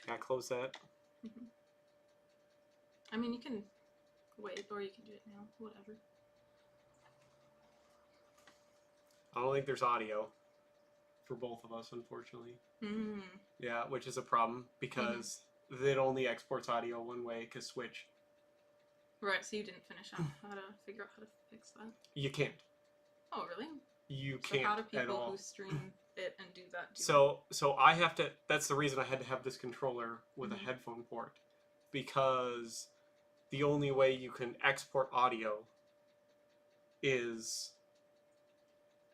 Yeah, close that. Mm-hmm. I mean, you can wait, or you can do it now. Whatever. I don't think there's audio for both of us, unfortunately. Mm. Yeah, which is a problem because it only exports audio one way because Switch. Right, so you didn't finish out how to figure out how to fix that? You can't. Oh, really? You so can't how do at people all. who stream it and do that do So I have to... That's the reason I had to have this controller with a headphone port. Because the only way you can export audio is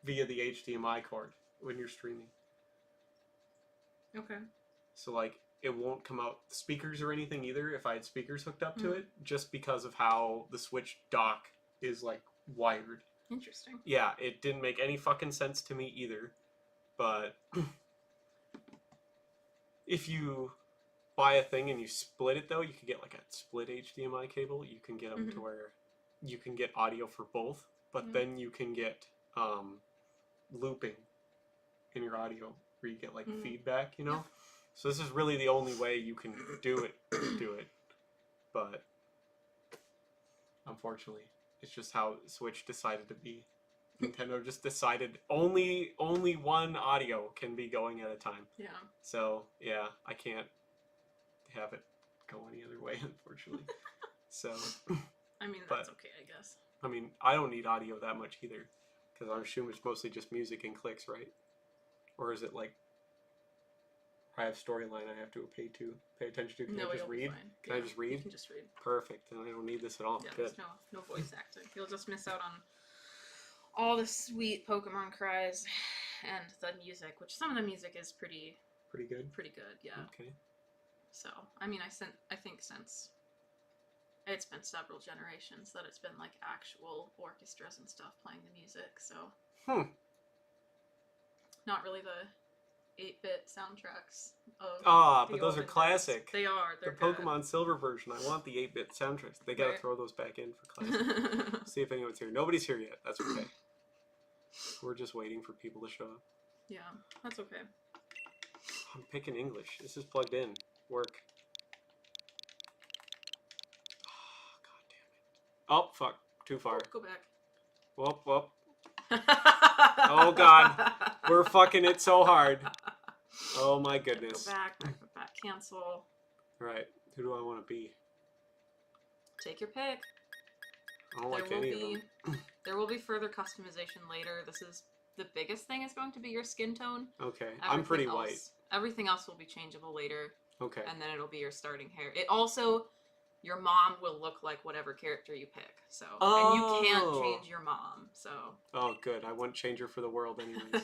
via the HDMI cord when you're streaming. Okay. So, like, it won't come out speakers or anything either if I had speakers hooked up to it, just because of how the Switch dock is, like, wired. Interesting. Yeah, it didn't make any fucking sense to me either. But if you buy a thing and you split it, though, you can get, like, a split HDMI cable. You can get them to where you can get audio for both, but then you can get looping in your audio where you get, like, feedback, you know? Yeah. So this is really the only way you can do it. But unfortunately, it's just how Switch decided to be. Nintendo just decided only one audio can be going at a time. Yeah. So, yeah, I can't have it go any other way, unfortunately. So, I mean, that's okay, I guess. I mean, I don't need audio that much either, because I assume it's mostly just music and clicks, right? Or is it like I have storyline I have to pay attention to? Can I just read? Can I just read? You can just read. Perfect. Then I don't need this at all. Yeah, good. There's no voice acting. You'll just miss out on all the sweet Pokemon cries and the music, which some of the music is pretty good. Pretty good, yeah. Okay. So, I mean, I think since it's been several generations that it's been like actual orchestras and stuff playing the music, so not really the 8-bit soundtracks of but those are classic. They are. They're the Pokemon Silver version. I want the 8-bit soundtracks. They gotta throw those back in for classic. See if anyone's here. Nobody's here yet. That's okay. We're just waiting for people to show up. Yeah, that's okay. I'm picking English. This is plugged in. Work. Oh, god damn it. Oh, fuck. Too far. Go back. Whoop. Oh god. We're fucking it so hard. Oh my goodness. Go back, cancel. Right. Who do I want to be? Take your pick. I don't like any of them. There will be further customization later. This is the biggest thing is going to be your skin tone. Okay. I'm pretty white. Everything else will be changeable later. Okay. And then it'll be your starting hair. It also, your mom will look like whatever character you pick. So, and you can't change your mom. So. Oh, good. I wouldn't change her for the world anyways.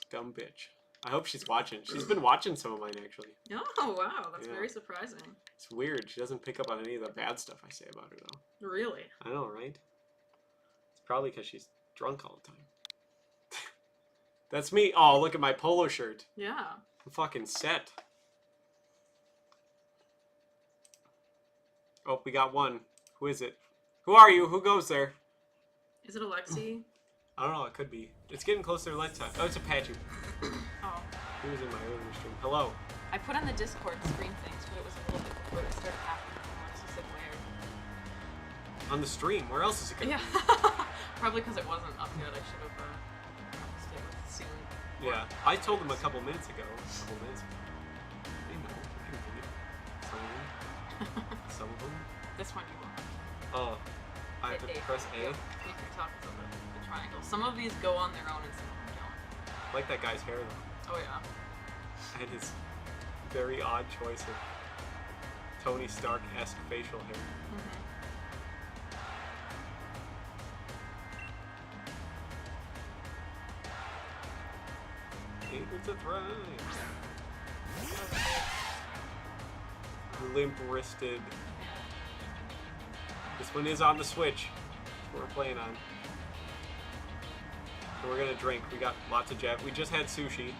Dumb bitch. I hope she's watching. She's been watching some of mine, actually. Oh, wow. That's very surprising. It's weird. She doesn't pick up on any of the bad stuff I say about her, though. Really? I know, right? It's probably because she's drunk all the time. That's me. Oh, look at my polo shirt. Yeah. I'm fucking set. Oh, we got one. Who is it? Who are you? Who goes there? Is it Alexi? I don't know. It could be. It's getting closer to lunchtime. Oh, it's a Paige. Oh. He was in my earlier stream. Hello. I put on the Discord screen things, but it was a little bit before it started happening. Alexi said where. On the stream? Where else is it going to be? Probably because it wasn't up yet. I should have stayed with it soon. Yeah. I told them a couple minutes ago. They know. I can believe it. Some of them. This one you won't. Oh. I have to press A? Yep. You can talk about the triangle. Some of these go on their own and some of them don't. I like that guy's hair, though. Oh, yeah. And his very odd choice of Tony Stark-esque facial hair. Able to thrive. Limp-wristed. This one is on the Switch. That's what we're playing on. So we're gonna drink. We got lots of Jap. We just had sushi.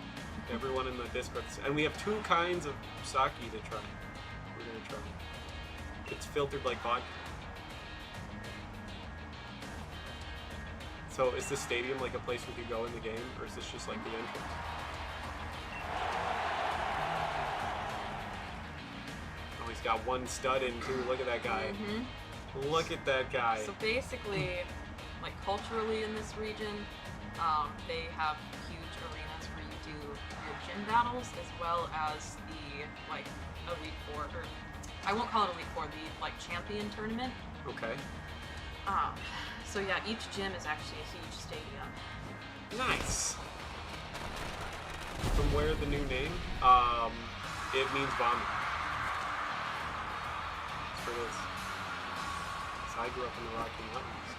Everyone in the Discord. And we have 2 kinds of sake to try. We're gonna try. It's filtered like vodka. So is this stadium like a place we could go in the game? Or is this just like the entrance? He's got one stud in too. Look at that guy. Look at that guy. So basically, like culturally in this region, they have huge arenas where you do your gym battles as well as the like Elite Four, or I won't call it Elite Four, the like champion tournament. Okay. So yeah, each gym is actually a huge stadium. Nice. From where the new name? It means vomit. That's what it is. So I grew up in the Rocky Mountains.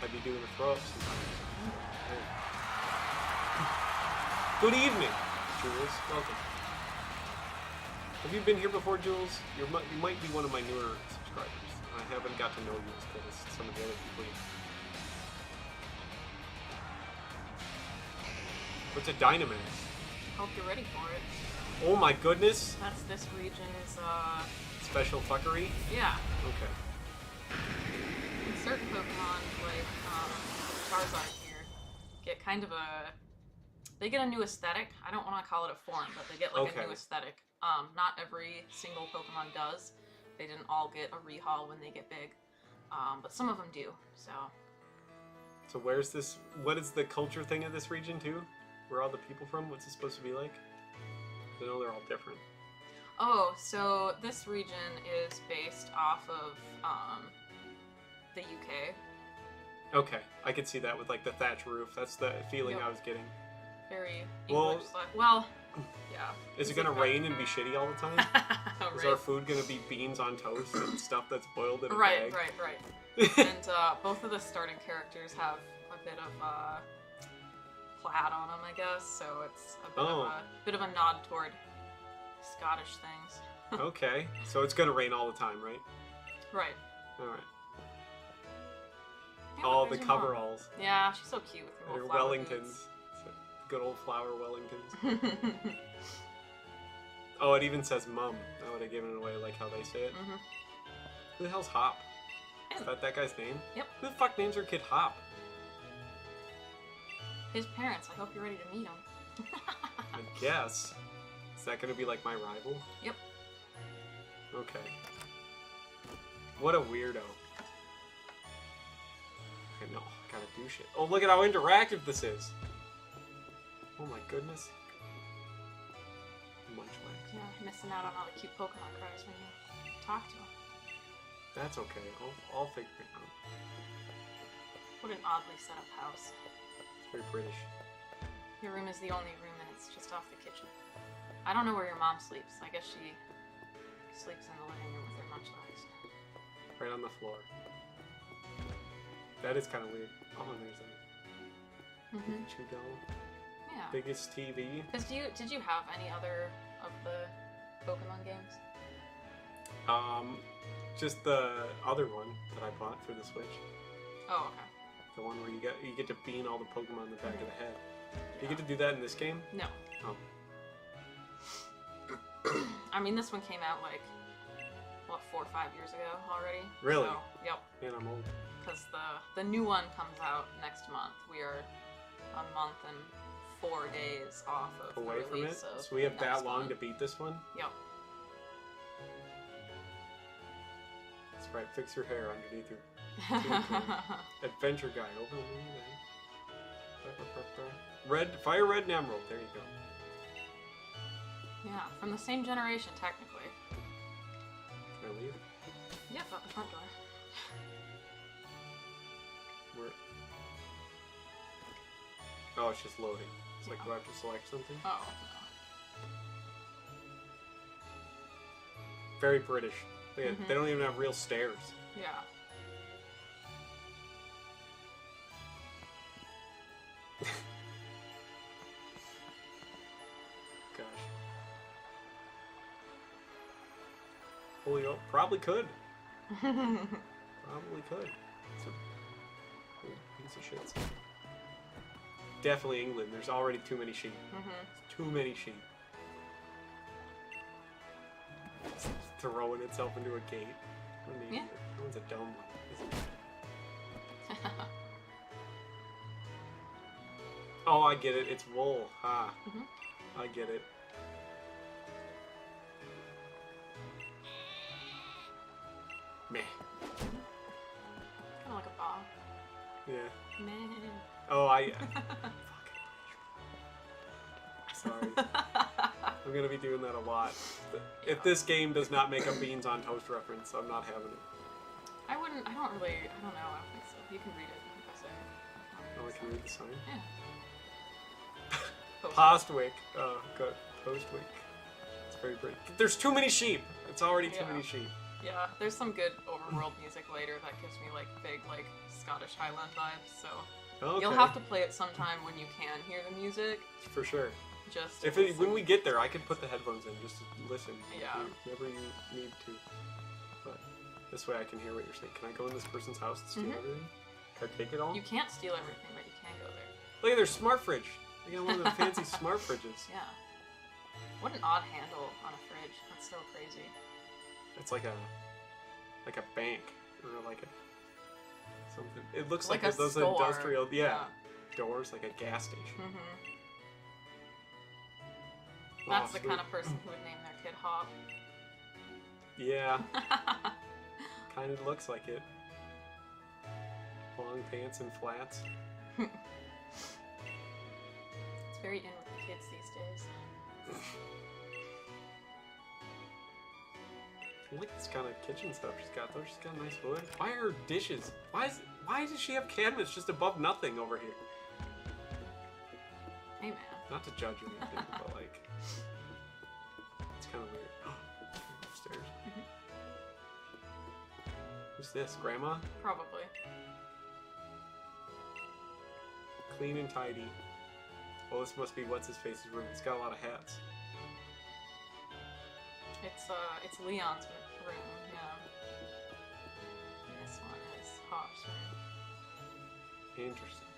I'd be doing a throw up sometimes. Good evening, Jules. Welcome. Have you been here before, Jules? You might be one of my newer subscribers. I haven't got to know you as good as some of the other people. What's a Dynamax? Hope you're ready for it. Oh my goodness! That's this region's, Special fuckery? yeah. Okay. And certain Pokemon, like, Charizard here, get kind of they get a new aesthetic. I don't want to call it a form, but they get, like, a new aesthetic. Not every single Pokemon does. They didn't all get a rehaul when they get big. But some of them do, so... So where's this... What is the culture thing of this region, too? Where are all the people from? What's it supposed to be like? I know they're all different. Oh, so this region is based off of the UK. Okay, I could see that with like the thatch roof. That's the feeling I was getting. Very Well- English. Well, yeah. Is it gonna rain and be shitty all the time? Is our food gonna be beans on toast and stuff that's boiled in a Right. bag? And both of the starting characters have a bit of plaid on them, I guess. So it's a bit of a nod toward Scottish things. Okay, so it's gonna rain all the time, right? Right. All right. Yeah, All the there's your mom. coveralls. Yeah, she's so cute with her They're little flower Wellingtons. So, good old flower Wellingtons. boots. Oh, it even says mum. I would have given it away like how they say it. Who the hell's Hop? Is that guy's name? Yep. Who the fuck names their kid Hop? His parents. I hope you're ready to meet him. I guess. Is that gonna be like my rival? Yep. Okay. What a weirdo. I know, I gotta do shit. Oh, look at how interactive this is. Oh my goodness. Munchlax. Yeah, you're missing out on all the cute Pokemon cries when you talk to him. That's okay. I'll figure it out. What an oddly set up house. It's very British. Your room is the only room and it's just off the kitchen. I don't know where your mom sleeps. I guess she sleeps in the living room with her Munchlax. Right on the floor. That is kind of weird. Oh, and there's a Pikachu doll. Yeah. Biggest TV. Because did you have any other of the Pokemon games? Just the other one that I bought for the Switch. Oh, okay. The one where you get to bean all the Pokemon in the back of the head. Do you get to do that in this game? No. Oh. I mean, this one came out like, what, 4 or 5 years ago already? Really? So, yep. Man, I'm old. Because the new one comes out next month. We are a month and 4 days off of Away the from it? release of So we have the that next long one. to beat this one? Yep. That's right, fix your hair underneath your adventure guide. Open the menu then. Fire red and emerald. There you go. Yeah, from the same generation, technically. Can I leave? Yep, out the front door. Where? Oh, it's just loading. It's like, do I have to select something? Oh, Very British. Look at, They don't even have real stairs. no. Yeah. Gosh. Holy, probably could. Probably could. It's a piece of shit. Definitely England. There's already too many sheep. Too many sheep. It's throwing itself into a gate. What an idiot. That one's a dumb one, isn't it? Oh, I get it. It's wool. Ha. I get it. Meh. Kind of like a ball. Yeah. Meh. Oh, fuck. Sorry. I'm gonna be doing that a lot. If this game does not make a beans on toast reference, I'm not having it. I don't know. I don't think so. You can read it if I say it. Oh, I can read the sign? Yeah. Postwick. Oh, good. Postwick. It's very pretty. There's too many sheep. It's already too many sheep. Yeah, there's some good overworld music later that gives me like big like Scottish Highland vibes. So you'll have to play it sometime when you can hear the music. For sure. Just when we get there, I can put the headphones in just to listen. Yeah. Whenever you need to. But this way I can hear what you're saying. Can I go in this person's house and steal everything? Can I take it all? You can't steal everything, but you can go there. Look at their smart fridge. They got one of the fancy smart fridges. Yeah. What an odd handle on a fridge. That's so crazy. It's like a bank or like a something. It looks like those store. Industrial doors, like a gas station. That's the kind of person who would name their kid Hop. Yeah. Kind of looks like it. Long pants and flats. It's very in with the kids these days. I like this kind of kitchen stuff she's got though. She's got a nice wood. Why are her dishes? Why does she have cabinets just above nothing over here? Hey man. Not to judge or anything, but like, it's kind of weird. Upstairs. Who's this? Grandma? Probably. Clean and tidy. Well, this must be what's his face's room. It's got a lot of hats. It's Leon's room, yeah. This one is Hop's room. Interesting.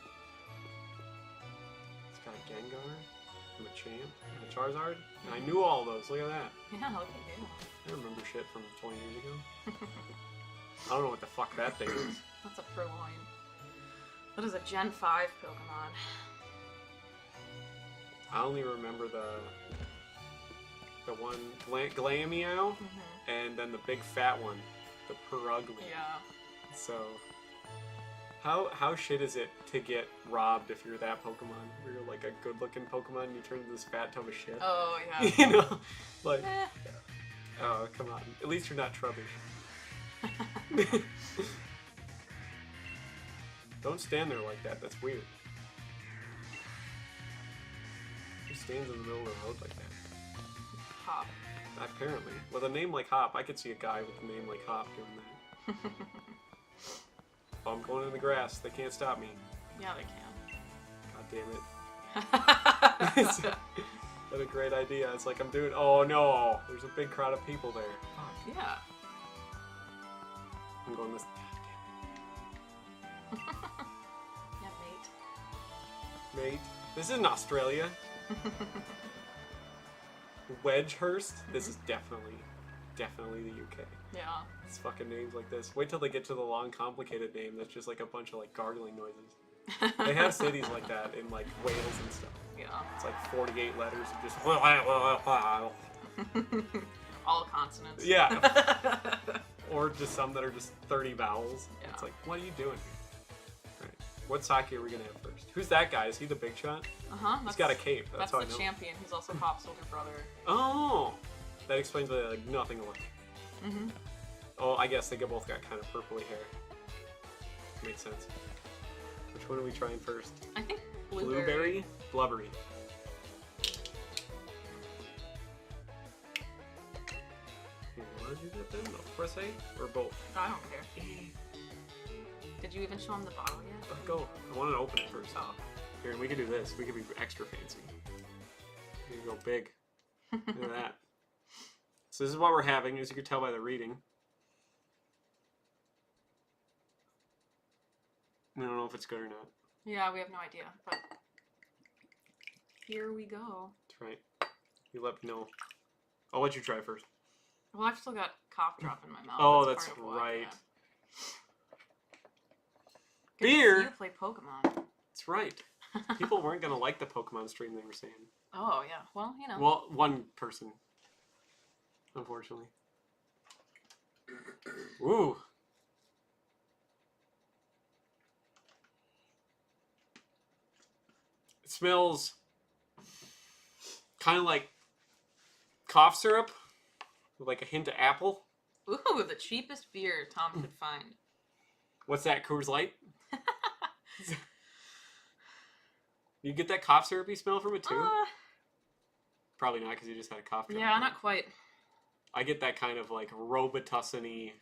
It's got a Gengar, and a Champ, and a Charizard. And I knew all those. Look at that. Yeah, look at you. I remember shit from 20 years ago. I don't know what the fuck that thing is. That's a Purloin. That is a Gen 5 Pokemon. I only remember the one Glameow, and then the big fat one, the Purugly. Yeah. So, how shit is it to get robbed if you're that Pokemon? Where you're like a good-looking Pokemon and you turn into this fat tub of shit. Oh yeah. You know, like, oh come on. At least you're not Trubbish. Don't stand there like that. That's weird. Who stands in the middle of the road like that? Hop. Apparently. With a name like Hop, I could see a guy with a name like Hop doing that. If I'm going in the grass, they can't stop me. Yeah, they can. God damn it. What a great idea. It's like I'm doing... Oh no! There's a big crowd of people there. Fuck. Yeah. I'm going this... Yeah, mate. Mate. This isn't Australia. Wedgehurst? This is definitely the UK. Yeah. It's fucking names like this. Wait till they get to the long, complicated name that's just like a bunch of like gargling noises. They have cities like that in like Wales and stuff. Yeah. It's like 48 letters of just... All consonants. Yeah. Or just some that are just 30 vowels. Yeah. It's like, what are you doing here? Right. What sake are we gonna have first? Who's that guy? Is he the big shot? Uh-huh. He's got a cape. That's how I the know. champion. He's also Hop's older brother. Oh! That explains why they like nothing alike. Oh, I guess they both got kind of purpley hair. Makes sense. Which one are we trying first? I think blueberry. Blubbery. You want to do that then? No, press A? Or both? I don't care. Did you even show him the bottle yet? Let's go. I want to open it first. Oh. Here, and we can do this. We can be extra fancy. We can go big. Look at that. So this is what we're having, as you can tell by the reading. I don't know if it's good or not. Yeah, we have no idea, but here we go. That's right. You let me know. I'll let you try first. Well, I've still got cough drop in my mouth. Oh, that's part of why, right. yeah. Beer? You play Pokemon. That's right. People weren't going to like the Pokemon stream, they were saying. Oh, yeah. Well, you know. Well, one person. Unfortunately. Ooh, It smells kind of like cough syrup with like a hint of apple. Ooh, the cheapest beer Tom could find. What's that, Coors Light? You get that cough syrupy smell from it too? Probably not, because you just had a cough drop. Yeah, not quite. I get that kind of like Robitussin-y.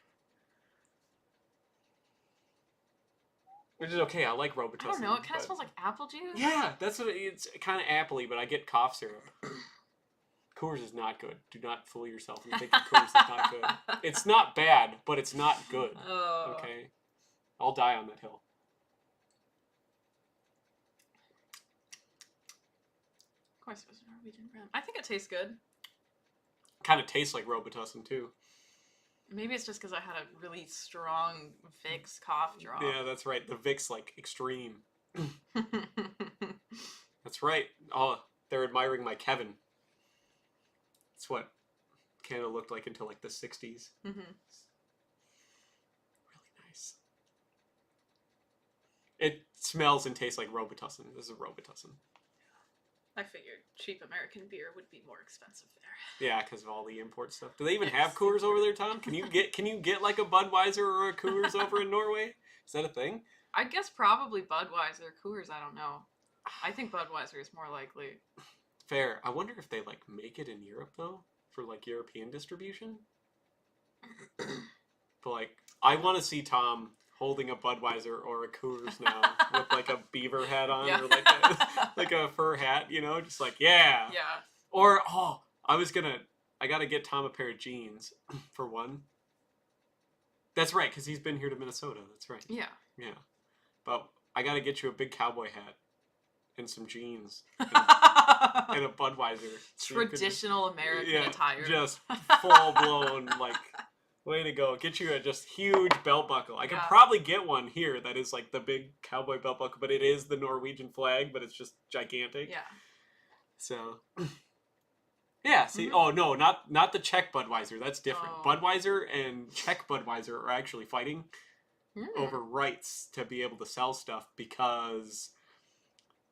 Which is okay, I like Robitussin. I don't know, it kind of smells like apple juice. Yeah, that's what it's kind of appley, but I get cough syrup. Coors is not good. Do not fool yourself and think that Coors is not good. It's not bad, but it's not good. Oh. Okay? I'll die on that hill. Of course it was a Norwegian brand. I think it tastes good. Kind of tastes like Robitussin, too. Maybe it's just because I had a really strong Vicks cough drop. Yeah, that's right. The Vicks, like, extreme. That's right. Oh, they're admiring my Kevin. That's what Canada looked like until, like, the 60s. Mm-hmm. Really nice. It smells and tastes like Robitussin. This is Robitussin. I figured cheap American beer would be more expensive there. Yeah, because of all the import stuff. Do they even have Coors over there, Tom? Can you get like a Budweiser or a Coors over in Norway? Is that a thing? I guess probably Budweiser. Coors, I don't know. I think Budweiser is more likely. Fair. I wonder if they like make it in Europe though, for like European distribution. But like, I want to see Tom holding a Budweiser or a Coors now with like a beaver hat on, or like a fur hat, you know, just like yeah. Yeah. Or I gotta get Tom a pair of jeans for one. That's right, because he's been here to Minnesota. That's right. Yeah. Yeah. But I gotta get you a big cowboy hat and some jeans and a Budweiser. Traditional American attire. Just full blown, like, way to go. Get you a just huge belt buckle. I could probably get one here that is like the big cowboy belt buckle, but it is the Norwegian flag, but it's just gigantic. Yeah. So... Yeah, see, oh no, not the Czech Budweiser, that's different. Oh. Budweiser and Czech Budweiser are actually fighting over rights to be able to sell stuff, because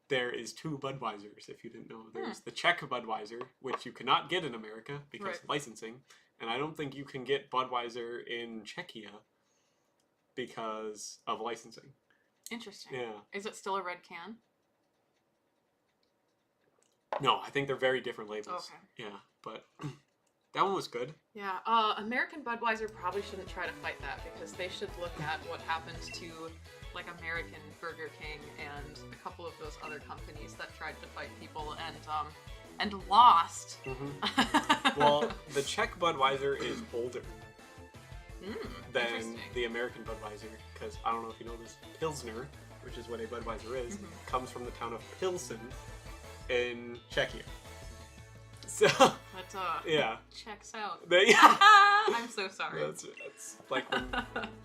there is two Budweisers, if you didn't know. There's the Czech Budweiser, which you cannot get in America because of licensing, and I don't think you can get Budweiser in Czechia because of licensing. Interesting. Yeah. Is it still a red can? No, I think they're very different labels. Okay. Yeah, but that one was good. Yeah, American Budweiser probably shouldn't try to fight that, because they should look at what happened to, like, American Burger King and a couple of those other companies that tried to fight people and lost. Mm-hmm. Well, the Czech Budweiser is older than the American Budweiser, because I don't know if you know this, Pilsner, which is what a Budweiser is, comes from the town of Pilsen in Czechia. So that yeah, checks out. I'm I'm so sorry. That's like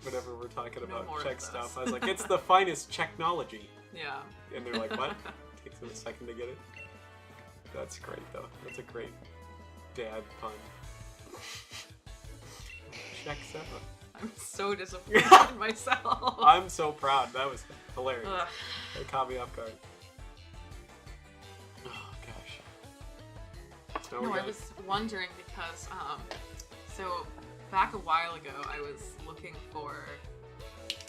whenever we're talking about more Czech of stuff, I was like, it's the finest technology. Yeah. And they're like, what? Takes them a second to get it. That's great though. That's a great dad pun. Checks out. I'm so disappointed in myself. I'm so proud. That was hilarious. That caught me off guard. Oh gosh. No, I was wondering because, so back a while ago, I was looking for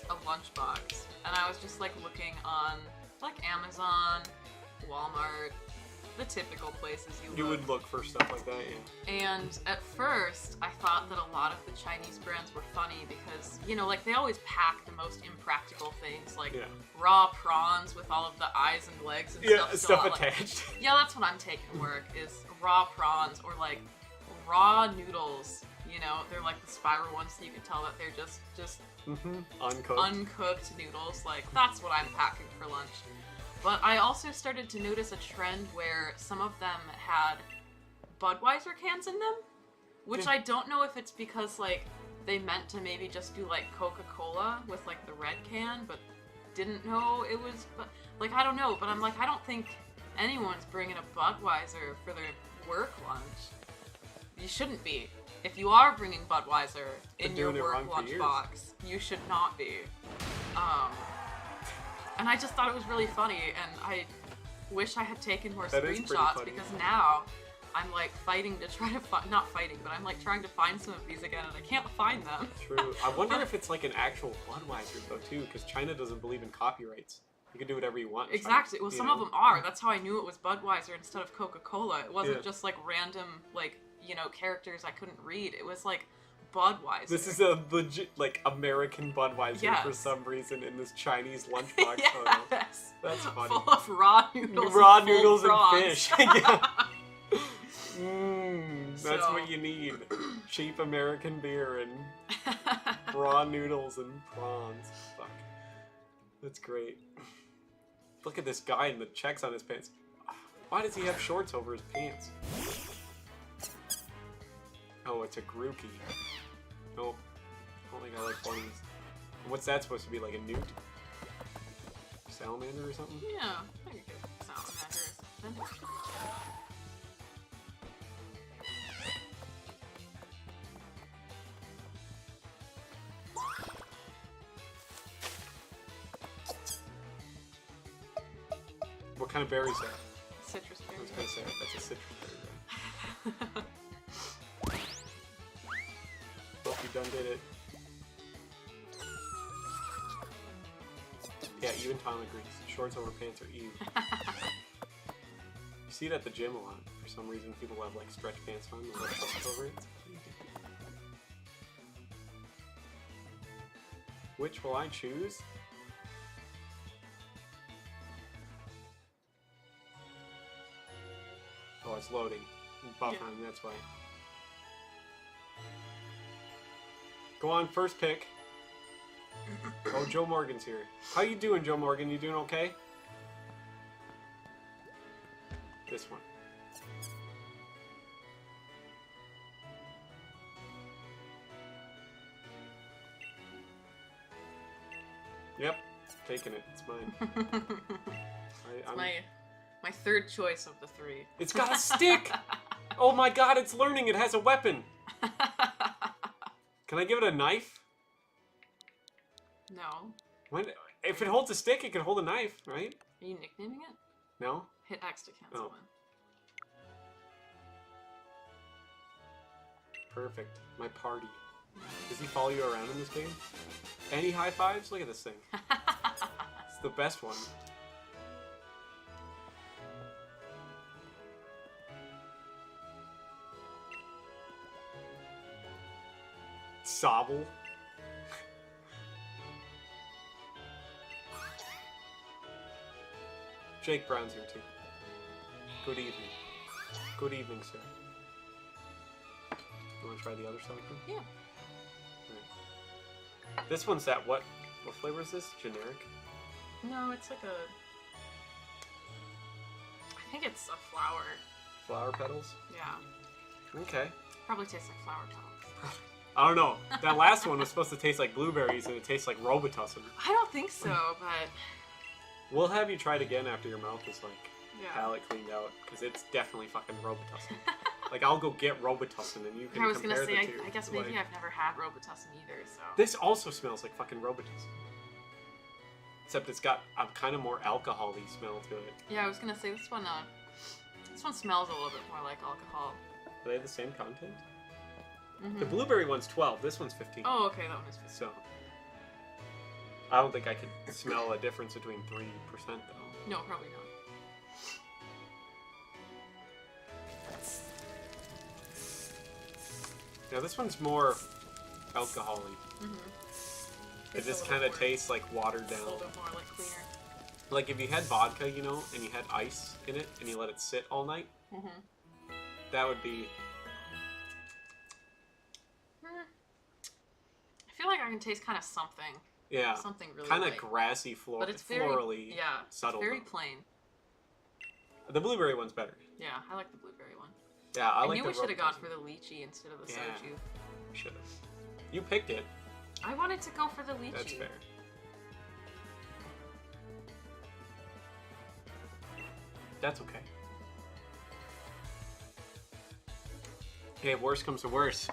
a lunchbox, and I was just like looking on like Amazon, Walmart, the typical places you would look for stuff like that, yeah. And at first, I thought that a lot of the Chinese brands were funny because, you know, like they always pack the most impractical things, like raw prawns with all of the eyes and legs and stuff attached. Like, yeah, that's what I'm taking to work, is raw prawns, or like raw noodles. You know, they're like the spiral ones, so you can tell that they're just uncooked noodles. Like, that's what I'm packing for lunch. But I also started to notice a trend where some of them had Budweiser cans in them, which I don't know if it's because, like, they meant to maybe just do, like, Coca-Cola with, like, the red can, but didn't know it was, like, I don't know, but I'm like, I don't think anyone's bringing a Budweiser for their work lunch. You shouldn't be. If you are bringing Budweiser in your work lunchbox, you should not be. And I just thought it was really funny, and wish I had taken more That is pretty screenshots funny. because now I'm like fighting to try to not fighting, but I'm like trying to find some of these again and I can't find them. True. I wonder if it's like an actual Budweiser though too, because China doesn't believe in copyrights. You can do whatever you want. Exactly. Well, some of them are. That's how I knew it was Budweiser instead of Coca-Cola. It wasn't just like random, like, you know, characters I couldn't read. It was like Budweiser. This is a legit, like, American Budweiser for some reason in this Chinese lunchbox photo. Yes. That's funny. Full of raw noodles. Raw and noodles and prawns. fish. Yeah. That's So- what you need. Cheap American beer and raw noodles and prawns. Fuck. That's great. Look at this guy and the checks on his pants. Why does he have shorts over his pants? Oh, it's a Grookey. Nope. I don't think I like bunnies. What's that supposed to be, like a newt? Salamander or something? Yeah, I think it sounds better. What kind of berry is that? Citrus berry. I was gonna say, that's a citrus berry, right? Hope you done did it. Yeah, even Tom agrees. Shorts over pants are even. You see it at the gym a lot. For some reason, people have like stretch pants on and like shorts over it. Which will I choose? Oh, it's loading. Buffering, that's why. Go on, first pick. Oh, Joe Morgan's here. How you doing, Joe Morgan? You doing okay? This one. Yep, taking it. It's mine. It's my third choice of the three. It's got a stick! Oh my god, it's learning. It has a weapon. Can I give it a knife? No. If it holds a stick, it can hold a knife, right? Are you nicknaming it? No? Hit X to cancel one. Perfect. My party. Does he follow you around in this game? Any high fives? Look at this thing. It's the best one. Sobble. Jake Brown's here too. Good evening. Good evening, sir. You want to try the other selector? Yeah. Right. This one's that what flavor is this? Generic? No, it's like a... I think it's a flower. Flower petals? Yeah. Okay. Probably tastes like flower petals. I don't know. That last one was supposed to taste like blueberries and it tastes like Robitussin. I don't think so, but... We'll have you try it again after your mouth is like palate cleaned out, because it's definitely fucking Robitussin. Like, I'll go get Robitussin and you can I was gonna compare say, the two. I guess maybe I've never had Robitussin either, so... This also smells like fucking Robitussin. Except it's got a kind of more alcohol-y smell to it. Yeah, I was gonna say, this one smells a little bit more like alcohol. Do they have the same content? Mm-hmm. The blueberry one's 12, this one's 15. Oh, okay, that one is 15. So, I don't think I could smell a difference between 3% though. No, probably not. Now this one's more alcohol-y. Mm-hmm. It just kind of tastes like watered down. A little bit more like cleaner. Like if you had vodka, you know, and you had ice in it, and you let it sit all night, that would be... I feel like I can taste kind of something. Yeah. Something really kind of light. grassy, But it's very, florally subtle. it's very though. plain. The blueberry one's better. Yeah, I like the blueberry one. Yeah, I like knew the we should have gone Robitussin. for the lychee instead of the Yeah. soju. Should have. You picked it. I wanted to go for the lychee. That's fair. That's okay. Okay, worst comes to worst.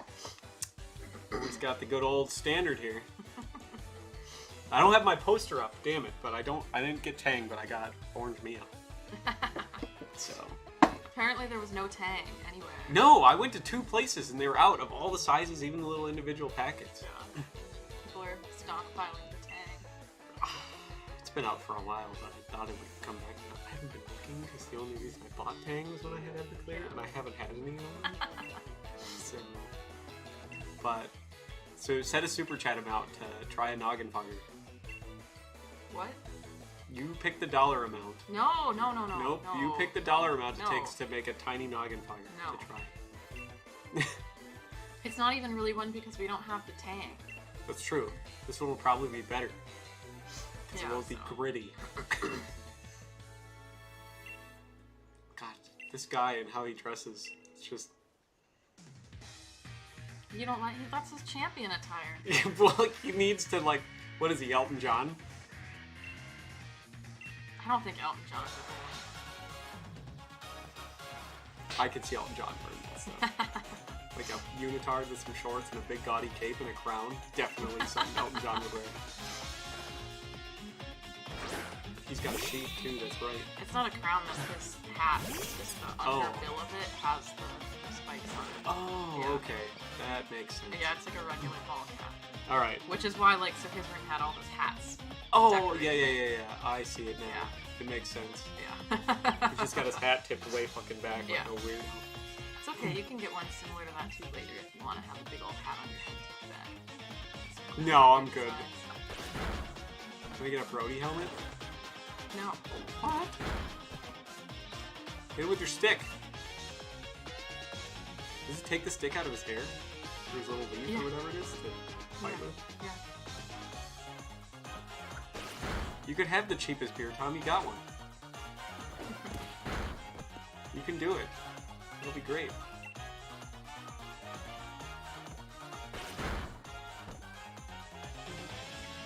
We've got the good old standard here. I don't have my poster up, damn it, but I didn't get Tang, but I got Orange Mia. apparently there was no Tang anywhere. No, I went to 2 places and they were out of all the sizes, even the little individual packets. Yeah. People are stockpiling the Tang. It's been out for a while, but I thought it would come back. I haven't been looking because the only reason I bought Tang was when I had Everclear, and I haven't had any of them. So set a super chat amount to try a noggin fogger. What? You pick the dollar amount. No. Nope. No. You pick the dollar amount it takes to make a tiny noggin fogger to try. It's not even really one because we don't have the Tang. That's true. This one will probably be better. Because it won't be gritty. God, this guy and how he dresses, it's just... You don't like... That's his champion attire. Well, he needs to, like... What is he, Elton John? I don't think Elton John is the I could see Elton John wearing that stuff. Like a unitard with some shorts and a big gaudy cape and a crown. Definitely something Elton John would wear. He's got a sheath too, that's right. It's not a crown, that's his hat. It's just the underbill of it has the spikes on it. Oh, yeah. Okay. That makes sense. Yeah, it's like a regular ball cap. Alright. Which is why, like, so his ring had all those hats. Oh, yeah. I see it now. Yeah. It makes sense. Yeah. He's just got his hat tipped way fucking back like a weirdo. It's okay, you can get one similar to that too later if you want to have a big old hat on your head tipped back. No, I'm good. Can I get a Brody helmet? No. What? Hit it with your stick. Does it take the stick out of his hair? Or his little leaf or whatever it is to fight with? Yeah. You could have the cheapest beer, Tom. You got one. You can do it. It'll be great.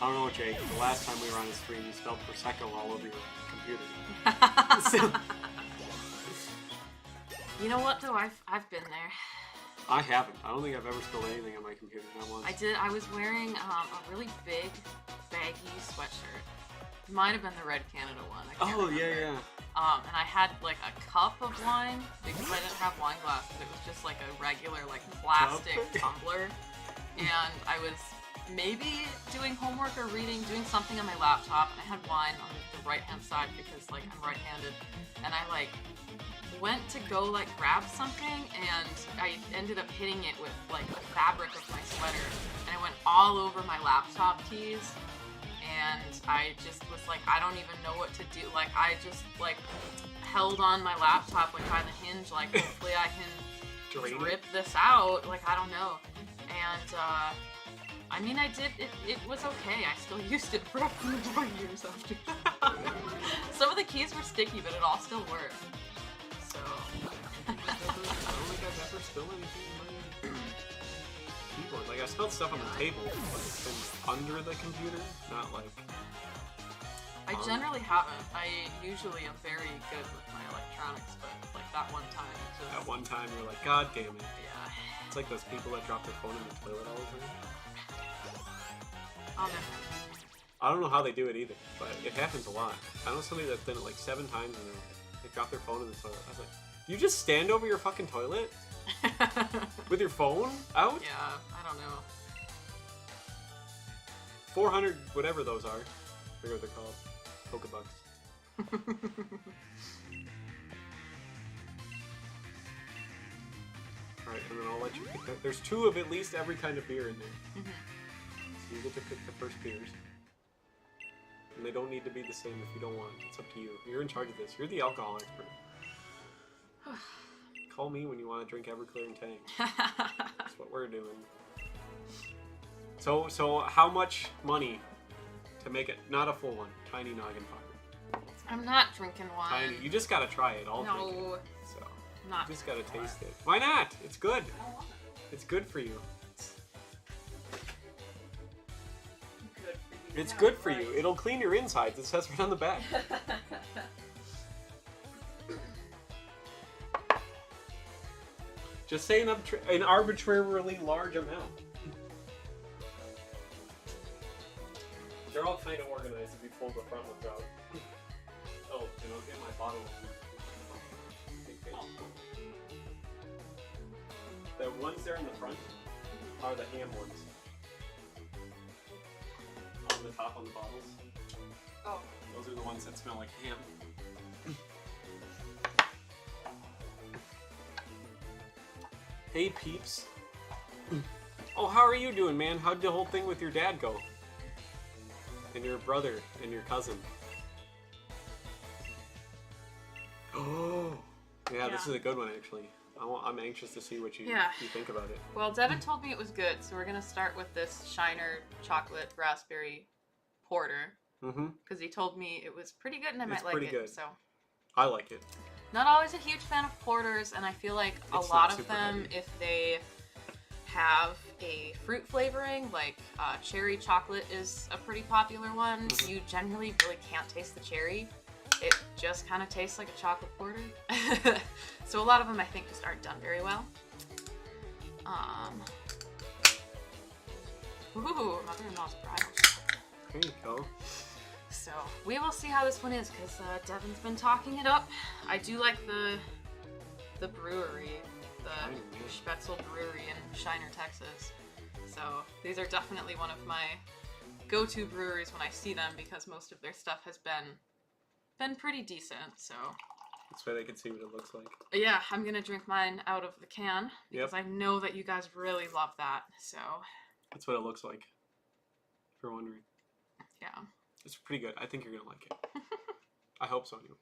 I don't know, Jake. The last time we were on a stream, you spelled Prosecco all over your computer. You know what, though? I've been there. I haven't. I don't think I've ever spelled anything on my computer, not once. I did. I was wearing a really big, baggy sweatshirt. It might have been the Red Canada one. I can't remember. Yeah. And I had like a cup of wine because I didn't have wine glasses. It was just like a regular like plastic tumbler. And I was maybe doing homework or doing something on my laptop, and I had wine on the right-hand side because like I'm right-handed. And I like went to go like grab something, and I ended up hitting it with like the fabric of my sweater, and it went all over my laptop keys. And I just was like, I don't even know what to do. Like, I just, like, held on my laptop, like, by the hinge, like, hopefully I can rip this out. Like, I don't know. And, I mean, I did, it was okay. I still used it for a few more years after. Some of the keys were sticky, but it all still worked. So. I don't think I've ever spilled anything in my keyboard. Like, I spelled stuff on the table, but it's been under the computer, not like... I generally haven't. I usually am very good with my electronics, but like that one time, it just... That one time you're like, God damn it. Yeah. It's like those people that drop their phone in the toilet all the time. I'll never understand. I don't know how they do it either, but it happens a lot. I know somebody that's done it like 7 times and they drop their phone in the toilet. I was like, you just stand over your fucking toilet? With your phone out? Yeah, I don't know. 400, whatever those are. I forget what they're called. Pokebucks. Alright, and then I'll let you pick that. There's 2 of at least every kind of beer in there. So you get to pick the first beers. And they don't need to be the same if you don't want. It's up to you. You're in charge of this. You're the alcohol expert. Call me when you want to drink Everclear and Tang. That's what we're doing. So how much money to make it not a full one, tiny noggin fogger? I'm not drinking one. Tiny. You just gotta try it. I'll drink it. So not. You just gotta taste it. Why not? It's good. It's good for you. It's good for you. It'll clean your insides. It says right on the back. Just say an arbitrarily large amount. They're all kind of organized if you fold the front ones out. Oh, and I'll get my bottle. The ones there in the front are the ham ones. On the top on the bottles. Oh. Those are the ones that smell like ham. Hey peeps. Oh, how are you doing, man? How'd the whole thing with your dad go? And your brother and your cousin? Oh, yeah, this is a good one actually. I'm anxious to see what you think about it. Well, Devin told me it was good, so we're gonna start with this Shiner chocolate raspberry porter. Because he told me it was pretty good and I might like it. Good. So I like it. Not always a huge fan of porters, and I feel like a lot of them, if they have a fruit flavoring, like cherry chocolate is a pretty popular one. You generally really can't taste the cherry. It just kind of tastes like a chocolate porter. So a lot of them I think just aren't done very well. Ooh, mother-in-law's bridal chocolate. There you go. So we will see how this one is, because Devin's been talking it up. I do like the brewery, the Spätzle Brewery in Shiner, Texas. So these are definitely one of my go-to breweries when I see them, because most of their stuff has been pretty decent. So that's why they can see what it looks like. Yeah, I'm gonna drink mine out of the can because I know that you guys really love that. So that's what it looks like. If you're wondering. Yeah. It's pretty good. I think you're gonna like it. I hope so, anyways.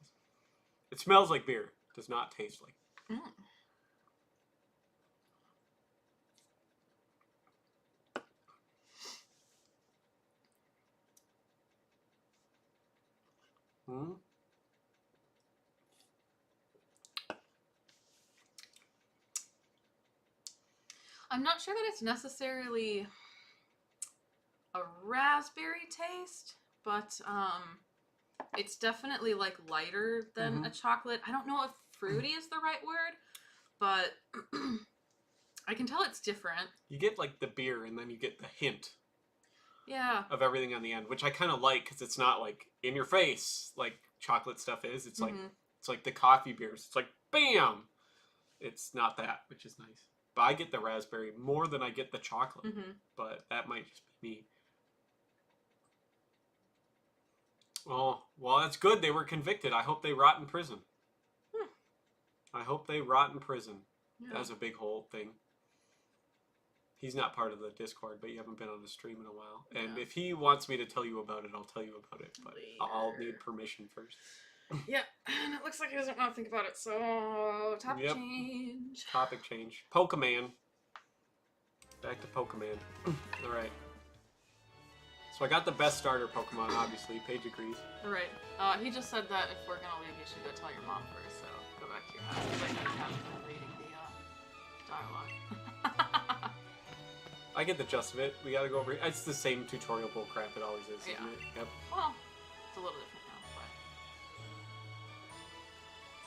It smells like beer. It does not taste like. I'm not sure that it's necessarily a raspberry taste, but it's definitely like lighter than a chocolate. I don't know if fruity is the right word, but I can tell it's different. You get like the beer and then you get the hint. Yeah. Of everything on the end, which I kind of like because it's not like in your face like chocolate stuff is. It's like the coffee beers. It's like bam. It's not that, which is nice. But I get the raspberry more than I get the chocolate. But that might just be me. Oh, well, that's good. They were convicted. I hope they rot in prison. I hope they rot in prison. Yeah. That was a big whole thing. He's not part of the Discord, but you haven't been on the stream in a while. And if he wants me to tell you about it, I'll tell you about it. But I'll need permission first. Yeah, and it looks like he doesn't want to think about it, so topic change. Topic change. Pokémon. Back to Pokémon. Alright. So I got the best starter Pokemon, obviously. Paige agrees. Alright. He just said that if we're gonna leave, you should go tell your mom first, so go back to your house. Because I haven't been reading the dialogue. I get the gist of it. We gotta go over it. It's the same tutorial bull crap it always is, isn't it? Yep. Well, it's a little different now,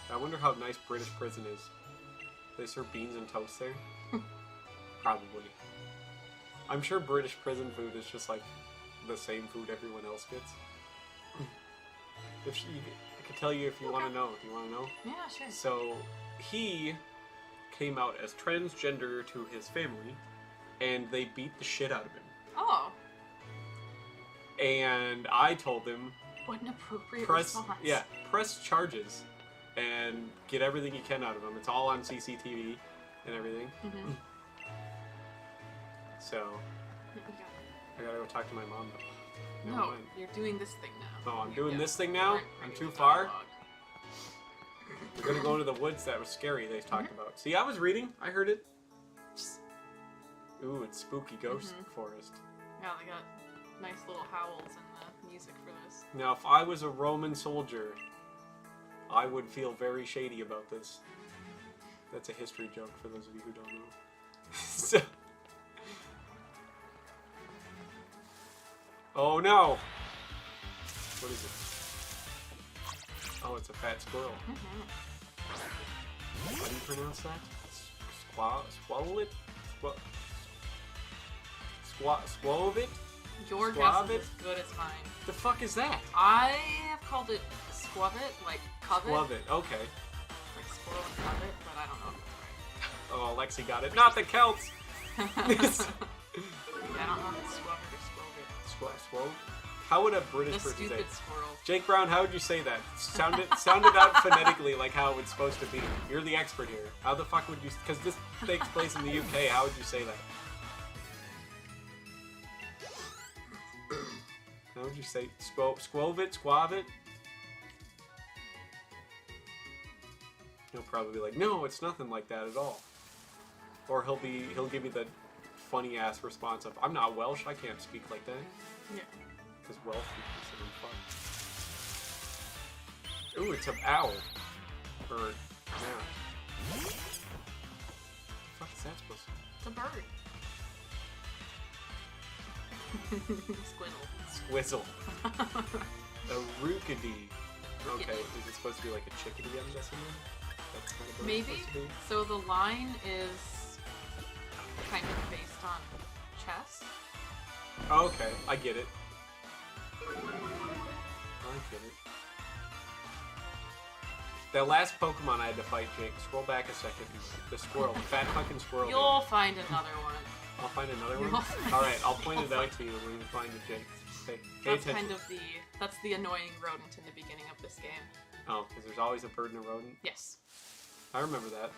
but... I wonder how nice British prison is. They serve beans and toast there? Probably. I'm sure British prison food is just like the same food everyone else gets. I could tell you if you want to know. Do you want to know? Yeah, sure. So, he came out as transgender to his family, and they beat the shit out of him. Oh. And I told him... What an appropriate response. Yeah, press charges and get everything you can out of him. It's all on CCTV and everything. So, I gotta go talk to my mom. No, you're doing this thing now. Oh, I'm doing this thing now? I'm too far? We're gonna go to the woods that was scary they talked about. See, I was reading. I heard it. Ooh, it's spooky ghost forest. Yeah, they got nice little howls and the music for this. Now, if I was a Roman soldier, I would feel very shady about this. That's a history joke for those of you who don't know. So... Oh no! What is it? Oh, it's a fat squirrel. How do you pronounce that? Swallow it? Swallow it? Your guess is as good as mine. The fuck is that? I have called it squavit, like covet. Squavit, okay. Like squirrel and Covet, but I don't know if that's right. Oh, Lexi got it. Not the Celts! Yeah, I don't know if it's Swove or Swole? How would a British the person say stupid it? squirrel. Jake Brown, how would you say that? Sound it out phonetically like how it's supposed to be. You're the expert here. How the fuck would you... Because this takes place in the UK. How would you say that? How would you say... Squovit? Squavit? He'll probably be like, no, it's nothing like that at all. Or he'll give me the funny ass response of, I'm not Welsh, I can't speak like that. Yeah. Because Welsh is considered fun. Ooh, it's an owl. Bird. Yeah. What the fuck is that supposed to be? It's a bird. Squizzle. Squizzle. A rookidee. Okay, is it supposed to be like a chickadee, I'm guessing? That's kind of maybe. So the line is kind of based on chess. Oh, okay, I get it. I get it. That last Pokemon I had to fight, Jake. Scroll back a second. The squirrel, the fat fucking squirrel. You'll find another one. I'll find another one. All right, I'll point it out to you when you find it, Jake. Hey, pay That's attention. kind of that's the annoying rodent in the beginning of this game. Oh, because there's always a bird and a rodent. Yes. I remember that.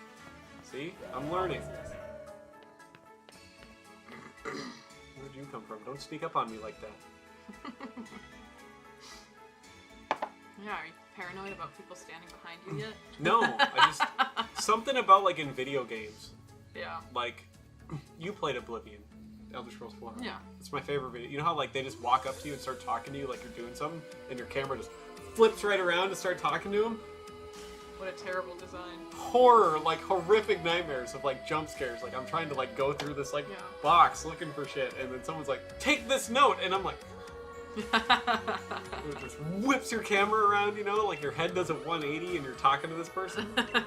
See, I'm learning. Where'd you come from? Don't sneak up on me like that. Yeah, are you paranoid about people standing behind you yet? No, I just something about like in video games. Yeah. Like, you played Oblivion, Elder Scrolls 4. Yeah. It's my favorite video. You know how like they just walk up to you and start talking to you like you're doing something, and your camera just flips right around to start talking to them? What a terrible design. Horror, like horrific nightmares of like jump scares. Like I'm trying to like go through this like box looking for shit, and then someone's like, "Take this note," and I'm like, it just whips your camera around, you know, like your head does a 180 and you're talking to this person. It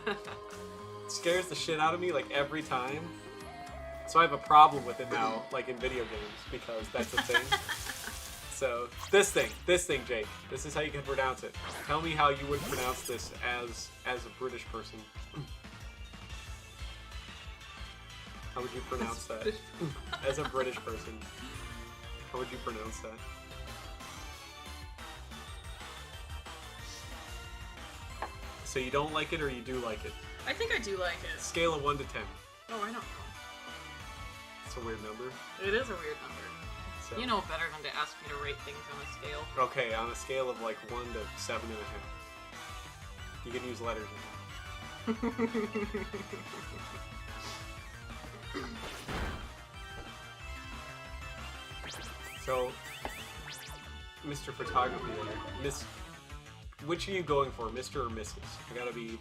scares the shit out of me like every time. So I have a problem with it now, like in video games, because that's a thing. So this thing, Jake. This is how you can pronounce it. Tell me how you would pronounce this as a British person. How would you pronounce that? As a British person, how would you pronounce that? So you don't like it or you do like it? I think I do like it. Scale of 1 to 10. Oh, I don't know. It's a weird number. It is a weird number. So. You know better than to ask me to rate things on a scale. Okay, on a scale of like 1 to 7.5. You can use letters in So, Mr. Photography there. Which are you going for, Mr. or Mrs.? I gotta be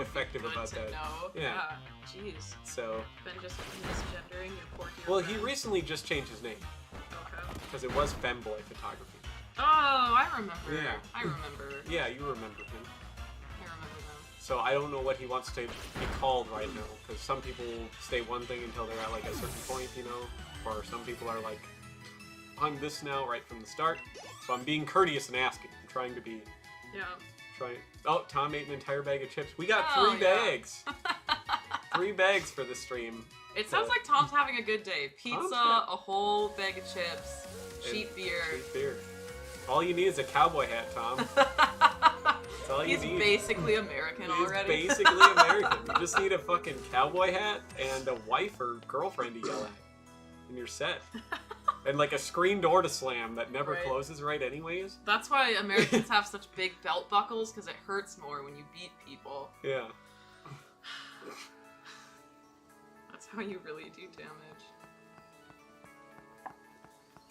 effective be good about to that. Know. Yeah. Jeez. So. Been just misgendering your poor dear Well, friend. he recently just changed his name. Okay. Because it was Femboy Photography. Oh, I remember. Yeah. I remember. Yeah, you remember him. I remember them. So I don't know what he wants to be called right now. Because some people say one thing until they're at like a certain point, you know? Or some people are like, I'm this now right from the start. So I'm being courteous and asking. I'm trying to be... Yeah. Oh, Tom ate an entire bag of chips. We got 3 bags. 3 bags for this stream. It sounds like Tom's having a good day. Pizza, a whole bag of chips, cheap beer. Cheap beer. All you need is a cowboy hat, Tom. That's all you need. He's basically American already. He's basically American. You just need a fucking cowboy hat and a wife or girlfriend to yell at. And you're set. And like a screen door to slam that never closes right anyways. That's why Americans have such big belt buckles, because it hurts more when you beat people. Yeah. That's how you really do damage.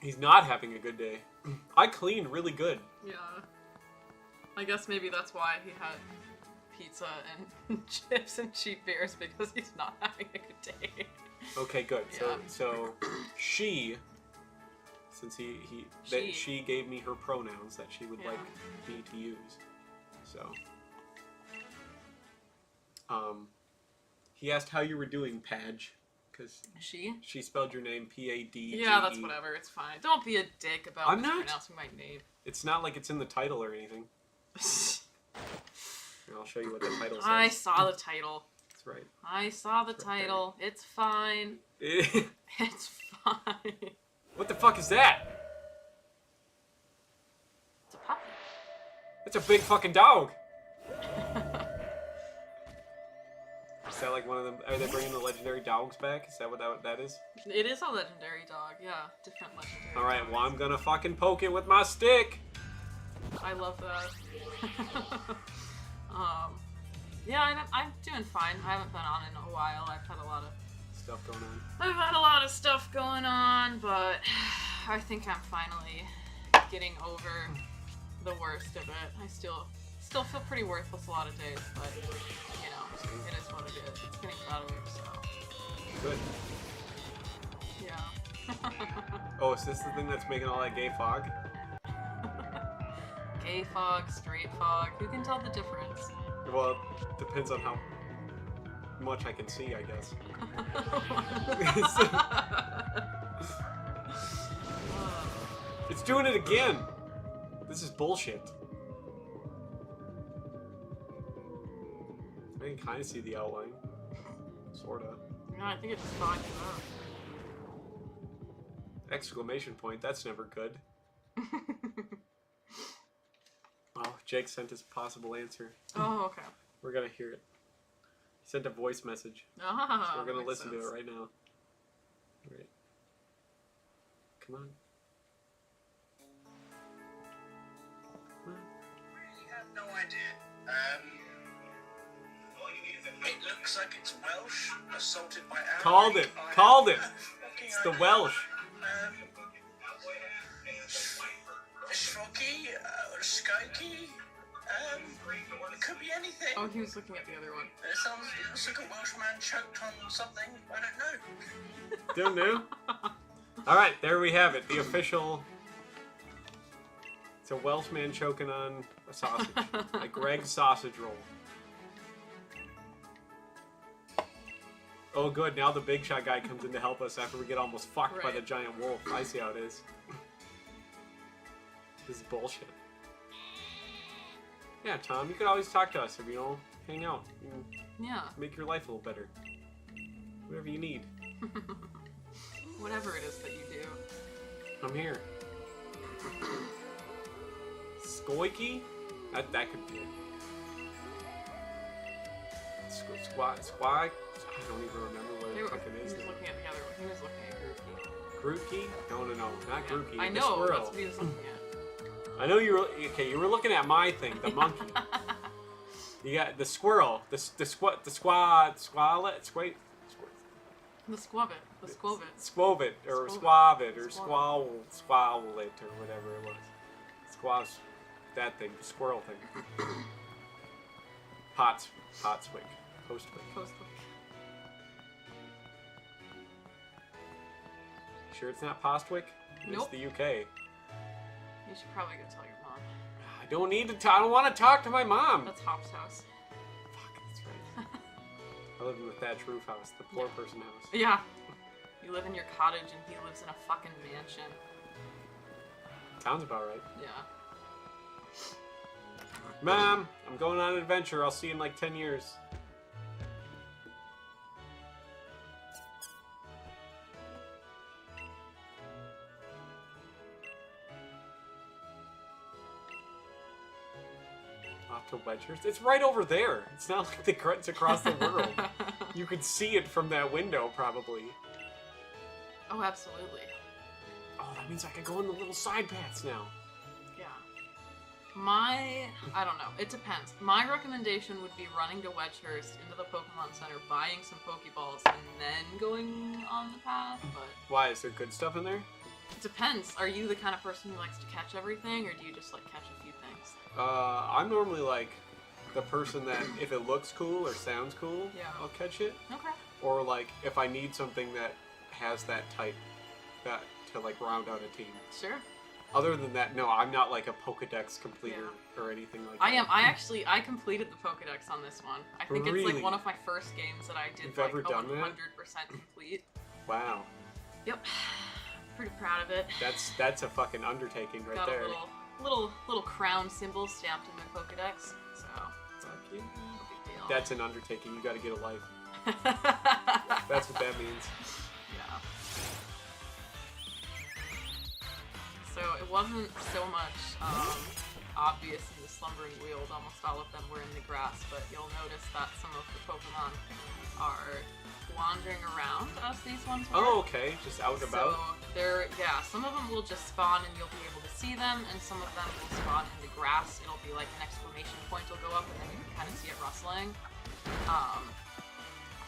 He's not having a good day. I cleaned really good. Yeah. I guess maybe that's why he had pizza and chips and cheap beers, because he's not having a good day. Okay, good. Yeah. So she... Since she gave me her pronouns that she would like me to use. So, he asked how you were doing, Paige, because she spelled your name P-A-D-G-E. Yeah, that's whatever. It's fine. Don't be a dick about mispronouncing my name. It's not like it's in the title or anything. I'll show you what the title says. I saw the title. That's right. I saw the title. Right, it's fine. It's fine. What the fuck is that? It's a puppy. It's a big fucking dog. Is that like one of them? Are they bringing the legendary dogs back? Is that what that is? It is a legendary dog, yeah. Different legendary Alright, dogs. well I'm gonna fucking poke it with my stick. I love that. Yeah, I'm doing fine. I haven't been on in a while. I've had a lot of stuff going on. I've had a lot of stuff going on, but I think I'm finally getting over the worst of it. I still feel pretty worthless a lot of days, but you know, it is what it is. It's getting better, so. Good. Yeah. Oh, is this the thing that's making all that gay fog? Gay fog, straight fog. Who can tell the difference? Well, it depends on how much I can see, I guess. It's doing it again! This is bullshit. I can kind of see the outline. Sorta. No, I think it's just fogging up. Exclamation point, that's never good. Oh, Jake sent us a possible answer. Oh, okay. We're gonna hear it. He sent a voice message. Ah, so we're gonna listen to it right now. Alright. Come on. Really have no idea. It looks like it's Welsh, assaulted by animals. Called it! Called it! It's the Welsh. Shrocky, Skykey, it could be anything. Oh, he was looking at the other one. It looks like a Welshman choked on something. I Don't don't know. know. Alright, there we have it. The official... It's a Welshman choking on a sausage. A Greg's sausage roll. Oh good, now the big shot guy comes in to help us after we get almost fucked by the giant wolf. I see how it is. This is bullshit. Yeah, Tom, you could always talk to us if you don't hang out. Yeah. Make your life a little better. Whatever you need. Whatever it is that you do. I'm here. Skoiki? That could be it. Squat. I don't even remember what it is. He was looking at the other one. He was looking at Grookey? No, not Grookey. I know, the squirrel. that's what he was looking at. I know you were... Okay, you were looking at my thing, the monkey. You got the squirrel. The squawlet? The squabit. Squovit, or squavit, or squawlet, or whatever it was. Squash... That thing, the squirrel thing. Potswick. Postwick. Sure it's not Postwick? Nope. It's the UK. You should probably go tell your mom. I don't need to I don't want to talk to my mom. That's Hop's house. Fuck, that's right. I live in the thatched roof house, the poor person house. Yeah. You live in your cottage and he lives in a fucking mansion. Sounds about right. Yeah. Mom, I'm going on an adventure. I'll see you in like 10 years. Off to Wedgehurst? It's right over there. It's not like it's across the world. You could see it from that window, probably. Oh, absolutely. Oh, that means I could go in the little side paths now. Yeah. I don't know. It depends. My recommendation would be running to Wedgehurst into the Pokemon Center, buying some Pokeballs, and then going on the path, but... Why? Is there good stuff in there? It depends. Are you the kind of person who likes to catch everything, or do you just, like, catch a few things? I'm normally, like, the person that, if it looks cool or sounds cool, yeah. I'll catch it. Okay. Or, like, if I need something that has that type, that to, like, round out a team. Sure. Other than that, no, I'm not like a Pokedex completer or anything like that. I completed the Pokedex on this one. I think it's like one of my first games that I did. You've like ever done 100% that? complete. Wow. Yep. Pretty proud of it. That's a fucking undertaking right Got there. Got a little crown symbol stamped in my Pokedex. So. Fuck yeah. No big deal. That's an undertaking. You gotta get a life. That's what that means. Yeah. So it wasn't so much obvious in the Slumbering Wheels. Almost all of them were in the grass, but you'll notice that some of the Pokemon are wandering around as these ones were. Oh, okay. Just out and about? So some of them will just spawn and you'll be able to see them, and some of them will spawn in the grass. It'll be like an exclamation point will go up and then you can kind of see it rustling.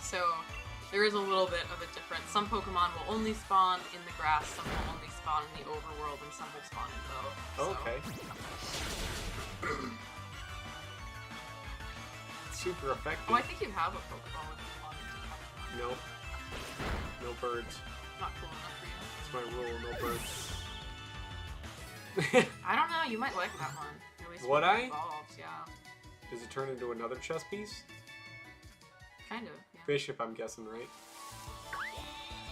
So there is a little bit of a difference. Some Pokemon will only spawn in the grass, some will only spawn in the overworld, and some will spawn in both. Okay. Super effective. Oh, I think you have a Pokeball if you wanted to catch one. Nope. No birds. Not cool enough for you. It's my rule, no birds. I don't know, you might like that one. At least Would when I? it evolves, yeah. Does it turn into another chess piece? Kind of, yeah. Bishop, I'm guessing, right?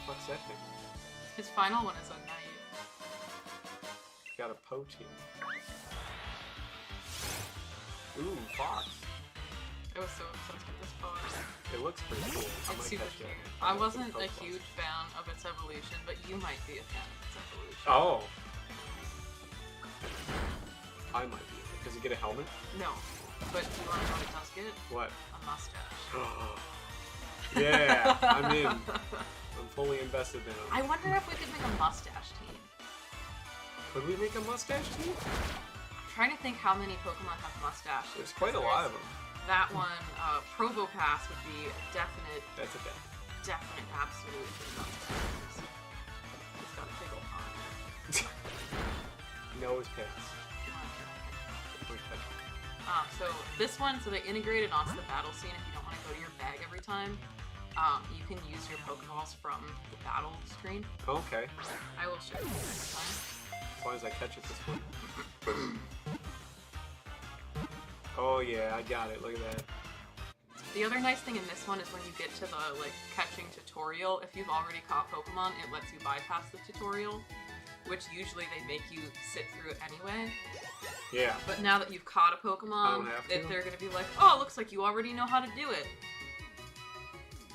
What's that thing? His final one is a knight. Got a Pokémon. Ooh, fox. I was so obsessed with this pose. It looks pretty cool. I It's might super catch cute. it. I wasn't a huge fan of its evolution, but you might be a fan of its evolution. Oh. I might be. Does it get a helmet? No. But do you want to know what it does get? What? A mustache. Yeah, I'm in. I'm fully invested now. I wonder if we could make a mustache team. Could we make a mustache team? I'm trying to think how many Pokemon have mustaches. There's quite a lot of them. That one, Probopass would be a definite, That's a definite absolute mustache. It's got a big old eye. Nose picks. So this one, so they integrated onto the battle scene if you don't want to go to your bag every time. You can use your Pokeballs from the battle screen. Okay. I will show you next time. As long as I catch it this one. Oh yeah, I got it. Look at that. The other nice thing in this one is when you get to the catching tutorial, if you've already caught Pokemon, it lets you bypass the tutorial, which usually they make you sit through it anyway. Yeah. But now that you've caught a Pokemon, they're gonna be like, oh, it looks like you already know how to do it.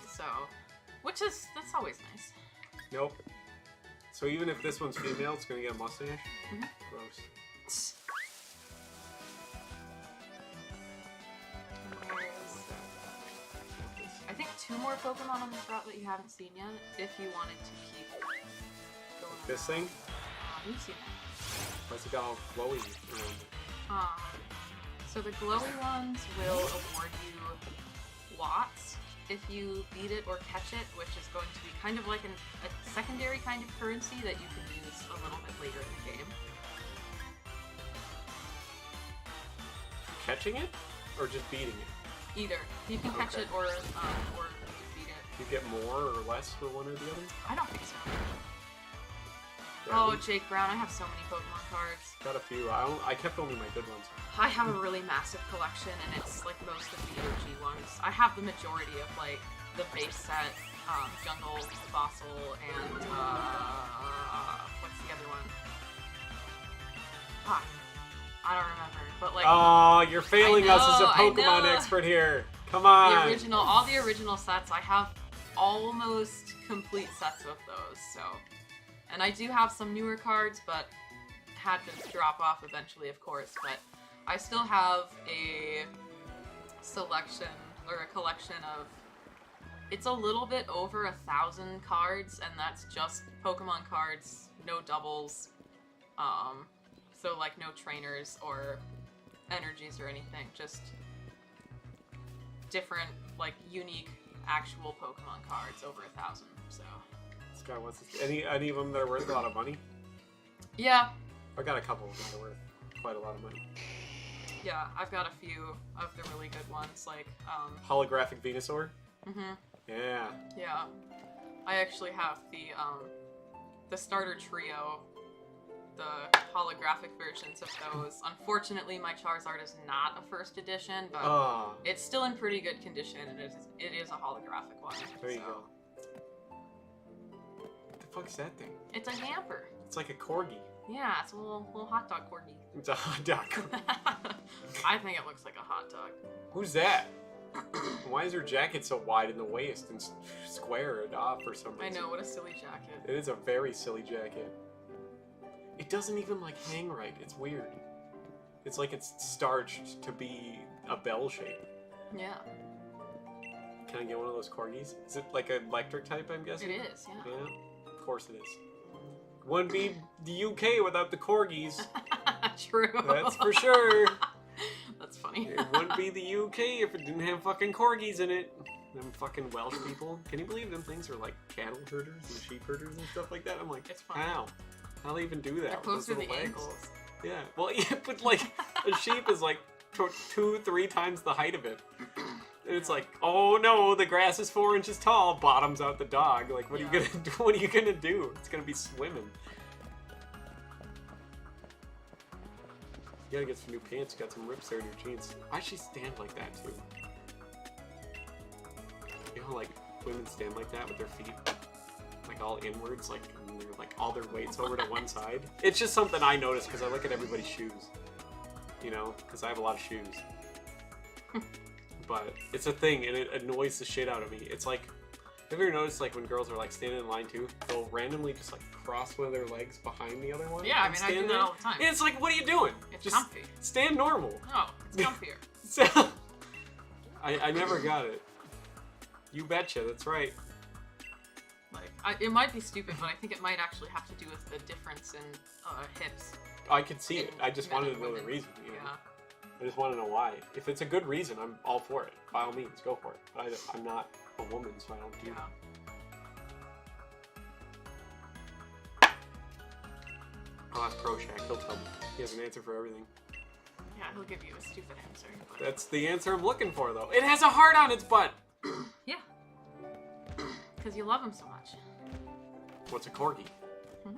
So, that's always nice. Nope. So even if this one's female, it's gonna get a mustache? Mm-hmm. Gross. I think 2 more Pokemon on this route that you haven't seen yet, if you wanted to keep going. This thing? You've seen that. Why's it got all glowy around it? So the glowy ones will award you watts if you beat it or catch it, which is going to be kind of like a secondary kind of currency that you can use a little bit later in the game. Catching it? Or just beating it? Either. You can catch it or beat it. You get more or less for one or the other? I don't think so. Yeah, Oh, Jake Brown, I have so many Pokemon cards. Got a few. I kept only my good ones. I have a really massive collection, and it's like most of the OG ones. I have the majority of like the base set, Jungle, Fossil, and what's the other one? Fuck. I don't remember, but like. Oh, you're failing us as a I Pokemon know. expert here. Come on. All the original sets, I have almost complete sets of those, so. And I do have some newer cards, but had to drop off eventually, of course, but I still have a selection, or a collection of, it's a little bit over 1,000 cards, and that's just Pokemon cards, no doubles, so like no trainers or energies or anything, just different, like, unique, actual Pokemon cards over 1,000, so. This guy wants to... Any of them that are worth a lot of money? Yeah. I got a couple of them that are worth quite a lot of money. Yeah, I've got a few of the really good ones, like, Holographic Venusaur? Mm-hmm. Yeah. Yeah. I actually have the starter trio, the holographic versions of those. Unfortunately, my Charizard is not a first edition, but it's still in pretty good condition, and it is a holographic one. There you go. What the fuck's that thing? It's a hamper. It's like a corgi. Yeah, it's a little hot dog corgi. It's a hot dog. I think it looks like a hot dog. Who's that? Why is her jacket so wide in the waist and square it off for some reason? I know, what a silly jacket. It is a very silly jacket. It doesn't even like hang right. It's weird. It's like it's starched to be a bell shape. Yeah. Can I get one of those corgis? Is it like an electric type, I'm guessing? It is, yeah. Yeah, of course it is. Wouldn't be the UK without the corgis. True. That's for sure. That's funny. It wouldn't be the UK if it didn't have fucking corgis in it. Them fucking Welsh people. Can you believe them things are like cattle herders and sheep herders and stuff like that? I'm like, It's funny. how? How do they even do that? They're with close those to the little legs? ankles. Yeah, well, yeah, but like a sheep is like 2-3 times the height of it. And it's like, oh no, the grass is 4 inches tall, bottoms out the dog. Like, what are you gonna do? What are you gonna do? It's gonna be swimming. You gotta get some new pants. You got some rips there in your jeans. Why she stand like that too? You know, how, like women stand like that with their feet like all inwards, like and they're like all their weight's over to one side. It's just something I notice because I look at everybody's shoes. You know, because I have a lot of shoes. But it's a thing, and it annoys the shit out of me. It's like, have you ever noticed, like, when girls are, like, standing in line, too, they'll randomly just, like, cross one of their legs behind the other one? Yeah, I mean, I do that all the time. And it's like, what are you doing? It's just comfy. stand normal. No, it's comfier. So, I never got it. You betcha, that's right. Like, it might be stupid, but I think it might actually have to do with the difference in hips. I could see it. I just men wanted and to know the women. reason, you know? Yeah. I just want to know why. If it's a good reason, I'm all for it. By all means, go for it. But I'm not a woman, so I don't do that. I'll ask Kroshak. He'll tell me. He has an answer for everything. Yeah, he'll give you a stupid answer. But... That's the answer I'm looking for, though. It has a heart on its butt! Yeah. Because you love him so much. What's a corgi? Mm-hmm.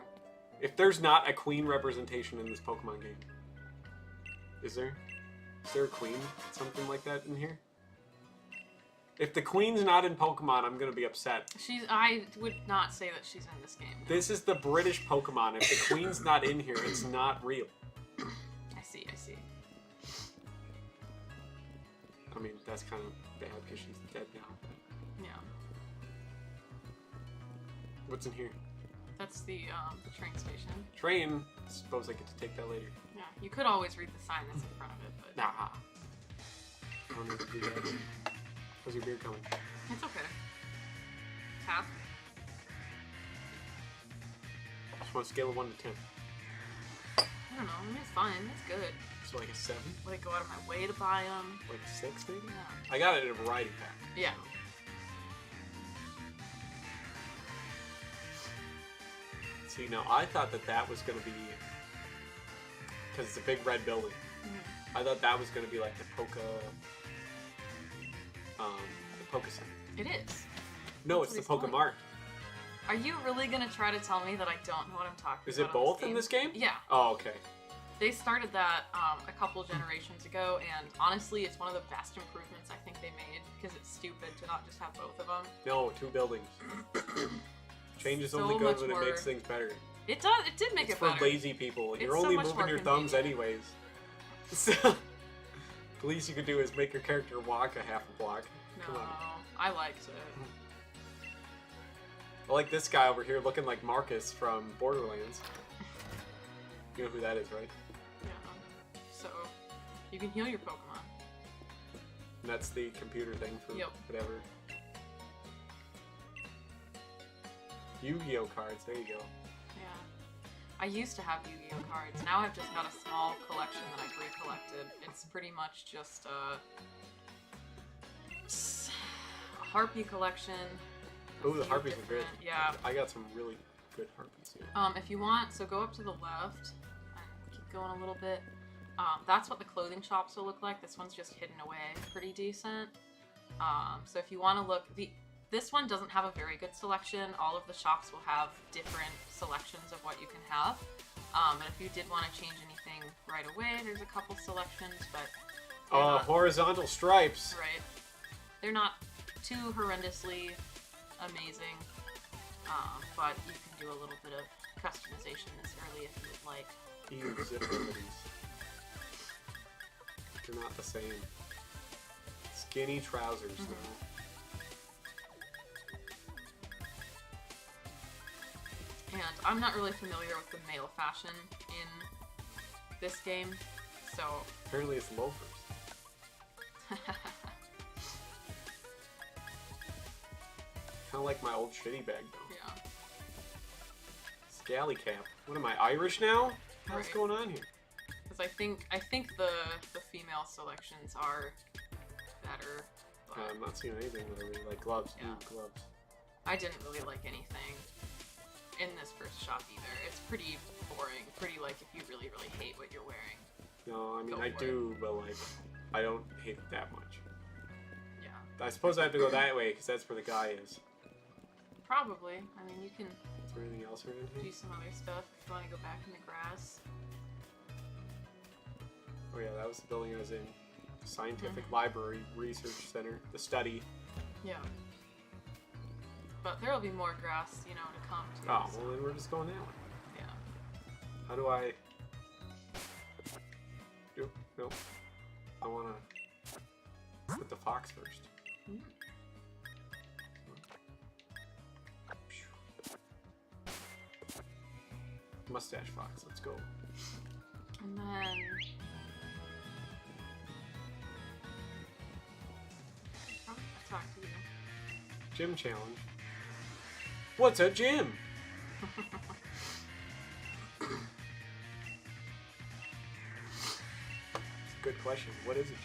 If there's not a queen representation in this Pokemon game, is there? Is there a queen? Something like that in here? If the queen's not in Pokemon, I'm gonna be upset. I would not say that she's in this game. No. This is the British Pokemon. If the queen's not in here, it's not real. I see. I mean, that's kind of bad because she's dead now. Yeah. What's in here? That's the train station. Train. I suppose I get to take that later. Yeah, you could always read the sign that's in front of it, but... Nah. I don't need to do that. How's your beer coming? It's okay. Tap. Just want a scale of 1 to 10. I don't know, I mean, it's fine, it's good. So like a 7? Would I go out of my way to buy them? Like a 6 maybe? Yeah. I got it in a variety pack. Yeah. See, now I thought that was going to be... Because it's a big red building. Mm-hmm. I thought that was going to be like the Poke Center. It is. No, That's it's what the he's Pokemart. Are you really gonna try to tell me that I don't know what I'm talking Is about? it both in this game? Yeah. Oh, okay. They started that a couple generations ago, and honestly, it's one of the best improvements I think they made, because it's stupid to not just have both of them. No, 2 buildings. Change is So only good much when more- it makes things better. It does. It did make It's it for better. lazy people. You're It's so only much moving more your thumbs convenient. anyways. So, the least you could do is make your character walk a half a block. Come No, on. I liked it. I like this guy over here looking like Marcus from Borderlands. You know who that is, right? Yeah. So you can heal your Pokemon. And that's the computer thing for Yep. whatever. Yu-Gi-Oh cards, there you go. Yeah. I used to have Yu-Gi-Oh cards. Now I've just got a small collection that I've recollected. It's pretty much just a Harpy collection. Oh, the few Harpies are good. different- Yeah. I got some really good Harpies here. If you want, so go up to the left and keep going a little bit. That's what the clothing shops will look like. This one's just hidden away pretty decent. So if you want to look, this one doesn't have a very good selection. All of the shops will have different selections of what you can have. And if you did want to change anything right away, there's a couple selections, but they're not, Horizontal stripes. right. They're not too horrendously amazing. but you can do a little bit of customization this early if you would like. Use abilities. They're not the same. Skinny trousers, though. And I'm not really familiar with the male fashion in this game, so... Apparently it's loafers. Kind of like my old shitty bag, though. Yeah. Scally cap. What am I, Irish now? What's going on here? Because I think the female selections are better. But I'm not seeing anything that I really like. Gloves. Yeah. Ooh, gloves. I didn't really like anything in this first shop either. It's pretty boring. Pretty like if you really, really hate what you're wearing. No, I mean, Go I for do, but like, I don't hate it that much. Yeah. I suppose I have to go that way because that's where the guy is. Probably. I mean, you can Is there anything else around do here? some other stuff if you want to go back in the grass. Oh yeah, that was the building I was in. Scientific Library Research Center. The study. Yeah. But there will be more grass, you know, to come to. Oh, so, well then we're just going that way. yeah. How do I... Nope. I want to put the fox first. Mm. Mustache fox, let's go. And then... I'll talk to you. Gym challenge. What's a gym? Good question. What is a gym?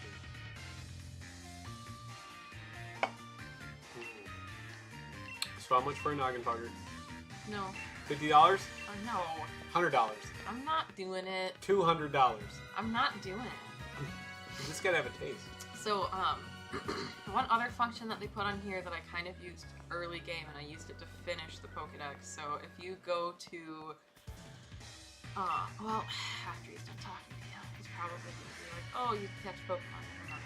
So how much for a noggin pugger? No. $50? No. $100? I'm not doing it. $200? I'm not doing it. You just gotta have a taste. So, one other function that they put on here that I kind of used early game, and I used it to finish the Pokedex. So if you go to, well, after he's done talking to you, he's probably gonna be like, oh, you can catch Pokemon, never mind.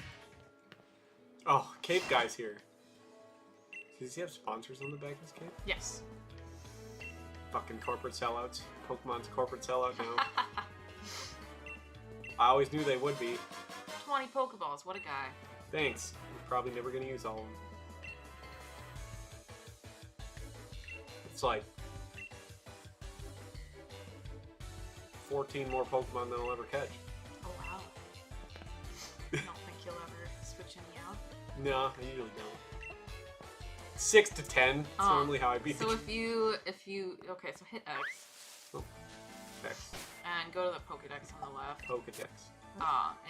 Oh, Cape Guy's here. Does he have sponsors on the back of his cape? Yes. Fucking corporate sellouts. Pokemon's a corporate sellout now. I always knew they would be. 20 Pokeballs, what a guy. Thanks. I'm probably never gonna use all of them. It's like 14 more Pokemon than I'll ever catch. Oh, wow. I don't think you'll ever switch any out. No, I usually don't. 6 to 10. That's normally how I beat So the if you, okay, so hit X. X. And go to the Pokedex on the left. Pokedex.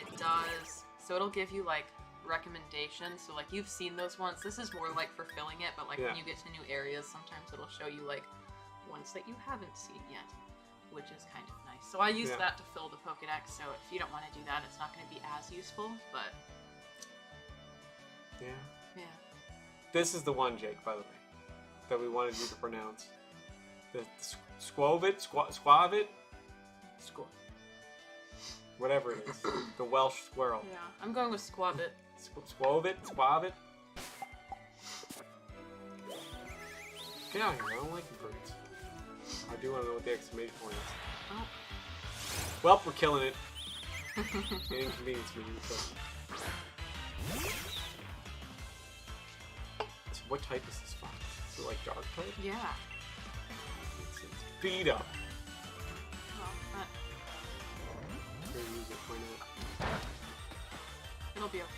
It does. So it'll give you like recommendations. So like you've seen those ones. This is more like for filling it, but like when you get to new areas, sometimes it'll show you like ones that you haven't seen yet, which is kind of nice. So I use that to fill the Pokedex. So if you don't want to do that, it's not going to be as useful. But Yeah. This is the one, Jake, by the way, that we wanted you to pronounce. The Squavit? Whatever it is. The Welsh squirrel. Yeah, I'm going with Squavit. Squavit? Get out of here, I don't like birds. I do want to know what the exclamation point is. Oh. Well, we're killing it. It inconvenienced me, so. So what type is this fox? Is it like dark type? Yeah. It's beat up. Well, that, Use it, why not? it'll be okay.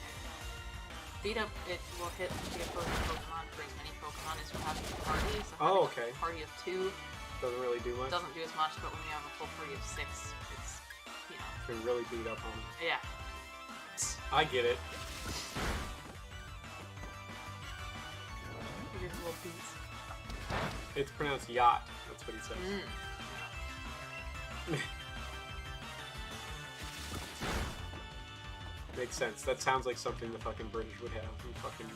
Beat up, it will hit the opposing Pokemon for as many Pokemon as you have in the party. So Oh, okay. A party of 2 Doesn't really do much. doesn't do as much, but when you have a full party of 6, it's, you know. Can really beat up on it. Yeah. I get it. Here's a little piece. It's pronounced yacht. That's what he says. Makes sense. That sounds like something the fucking British would have. Fucking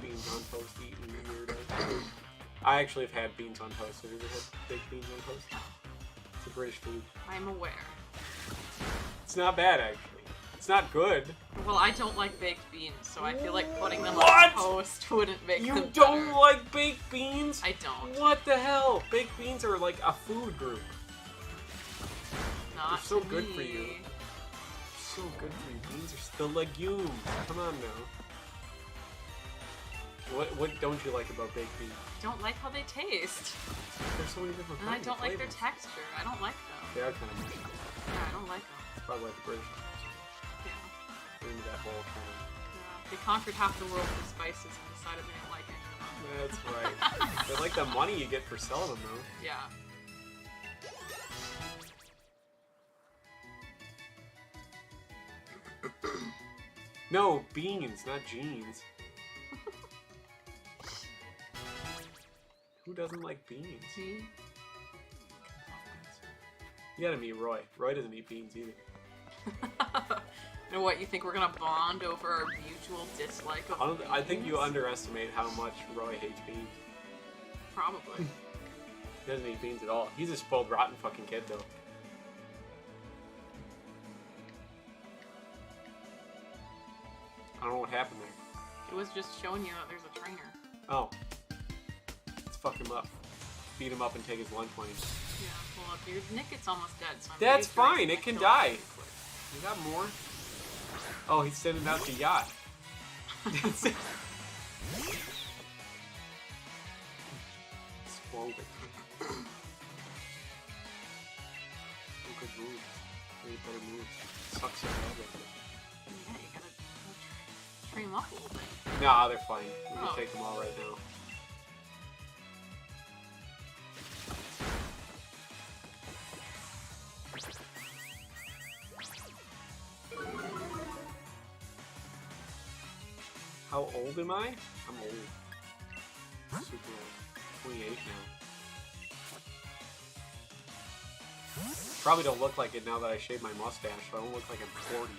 beans on toast eating weirdo. I actually have had beans on toast. Have you ever had baked beans on toast? It's a British food. I'm aware. It's not bad, actually. It's not good. Well, I don't like baked beans, so I feel like putting them What? on toast wouldn't make them You don't better. like baked beans? I don't. What the hell? Baked beans are like a food group. Not They're so to good me. for you. So good for you. Beans are still legumes. Come on now. What don't you like about baked beans? I don't like how they taste. There's so many different And I kinds don't of like their flavors. texture. I don't like them. They are kind of mushy. Yeah, I don't like them. It's probably like the British. Yeah. They're into that whole kind of... Yeah. They conquered half the world with spices and decided they didn't like any of them. That's right. They like the money you get for selling them, though. Yeah. No, beans, not jeans. Who doesn't like beans? See? You gotta meet Roy. Roy doesn't eat beans either. And what, you think we're gonna bond over our mutual dislike of I think you beans? underestimate how much Roy hates beans. Probably. He doesn't eat beans at all. He's a spoiled, rotten fucking kid, though. I don't know what happened there. It was just showing you that there's a trainer. Oh. Let's fuck him up. Beat him up and take his lunch money. Yeah, well, your Nicket's almost dead, so I'm That's pretty sure fine, he's it can gonna kill die. him pretty quick. You got more? Oh, he's sending out the yacht. Exploded. Good moves. Really better moves. Sucks so bad right Yeah, you gotta train them up a little bit. there. Nah, they're fine. We can Oh. take them all right now. How old am I? I'm old. Super old. 28 now. Probably don't look like it now that I shaved my mustache, so I don't look like I'm 40.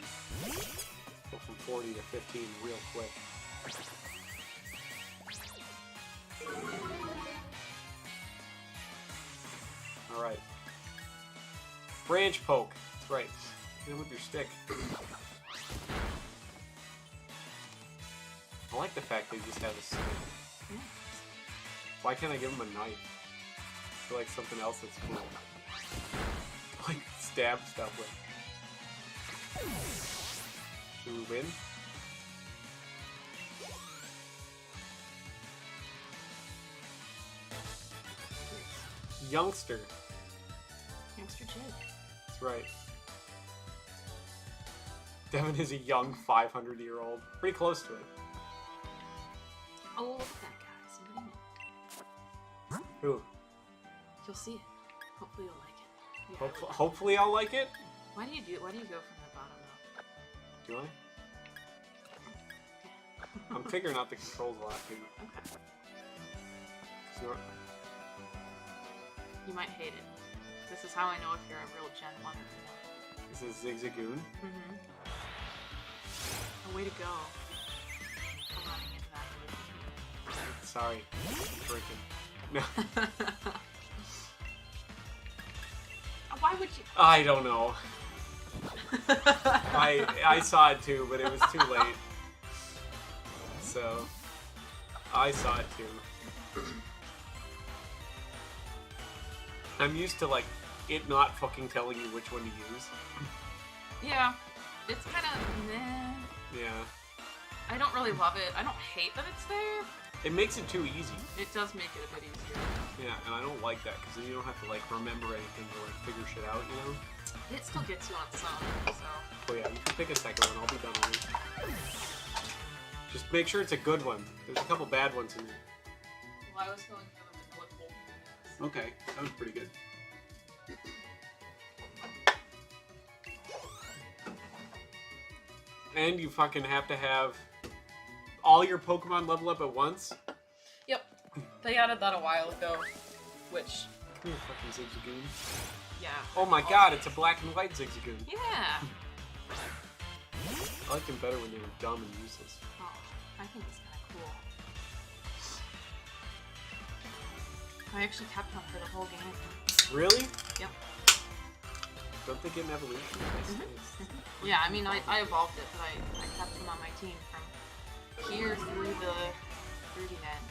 Go from 40 to 15 real quick. Alright. Branch poke. That's right. Hit him with your stick. I like the fact they just have a stick. Why can't I give him a knife? I feel like something else that's cool. Like stab stuff with. Should we win? Youngster. Youngster Jake. That's right. Devin is a young 500-year-old. Pretty close to it. Oh, look at that guy. Somebody new. Who? You'll see it. Hopefully you'll like it. Yeah, Hopefully I'll like it. Why do you go from the bottom though? Do I? I'm figuring out the controls a lot too. Okay. So, You might hate it. This is how I know if you're a real Gen 1 or not. this is Zigzagoon. Mm-hmm. Oh, way to go. I'm running into that. Sorry, I'm drinking. No, Why would you? I don't know. I saw it too, but it was too late. So I saw it too. I'm used to like it not fucking telling you which one to use. Yeah, it's kind of meh. Yeah, I don't really love it. I don't hate that it's there. it makes it too easy. It does make it a bit easier. Yeah, and I don't like that because then you don't have to like remember anything or like figure shit out, you know? It still gets you on some, so. Oh yeah, you can pick a second one. I'll be done with it. Just make sure it's a good one. There's a couple bad ones in there. Well, I was going for the vanilla cold. Okay, that was pretty good. And you fucking have to have all your Pokemon level up at once? Yep. They added that a while ago, which, Come here, fucking Zigzagoon. yeah. Oh my god, it's a black and white Zigzagoon. Yeah. I liked them better when they were dumb and useless. Oh, I think it's kind of cool. I actually kept him for the whole game. Really? Yep. Don't they get an evolution? Yeah, I mean, I evolved it, but I kept him on my team from here through the end.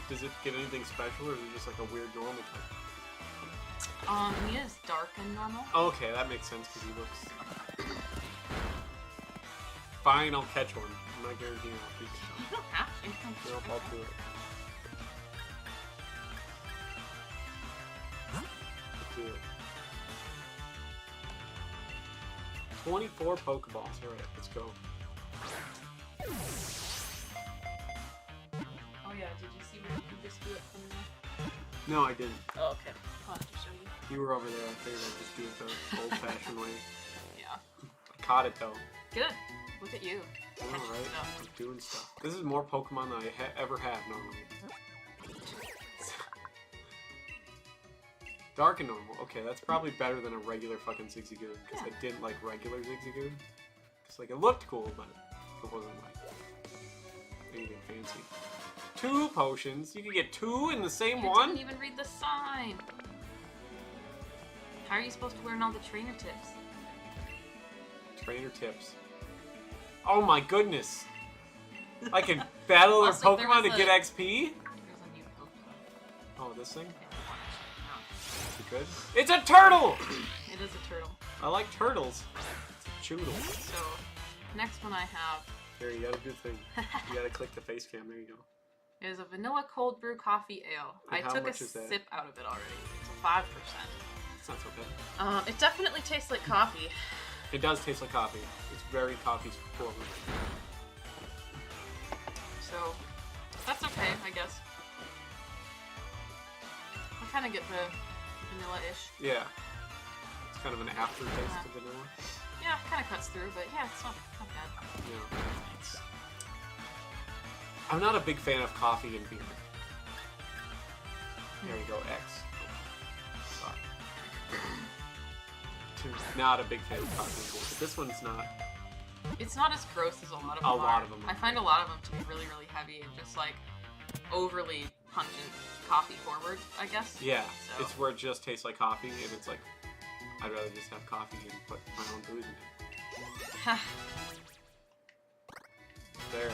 Does it get anything special, or is it just like a weird normal type? He is dark and normal. Okay, that makes sense because he looks. Fine, I'll catch one. I'm not guaranteeing I'll keep it. You don't have to. Nope, I'll do it. Let's do it. 24 Pokeballs. Alright, let's go. Oh yeah, did you see where you can just do it from there? No, I didn't. Oh, okay. I'll have to show you. You were over there. I figured I'd just do it the old-fashioned way. Yeah. I caught it, though. Good. Look at you. I know, Catching right? stuff. I'm doing stuff. This is more Pokemon than I ever have, normally. Dark and normal. Okay, that's probably better than a regular fucking Zigzagoon, because I didn't like regular Zigzagoon. Because, like, it looked cool, but it wasn't, like, anything fancy. 2 potions? You can get 2 in the same one? You didn't even read the sign. How are you supposed to learn all the trainer tips? Trainer tips. Oh my goodness! I can battle their Also, Pokemon to there's get XP? There's a new Pokemon. Oh, this thing? Yeah, Is it good? It's a turtle! it is a turtle. I like turtles. It's a choodle. So, next one I have There, you gotta do the thing. You gotta click the face cam. There you go. is a vanilla cold brew coffee ale. And I how took a much is that? sip out of it already. It's a 5%. It's not so bad. It definitely tastes like coffee. It does taste like coffee. It's very coffee forward. So, that's okay, I guess. I kind of get the vanilla-ish. Yeah. It's kind of an aftertaste of vanilla. Yeah, it kind of cuts through, but yeah, it's not bad. Yeah. I'm not a big fan of coffee and beer. There you go, X. Not a big fan of coffee and beer, but this one's not. It's not as gross as a lot of them A lot of them I are. find a lot of them to be really, really heavy and just like overly pungent coffee forward, I guess. Yeah, So- it's where it just tastes like coffee, and it's like, I'd rather just have coffee and put my own booze in it. There.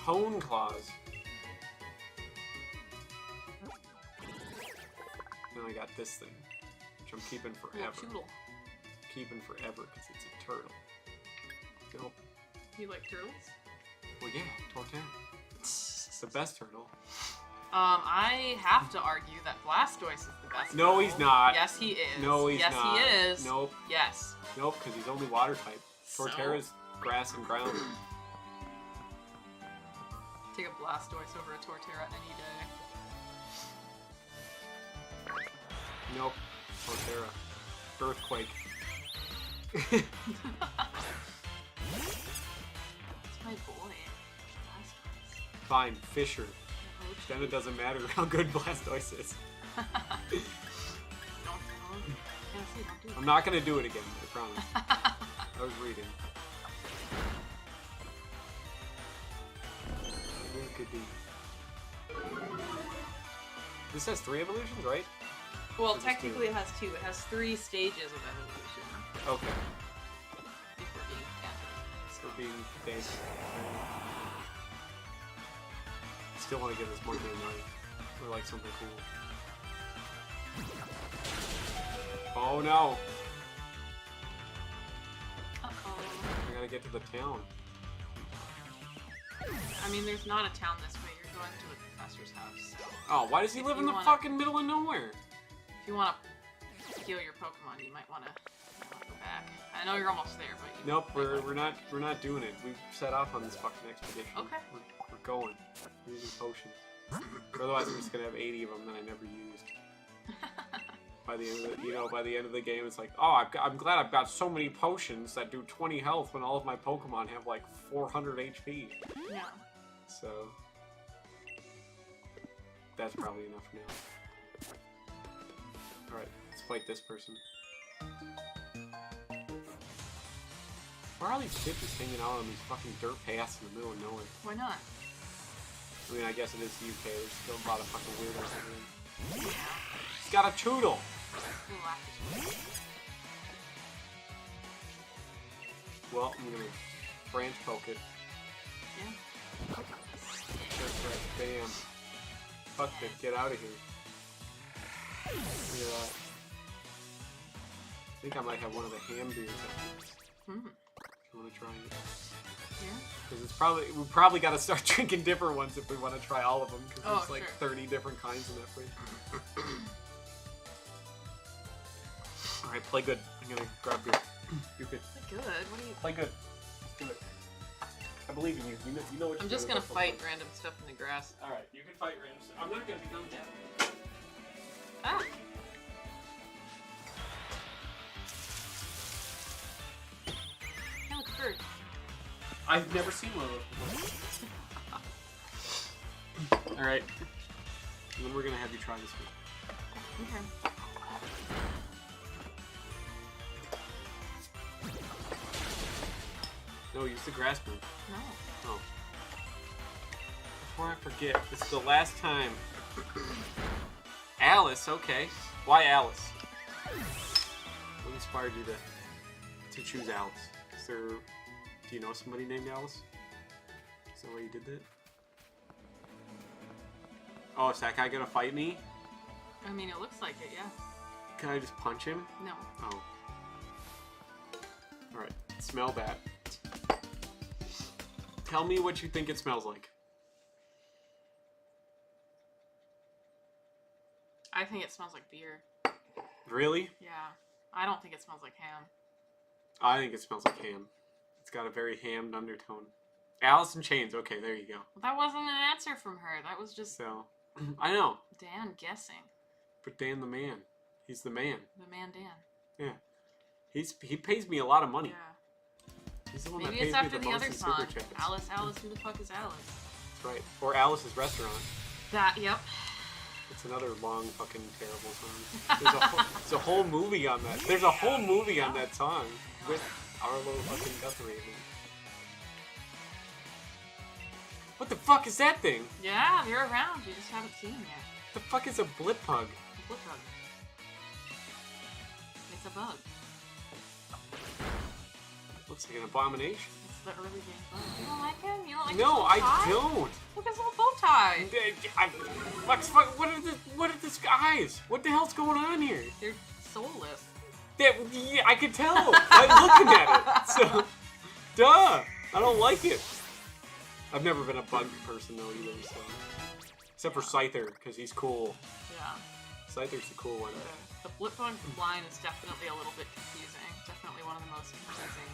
Hone claws. Now I got this thing, which I'm keeping forever. Choodle. Keeping forever because it's a turtle. Nope. You like turtles? Well, yeah, Torterra. It's the best turtle. I have to argue that Blastoise is the best. No, turtle. he's not. Yes, he is. No, he's yes, not. Yes, he is. Nope. Yes. Nope, because he's only water type. So? Torterra's grass and ground. Take a Blastoise over a Torterra any day. Nope. Torterra. Earthquake. It's my boy. Blastoise. Fine, Fisher. Then it doesn't matter how good Blastoise is. I'm not gonna do it again, I promise. I was reading. It could be. This has 3 evolutions, right? Well, Or just technically it has 2. It has 3 stages of evolution. Okay. If we're being For being based. I still want to get this more game right. Or like something cool. Oh no! Uh-oh. I gotta get to the town. I mean, there's not a town this way. You're going to a professor's house. So Oh, why does he If live in you the wanna- fucking middle of nowhere? if you want to heal your Pokemon, you might want to go back. I know you're almost there, but you Nope, might we're wanna- not doing it. We've set off on this fucking expedition. Okay. We're going. We're using potions. Otherwise, I'm just gonna have 80 of them that I never used. By the end of the, by the end of the game, it's like, oh, I'm glad I've got so many potions that do 20 health when all of my Pokemon have like 400 HP. Yeah. So that's probably enough now. All right, let's fight this person. Why are all these kids just hanging out on these fucking dirt paths in the middle of nowhere? Why not? I mean, I guess it is the UK. There's still a lot of fucking weirdos over there. He's got a Choodle! little after. Well, I'm gonna branch poke it. Yeah. That's right. Bam. Fuck it. Get out of here. Look at that. I think I might have one of the ham beers after. Hmm. I want to try it. Yeah. Because it's probably we probably got to start drinking different ones if we want to try all of them. Because there's like sure. 30 different kinds in that fridge. All right, play good. I'm gonna grab your. You're good. Good. What are you? Play good. Let's do it. I believe in you. You know what. I'm just gonna fight random stuff in the grass. All right, you can fight random stuff. I'm not gonna become dead. Ah. Hey, look, bird. I've never seen one of those before. All right. And then we're gonna have you try this one. Okay. No, use the grass move. No. Oh. Before I forget, this is the last time. Alice, okay. Why Alice? What inspired you to choose Alice? Is there? Do you know somebody named Alice? Is that why you did that? Oh, is that guy gonna fight me? I mean, it looks like it, yeah. Can I just punch him? No. Oh. Alright, smell that. Tell me what you think it smells like. I think it smells like beer. Really? Yeah. I don't think it smells like ham. I think it smells like ham. It's got a very hammed undertone. Alice in Chains. Okay, there you go. Well, that wasn't an answer from her. That was just So, I know. Dan guessing. But Dan the man. He's the man. The man Dan. Yeah. He pays me a lot of money. Yeah. He's the one Maybe that pays it's me after the the most other in song. super chats. Alice, Alice, who the fuck is Alice? That's right. Or Alice's Restaurant. That, yep. It's another long, fucking terrible song. There's a whole movie on that. There's a whole movie on that song with Arlo fucking Guthrie in it. What the fuck is that thing? Yeah, they're around. You just haven't seen them yet. The fuck is a blip pug? Flip bug. It's a bug. Looks like an abomination. It's the early game bug. You don't like him? You don't like his No, little I tie? don't. Look at his little bow tie. What are the eyes? What the hell's going on here? They're soulless. Yeah, I could tell by looking at it. So, duh. I don't like it. I've never been a bug person though either. So, except for Cider, because he's cool. Yeah. Cider's the cool one. The flip bug line is definitely a little bit confusing. Definitely one of the most confusing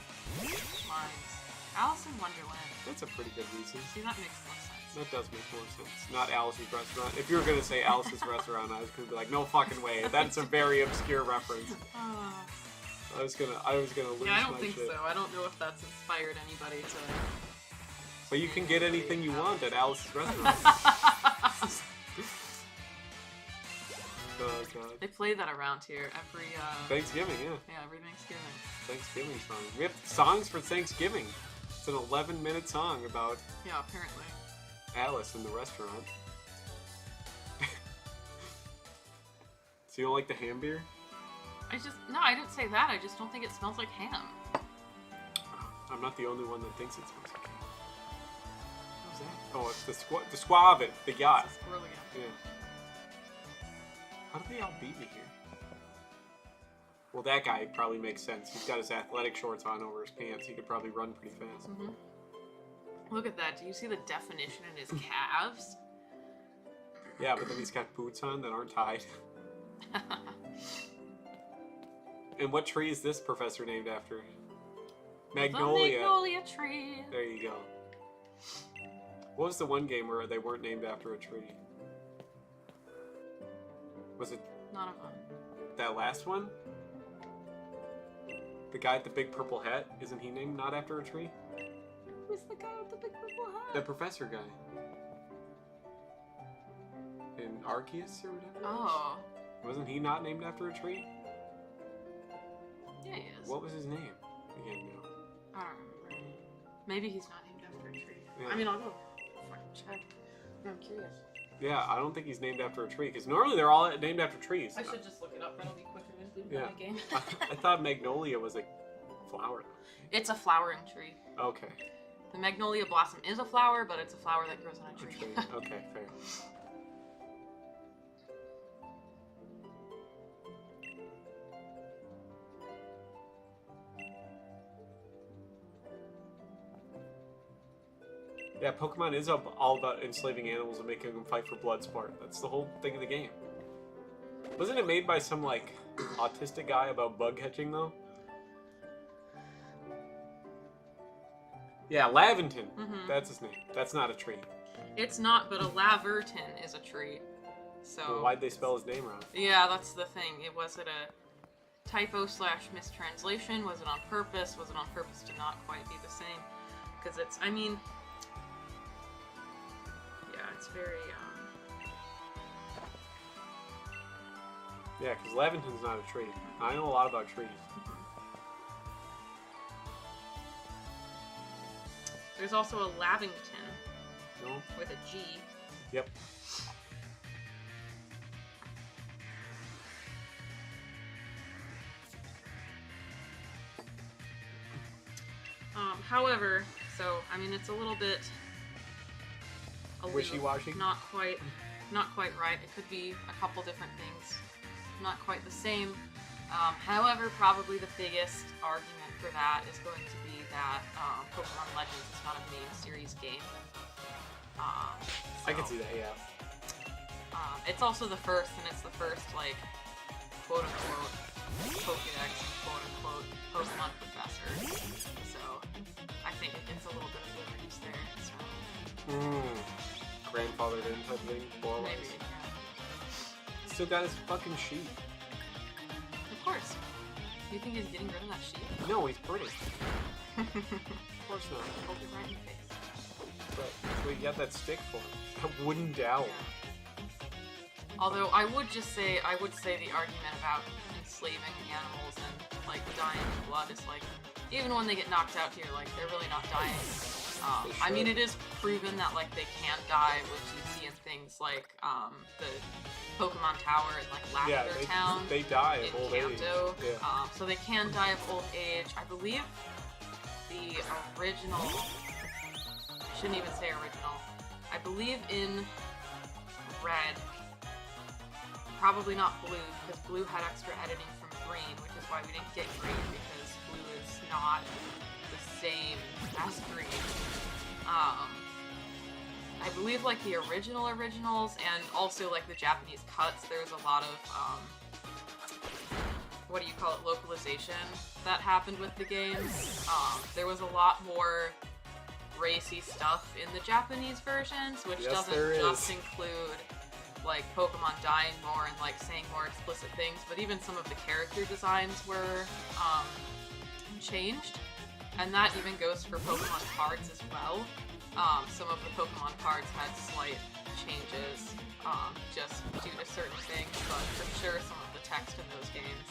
lines. Alice in Wonderland. That's a pretty good reason. See, that makes more sense. That does make more sense. Not Alice's Restaurant. If you were gonna say Alice's Restaurant, I was gonna be like, no fucking way. That's a very obscure reference. I was gonna lose Yeah, I don't my think shit. so. I don't know if that's inspired anybody to. But you can get anything you want at Alice's Restaurant. Oh god. They play that around here every. Thanksgiving, yeah. Yeah, every Thanksgiving. Thanksgiving song. We have songs for Thanksgiving. It's an 11-minute song about Yeah, apparently. Alice in the restaurant. So you don't like the ham beer? No, I didn't say that. I just don't think it smells like ham. I'm not the only one that thinks it smells like ham. How's that? Oh, it's the Squav, the yacht. It's a squirrel again. Yeah. How did they all beat me here? Well, that guy probably makes sense. He's got his athletic shorts on over his pants. He could probably run pretty fast. Mm-hmm. Look at that. Do you see the definition in his calves? Yeah, but then he's got boots on that aren't tied. And what tree is this professor named after? Magnolia. The Magnolia tree. There you go. What was the one game where they weren't named after a tree? Was it None of them. that last one? The guy with the big purple hat, isn't he named not after a tree? Who's the guy with the big purple hat? The professor guy. In Arceus or whatever? Oh. Wasn't he not named after a tree? Yeah, he is. What was his name? Again, no. I don't remember. Maybe he's not named after a tree. Yeah. I mean, I'll go fucking check. I'm curious. Yeah, I don't think he's named after a tree, because normally they're all named after trees. I should just look it up. That'll be quicker than. Yeah. the game. I thought magnolia was a flower. It's a flowering tree. Okay. The magnolia blossom is a flower, but it's a flower that grows on a tree. Okay, fair. Yeah, Pokemon is all about enslaving animals and making them fight for blood sport. That's the whole thing of the game. Wasn't it made by some, like, autistic guy about bug catching, though? Yeah, Laventon. Mhm. That's his name. That's not a tree. It's not, but a laverton is a tree. So Well, why'd they spell his name wrong? yeah, that's the thing. Was it a typo / mistranslation? Was it on purpose? Was it on purpose to not quite be the same? Because it's, I mean, yeah, it's very, Yeah, because Laventon's not a tree. I know a lot about trees. There's also a Lavington No? with a G. Yep. However, so I mean, it's a little bit aloof, Wishy-washy? not quite right. It could be a couple different things, not quite the same. However, probably the biggest argument for that is going to be that Pokemon Legends is not a main series game. I can see that, yeah. It's also the first, and it's the first, like, quote-unquote Pokédex, quote-unquote Pokemon professor. So, I think it gets a little bit of liberties there. So, Grandfathered in type thing. maybe, yeah. Still got his fucking sheep. Of course. You think he's getting rid of that sheep? No, he's pretty. Of course not. Hold it right in the face. But that's what you got that stick for. A wooden dowel. Yeah. Although I would say the argument about enslaving animals and like dying in blood is like, even when they get knocked out here, like they're really not dying. I mean, it is proven that like they can die, which you see in things like the Pokemon Tower in like Lavender Town. They die in of old Kanto. age. Yeah. So they can die of old age. I believe the original. I shouldn't even say original. I believe in Red. Probably not Blue, because Blue had extra editing from Green, which is why we didn't get Green, because Blue is not the same as Green. I believe like the originals and also like the Japanese cuts, there's a lot of what do you call it, localization that happened with the games. There was a lot more racy stuff in the Japanese versions, which doesn't just include like Pokemon dying more and like saying more explicit things, but even some of the character designs were changed, and that even goes for Pokemon cards as well. Some of the Pokemon cards had slight changes just due to certain things, but for sure some of the text in those games,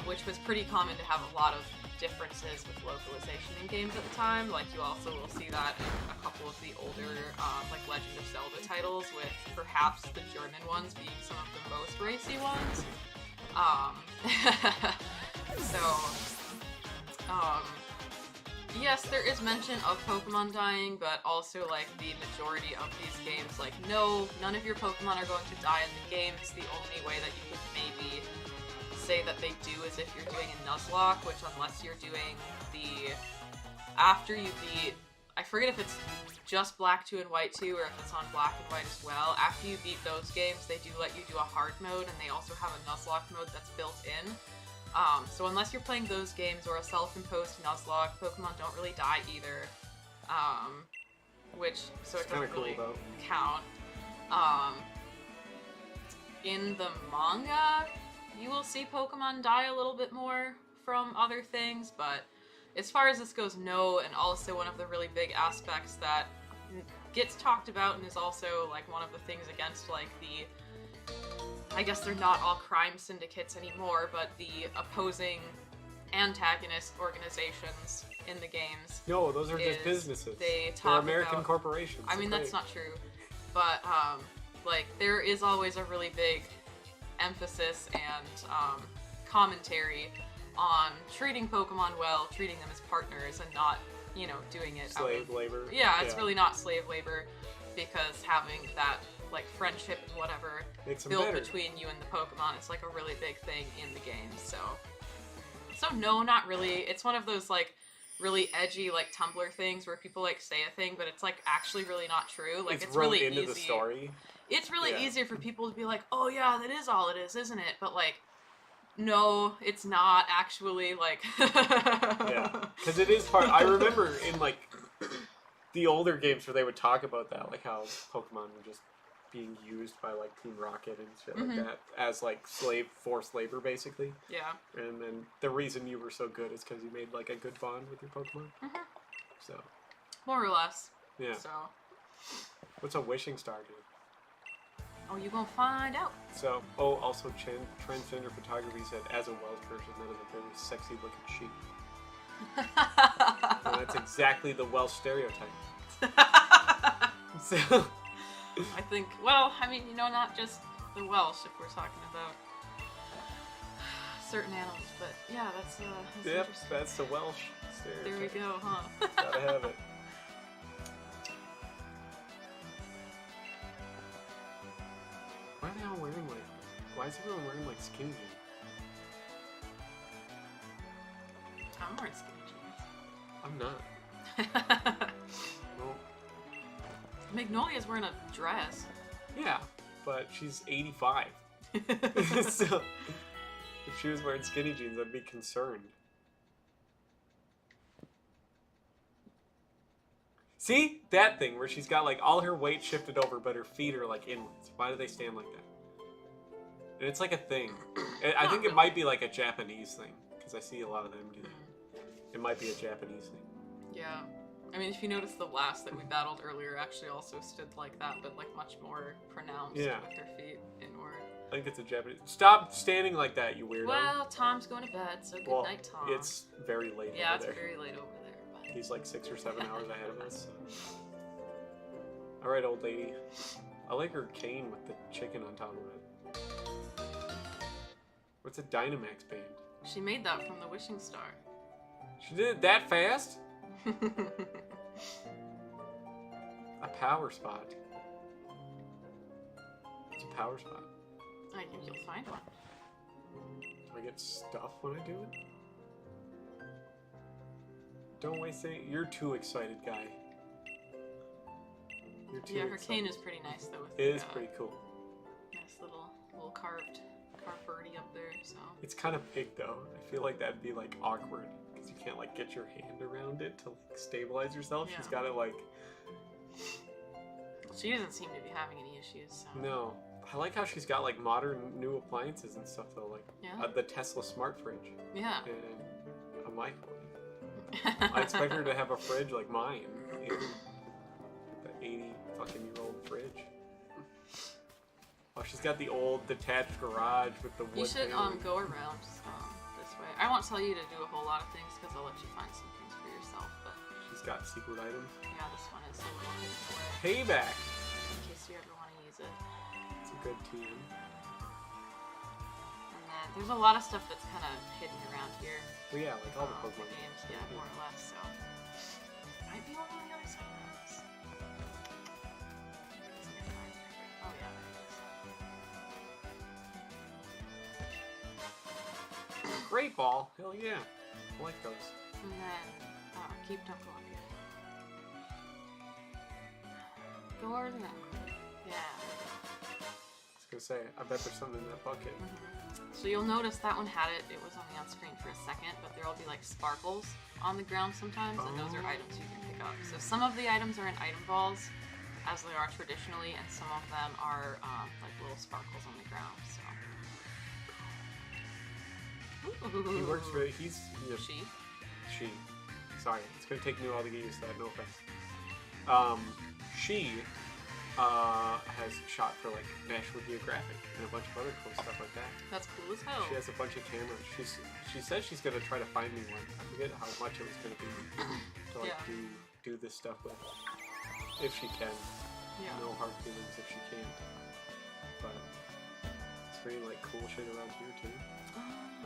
which was pretty common to have a lot of differences with localization in games at the time. Like you also will see that in a couple of the older like Legend of Zelda titles, with perhaps the German ones being some of the most racy ones. Yes, there is mention of Pokemon dying, but also like the majority of these games, like no, none of your Pokemon are going to die in the games. The only way that you could maybe say that they do is if you're doing a Nuzlocke, which unless you're doing the after you beat, I forget if it's just Black 2 and White 2 or if it's on Black and White as well. After you beat those games, they do let you do a hard mode, and they also have a Nuzlocke mode that's built in. So unless you're playing those games or a self-imposed Nuzlocke, Pokemon don't really die either. So it doesn't really count. In the manga, you will see Pokemon die a little bit more from other things, but as far as this goes, no. And also one of the really big aspects that gets talked about and is also like one of the things against like the, I guess they're not all crime syndicates anymore, but the opposing antagonist organizations in the games. No, those are just businesses. They're American corporations. I mean, that's not true. But, like, there is always a really big emphasis and commentary on treating Pokemon well, treating them as partners, and not, you know, doing it slave labor. Yeah, it's really not slave labor, because having that, like, friendship and whatever built between you and the Pokemon is, like, a really big thing in the game, so no, not really. It's one of those, like, really edgy, like, Tumblr things where people, like, say a thing, but it's, like, actually really not true. Like, it's really into easy. The story. It's really easy for people to be like, oh yeah, that is all it is, isn't it? But, like, no, it's not actually, like... Yeah, because it is part... I remember in, like, the older games where they would talk about that, like how Pokemon were just being used by, like, Team Rocket and shit like that as, like, forced labor, basically. Yeah. And then the reason you were so good is because you made, like, a good bond with your Pokemon. So. More or less. Yeah. So. What's a wishing star do? Oh, you gonna find out. So, also transgender photography said, as a Welsh person, that is a very sexy looking sheep. And that's exactly the Welsh stereotype. So, I think, well, I mean, you know, not just the Welsh, if we're talking about certain animals, but yeah, that's yep, interesting. that's the Welsh stereotype. There we go, huh? Gotta have it. Why are they all wearing, like, why is everyone wearing, like, skinny jeans? I'm wearing skinny jeans. I'm not. Well, Magnolia's wearing a dress. yeah, but she's 85. So, if she was wearing skinny jeans, I'd be concerned. See? That thing where she's got, like, all her weight shifted over, but her feet are, like, inwards. Why do they stand like that? And it's, like, a thing. I think it might be, like, a Japanese thing, because I see a lot of them do that. It might be a Japanese thing. Yeah. I mean, if you notice, the last that we battled earlier actually also stood like that, but, like, much more pronounced with her feet inward. I think it's a Japanese... Stop standing like that, you weirdo. Well, Tom's going to bed, so good night, Tom. It's very late over there. Yeah, it's very late over there. He's like 6 or 7 hours ahead of us. So. Alright, old lady. I like her cane with the chicken on top of it. What's a Dynamax band? She made that from the Wishing Star. She did it that fast? A power spot. It's a power spot. I think you'll find one. Do I get stuff when I do it? Don't waste any. You're too excited, guy. You're too her excited. cane is pretty nice though. With it is pretty cool. Nice little carved birdie up there. So. It's kind of big though. I feel like that'd be like awkward because you can't like get your hand around it to like stabilize yourself. Yeah. She's got it like. She doesn't seem to be having any issues. So. No, I like how she's got like modern new appliances and stuff though, like the Tesla smart fridge. Yeah. And a microwave. I expect her to have a fridge like mine. You know, the 80-fucking-year-old fridge. Oh, she's got the old detached garage with the wood. You should paneling. go around this way. I won't tell you to do a whole lot of things because I'll let you find some things for yourself. But she's got secret items. Yeah, this one is a little hidden away. Payback. In case you ever want to use it. It's a good TM. And then there's a lot of stuff that's kind of hidden around here. Well, yeah, like all the Pokemon games, yeah, more or less. So might be one on the other side of this. Oh yeah, there it is. Great ball. Hell yeah. I like those. And then don't go up here. Go over to that. Yeah. I was gonna say, I bet there's something in that bucket. So you'll notice that one had it. It was only on screen for a second, but there'll be like sparkles on the ground sometimes, and those are items you can pick up. So some of the items are in item balls, as they are traditionally, and some of them are like little sparkles on the ground. So. He works for. He's. You know, She. Sorry, it's gonna take me a while to get used to that. No offense. She has shot for like National Geographic and a bunch of other cool stuff like that. That's cool as hell. She has a bunch of cameras. She says she's gonna try to find me one. I forget how much it was gonna be to like do this stuff with, if she can. Yeah. No hard feelings if she can't. But there any like cool shit around here too?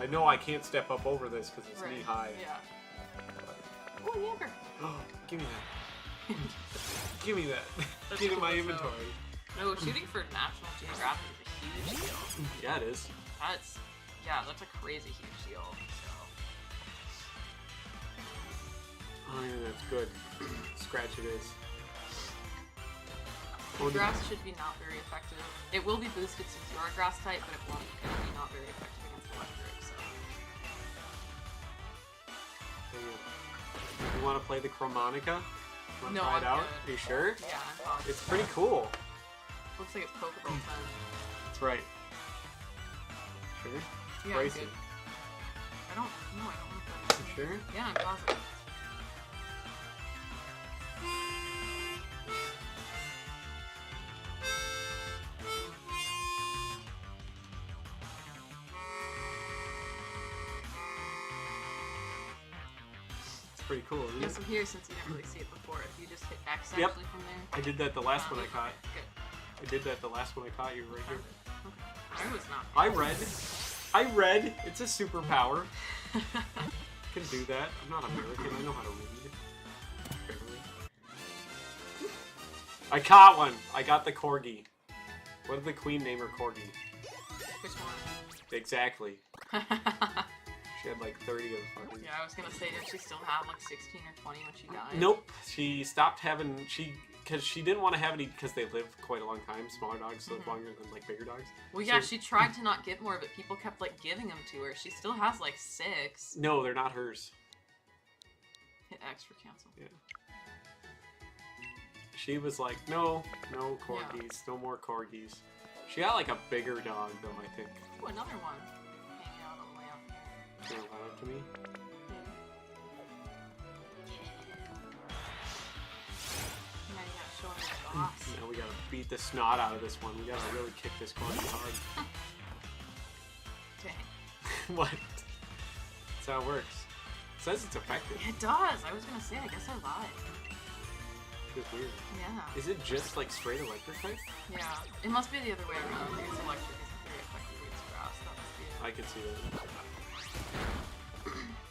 I know I can't step up over this because it's knee high. Yeah. Oh, Yamper. Oh, give me that. Give me that. Get in my inventory. No, shooting for National Geographic is a huge deal. Yeah, it is. That's a crazy huge deal. So. Oh yeah, that's good. Scratch it is. The grass should be not very effective. It will be boosted since you are a grass type, but it won't. It'll be not very effective against electric. So. You want to play the Chromonica? Want to No, try it I'm out? good. Are you sure? Yeah, I'm positive. It's pretty cool. Looks like it's Pokeball time. That's right. Sure? Yeah, I'm Racing. good. I don't want to play. You sure? Yeah, I'm positive. It's pretty cool, isn't Yes, it? I'm here since you didn't really see it before. If you just hit X Yep. actually from there. I did that the last one I caught. Good. I did that the last one I caught. You were right here. Okay. I was not. I read. It's a superpower. Can do that. I'm not American. I know how to read. Barely. I caught one. I got the corgi. What did the queen name her corgi? Which one? Exactly. She had like 30 of the fuckers. Yeah, I was gonna say, did she still have like 16 or 20 when she died? Nope. She stopped having because she didn't want to have any because they live quite a long time. Smaller dogs live longer than like bigger dogs. Well, yeah, So- she tried to not get more, but people kept like giving them to her. She still has like 6. No, they're not hers. Hit X for cancel. Yeah. She was like, no corgis, no more corgis. She got like a bigger dog though, I think. Oh, another one. Hanging out on the way out here. Turn that up to me. Now you gotta show him the boss. Now we gotta beat the snot out of this one. We gotta really kick this corgi hard. Dang. What? That's how it works. It says it's effective. It does. I was gonna say, I guess I lied. It's weird. Yeah. Is it just like straight electric type? Yeah. It must be the other way around. It's electric isn't very effective against grass. That must be it. I can see that.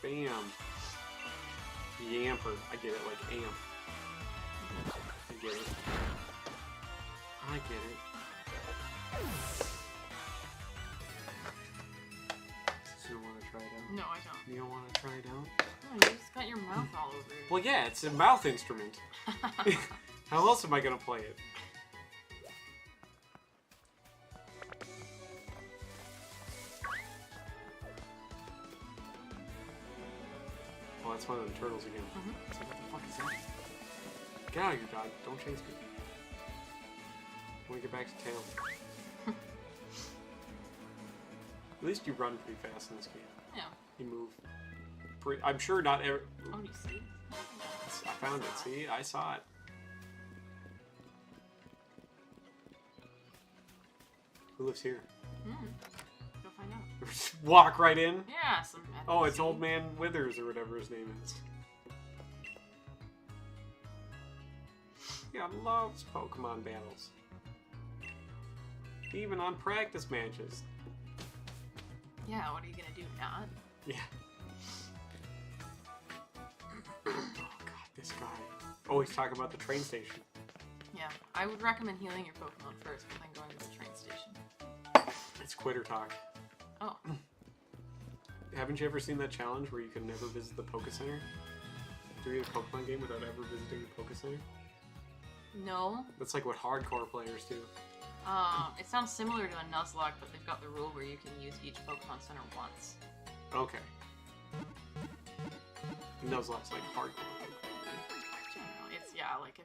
Bam. Yamper. I get it, like amp. I get it. I get it. So you don't want to try it out? No, I don't. You don't want to try it out? Oh, you just got your mouth all over it. Well, yeah, it's a mouth instrument. How else am I gonna play it? Oh, that's one of them turtles again. So what the fuck is that? Get out of here, dog. Don't chase me. I want to get back to tail. At least you run pretty fast in this game. Yeah. You move. I'm sure not every... Oh, you see? I found it. See? I saw it. Who lives here? Go find out. Walk right in? Yeah, some NPC. Oh, it's Old Man Withers or whatever his name is. Yeah, loves Pokemon battles. Even on practice matches. Yeah, what are you gonna do, not? Yeah. Oh god, this guy. Oh, he's talking about the train station. Yeah, I would recommend healing your Pokemon first, but then going to the train station. It's quitter talk. Oh. Haven't you ever seen that challenge where you can never visit the Poké Center? Doing a Pokemon game without ever visiting the Poké Center? No. That's like what hardcore players do. It sounds similar to a Nuzlocke, but they've got the rule where you can use each Pokemon Center once. Okay. Nuzlocke's like hardcore. It's, yeah, like if...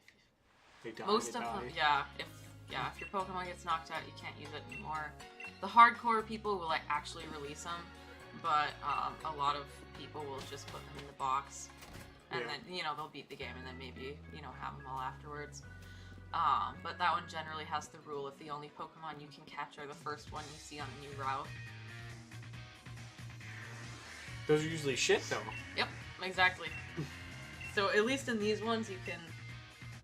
They die, Most they of die. them, yeah, if your Pokemon gets knocked out, you can't use it anymore. The hardcore people will like actually release them, but a lot of people will just put them in the box, and Yeah. then they'll beat the game, and then maybe have them all afterwards. But that one generally has the rule: if the only Pokemon you can catch are the first one you see on a new route. Those are usually shit though. Yep, exactly. So at least in these ones, you can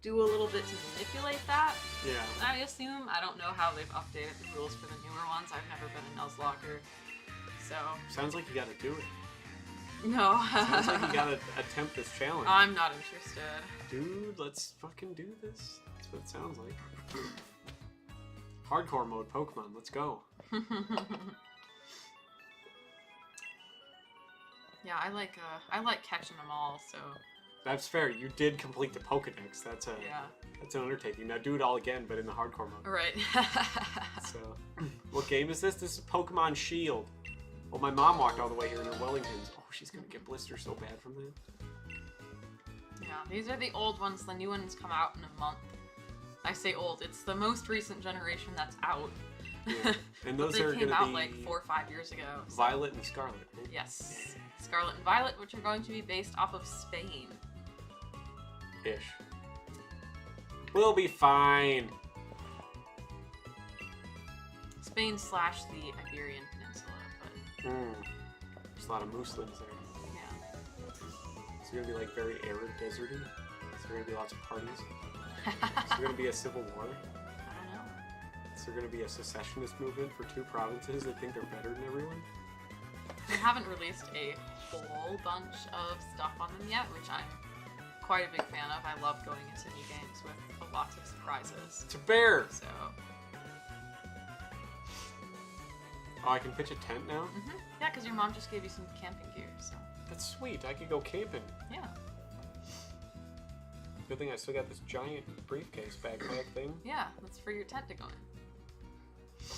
do a little bit to manipulate that. Yeah. I assume. I don't know how they've updated the rules for the newer ones. I've never been a Nuzlocke, so. Sounds like you gotta do it. No. Sounds like you gotta attempt this challenge. I'm not interested. Dude, let's fucking do this. That's what it sounds like. Hardcore mode Pokemon, let's go. Yeah, I like catching them all, so. That's fair. You did complete the Pokedex. That's an undertaking. Now do it all again, but in the hardcore mode. Right. So, what game is this? This is Pokemon Shield. Well, my mom walked all the way here in her Wellingtons. Oh, she's gonna get blisters so bad from that. Yeah, these are the old ones. The new ones come out in a month. I say old. It's the most recent generation that's out. Yeah. And those they are came gonna out be like 4 or 5 years ago. So. Violet and Scarlet. Right? Yes. Scarlet and Violet, which are going to be based off of Spain. Ish. We'll be fine. Spain / the Iberian Peninsula, but There's a lot of mooselands there. yeah. It's gonna be like very arid, deserty. Is there gonna be lots of parties? Is there gonna be a civil war? I don't know. Is there gonna be a secessionist movement for 2 provinces that think they're better than everyone? They haven't released a whole bunch of stuff on them yet, which I'm quite a big fan of. I love going into new games with lots of surprises. It's a bear! So. Oh, I can pitch a tent now? Yeah, because your mom just gave you some camping gear, so. That's sweet. I could go camping. Yeah. Good thing I still got this giant briefcase backpack thing. Yeah, that's for your tent to go in.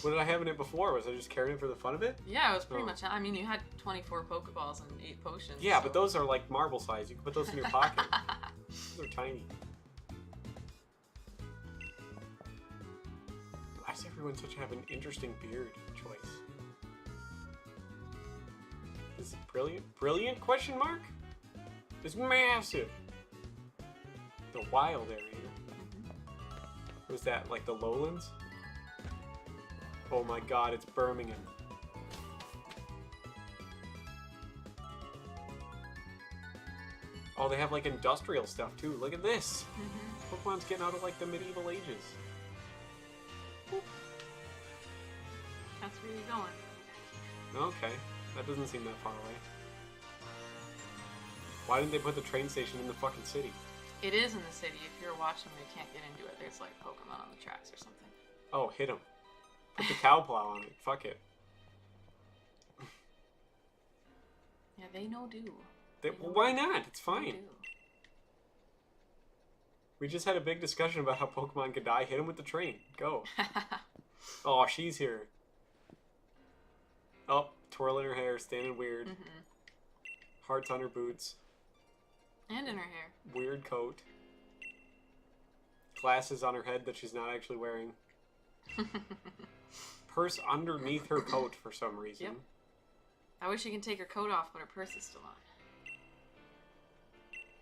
What did I have in it before? Was I just carrying it for the fun of it? Yeah, it was pretty much. I mean, you had 24 Pokeballs and 8 potions. Yeah, so. but those are like marble size. You can put those in your pocket. Those are tiny. Why does everyone have an interesting beard choice? This is brilliant. Brilliant? Question mark? It's massive. The wild area. Was that like the lowlands? Oh my god, it's Birmingham. Oh, they have like industrial stuff too. Look at this. Pokemon's getting out of like the medieval ages. Boop. That's where you're going. Okay, that doesn't seem that far away. Why didn't they put the train station in the fucking city? It is in the city. If you're watching, you can't get into it. There's like Pokemon on the tracks or something. Oh, hit him. Put the cow plow on it. Fuck it. Yeah, they know do. Well, why not? It's fine. They do. We just had a big discussion about how Pokemon could die. Hit him with the train. Go. Oh, she's here. Oh, twirling her hair, standing weird. Hearts on her boots. And in her hair. Weird coat. Glasses on her head that she's not actually wearing. Purse underneath her coat for some reason. Yep. I wish you can take her coat off, but her purse is still on.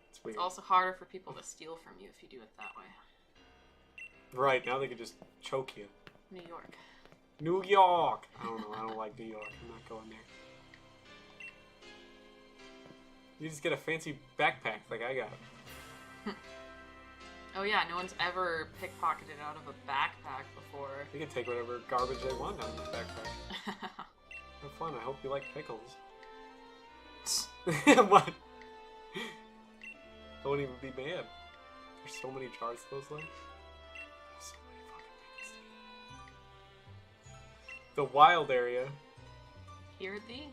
It's weird. It's also harder for people to steal from you if you do it that way. Right, now they could just choke you. New York. New York! I don't know, I don't like New York. I'm not going there. You just get a fancy backpack like I got. Oh yeah, no one's ever pickpocketed out of a backpack before. They can take whatever garbage they want out of this backpack. Have fun, I hope you like pickles. What? I won't even be mad. There's so many jars of those left. There's so many fucking things. The wild area. Hear thee?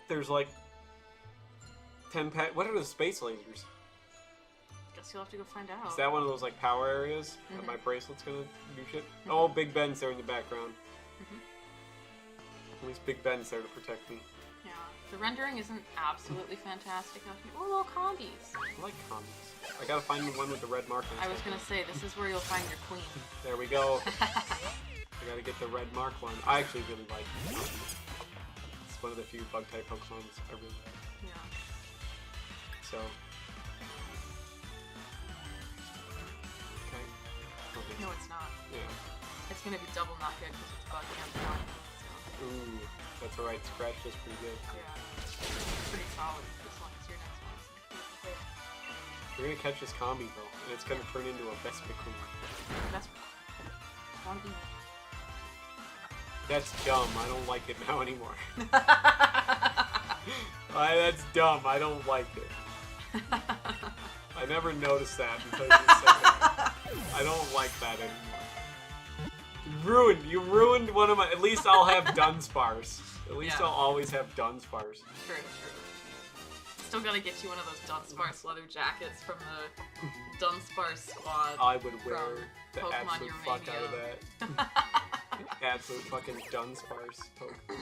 There's like 10 what are the space lasers? Guess you'll have to go find out. Is that one of those like power areas that my bracelet's gonna do shit? Oh, Big Ben's there in the background. At least Big Ben's there to protect me. Yeah, the rendering isn't absolutely fantastic. Oh, little combis. I like combis. I gotta find the one with the red mark on it. I was gonna say, this is where you'll find your queen. There we go. I gotta get the red mark one. I actually really like it. It's one of the few bug type Pokemons I really like. Yeah. So. Okay. No, it's not. Yeah. It's gonna be double not good because it's buggy on the top. Ooh, that's alright. Scratch is pretty good. Yeah. It's pretty solid. This one is your next one. You're gonna catch this combi though, and it's gonna turn into a Vespa Queen. That's dumb. I don't like it now anymore. That's dumb. I don't like it. I never noticed that until you said that. I don't like that anymore. You ruined one of my. At least I'll have Dunsparce. At least I'll always have Dunsparce. True. Still gotta get you one of those Dunsparce leather jackets from the Dunsparce squad. I would wear the Pokemon absolute fuck out of that. Absolute fucking Dunsparce Pokemon.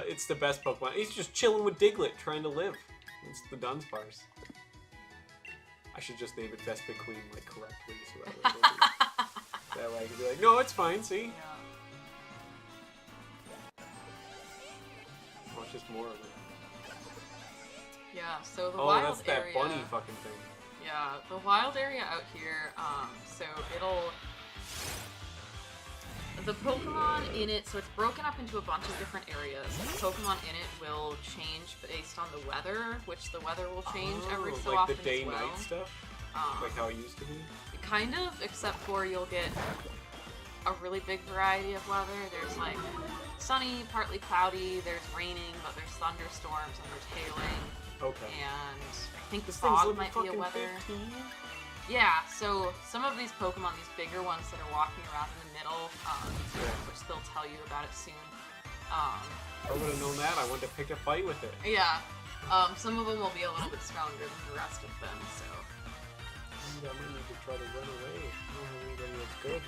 It's the best Pokemon. He's just chilling with Diglett, trying to live. It's the Dunsparce. I should just name it Vespa Queen, like, correctly, so that way I can be like, no, it's fine, see? Yeah. Oh, it's just more of it. Yeah, so the oh, wild that's that area... bunny fucking thing. Yeah, the wild area out here, so it'll... The Pokemon in it, so it's broken up into a bunch of different areas. The Pokemon in it will change based on the weather, which the weather will change every so like often the day-night as well. stuff? Like how it used to be? Kind of, except for you'll get a really big variety of weather. There's like sunny, partly cloudy, there's raining, but there's thunderstorms and there's hailing. Okay. And I think This fog thing's might be a fucking weather. 15? Yeah, so some of these Pokemon, these bigger ones that are walking around in the middle, which they'll tell you about it soon. I would have known that. I wanted to pick a fight with it. Yeah, some of them will be a little bit stronger than the rest of them, so. I might need to try to run away. I don't have anybody that's good.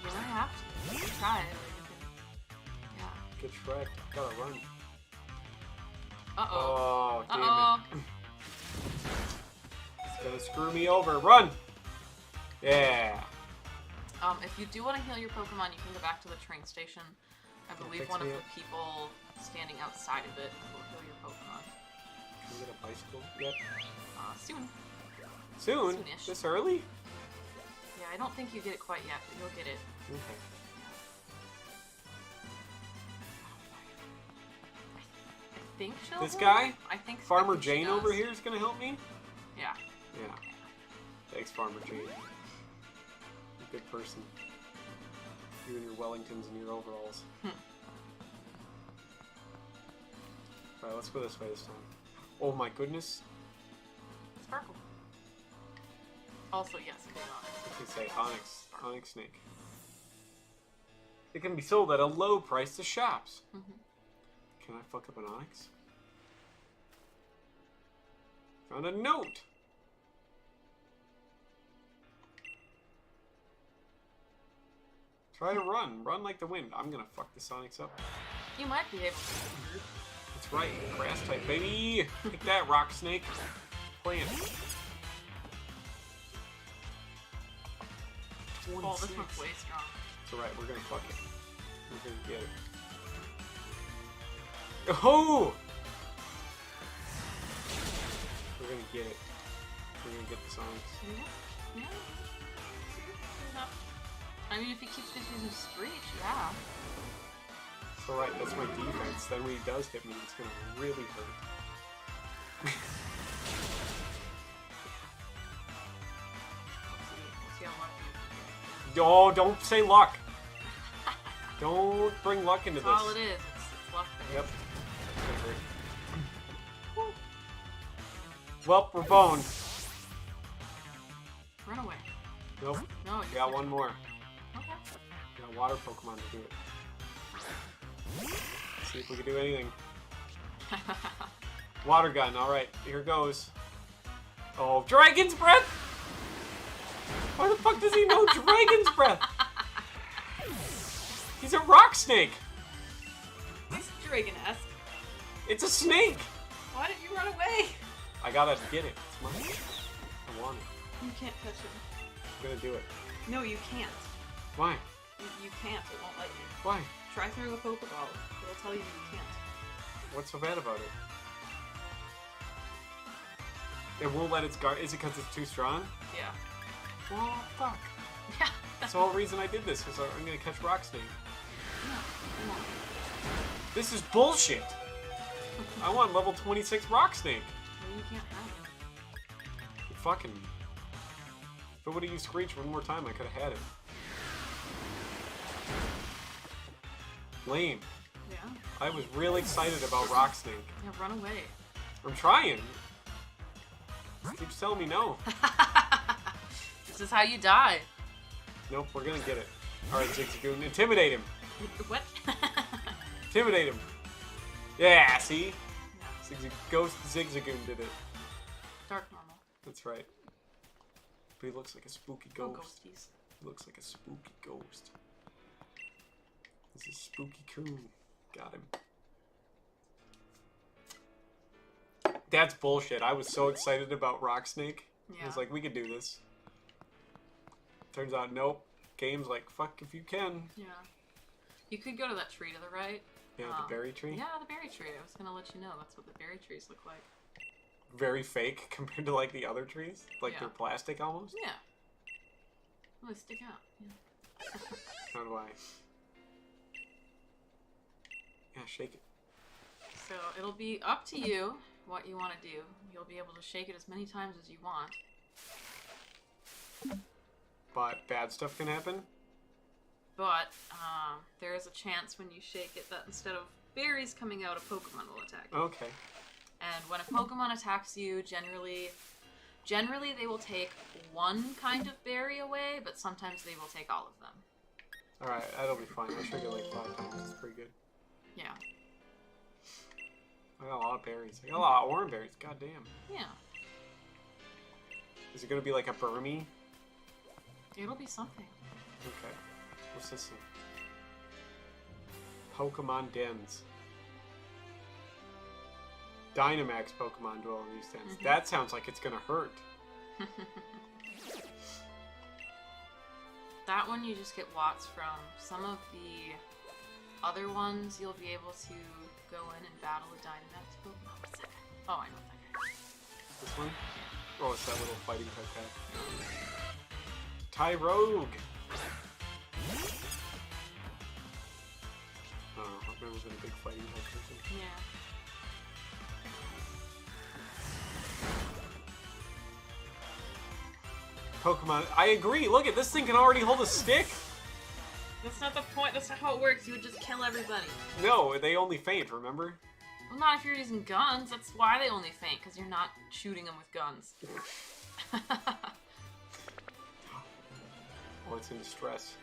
You might have to. You can try it. Yeah. Get Shrek'd. Gotta run. Uh-oh. Oh, damn Uh-oh. it. It's gonna screw me over. Run! Yeah. If you do want to heal your Pokemon, you can go back to the train station. I believe one of the people standing outside of it will heal your Pokemon. Can we get a bicycle yet? Soon. Soon? Soonish. This early? Yeah, I don't think you get it quite yet, but you'll get it. Okay. I think she'll This heal guy? you. I think Farmer she Jane does. over here is gonna help me? Yeah. Yeah. Thanks, Farmer Jane. Good person. You and your Wellingtons and your overalls. Alright, let's go this way this time. Oh my goodness. Sparkle. Also, yes, good on I can say Onyx Snake. It can be sold at a low price to shops. Can I fuck up an Onyx? Found a note! Try to run. Run like the wind. I'm gonna fuck this Onyx up. You might be able to. That's right. Grass type, baby! Take that, Rock Snake. Plant. Oh, this one's way strong. It's alright, we're gonna fuck it. We're gonna get it. Oh! We're gonna get it. We're gonna get the Onyx. Yeah. I mean, if he keeps just using Screech, yeah. It's alright, that's my defense. Then when he does hit me, it's gonna really hurt. We'll see how lucky. Oh, don't say luck! Don't bring luck into That's this. all it is. It's luck based. Yep. That's gonna hurt. Well, we're boned. Run away. Nope. No, you Got one more. Okay. Got a water Pokemon to do it. See if we can do anything. Water gun, alright, here goes. Oh, Dragon's Breath! Why the fuck does he know Dragon's Breath? He's a rock snake! It's Dragon-esque. It's a snake! Why did you run away? I gotta get it. It's mine. I want it. You can't touch him. I'm gonna do it. No, you can't. Why? You can't. It won't let you. Why? Try through a Pokeball. It'll tell you you can't. What's so bad about it? It won't let its guard. Is it because it's too strong? Yeah. Well, fuck. Yeah. That's the whole reason I did this, because I'm gonna catch Rock Snake. This is bullshit! I want level 26 Rock Snake. Maybe you can't have it. Fucking. If it would have used Screech one more time, I could have had it. Lame. Yeah. I was real excited about Rock Snake. Yeah, run away. I'm trying. It keeps telling me no. This is how you die. Nope, we're gonna get it. Alright, Zigzagoon, intimidate him. What? Intimidate him. Yeah, see? Yeah. Ghost Zigzagoon did it. Dark normal. That's right. But he looks like a spooky Oh, ghost. ghosties. He looks like a spooky ghost. This is Spooky Coon. Got him. That's bullshit. I was so excited about Rock Snake. Yeah. I was like, we could do this. Turns out, nope. Game's like, fuck if you can. Yeah. You could go to that tree to the right. Yeah, the berry tree. Yeah, the berry tree. I was gonna let you know. That's what the berry trees look like. Very fake compared to like the other trees. Like Yeah. they're plastic almost. Yeah. Well, they stick out. Yeah. How do I? Yeah, shake it. So it'll be up to you what you want to do. You'll be able to shake it as many times as you want. But bad stuff can happen. But there is a chance when you shake it that instead of berries coming out, a Pokemon will attack you. Okay. And when a Pokemon attacks you, generally they will take one kind of berry away, but sometimes they will take all of them. Alright, that'll be fine. I shook it like 5 times. It's pretty good. Yeah. I got a lot of berries. I got a lot of orange berries. God damn. Yeah. Is it gonna be like a Burmy? It'll be something. Okay. What's this one? Pokemon Dens. Dynamax Pokemon dwell in these dens. Mhm. That sounds like it's gonna hurt. That one you just get watts from. Some of the other ones you'll be able to go in and battle a Dynamax Pokemon. What's that guy? Oh, I know that guy. This one? Oh, it's that little fighting type pack. Tyrogue! Oh, I was in a big fighting type person. Yeah. Pokemon, I agree. Look at this thing can already hold a stick. That's not the point. That's not how it works. You would just kill everybody. No, they only faint, remember? Well, not if you're using guns. That's why they only faint, because you're not shooting them with guns. Oh, it's in distress.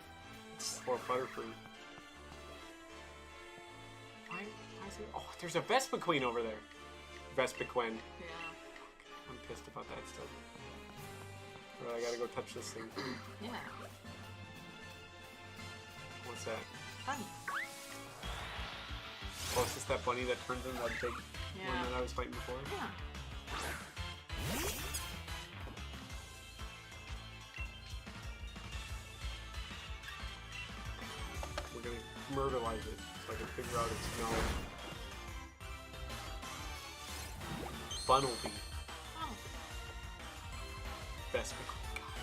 Or Butterfree. Why is it? Oh, there's a Vespiquen over there. Vespiquen. Yeah. I'm pissed about that still. Alright, I gotta go touch this thing. Yeah. What's that? Fun. Oh, it's just that bunny that turns into that big one Yeah. that I was fighting before? Yeah. We're gonna murderize it so I can figure out its knowledge. Bunnelby. Oh. Vespiquen. God.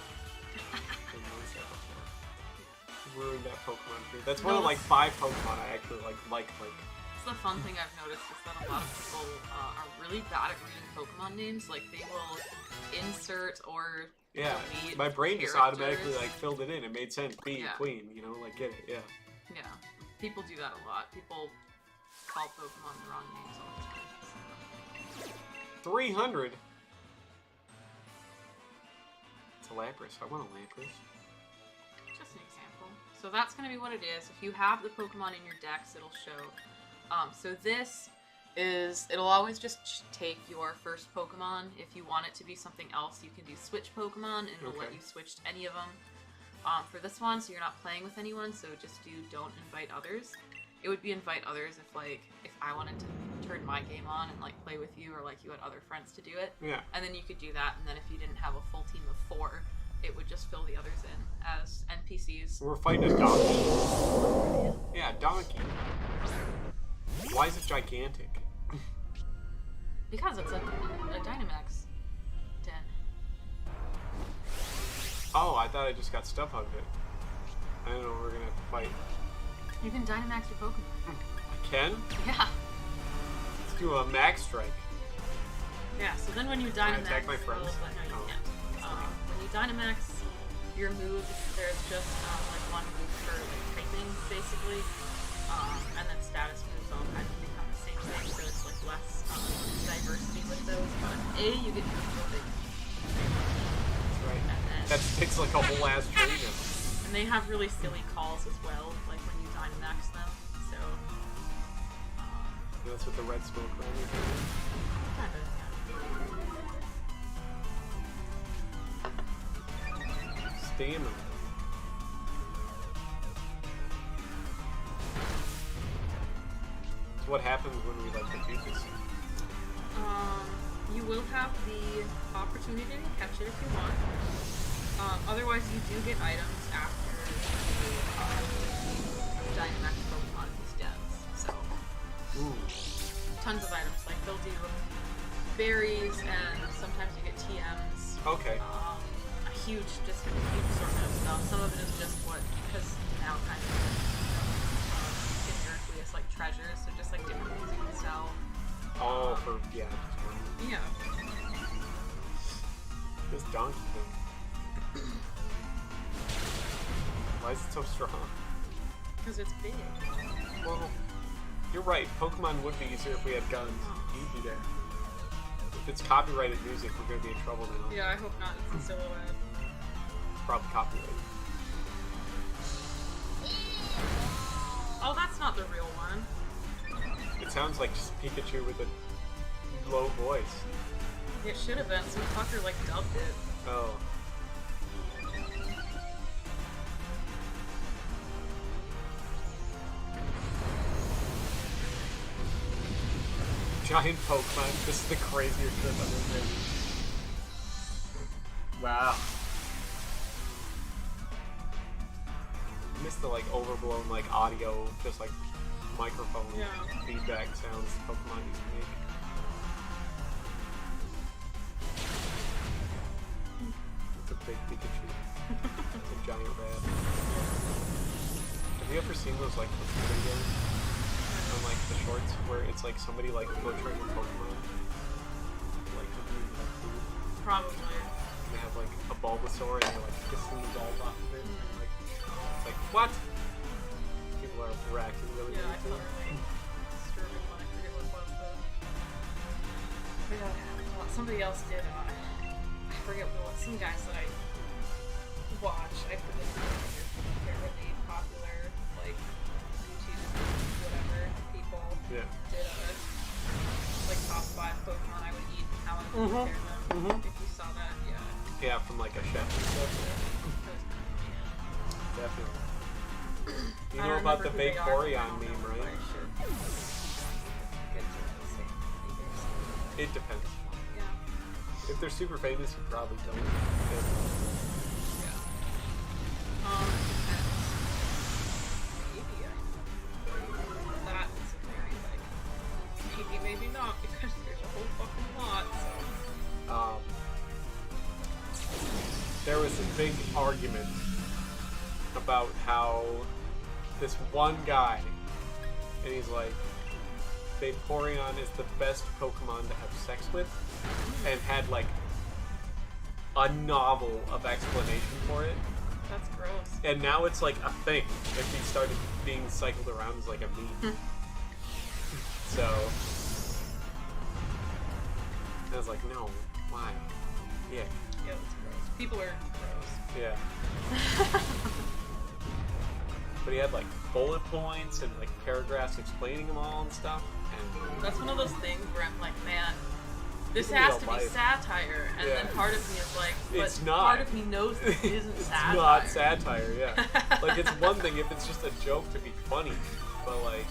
I noticed that before. Ruined that Pokemon tree. That's one of like 5 Pokemon I actually like. It's the fun thing I've noticed is that a lot of people are really bad at reading Pokemon names. Like, they will insert or Yeah, delete my brain just characters. automatically like filled it in. It made sense. Be Yeah. queen, you know, like get it. Yeah. Yeah. People do that a lot. People call Pokemon the wrong names all the time. 300. It's a Lapras. I want a Lapras. Just an example. So that's going to be what it is. If you have the Pokemon in your decks, it'll show. So this is, it'll always just take your first Pokemon. If you want it to be something else, you can do switch Pokemon, and it'll let you switch to any of them. For this one, so you're not playing with anyone, so just do don't invite others. It would be invite others if, like, if I wanted to turn my game on and, like, play with you, or, like, you had other friends to do it. Yeah. And then you could do that, and then if you didn't have a full team of 4, it would just fill the others in as NPCs. We're fighting a donkey. Yeah, donkey. Why is it gigantic? Because it's a Dynamax den. Oh, I thought I just got stuff out of it. I don't know. We're gonna have to fight. You can Dynamax your Pokemon. I can? Yeah. Let's do a max strike. Yeah, so then when you Can I Dynamax... attack my friends? Well, no, you Oh. can't. When you Dynamax your moves, there's just like one move for like typing, basically. And then status moves all kind of become the same thing, so it's like less diversity with those. But you get real big. That's right. That takes like a whole ass tree now. And they have really silly calls as well, like when you Dynamax them. So That's with the red smoke around your thing. kind of, yeah. Stamina. So what happens when we like defeat this? You will have the opportunity to catch it if you want. Otherwise, you do get items after you Dynamax Pokemon these gens. So, tons of items. Like they'll do berries, and sometimes you get TMs. Okay. A huge assortment of stuff. Some of it is just what, because now kind of generically it's like treasures, so just like different things you can sell. Oh, for yeah. Yeah. This donkey thing. Why is it so strong? Because it's big. Well, you're right. Pokemon would be easier if we had guns. Easy there. If it's copyrighted music, we're gonna be in trouble now. Yeah, I hope not. It's a silhouette. Probably copyrighted. Oh, that's not the real one. It sounds like just Pikachu with a low voice. It should have been. Some fucker like dubbed it. Oh. Giant Pokemon. This is the craziest shit I've ever seen. Wow. I missed the like overblown like audio, just like microphone feedback sounds Pokemon used to make. It's a big Pikachu. It's a giant rat. Have you ever seen those like videos on like the shorts where it's like somebody like butchering a Pokemon? Like food? Probably. And they have like a Bulbasaur and they're like kissing the balls off of it. And like, it's like, what? People are reacting really Yeah, I weird to felt it. really disturbing one. I forget what it was though. Well, somebody else did, I forget what, some guys that I watch, I forget they're really popular, like, YouTube, whatever, people Yeah. did like top 5 Pokemon I would eat and how I would prepare them. If you saw that, yeah. Yeah, from like a chef and stuff. That was kind of funny. Definitely. You I know don't about the remember who they are, Vaporeon but I meme, don't know right? if I should get to those things. It depends. Yeah. If they're super famous, you probably don't. Yeah. Maybe that is a very, like, maybe not, because there's a whole fucking lot, so. There was a big argument about how this one guy, and he's like, Vaporeon is the best Pokemon to have sex with, and had like a novel of explanation for it. That's gross. And now it's like a thing. If he started being cycled around as like a meme. So I was like, no, why? Yeah. Yeah, that's gross. People are gross. Yeah. But he had like bullet points and like paragraphs explaining them all and stuff. And That's one of those things where I'm like, man, this People has don't to be like it. satire, and Yeah. then part of me is like, but It's not. part of me knows this isn't it's satire. not satire, yeah. Like it's one thing if it's just a joke to be funny, but like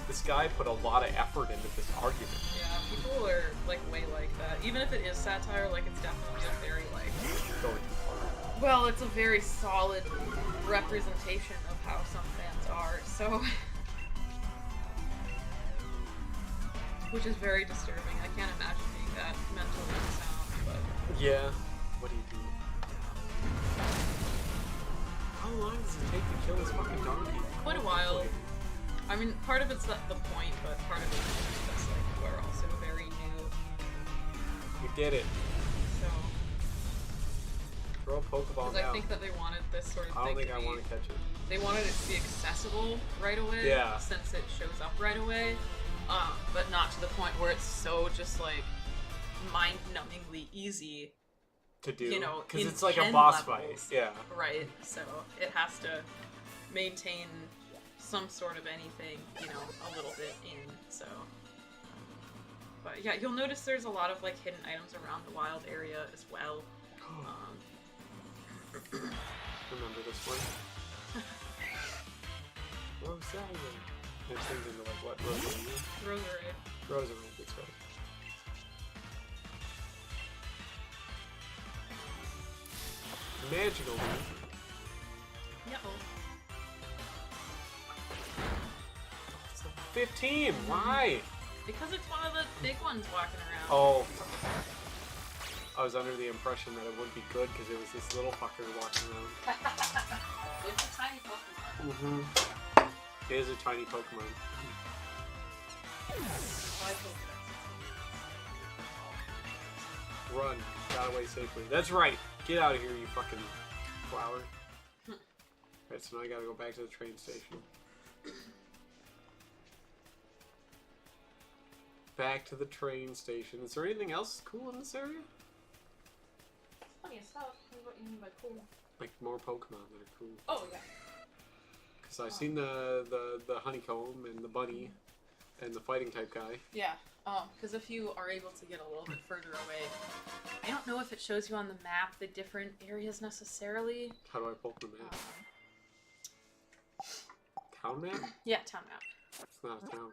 this guy put a lot of effort into this argument. Yeah, people are like way like that. Even if it is satire, like it's definitely a very like, Going too far. well, it's a very solid representation of how some fans are. So, which is very disturbing. I can't imagine being that mentally unsound, but Yeah. What do you do? How long does it take to kill this fucking donkey? quite a while. I mean, part of it's the point, but part of it is just like we're also very new You did it. So, Throw a Pokeball because I down. think that they wanted this sort of I don't thing think to I be, want to catch it. they wanted it to be accessible right away. Yeah. Since it shows up right away. But not to the point where it's so just like mind-numbingly easy To do. you know, Because in it's like a 10 boss levels. fight. Yeah. Right, so it has to maintain some sort of anything, you know, a little bit in, so. But yeah, you'll notice there's a lot of like hidden items around the wild area as well. Remember this one? Rosalia. It turns into like what? Rosary. Rosary, that's right. Magical leaf. Yeah. 15. Why? Because it's one of the big ones walking around. Oh. I was under the impression that it would be good because it was this little fucker walking around. It's a tiny Pokemon. Mm-hmm. It is a tiny Pokemon. Run. Got away safely. That's right. Get out of here, you fucking flower. Alright, so now I gotta go back to the train station. Back to the train station. Is there anything else cool in this area? Plenty of stuff. What do you mean by cool? Like more Pokemon that are cool. Oh, yeah. Because I've seen the honeycomb and the bunny and the fighting type guy. Yeah, because if you are able to get a little bit further away, I don't know if it shows you on the map the different areas necessarily. How do I pull from the map? Town map? Yeah, town map. It's not a town.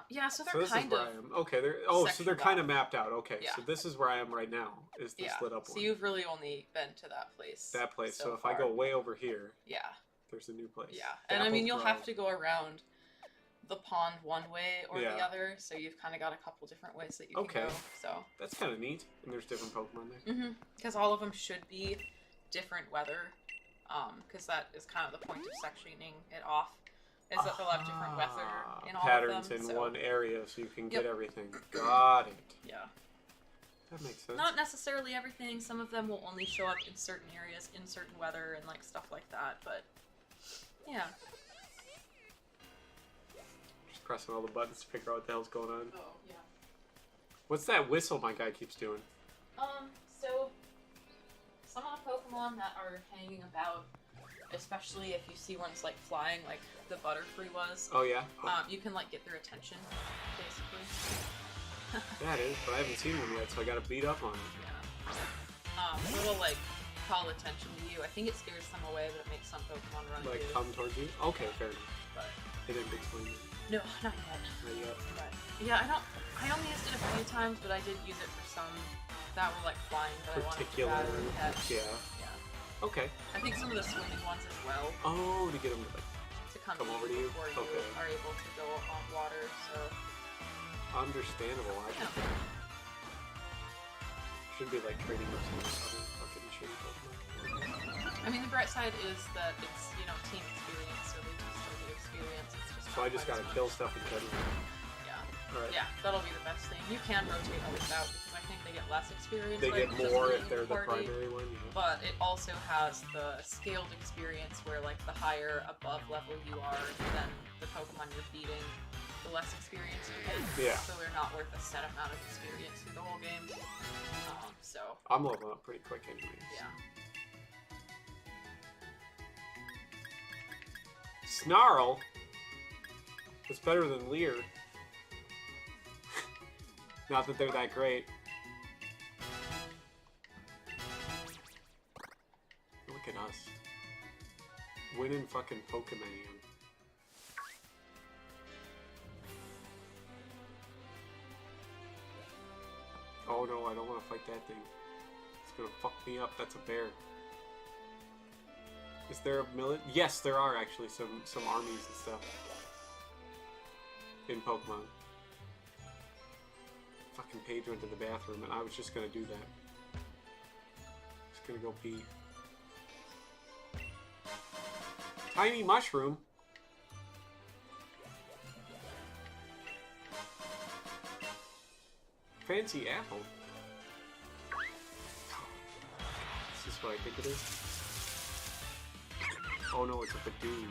Yeah, so they're So this is kind where of. I am. Okay, they're so they're sectioned kind off. of mapped out. Okay, Yeah. so this is where I am right now. Is this Yeah, lit up so one? you've really only been to that place. That place. So if far. I go way over here, Yeah, there's a new place. yeah. And I Dapple mean, you'll Grove. have to go around the pond one way or the Yeah. other, so you've kind of got a couple different ways that you can Okay. go. So. That's kind of neat. And there's different Pokemon there. Because all of them should be different weather, because that is kind of the point of sectioning it off, is that they'll have different weather in all patterns of them. in So, one area, so you can Yep. get everything. Got it. yeah. That makes sense. Not necessarily everything. Some of them will only show up in certain areas, in certain weather, and like stuff like that. But yeah. Just pressing all the buttons to figure out what the hell's going on. Oh yeah. What's that whistle my guy keeps doing? So some of the Pokemon that are hanging about, especially if you see ones like flying, like the Butterfree was, Oh yeah. you can like get their attention, basically. That is, but I haven't seen one yet, so I gotta beat up on it. Yeah. So it'll like call attention to you. I think it scares some away, but it makes some Pokemon run Like too. come towards you. Okay, fair enough. But They didn't explain it. no, not yet. Not yet. But yeah, I only used it a few times, but I did use it for some that were like flying that Particular. I wanted to grab and catch. Yeah. Yeah. Okay. I think some of the swimming ones as well Oh, to get them to like to come Come over to you? before you Okay. are able to go on water. So understandable. I yeah. should be like trading with some other fucking shitty Pokemon. I mean, the bright side is that it's, you know, team experience, so they do still get experience. It's just So I just not gotta quite as kill much. stuff in general. Yeah. Alright. Yeah, that'll be the best thing. You can rotate others out because I think they get less experience. They like, get just more being if they're in the the party. primary one. Yeah. But it also has the scaled experience where, like, the higher above level you are than the Pokemon you're beating, the less experience you get. Yeah. So they're not worth a set amount of experience through the whole game. So, I'm leveling up pretty quick anyway. yeah. Snarl? It's better than Leer. Not that they're that great. Look at us. Winning fucking Pokemon. Oh no, I don't want to fight that thing. It's gonna fuck me up. That's a bear. Is there a Yes, there are actually some armies and stuff in Pokemon. Fucking Paige went to the bathroom, and I was just gonna do that. Just gonna go pee. Tiny mushroom. fancy apple. Is this what I think it is? Oh no, it's a Badoo.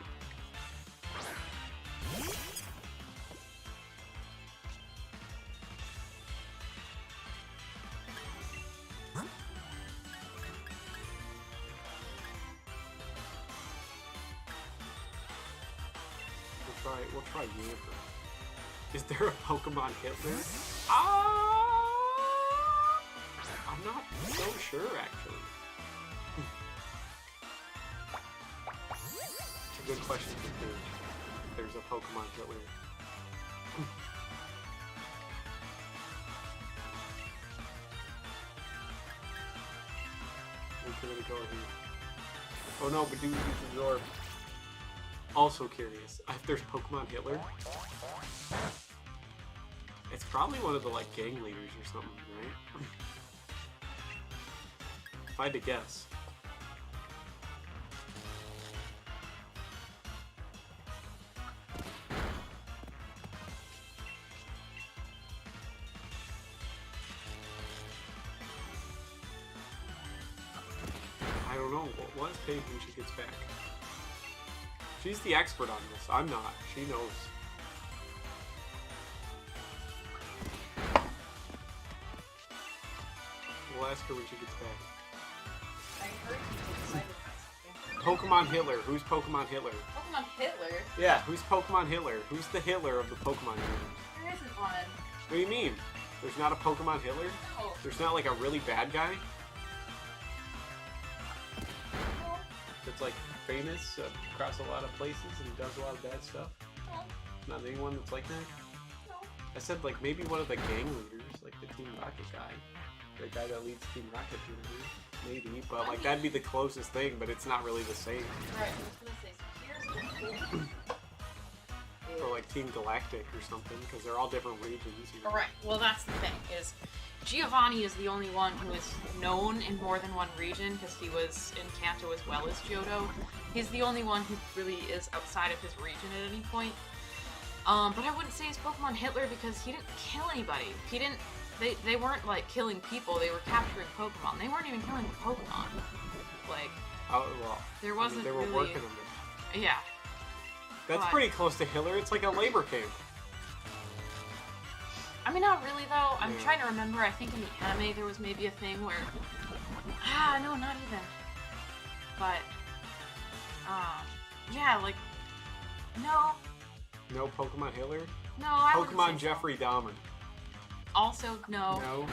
We'll try Yamper. Is there a Pokemon Hitler? I'm not so sure, actually. It's a good question for Paige. There's a Pokemon Hitler. We're gonna go here. Oh no, Badoo uses Absorb. Also curious, if there's Pokemon Hitler, it's probably one of the like gang leaders or something, right? If I had to guess. I don't know. What is Paige when she gets back? She's the expert on this. I'm not. She knows. We'll ask her when she gets back. I heard you excited about something. Pokemon Hitler. Who's Pokemon Hitler? Pokemon Hitler? Yeah, who's Pokemon Hitler? Who's the Hitler of the Pokemon universe? There isn't one. What do you mean? There's not a Pokemon Hitler? No. There's not like a really bad guy? No. That's like famous across a lot of places and does a lot of bad stuff? No. Not anyone that's like that? No. I said like maybe one of the gang leaders, like the Team Rocket guy. The guy that leads Team Rocket universe. Maybe, but like that'd be the closest thing, but it's not really the same. Right, I was gonna say, so here's the thing. Or like Team Galactic or something, because they're all different regions. You know? Alright, well that's the thing, is Giovanni is the only one who is known in more than one region, because he was in Kanto as well as Johto. He's the only one who really is outside of his region at any point. But I wouldn't say he's Pokemon Hitler because he didn't kill anybody. He didn't. They weren't like killing people. They were capturing Pokemon. They weren't even killing the Pokemon. Like, oh well, there wasn't. They were really... working on it. Yeah. That's pretty close to Hitler. It's like a labor camp. I mean, not really though. I'm Yeah. trying to remember. I think in the anime there was maybe a thing where. No, not even. But. Yeah, like. No. No Pokemon Hitler? No, I wouldn't Pokemon say so. Jeffrey Dahmer. Also, no. No.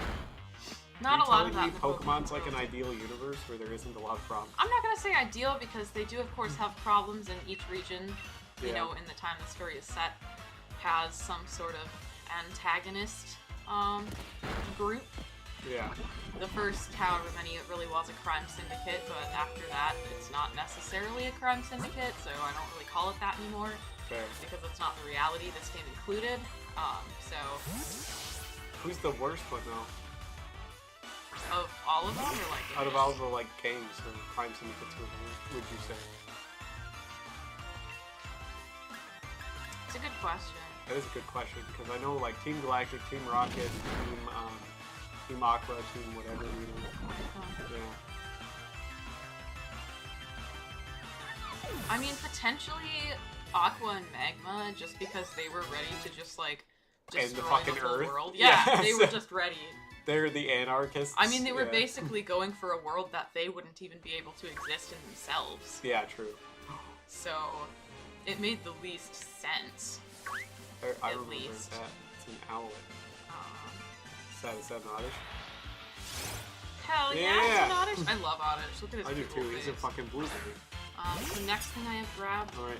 Not a lot of that. in the Pokemon's like an world. ideal universe where there isn't a lot of problems. I'm not gonna say ideal because they do, of course, have problems in each region. You Yeah. know, in the time the story is set, has some sort of antagonist group. Yeah. The first, however many, it really was a crime syndicate, but after that, it's not necessarily a crime syndicate, so I don't really call it that anymore Fair. because it's not the reality this game included. So Who's the worst one though? of all of them, or like Out of all the like gangs or crime syndicates, would you say? It's a good question. That is a good question because I know like Team Galactic, Team Rocket, Team Aqua, Team whatever. You know. Yeah. I mean, potentially Aqua and Magma, just because they were ready to just like And the destroy fucking the whole Earth? world. Yeah, Yeah, they so- were just ready. They're the anarchists. I mean, they were yeah. basically going for a world that they wouldn't even be able to exist in themselves. Yeah, true. So it made the least sense. I At remember least. that. It's an owlet. Is that an oddish? Hell yeah, Yeah. it's an Oddish. I love Oddish. Look at his I do cute little too. He's a face. fucking blueberry. The next thing I have grabbed. All right.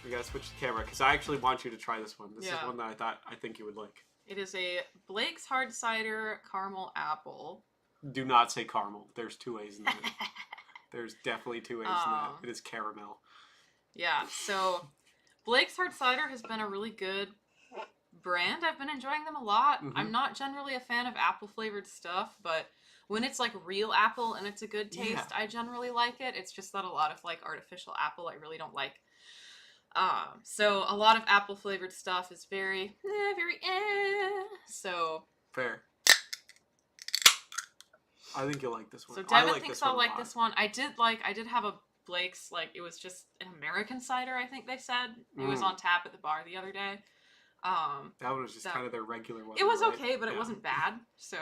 We gotta switch the camera because I actually want you to try this one. This Yeah. is one that I think you would like. It is a Blake's Hard Cider Caramel Apple. Do not say caramel. There's 2 A's in that. There's definitely 2 A's in that. Oh. It is caramel. Yeah, so Blake's Hard Cider has been a really good brand. I've been enjoying them a lot. Mhm. I'm not generally a fan of apple flavored stuff, but when it's like real apple and it's a good taste, Yeah. I generally like it. It's just that a lot of like artificial apple I really don't like. So a lot of apple flavored stuff is very. So Fair. I think you'll like this one. So Devin like thinks this one I'll a like lot. this one. I did have a Blake's, like, it was just an American cider, I think they said. It was on tap at the bar the other day. That one was just kind of their regular one. It was right? okay, but it wasn't bad, so...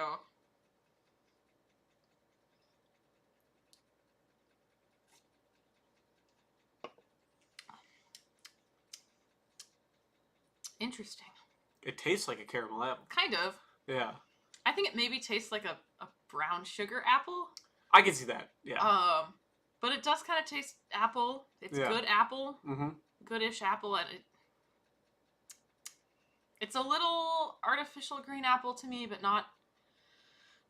Interesting. It tastes like a caramel apple. Kind of. Yeah. I think it maybe tastes like a brown sugar apple. I can see that. Yeah. But it does kind of taste apple. It's good apple. Mm-hmm. Goodish apple. And it's a little artificial green apple to me, but not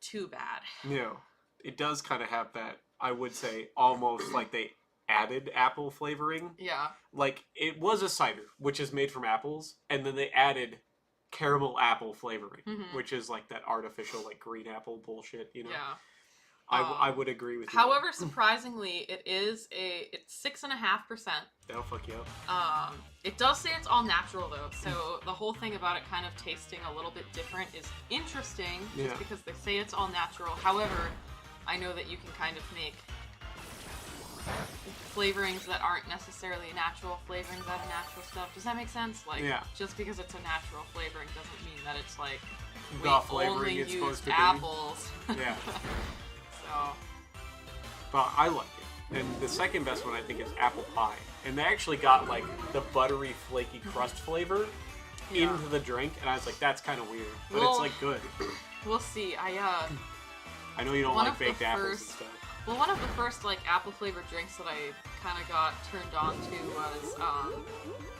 too bad. No. It does kind of have that, I would say, almost like they added apple flavoring. Yeah. Like, it was a cider, which is made from apples, and then they added caramel apple flavoring, which is like that artificial, like, green apple bullshit, you know? Yeah. I would agree with you. However, surprisingly, it's 6.5%. That'll fuck you up. It does say it's all natural though, so the whole thing about it kind of tasting a little bit different is interesting, just because they say it's all natural. However, I know that you can kind of make flavorings that aren't necessarily natural flavorings out of natural stuff. Does that make sense? Like, just because it's a natural flavoring doesn't mean that it's like the flavoring it's supposed to be. Apples. Yeah. So. But I like it. And the second best one I think is apple pie. And they actually got like the buttery, flaky crust flavor into the drink, and I was like, that's kind of weird, but it's like good. We'll see. I know you don't like baked apples and stuff. Well, one of the first like apple flavored drinks that I kind of got turned on to was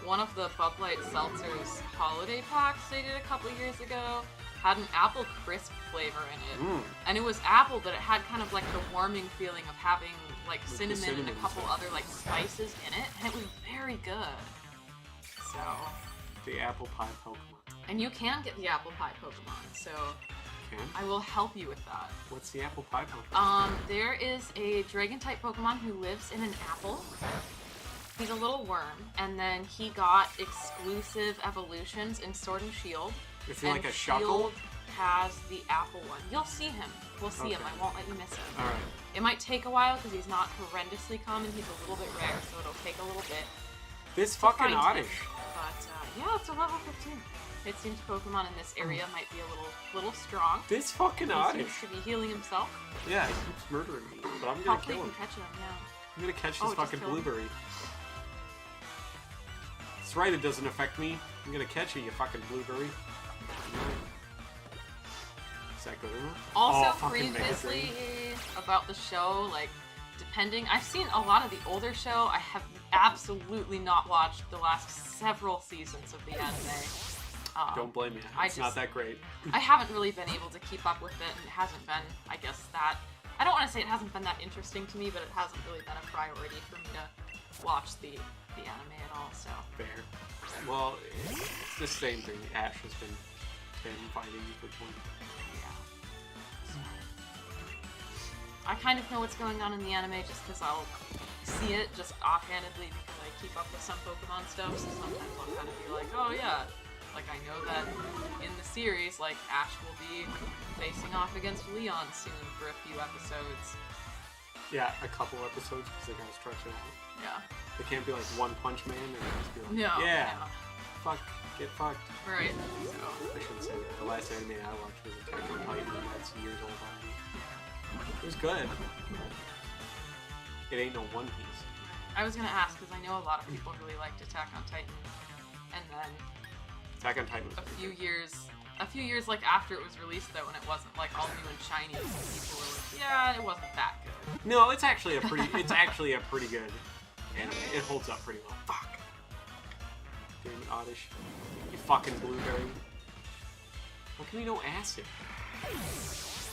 one of the Bud Light Seltzer's holiday packs they did a couple years ago. Had an apple crisp flavor in it, and it was apple, but it had kind of like the warming feeling of having like cinnamon and a couple other like spices in it, and it was very good. So the apple pie Pokemon. And you can get the apple pie Pokemon, so I will help you with that. What's the apple pie Pokemon? There is a dragon type Pokemon who lives in an apple. He's a little worm, and then he got exclusive evolutions in Sword and Shield. Is he like a Shield Shuckle? Has the apple one. You'll see him. We'll see him. I won't let you miss him. Alright. It might take a while because he's not horrendously common. He's a little bit rare, so it'll take a little bit. This fucking oddish. But yeah, it's a level 15. It seems Pokemon in this area might be a little strong. This fucking oddish. He seems to be healing himself. Yeah, he keeps murdering me, but I'm gonna kill him. Hopefully you can catch him, yeah. I'm gonna catch this fucking blueberry. That's right, it doesn't affect me. I'm gonna catch you, you fucking blueberry. Is that good enough? Also, previously about the show, like, depending, I've seen a lot of the older show. I have absolutely not watched the last several seasons of the anime. Don't blame me. It's not that great. I haven't really been able to keep up with it, and it hasn't been, I guess, that... I don't want to say it hasn't been that interesting to me, but it hasn't really been a priority for me to watch the anime at all, so... Fair. Well, it's the same thing. Ash has been fighting for 20. Yeah. So. I kind of know what's going on in the anime just because I'll see it just offhandedly because I keep up with some Pokemon stuff, so sometimes I'll kind of be like, oh yeah, like I know that in the series, like Ash will be facing off against Leon soon for a few episodes. Yeah, a couple episodes because they gotta stretch it out. Yeah. They can't be like One Punch Man and just be like, no, yeah, fuck, get fucked. Right. So, I shouldn't say that. The last anime I watched was Attack on Titan, and that's years old already. It was good. It ain't no One Piece. I was gonna ask because I know a lot of people really liked Attack on Titan, and then Attack on Titan was a few years like after it was released though, when it wasn't like all new and shiny, people were like, yeah, it wasn't that good. No, it's actually a pretty good anime. It holds up pretty well. Fuck. Damn it, Oddish. You fucking blueberry. How come you know acid?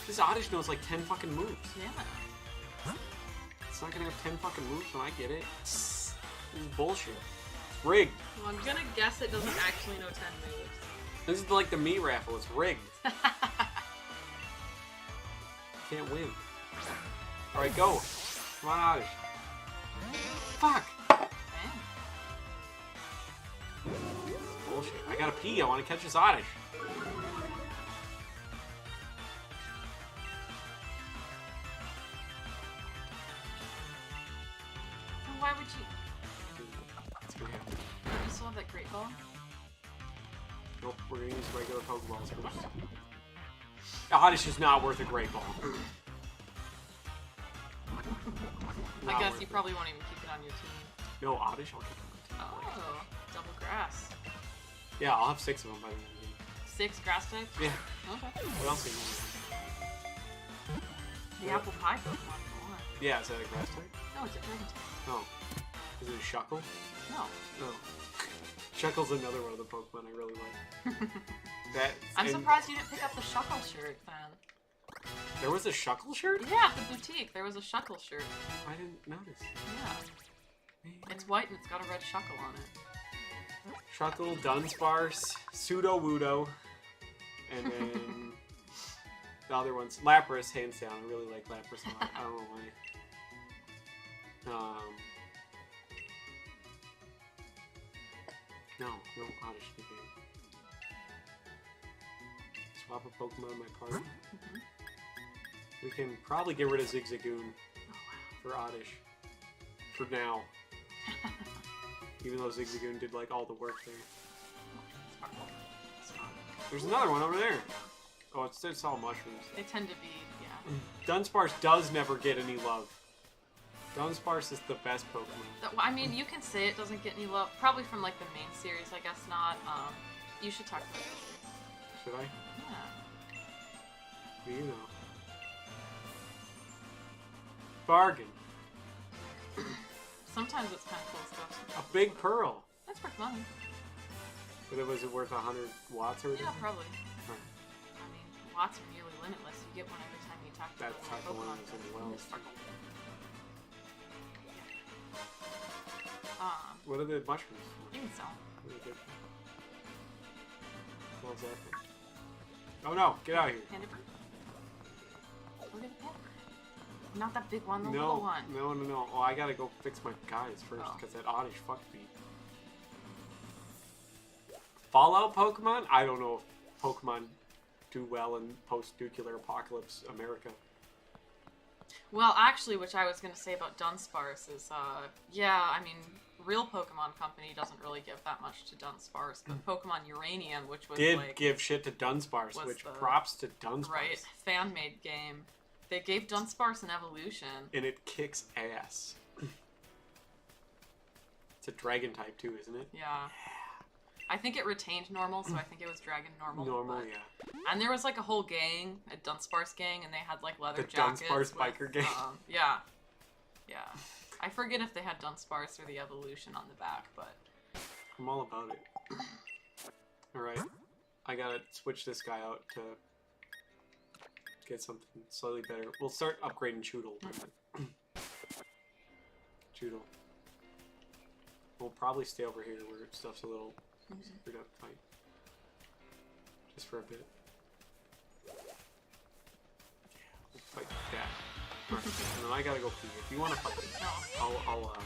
This Oddish knows like 10 fucking moves. Yeah. It's not gonna have 10 fucking moves when I get it. This is bullshit. It's rigged. Well, I'm gonna guess it doesn't actually know 10 moves. This is like the meat raffle. It's rigged. Can't win. Alright, go. Come on, Oddish. Fuck. Bullshit. I gotta pee. I want to catch this Oddish. Great Ball? Nope, we're gonna use regular Pokeballs first. Oddish is not worth a Great Ball. I guess you probably won't even keep it on your team. No, Oddish, I'll keep it on my team. Oh, double grass. Yeah, I'll have 6 of them by the end of the game. 6 grass types? Yeah. Okay. What else do you need? The apple pie Pokemon. Come on. Yeah, is that a grass type? No, it's a dragon type. Oh. Is it a Shuckle? No. No. Shuckle's another one of the Pokemon I really like. I'm surprised you didn't pick up the Shuckle shirt, then. There was a Shuckle shirt? Yeah, at the boutique, there was a Shuckle shirt. I didn't notice. Yeah. It's white and it's got a red Shuckle on it. Shuckle, Dunsparce, Pseudo-Wudo, and then the other ones. Lapras, hands down. I really like Lapras a lot. I don't know why. No, Oddish. Swap a Pokemon in my party. We can probably get rid of Zigzagoon for Oddish. For now. Even though Zigzagoon did like all the work there. There's another one over there. Oh, it's all mushrooms. They tend to be, yeah. Dunsparce does never get any love. Dunsparce is the best Pokemon. I mean, you can say it doesn't get any love. Probably from like the main series, I guess not. You should talk about it. Should I? Yeah. What do you know? Bargain. Sometimes it's kind of cool stuff. A big pearl. That's worth money. But was it worth 100 watts or Yeah, whatever? probably. Huh. I mean, watts are nearly limitless. You get one every time you talk to That's the not the one Pokemon that's in the wells. What are the mushrooms? You can sell. What are they good for? What was that thing? Oh no! Get out of here! Panda bird? Look at the panda bird. Not that big one, the No, little one. no. Oh, I gotta go fix my guys first Oh. because that Oddish fucked me. Fallout Pokemon? I don't know if Pokemon do well in post-nuclear apocalypse America. Well, actually, which I was going to say about Dunsparce is, yeah, I mean, real Pokemon Company doesn't really give that much to Dunsparce, but Pokemon Uranium, which was Did like... give shit to Dunsparce, was which the- props to Dunsparce. Right, fan-made game. They gave Dunsparce an evolution. And it kicks ass. It's a dragon type too, isn't it? Yeah. I think it retained normal, so I think it was Dragon Normal. Normal, but... yeah. And there was like a whole gang, a Dunsparce gang, and they had like leather The jackets. Dunsparce with, biker gang. Yeah. Yeah. I forget if they had Dunsparce or the evolution on the back, but... I'm all about it. Alright. I gotta switch this guy out to get something slightly better. We'll start upgrading Choodle. Choodle. We'll probably stay over here where stuff's a little screwed up tight. Just for a bit. Yeah, we'll fight that. Right. And then I gotta go pee. If you wanna fight me, I'll allow it.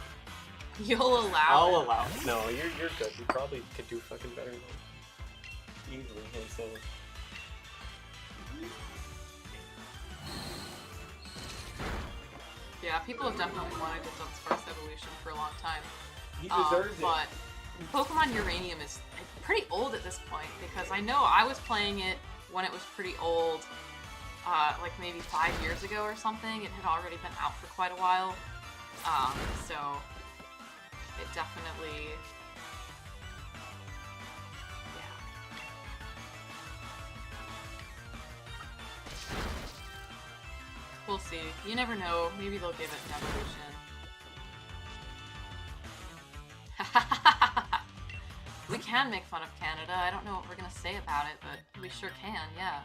You'll allow I'll it. allow it. No, you're good. You probably could do fucking better than that. Easily, hands down. Yeah, people have definitely wanted a Dunsparce evolution for a long time. He deserves it. But Pokemon Uranium is pretty old at this point, because I know I was playing it when it was pretty old, like maybe 5 years ago or something. It had already been out for quite a while, so it definitely, yeah. We'll see. You never know. Maybe they'll give it an evolution. We can make fun of Canada. I don't know what we're gonna say about it, but we sure can, yeah.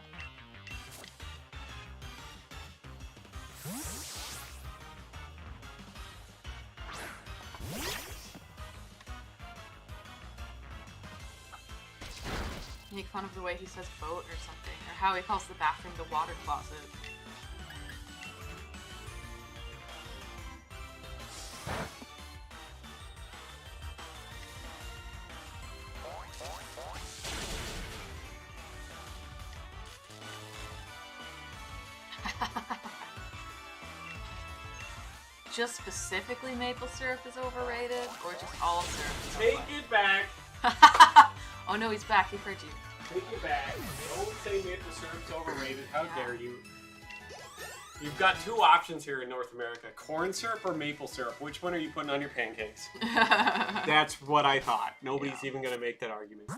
Make fun of the way he says boat or something, or how he calls the bathroom the water closet. Just specifically maple syrup is overrated, or just all syrup is Take overrated? it back. Oh no, he's back. He heard you. Take it back. Don't say maple syrup's overrated. How dare you? You've got two options here in North America. Corn syrup or maple syrup. Which one are you putting on your pancakes? That's what I thought. Nobody's even going to make that argument.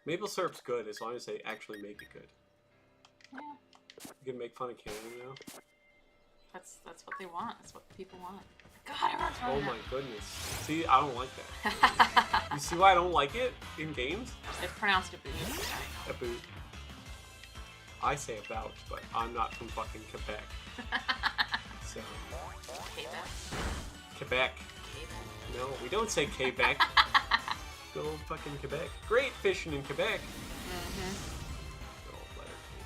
Maple syrup's good as long as they actually make it good. Yeah. You can make fun of Canada, you know? That's what they want. That's what the people want. God, everyone's Oh running my out. goodness. See, I don't like that. You see why I don't like it in games? It's pronounced a boot. A boot. I say about, but I'm not from fucking Quebec. So. Quebec. Quebec. No, we don't say Quebec. Go fucking Quebec. Great fishing in Quebec. Mm-hmm. Good old letter K.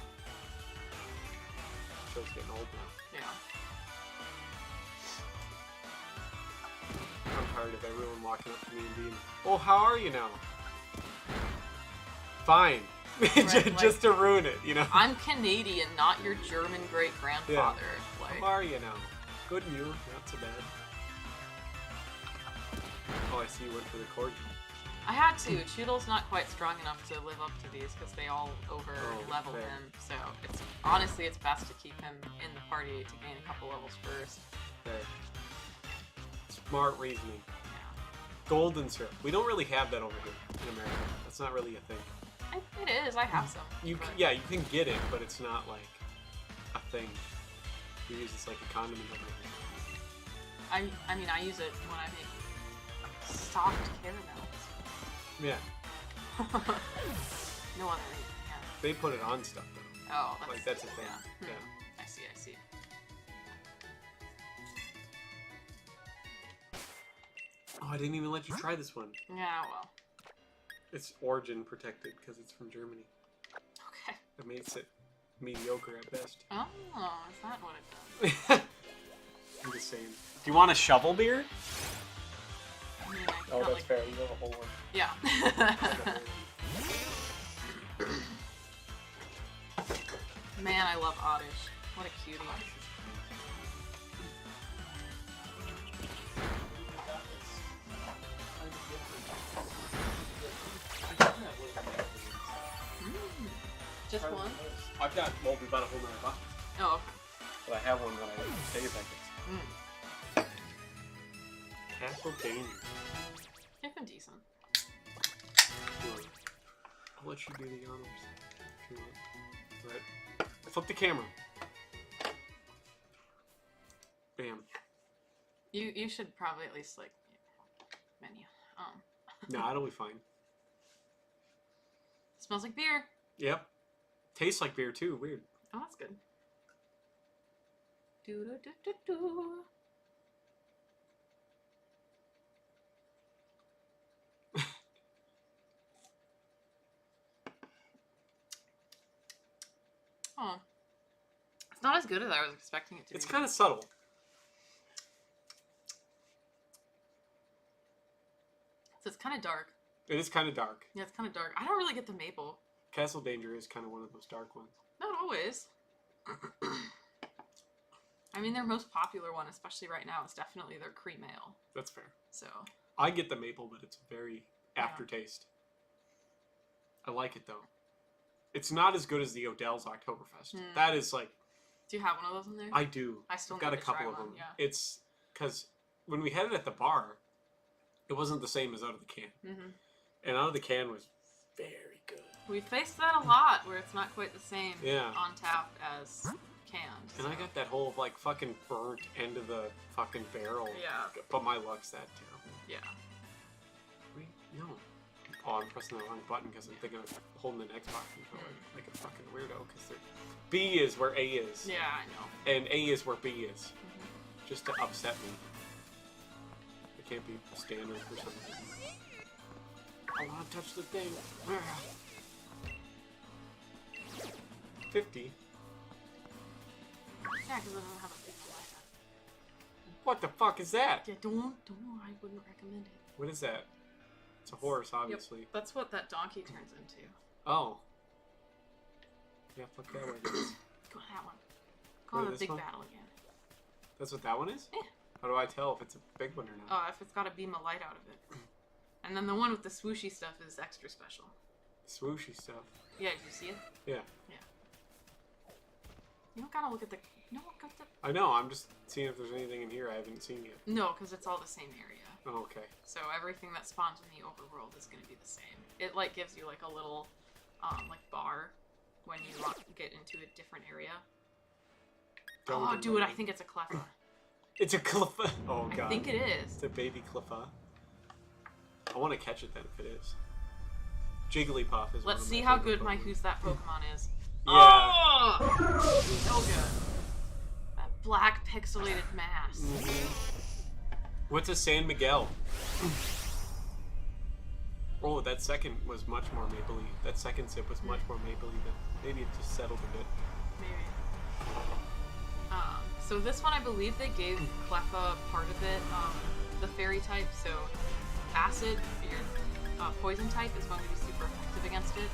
Show's getting old now. Yeah. I'm tired of everyone walking up to me and being, oh, how are you now? Fine. Right, just to ruin it, you know? I'm Canadian, not your German great-grandfather. Yeah. Like, How are you now? Good and you, not so bad. Oh, I see you went for the corgi. I had to. Choodle's not quite strong enough to live up to these because they all over-level fair. him. So honestly, it's best to keep him in the party to gain a couple levels first. There. Smart reasoning. Yeah. Golden syrup. We don't really have that over here in America. That's not really a thing. It is. I have some. Yeah, you can get it, but it's not like a thing. We use it like a condiment over here. I mean, I use it when I make soft caramels. Yeah. No other reason. Yeah. They put it on stuff though. Oh, That's a thing. Yeah. Yeah. I see. Oh, I didn't even let you try this one. Yeah. Well. It's origin protected because it's from Germany. Okay. That makes it mediocre at best. Oh, is that what it does? I'm just saying. Do you want a shovel beer? I mean, Oh, that's fair. You have a whole one. Yeah. Man, I love Oddish. What a cutie. Just one? I've got, well, we bought a whole nother box. Oh, okay. But I have one that I save packets. Castle Danger. They've been decent. I'll let you do the honors if you want. Right. Flip the camera. Bam. You should probably at least like menu. Nah, it'll be fine. Smells like beer. Yep. Tastes like beer too. Weird. Oh, that's good. Do do do do do. Oh, it's not as good as I was expecting it to It's be. kind of subtle. So it's kind of dark. It is kind of dark. Yeah, it's kind of dark. I don't really get the maple. Castle Danger is kind of one of those dark ones. Not always. I mean, their most popular one, especially right now, is definitely their cream ale. That's fair. So I get the maple, but it's very aftertaste. I like it though. It's not as good as the Odell's Oktoberfest. That is like. Do you have one of those in there? I do. I still I've got need a to try couple of one, them. yeah. It's because when we had it at the bar, it wasn't the same as out of the can. Mm-hmm. And out of the can was very good. We faced that a lot, where it's not quite the same Yeah. on tap as canned. And I got that whole like fucking burnt end of the fucking barrel. Yeah. But my luck's that terrible. Yeah. Wait, no. Oh, I'm pressing the wrong button because I'm thinking of holding an Xbox controller like a fucking weirdo. Because B is where A is. Yeah, I know. And A is where B is. Just to upset me. It can't be standard for some reason. I want to touch the thing. 50. Yeah, because it doesn't have a big light. What the fuck is that? Yeah, don't. I wouldn't recommend it. What is that? It's a horse, obviously. Yep, that's what that donkey turns into. Oh. Yeah, fuck that one. Go to that one. Go What, on a this big one? battle again. That's what that one is? Yeah. How do I tell if it's a big one or not? If it's got a beam of light out of it. And then the one with the swooshy stuff is extra special. Swooshy stuff. Yeah, did you see it? Yeah. Yeah. You don't gotta look at the... No, got the... I know, I'm just seeing if there's anything in here I haven't seen yet. No, because it's all the same area. Oh, okay. So everything that spawns in the overworld is gonna be the same. It, like, gives you, like, a little, like, bar when you get into a different area. Oh, dude, I think it's a Cleffa. It's a Cleffa. Oh, God. I think it is. It's a baby Cleffa. I want to catch it then if it is. Jigglypuff is Let's one of see my how favorite good my Pokemon. Who's That Pokemon is. Yeah. Oh! So good. That black pixelated mass. What's a San Miguel? Oh, that second was much more mapley. That second sip was much more mapley, but maybe it just settled a bit. Maybe. So this one, I believe they gave Cleffa part of it, the fairy type, so acid, your poison type, is going to be super effective against it.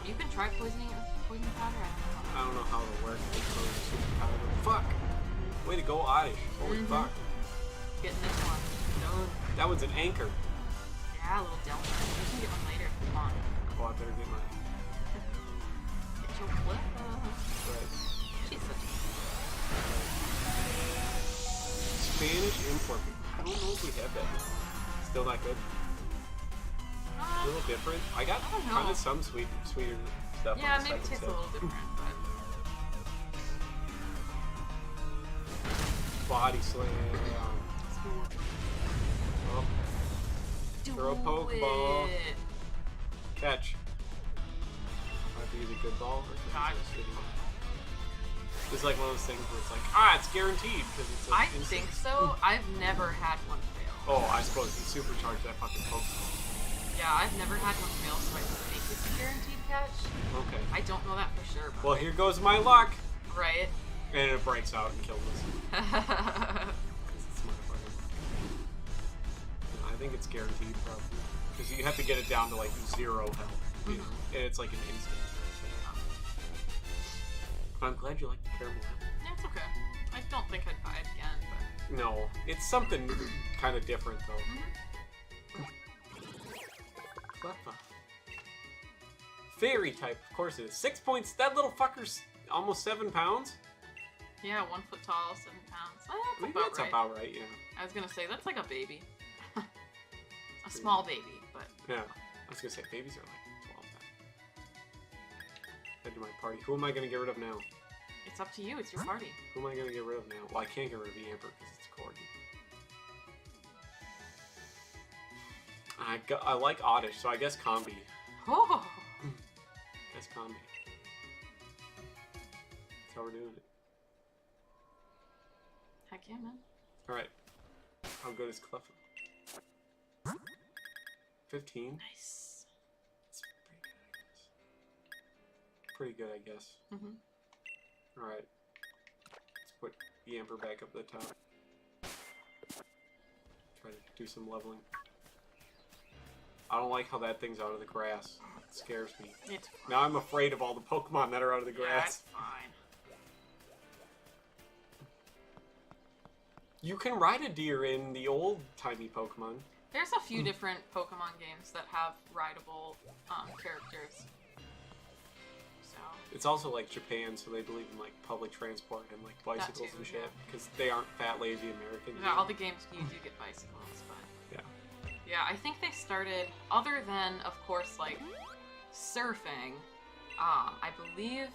You can try poisoning it with poison powder, I don't know how it'll work. Fuck! Way to go, Oddish. Holy fuck. Getting this one. No. That one's an anchor. Yeah, a little delta. You can get one later if you want. Oh, I better get mine. Get your Cleffa. Right. She's such a... Spanish import. I don't know if we have that. Still not good. A little different. I got kind of some sweeter stuff. Yeah, on the maybe it second tastes sip. a little different, but... Body slam. Oh. Throw a Pokeball. It. Catch. Might be a good ball. Or God. It's like one of those things where it's like, it's guaranteed because it's. I think so. I've never had one fail. Oh, I suppose you supercharge that fucking Pokeball. Yeah, I've never had one fail, so I think it's a guaranteed catch. Okay. I don't know that for sure. But Well, here goes my luck. right. And it breaks out and kills us. I think it's guaranteed, probably. Because you have to get it down to like 0 health. You know? And it's like an instant. I'm glad you like the caramel. Yeah, it's okay. I don't think I'd buy it again, but... No, it's something kind of different, though. Cleffa. Fairy type, of course it is. 6 points. That little fucker's almost 7 pounds. Yeah, 1 foot tall, 7 pounds. That's Maybe about that's right. about right, yeah. I was gonna say, that's like a baby. A small baby, but... Yeah. I was gonna say, babies are like 12 pounds. Head to my party. Who am I gonna get rid of now? It's up to you, it's your party. Who am I gonna get rid of now? Well, I can't get rid of the Amber because it's Corgi. I like Oddish, so I guess Combi. Oh! Guess Combi. That's how we're doing it. Heck yeah, man. Alright. How good is Cleffa? 15? Nice. That's pretty good, I guess. Alright. Let's put the Amber back up at the top. Try to do some leveling. I don't like how that thing's out of the grass. It scares me. It's fine. Now I'm afraid of all the Pokemon that are out of the Yeah, grass. it's fine. You can ride a deer in the old-timey Pokemon. There's a few different Pokemon games that have rideable characters. So... It's also like Japan, so they believe in like public transport and like bicycles too, and shit. yeah. Because they aren't fat, lazy Americans. Yeah, all the games you do get bicycles, but... Yeah. Yeah, I think they started, other than, of course, like, surfing, I believe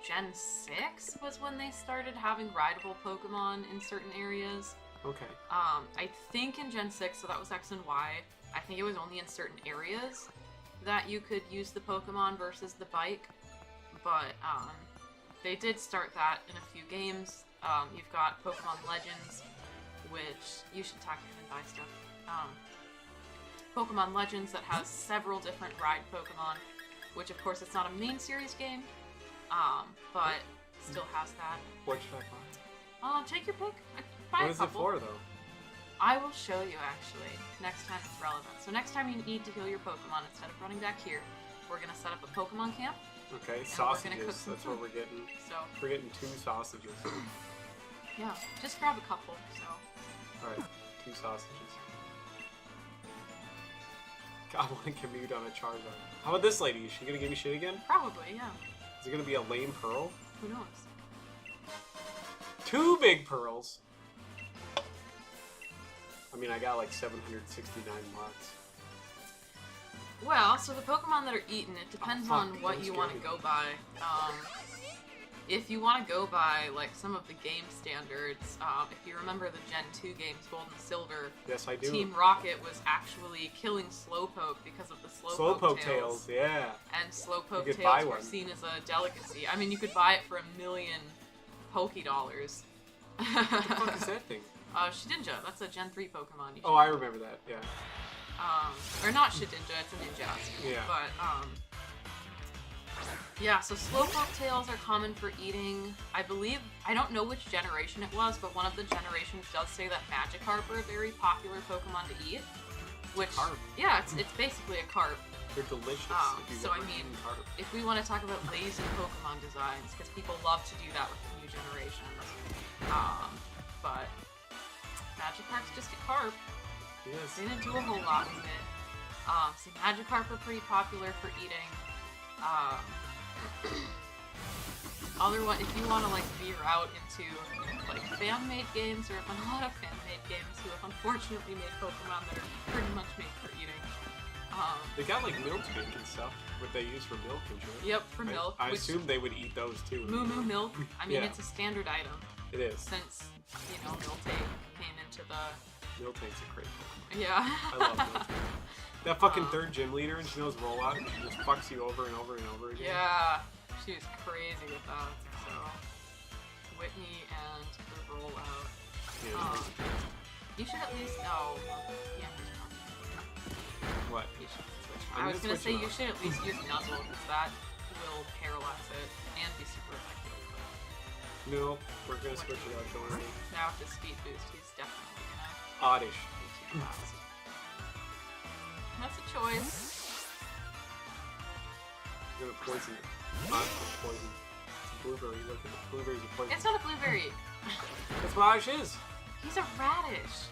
Gen 6 was when they started having rideable Pokemon in certain areas. Okay. I think in Gen 6, so that was X and Y, I think it was only in certain areas that you could use the Pokemon versus the bike, but, they did start that in a few games. You've got Pokemon Legends, which you should talk to him and buy stuff. Pokemon Legends that has several different ride Pokemon, which of course it's not a main series game, but still has that. What should I buy? Take your pick. Buy What a is it couple. for, though? I will show you actually next time it's relevant. So next time you need to heal your Pokemon, instead of running back here, we're gonna set up a Pokemon camp. Okay, And we're gonna cook sausages. some That's what food. we're getting. So We're getting 2 sausages. yeah, just grab a couple. So Alright, 2 sausages. I want to commute on a Charizard. How about this lady? Is she gonna give me shit again? Probably, yeah. Is it gonna be a lame pearl? Who knows? 2 big pearls. I mean, I got like 769 mods. Well, so the Pokemon that are eaten, it depends fuck, on what don't you scare want to me. go by. If you want to go by like some of the game standards, if you remember the Gen 2 games, Gold and Silver, Yes, I do. Team Rocket was actually killing Slowpoke because of the Slowpoke Slowpoke tails, yeah. And Slowpoke You could buy tails were one. seen as a delicacy. I mean, you could buy it for $1 million Poké-dollars. What the fuck is that thing? Shedinja. That's a Gen 3 Pokemon. You Oh, I should- remember that, yeah. or not Shedinja, it's a Ninjask. Yeah. But, yeah, so Slowpoke tails are common for eating. I believe, I don't know which generation it was, but one of the generations does say that Magikarp are a very popular Pokemon to eat. Which, Carp. yeah, it's basically a carp. They're delicious. if you've So I ever mean, eaten carp. if we want to talk about lazy Pokemon designs, because people love to do that with the new generations. But Magikarp's just a carp. Yes. They didn't do a whole lot with it. So Magikarp are pretty popular for eating. Other one, if you want to like veer out into like fan-made games, there have been a lot of fan-made games who have unfortunately made Pokemon that are pretty much made for eating. They got like milk cake and stuff, what they use for milk and shit. Yep, for milk. I which assume they would eat those too. Moo Moo milk. I mean, Yeah. it's a standard item It is. since Miltank came into the. Miltank's a great Pokemon. Yeah. I love Miltank. That fucking third gym leader, and she knows rollout, and she just fucks you over and over and over again. Yeah, she was crazy with that. So, Whitney and the rollout. Yeah. You should at least. Oh, yeah. What? You should switch. I'm I was gonna switch say it you up. should at least use Nuzzle because that will paralyze it and be super effective. No, we're gonna switch it out, don't worry. Now with the speed boost, he's definitely gonna Oddish. be too fast. That's a choice. I'm gonna poison it. Not poison. It's a blueberry. Look at it. Blueberries are poison. It's not a blueberry. That's what Oddish is. He's a radish.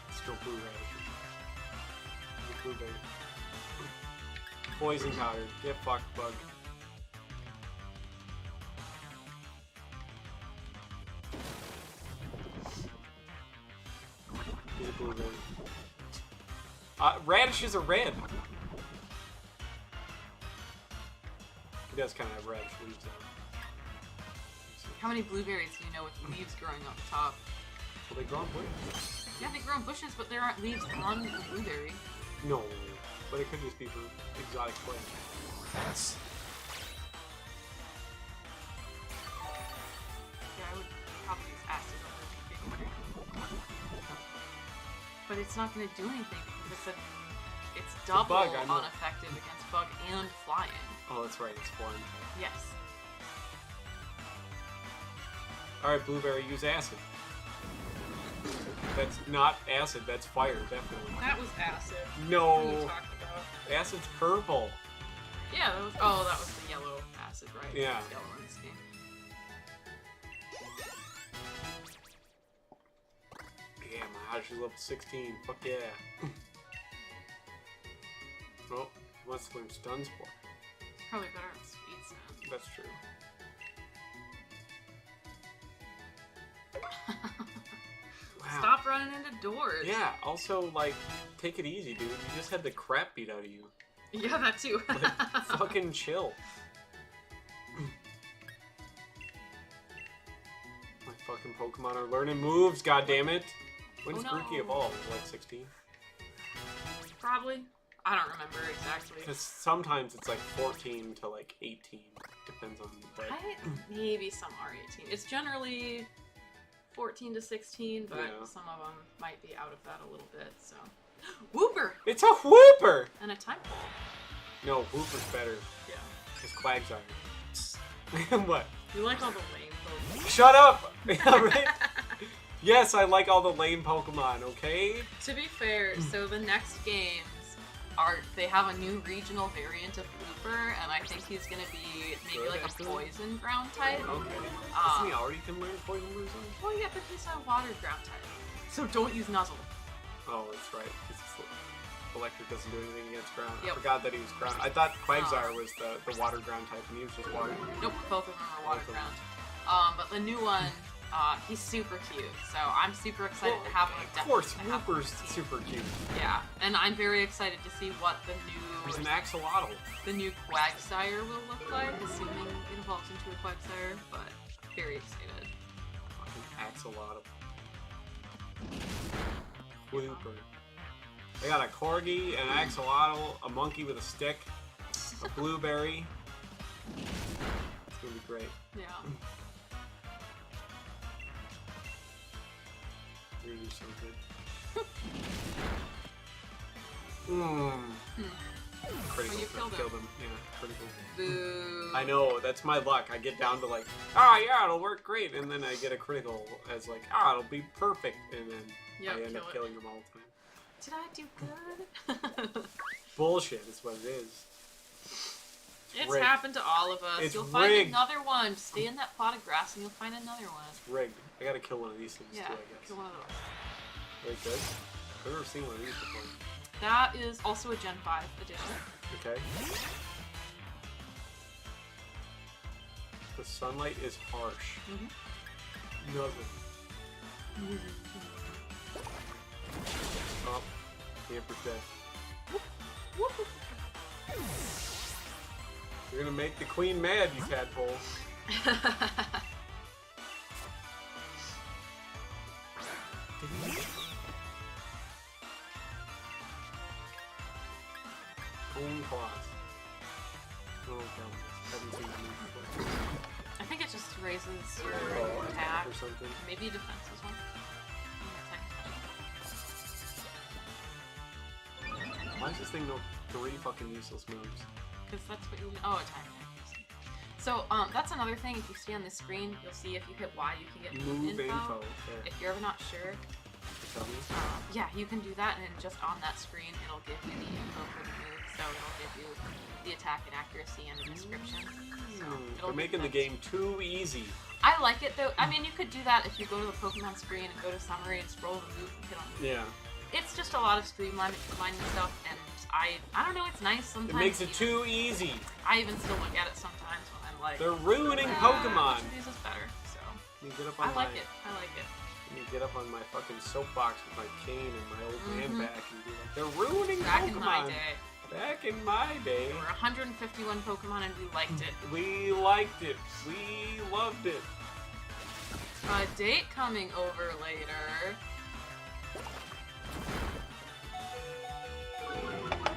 It's still blue radish. It's a blueberry. Poison powder. Get fucked, bug. He's a blueberry. Radishes are red. He does kind of have radish leaves though. How many blueberries do you know with leaves growing up top? Well, they grow on bushes. Yeah, they grow in bushes, but there aren't leaves on the blueberry. No, but it could just be for exotic plants. Yeah, I would probably use acid over blueberry. But it's not going to do anything because it's double bug, I know. unaffected against bug and flying. Oh, that's right, it's flying. Yes. Alright, blueberry, use acid. That's not acid, that's fire, definitely. That was acid. What are you No, talking about? acid's purple. Yeah, that was the yellow acid, right? Yeah. It's yellow in this game. Yeah, my Oddish is level 16. Fuck yeah. Oh, he wants to learn stun spore. Probably better at speed stun. That's true. Wow. Stop running into doors. Yeah, also, like, take it easy, dude. You just had the crap beat out of you. Yeah, that too. Like, fucking chill. My fucking Pokemon are learning moves, goddammit. When's Oh, no. Grookey evolve? Like 16? Probably. I don't remember exactly. Because sometimes it's like 14 to like 18. Depends on the Maybe some are 18. It's generally 14 to 16, but Yeah. some of them might be out of that a little bit, so. Whooper! It's a Whooper! And a time ball. No, Whooper's better. Yeah. Because Quagsire. What? You like all the lame Pokemon. Shut up! Yeah, right? Yes, I like all the lame Pokemon, okay? To be fair, so the next games they have a new regional variant of Whooper, and I think he's gonna be maybe like a poison ground type. Okay. Doesn't he already can learn Poison Moves? Well, yeah, but he's a water ground type. So don't use Nuzzle. Oh, that's right. 'Cause it's the electric doesn't do anything against ground. Yep. I forgot that he was ground. I thought Quagsire was the water ground type, and he was just water. Nope, both of them are water Both of them. ground. But the new one, he's super cute, so I'm super excited to have one. Of course, definitely to have one Wooper's on the team. super cute. Yeah, and I'm very excited to see what He's an axolotl. the new Quagsire will look like, assuming it evolves into a Quagsire, but very excited. Fucking axolotl. Wooper. I got a corgi, an axolotl, a monkey with a stick, a blueberry. It's gonna be great. Yeah. You're gonna do so good. Mmm. Critical. Oh, you killed him. Yeah, critical. Boo. I know, that's my luck. I get down to like, oh yeah, it'll work great, and then I get a critical as like, it'll be perfect, and then Yep, I end up kill it. killing them all the time. Did I do good? Bullshit is what it is. It's rigged. happened to all of us. It's You'll find rigged. another one. Stay in that plot of grass and you'll find another one. It's rigged. I gotta kill one of these things Yeah, too, I guess. kill one of those. Very good. I've never seen one of these before. That is also a Gen 5 edition. Okay. The sunlight is harsh. Nothing. Oh, the Emperor's dead. You're gonna make the queen mad, you tadpole. Own claws. Oh, God. Haven't seen that movie before. I think it just raises your Oh, attack. or something. Maybe a defense as well. Why does this thing know 3 fucking useless moves? Because that's what you. Oh, attack. So, that's another thing. If you stay on the screen, you'll see if you hit Y, you can get Move info. Okay. If you're ever not sure, Tell me. yeah, you can do that, and then just on that screen, it'll give you the info for the move. So it'll give you the attack and accuracy and a description. So They're making the game too easy. I like it though. I mean, you could do that if you go to the Pokemon screen and go to summary and scroll the move and hit on the move. Yeah. It's just a lot of streamlining stuff, and I don't know. It's nice sometimes. It makes it too easy. I even still look at it sometimes when I'm like, They're ruining which Pokemon. of these is better? So You get up on I like it. I like it. You get up on my fucking soapbox with my cane and my old man back and be like, they're ruining Back Pokemon. in my day, Back in my day. there were 151 Pokemon, and we liked it. We liked it. We loved it. A date coming over later.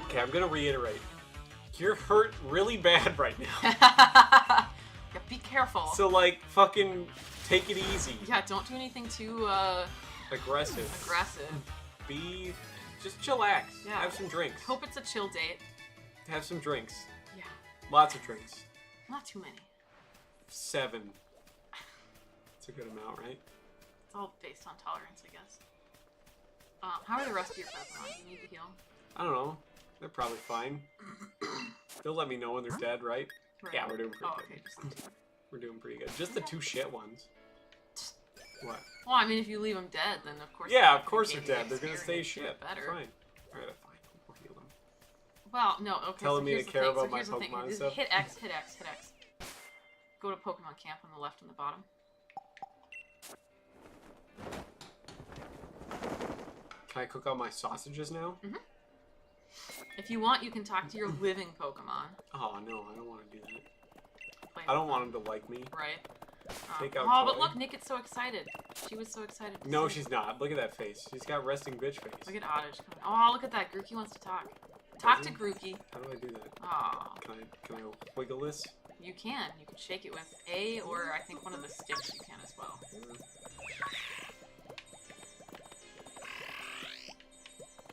Okay, I'm gonna reiterate. You're hurt really bad right now. Yeah, be careful. So like, fucking take it easy. Yeah, don't do anything too Aggressive. aggressive. Be, just chillax. Yeah. Have some drinks. Hope it's a chill date. Have some drinks. Yeah, Lots of drinks. not too many. 7. It's a good amount, right? It's all based on tolerance, I guess. How are the rest of your Pokemon? Do you need to heal? I don't know. They're probably fine. They'll let me know when they're dead, right? Right. Yeah, we're doing pretty Oh, good. okay, just the two. We're doing pretty good. Just the 2 shit ones. What? Well, I mean, if you leave them dead, then of course. Yeah, they're of course they're gonna gain dead. They're gonna stay experience, shit. Better. Fine. Alright, fine. We'll heal them. Well, no. Okay. Telling so me here's to the care thing. about So my here's the thing. Pokemon and Just stuff? hit X. Hit X. Hit X. Go to Pokemon Camp on the left and the bottom. Can I cook all my sausages now? If you want, you can talk to your living Pokemon. Oh no, I don't want to do that. Play I don't with want them to like me. them, Right. Take out oh, but Toy. look, Nick is so excited. She was so excited. to No, see she's not. Look at that face. She's got resting bitch face. Look at Oddish. Oh, look at that. Grookey wants to talk. Talk Does to he? Grookey. How do I do that? Oh, Can I wiggle this? you can. You can shake it with A, or I think one of the sticks you can as well.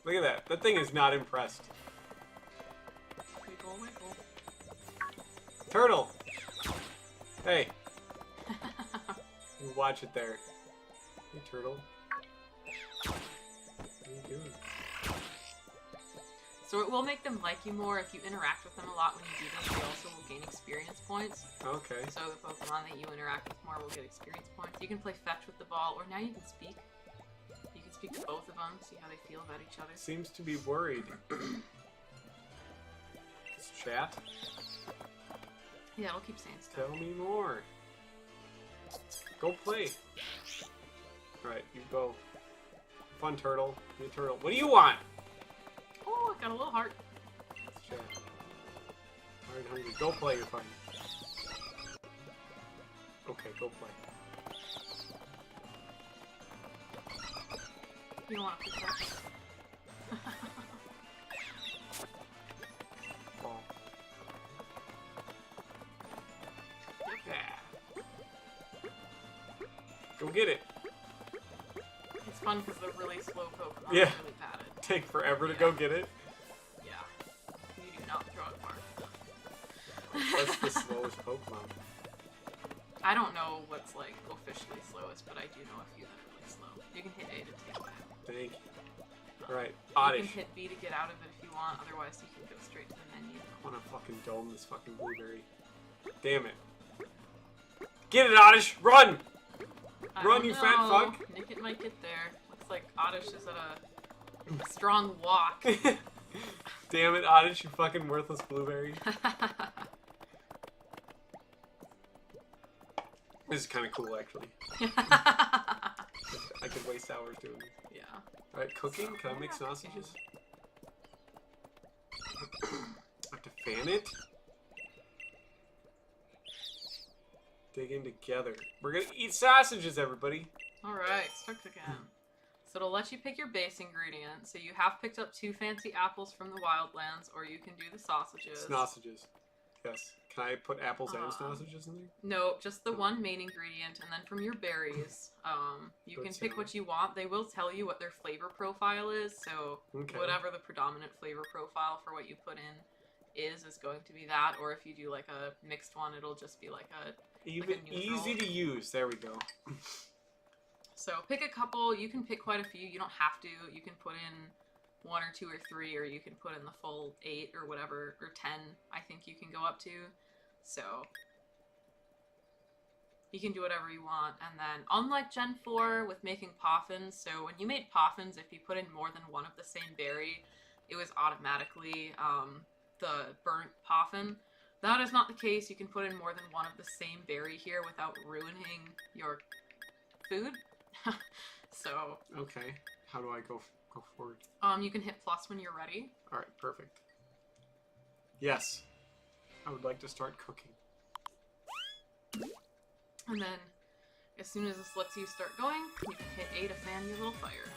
Look at that. That thing is not impressed. Wiggle, wiggle. Turtle! Hey. You watch it there. Hey, Turtle. What are you doing? So it will make them like you more if you interact with them a lot when you do this. They also will gain experience points. Okay. So the Pokemon that you interact with more will get experience points. You can play fetch with the ball, or now you can speak. You can speak to both of them, see how they feel about each other. Seems to be worried. Chat? Yeah, it'll keep saying stuff. Tell me more. Go play. Alright, you go. Fun turtle. Be a turtle. What do you want? Oh, I got a little heart. That's chat. Alright, hungry. Go play, you're fine. Okay, go play. You don't want to pick that. Ball. Yeah. Go get it. It's fun because they're really slow Pokemon. Yeah. Really padded. Take forever to go get it. Yeah. You do not throw it far. What's the slowest Pokemon? I don't know what's like officially slowest, but I do know a few that are really slow. You can hit A to take it out. Thank you. Alright, You Oddish. can hit B to get out of it if you want, otherwise you can go straight to the menu. I wanna fucking dome this fucking blueberry. Damn it. Get it, Oddish! Run! I Run, don't you fat know. fuck! Nick might get there. Looks like Oddish is at a strong walk. Damn it, Oddish, you fucking worthless blueberry. This is kind of cool, actually. I could waste hours doing this. Yeah. Alright, cooking? Can I make sausages? I have to fan it? Dig in together. We're gonna eat sausages, everybody. Alright, start cooking. So it'll let you pick your base ingredient. So you have picked up 2 fancy apples from the wildlands, or you can do the sausages. Sausages. Yes. Can I put apples and sausages in there? No, just the one main ingredient, and then from your berries, you can pick what you want. They will tell you what their flavor profile is, so whatever the predominant flavor profile for what you put in is going to be that, or if you do like a mixed one, it'll just be like a easy to use. There we go. So pick a couple. You can pick quite a few. You don't have to. You can put in 1 or 2 or 3, or you can put in the full 8 or whatever, or 10, I think you can go up to. So you can do whatever you want. And then, unlike Gen 4 with making poffins, so when you made poffins, if you put in more than one of the same berry, it was automatically the burnt poffin. That is not the case. You can put in more than one of the same berry here without ruining your food. So okay, how do I go forward? You can hit plus when you're ready. All right, perfect. Yes, I would like to start cooking. And then, as soon as this lets you start going, you can hit A to fan your little fire.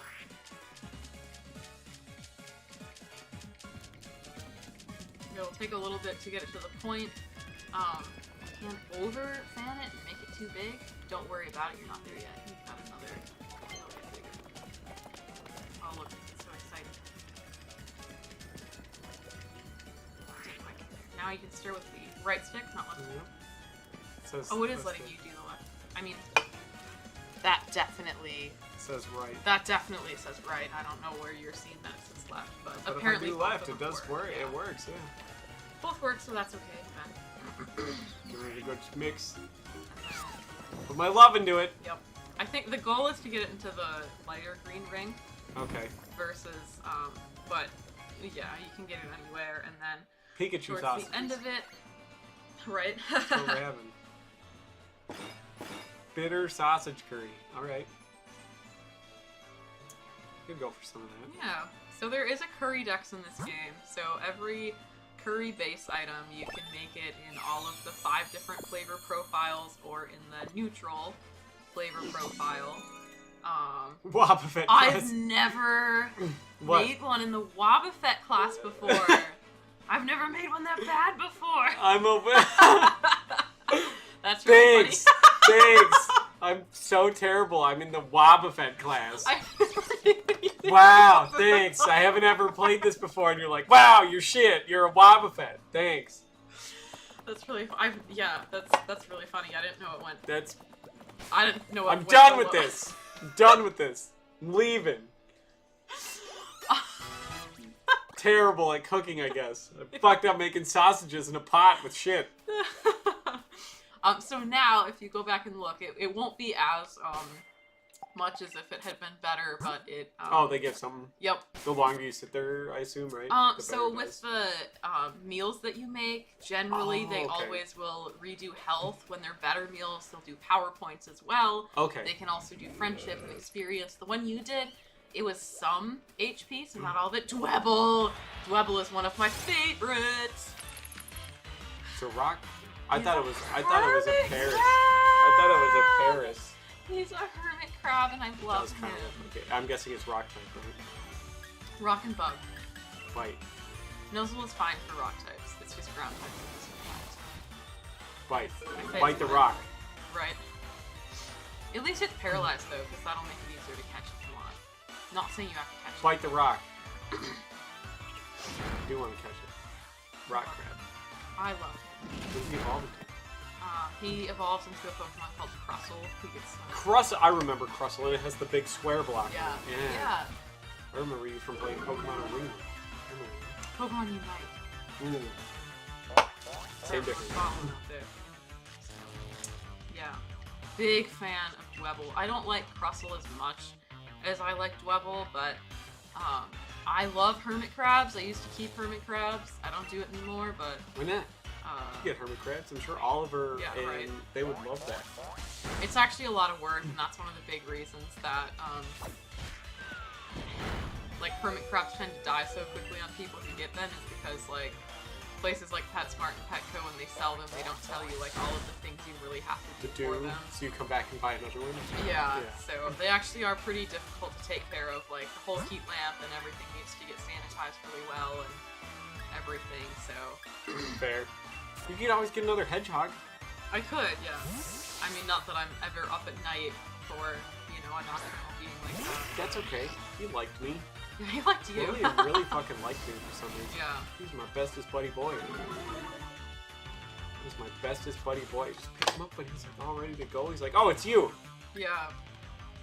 It'll take a little bit to get it to the point. You can over fan it and make it too big. Don't worry about it, you're not there yet. You've got another. It'll get bigger. Oh look, it's so exciting. Now you can stir with the right stick, not left stick. It says, oh, it is letting you do the left. I mean, that definitely says right. That definitely says right. I don't know where you're seeing that it says left, but apparently if I do left, it does work. Yeah. It works, yeah. Both work, so that's okay. Get ready to go mix. Put my love into it. Yep. I think the goal is to get it into the lighter green ring. Okay. Versus, but yeah, you can get it anywhere, and then Pikachu towards sausages. the end of it, right? That's what we're having. Bitter sausage curry. All right. You can go for some of that. Yeah. So there is a curry dex in this game. So every curry base item, you can make it in all of the 5 different flavor profiles, or in the neutral flavor profile. Wobbuffet class. I've never made one in the Wobbuffet class before. I've never made one that bad before. I'm a... That's really Thanks. funny. Thanks. I'm so terrible. I'm in the Wobbuffet class. Wow, thanks. I haven't ever played this before, and you're like, wow, you're shit. You're a Wobbuffet. Thanks. That's really yeah, that's really funny. I didn't know it went. I didn't know it I'm went done so with well. this. I'm done with this. I'm leaving. Terrible at cooking, I guess. I fucked up making sausages in a pot with shit. So now, if you go back and look, it won't be as much as if it had been better, but it. Oh, they give something. Yep. The longer you sit there, I assume, right? The So better it with does. the meals that you make, generally they okay. always will redo health. When they're better meals, they'll do power points as well. Okay. They can also do friendship and experience. The one you did, it was some HP, so not all of it. Dwebble! Dwebble is one of my favorites. So rock. I He's thought a it was a hermit Paris. crab! I thought it was a Paris. He's a hermit crab, and I That love was him. kind of okay. I'm guessing it's rock type, right? Rock and bug. Bite. Nozzle is fine for rock types. It's just ground types. Bite. favorite. Bite the rock. Right. At least it's paralyzed though, because that'll make it easier to catch if you want. Not saying you have to catch Bite the rock. I do want to catch it. Rock crab. I love him. What does he evolve into? He evolves into a Pokemon called Crustle, who gets Crustle. I remember Crustle, and it has the big square block. Yeah. Yeah. I remember you from playing Pokemon Arena. Pokemon Unite. Same difference. Following up there. So, yeah. Big fan of Dwebble. I don't like Crustle as much as I like Dwebble, but I love hermit crabs. I used to keep hermit crabs. I don't do it anymore, but Why not? You get hermit crabs. I'm sure Oliver and right. they would love that. It's actually a lot of work, and that's one of the big reasons that like hermit crabs tend to die so quickly on people who get them, is because like places like PetSmart and Petco, when they sell them, they don't tell you like all of the things you really have to do for them. So you come back and buy another one. Yeah, so they actually are pretty difficult to take care of. Like the whole heat lamp and everything needs to get sanitized really well and everything. So Fair. You could always get another hedgehog. I could, yeah. I mean, not that I'm ever up at night for, you know, a nocturnal being like that. That's okay. He liked me. Yeah, he liked you. Really, really fucking liked me for some reason. Yeah. He's my bestest buddy boy. He's my bestest buddy boy. Just pick him up when he's like, all ready to go. He's like, oh, it's you. Yeah.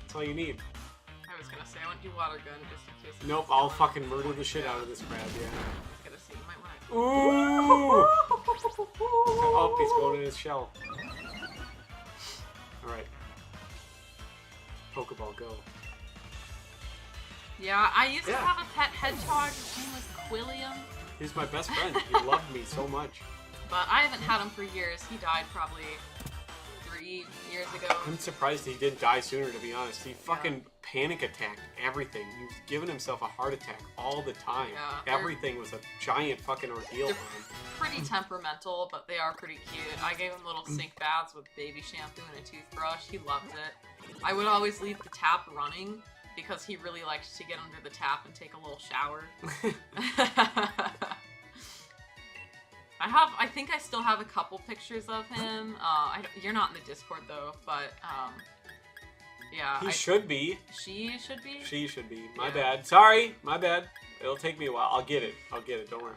That's all you need. I was gonna say, I want you water gun just in case. Nope, I'll fucking murder the shit out of this crab, yeah. I was gonna say, you might want to. Ooh! Oh, he's going in his shell. Alright. Pokeball, go. Yeah, I used to have a pet hedgehog. His name was Quilliam. He's my best friend. He loved me so much. But I haven't had him for years. He died probably 3 years ago. I'm surprised he didn't die sooner, to be honest. He fucking panic attacked everything. He was giving himself a heart attack all the time. Yeah, Everything was a giant fucking ordeal They're for him. pretty temperamental, but they are pretty cute. I gave him little sink baths with baby shampoo and a toothbrush. He loved it. I would always leave the tap running because he really liked to get under the tap and take a little shower. I think I still have a couple pictures of him. You're not in the Discord though, but yeah. He should be. She should be. She should be. My Yeah. bad. Sorry, my bad. It'll take me a while. I'll get it. Don't worry.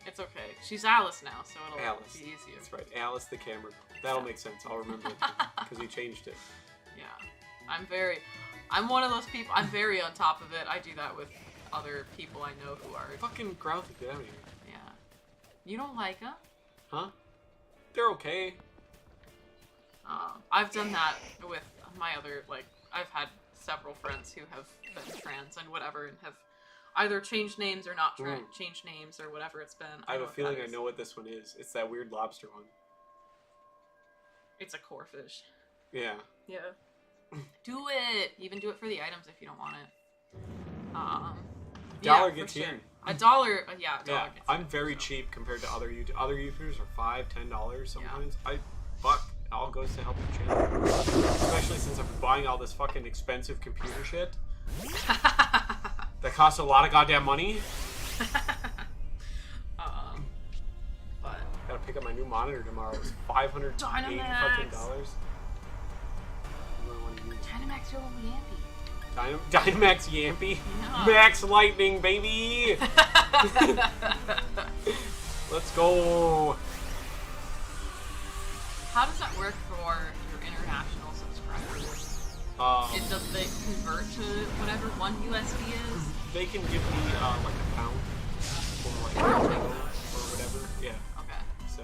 It's okay. She's Alice now, so it'll Alice. be easier. That's right. Alice the camera. That'll make sense. I'll remember it because he changed it. Yeah. I'm one of those people. I'm very on top of it. I do that with other people I know who are. Fucking Grouthy, get out of here. Yeah. You don't like them? Huh? They're okay. I've done that with my other, like, I've had several friends who have been trans and whatever and have either changed names or not changed names or whatever it's been. I have a feeling I know what this one is. It's that weird lobster one. It's a core fish. Yeah. Yeah. Do it! Even do it for the items if you don't want it. Dollar for gets sure. in. A dollar, yeah, a dollar Yeah, gets I'm in, very so. cheap compared to other YouTubers are $5-10 sometimes. It all goes to help the channel. Especially since I'm buying all this fucking expensive computer shit. That costs a lot of goddamn money. But Gotta pick up my new monitor tomorrow. It's $580 fucking dollars. Dynamax your little Yampy. Dynamax Yampy. Yeah. Max Lightning, baby! Let's go! How does that work for your international subscribers? Does they convert to whatever one USD is? They can give me like a pound or like or whatever. Yeah. Okay. So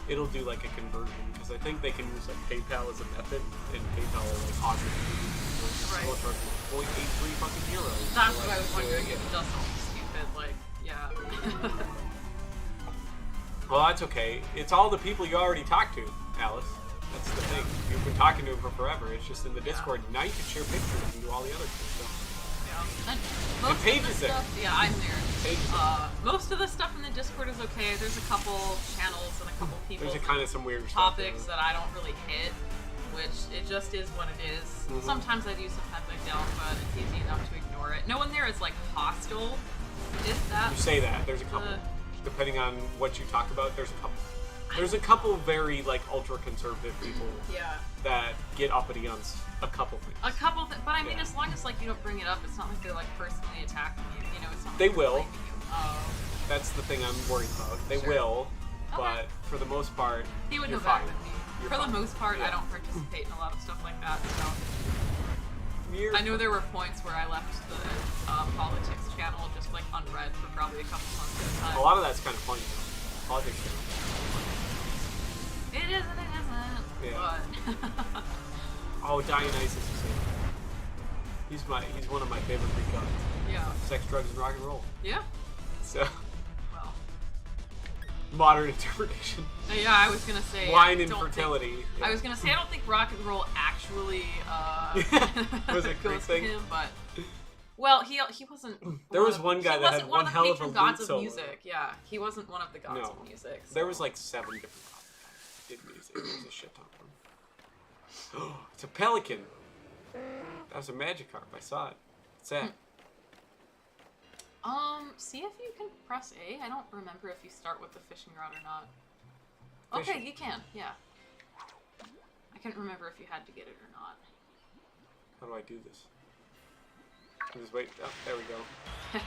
it'll do like a conversion because I think they can use like PayPal as a method, and PayPal will like automatically Right. charge 0.83 fucking euros. That's So, what like, I was wondering yeah. if it does something stupid, like, yeah. Well, that's okay. It's all the people you already talked to, Alice. That's the thing. You've been talking to them for forever. It's just in the Discord. Now you can share pictures and do all the other cool stuff. Yeah. And most Paige of is the there. stuff, yeah, I'm there. Paige is Most of the stuff in the Discord is okay. There's a couple channels and a couple people. There's kind of some weird topics stuff. that I don't really hit, which it just is what it is. Sometimes I do, sometimes I don't, but it's easy enough to ignore it. No one there is like hostile. Is that? You say that. There's a couple. Depending on what you talk about, there's a couple. There's a couple very like ultra conservative people Yeah. that get uppity on a couple things. A couple things, but I mean, Yeah. as long as like you don't bring it up, it's not like they're like personally attacking you. You know, it's not. Like They they're will. blaming you. Oh. That's the thing I'm worried about. They Sure. will, Okay. but for the most part, He would you're know better fine. than me. You're For fine. the most part, Yeah. I don't participate in a lot of stuff like that. So You're I know there were points where I left the politics channel just like unread for probably a couple months at a time. a lot of that's kind of funny. Though. Politics. It isn't. It isn't. Yeah. But Oh, Dionysus is here. He's one of my favorite Greek gods. yeah. Sex, drugs, and rock and roll. Yeah. So Well. modern interpretation. Yeah, I was gonna say Wine I and don't think- fertility. I was gonna say I don't think rock and roll actually Was a Greek goes thing? to him, but well, he wasn't. There was one guy he that wasn't had one one of hell the of a patron gods lead of solo. music. Yeah, he wasn't one of the gods No. of music. So. There was like 7 different gods that did music. There was a shit ton of them. It's a pelican. That was a Magikarp. I saw it. What's that? See if you can press A. I don't remember if you start with the fishing rod or not. Okay, Fishing. you can. Yeah. I can't remember if you had to get it or not. How do I do this? I just wait. Oh, there we go.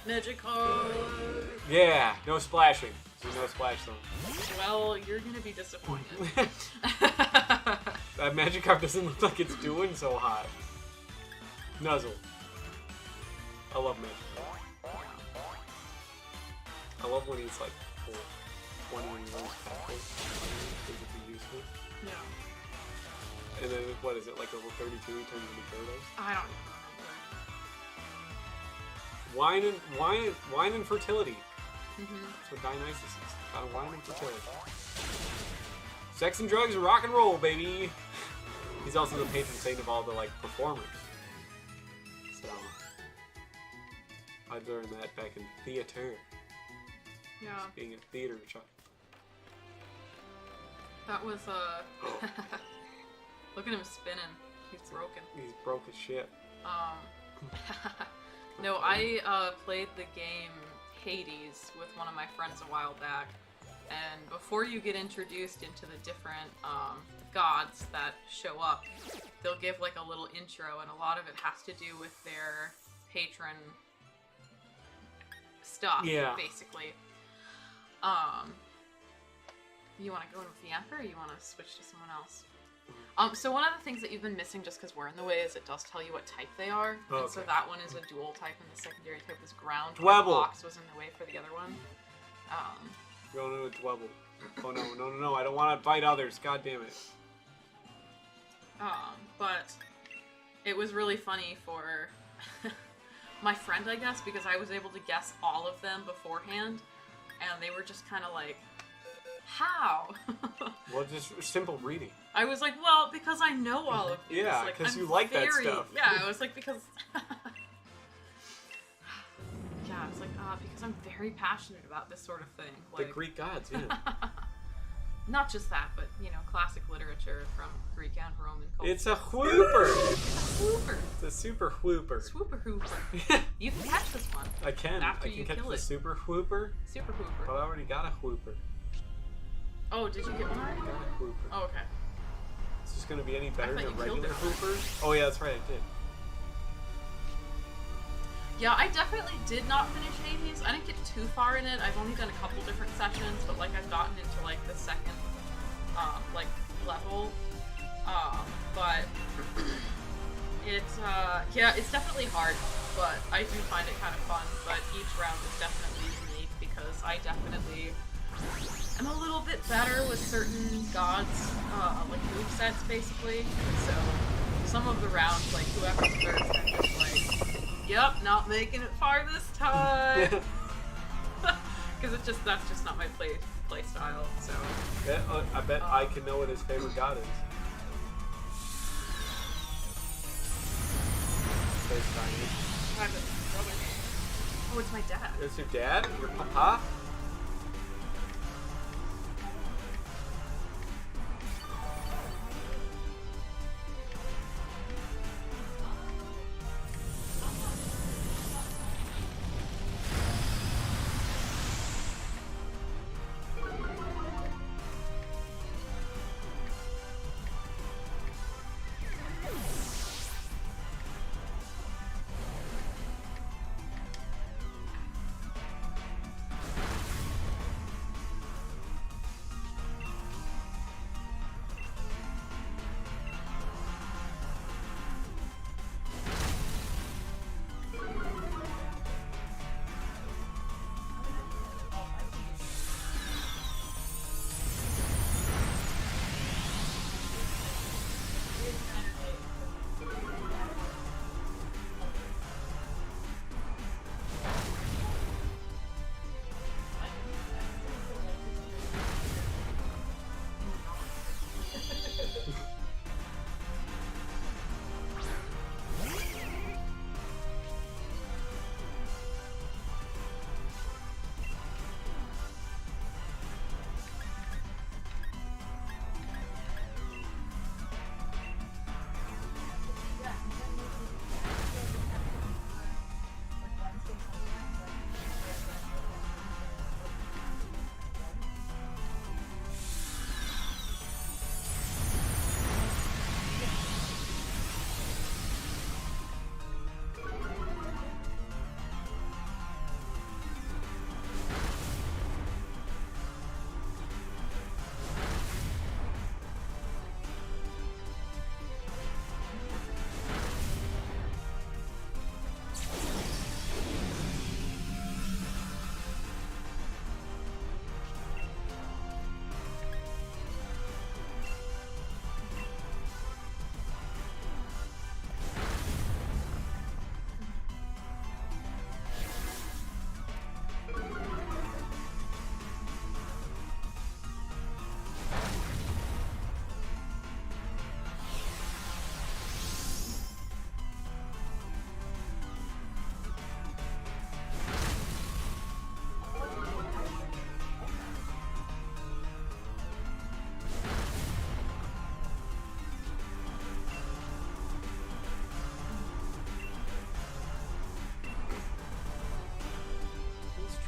Magikarp. Yeah, no splashing. There's no splash zone. Well, you're gonna be disappointed. That Magikarp doesn't look like it's doing so hot. Nuzzle. I love Magikarp. I love when he's like full 20 and he runs backwards. It would be useful. Yeah. And then, what is it, like level 32 he turns into Gyarados? I don't even remember. Wine and fertility. Mm-hmm. That's what Dionysus is. Wine and fertility. Sex and drugs and rock and roll, baby! He's also the patron saint of all the, like, performers. So, I learned that back in theater. Yeah. Being a theater child. That was, look at him spinning. He's broken. He's broke as shit. No, I played the game Hades with one of my friends a while back, and before you get introduced into the different gods that show up, they'll give like a little intro, and a lot of it has to do with their patron stuff, Yeah. basically. You want to go with the Emperor, or you want to switch to someone else? So one of the things that you've been missing just because we're in the way is it does tell you what type they are. Oh, And so okay. that one is a dual type and the secondary type is ground. Dwebble. The box was in the way for the other one. Going to a Dwebble. Oh no, I don't want to bite others. God damn it. But it was really funny for my friend, I guess, because I was able to guess all of them beforehand, and they were just kind of like, how? Well, just simple reading. I was like, well, because I know all of these. Yeah, like, 'cause I'm you like that very- stuff. Yeah, I was like, because... yeah, I was like, because I'm very passionate about this sort of thing. The Like, Greek gods, yeah. not just that, but, you know, classic literature from Greek and Roman culture. It's a whooper! Swooper. It's a super whooper. Swooper hooper. You can catch this one. I can. After I can you catch kill the it. super whooper, Super but hooper. I already got a whooper. Oh, did you get one already? I got a whooper. Oh, okay. Is this gonna be any better thought than you killed regular it. hoopers? Oh yeah, that's right, I did. Yeah, I definitely did not finish Hades. I didn't get too far in it. I've only done a couple different sessions, but like I've gotten into like the second like level. But it's yeah, it's definitely hard, but I do find it kind of fun. But each round is definitely unique because I definitely I'm a little bit better with certain gods, like movesets basically. So some of the rounds, like whoever's first, I'm just like, yep, not making it far this time. Because that's just not my play style. So Yeah, I bet I can know what his favorite god is. There's Tiny. Oh, it's my dad. It's your dad? Your papa?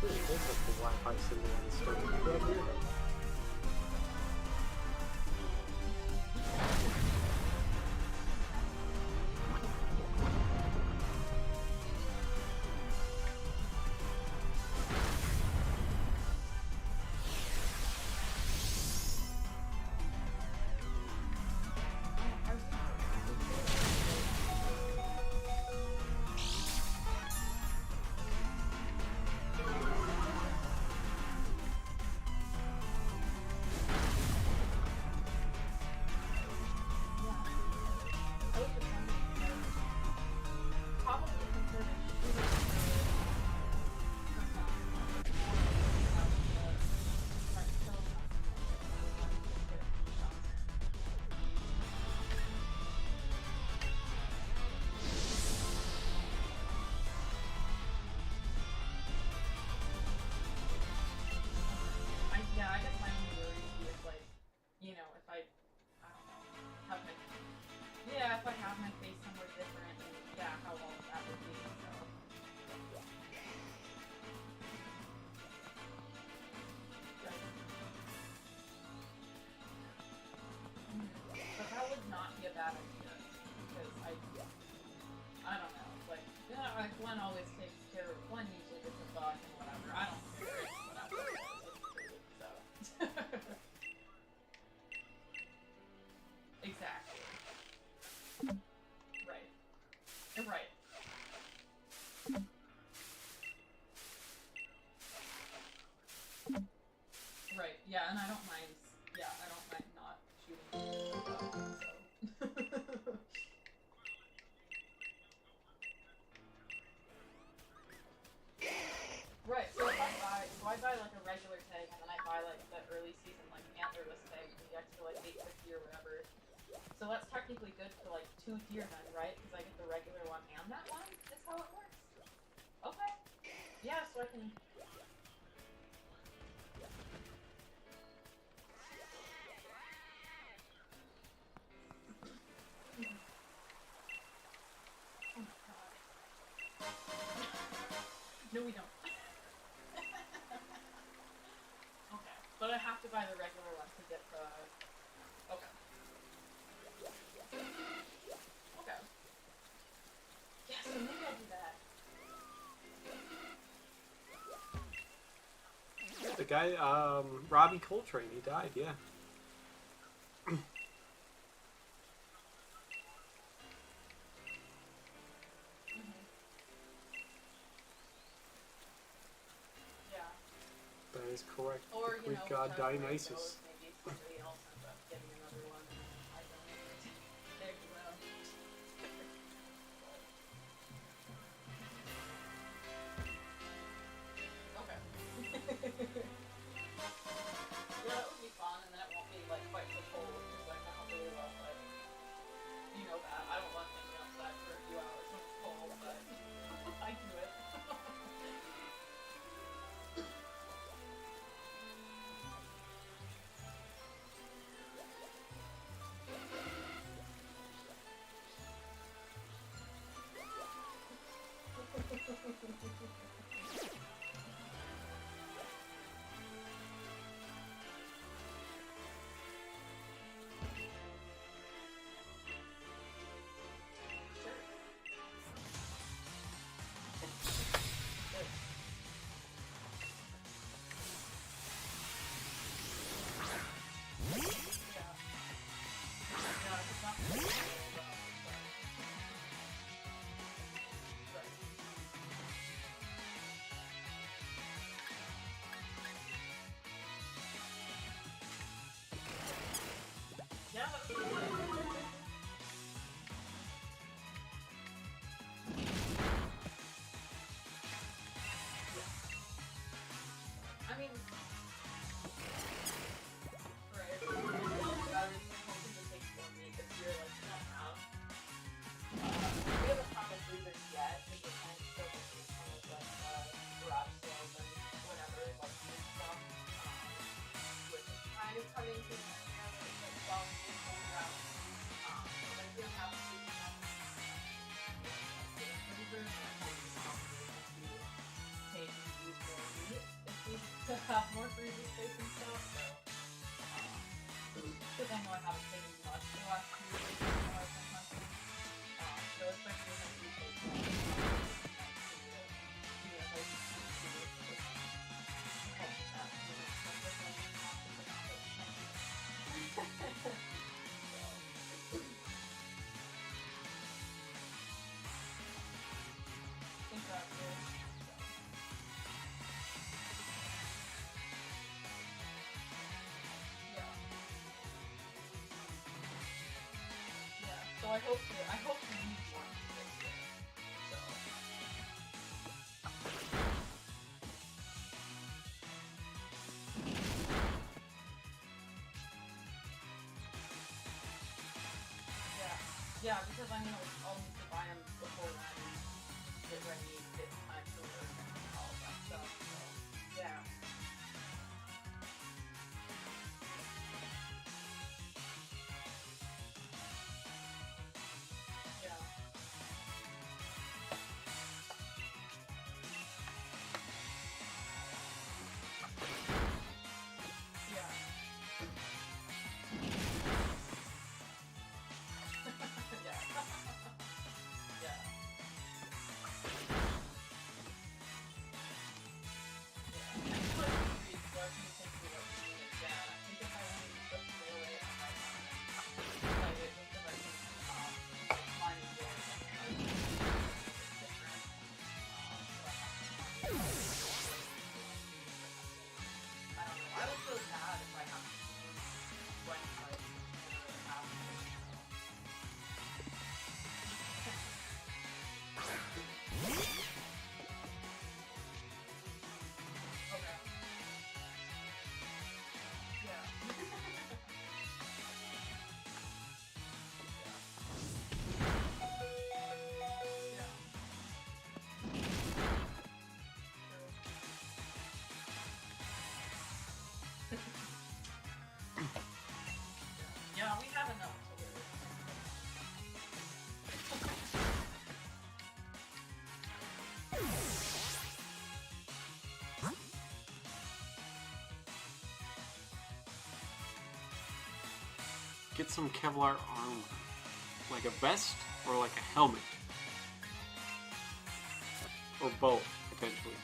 It is like the Wi-Fi symbol on the stove. What a weirdo. if I have my face somewhere different, and yeah, how long that would be. So. But that would not be a bad idea, because I don't know, like Glenn always takes care of, Glenn usually gets a bug and whatever, I don't care, whatever, so. Exactly. Right. You're right. So that's technically good for like 2 tier then, right? Because I get the regular one and that one? Is how it works? Okay. Yeah, so I can... Oh my god. No, we don't. Okay. But I have to buy the regular one to get the... Okay. Okay. Yeah, so maybe I'll do that. The guy, Robbie Coltrane, he died, yeah. Yeah. That is correct. Or, The Greek god Dionysus. Maybe somebody else ends up getting another one and I don't. There you go. Okay. Yeah, that would be fun, and then it won't be like quite so cold because like I don't really love like that. I don't love hanging outside for a few hours when it's cold, but I do it. Yeah, that's cool. I mean, right. I was hoping to take for me this year, like, we don't have. We haven't found a freezer yet, because we're kind of still looking kind of like garage sales and whatever, like new stuff. Which is kind of coming to an end now that it's like fall and cold out. But I do have a freezer now. Freezer, and I'm hoping to Paige to use more meat if we have more freezer space and stuff. So, because I know I haven't taken much the last 2 years while I've been hunting. So especially when we take even if I just help that Exactly. Yeah, so I hope to use one this year. So yeah, because I know I'll need to buy them before then and get ready, get time for work and all of that stuff. So yeah. Yeah. Yeah. Yeah. Yeah. get some Kevlar armor. Like a vest or like a helmet. Or both, potentially.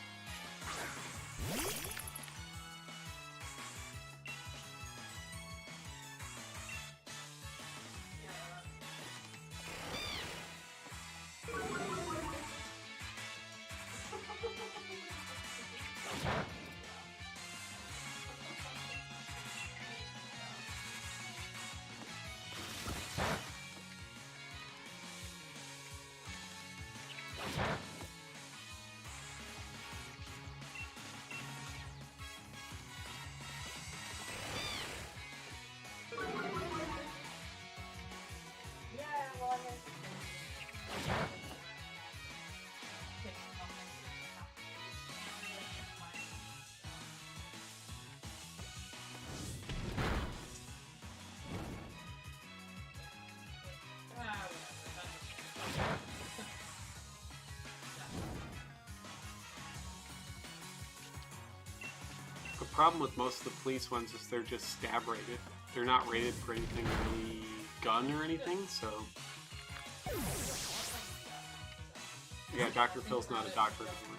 The problem with most of the police ones is they're just stab rated. They're not rated for anything really gun or anything, so... Yeah, Dr. Phil's not a doctor anymore.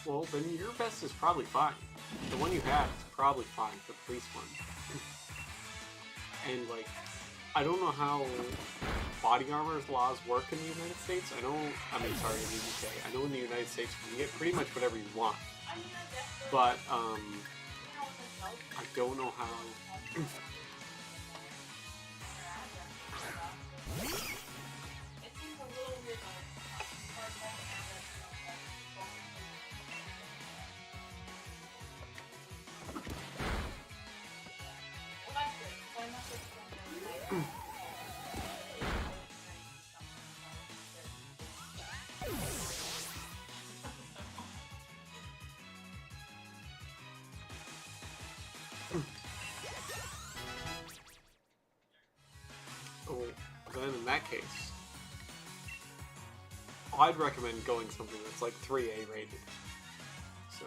Well, then your vest is probably fine. The one you have is probably fine, the police one. And, like, I don't know how body armor's laws work in the United States. In the UK. I know in the United States you can get pretty much whatever you want. But, I don't know how... Then in that case, I'd recommend going something that's like 3A rated. So.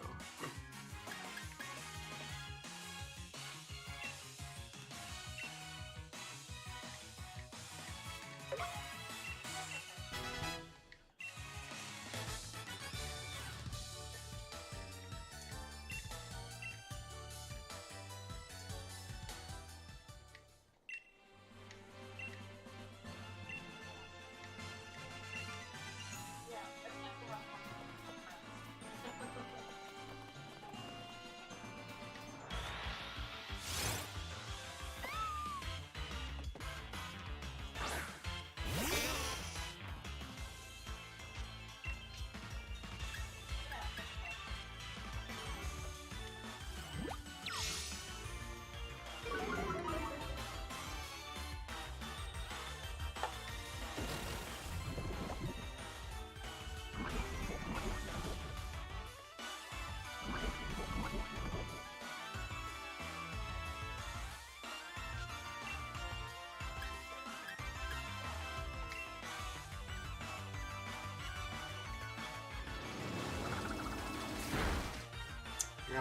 I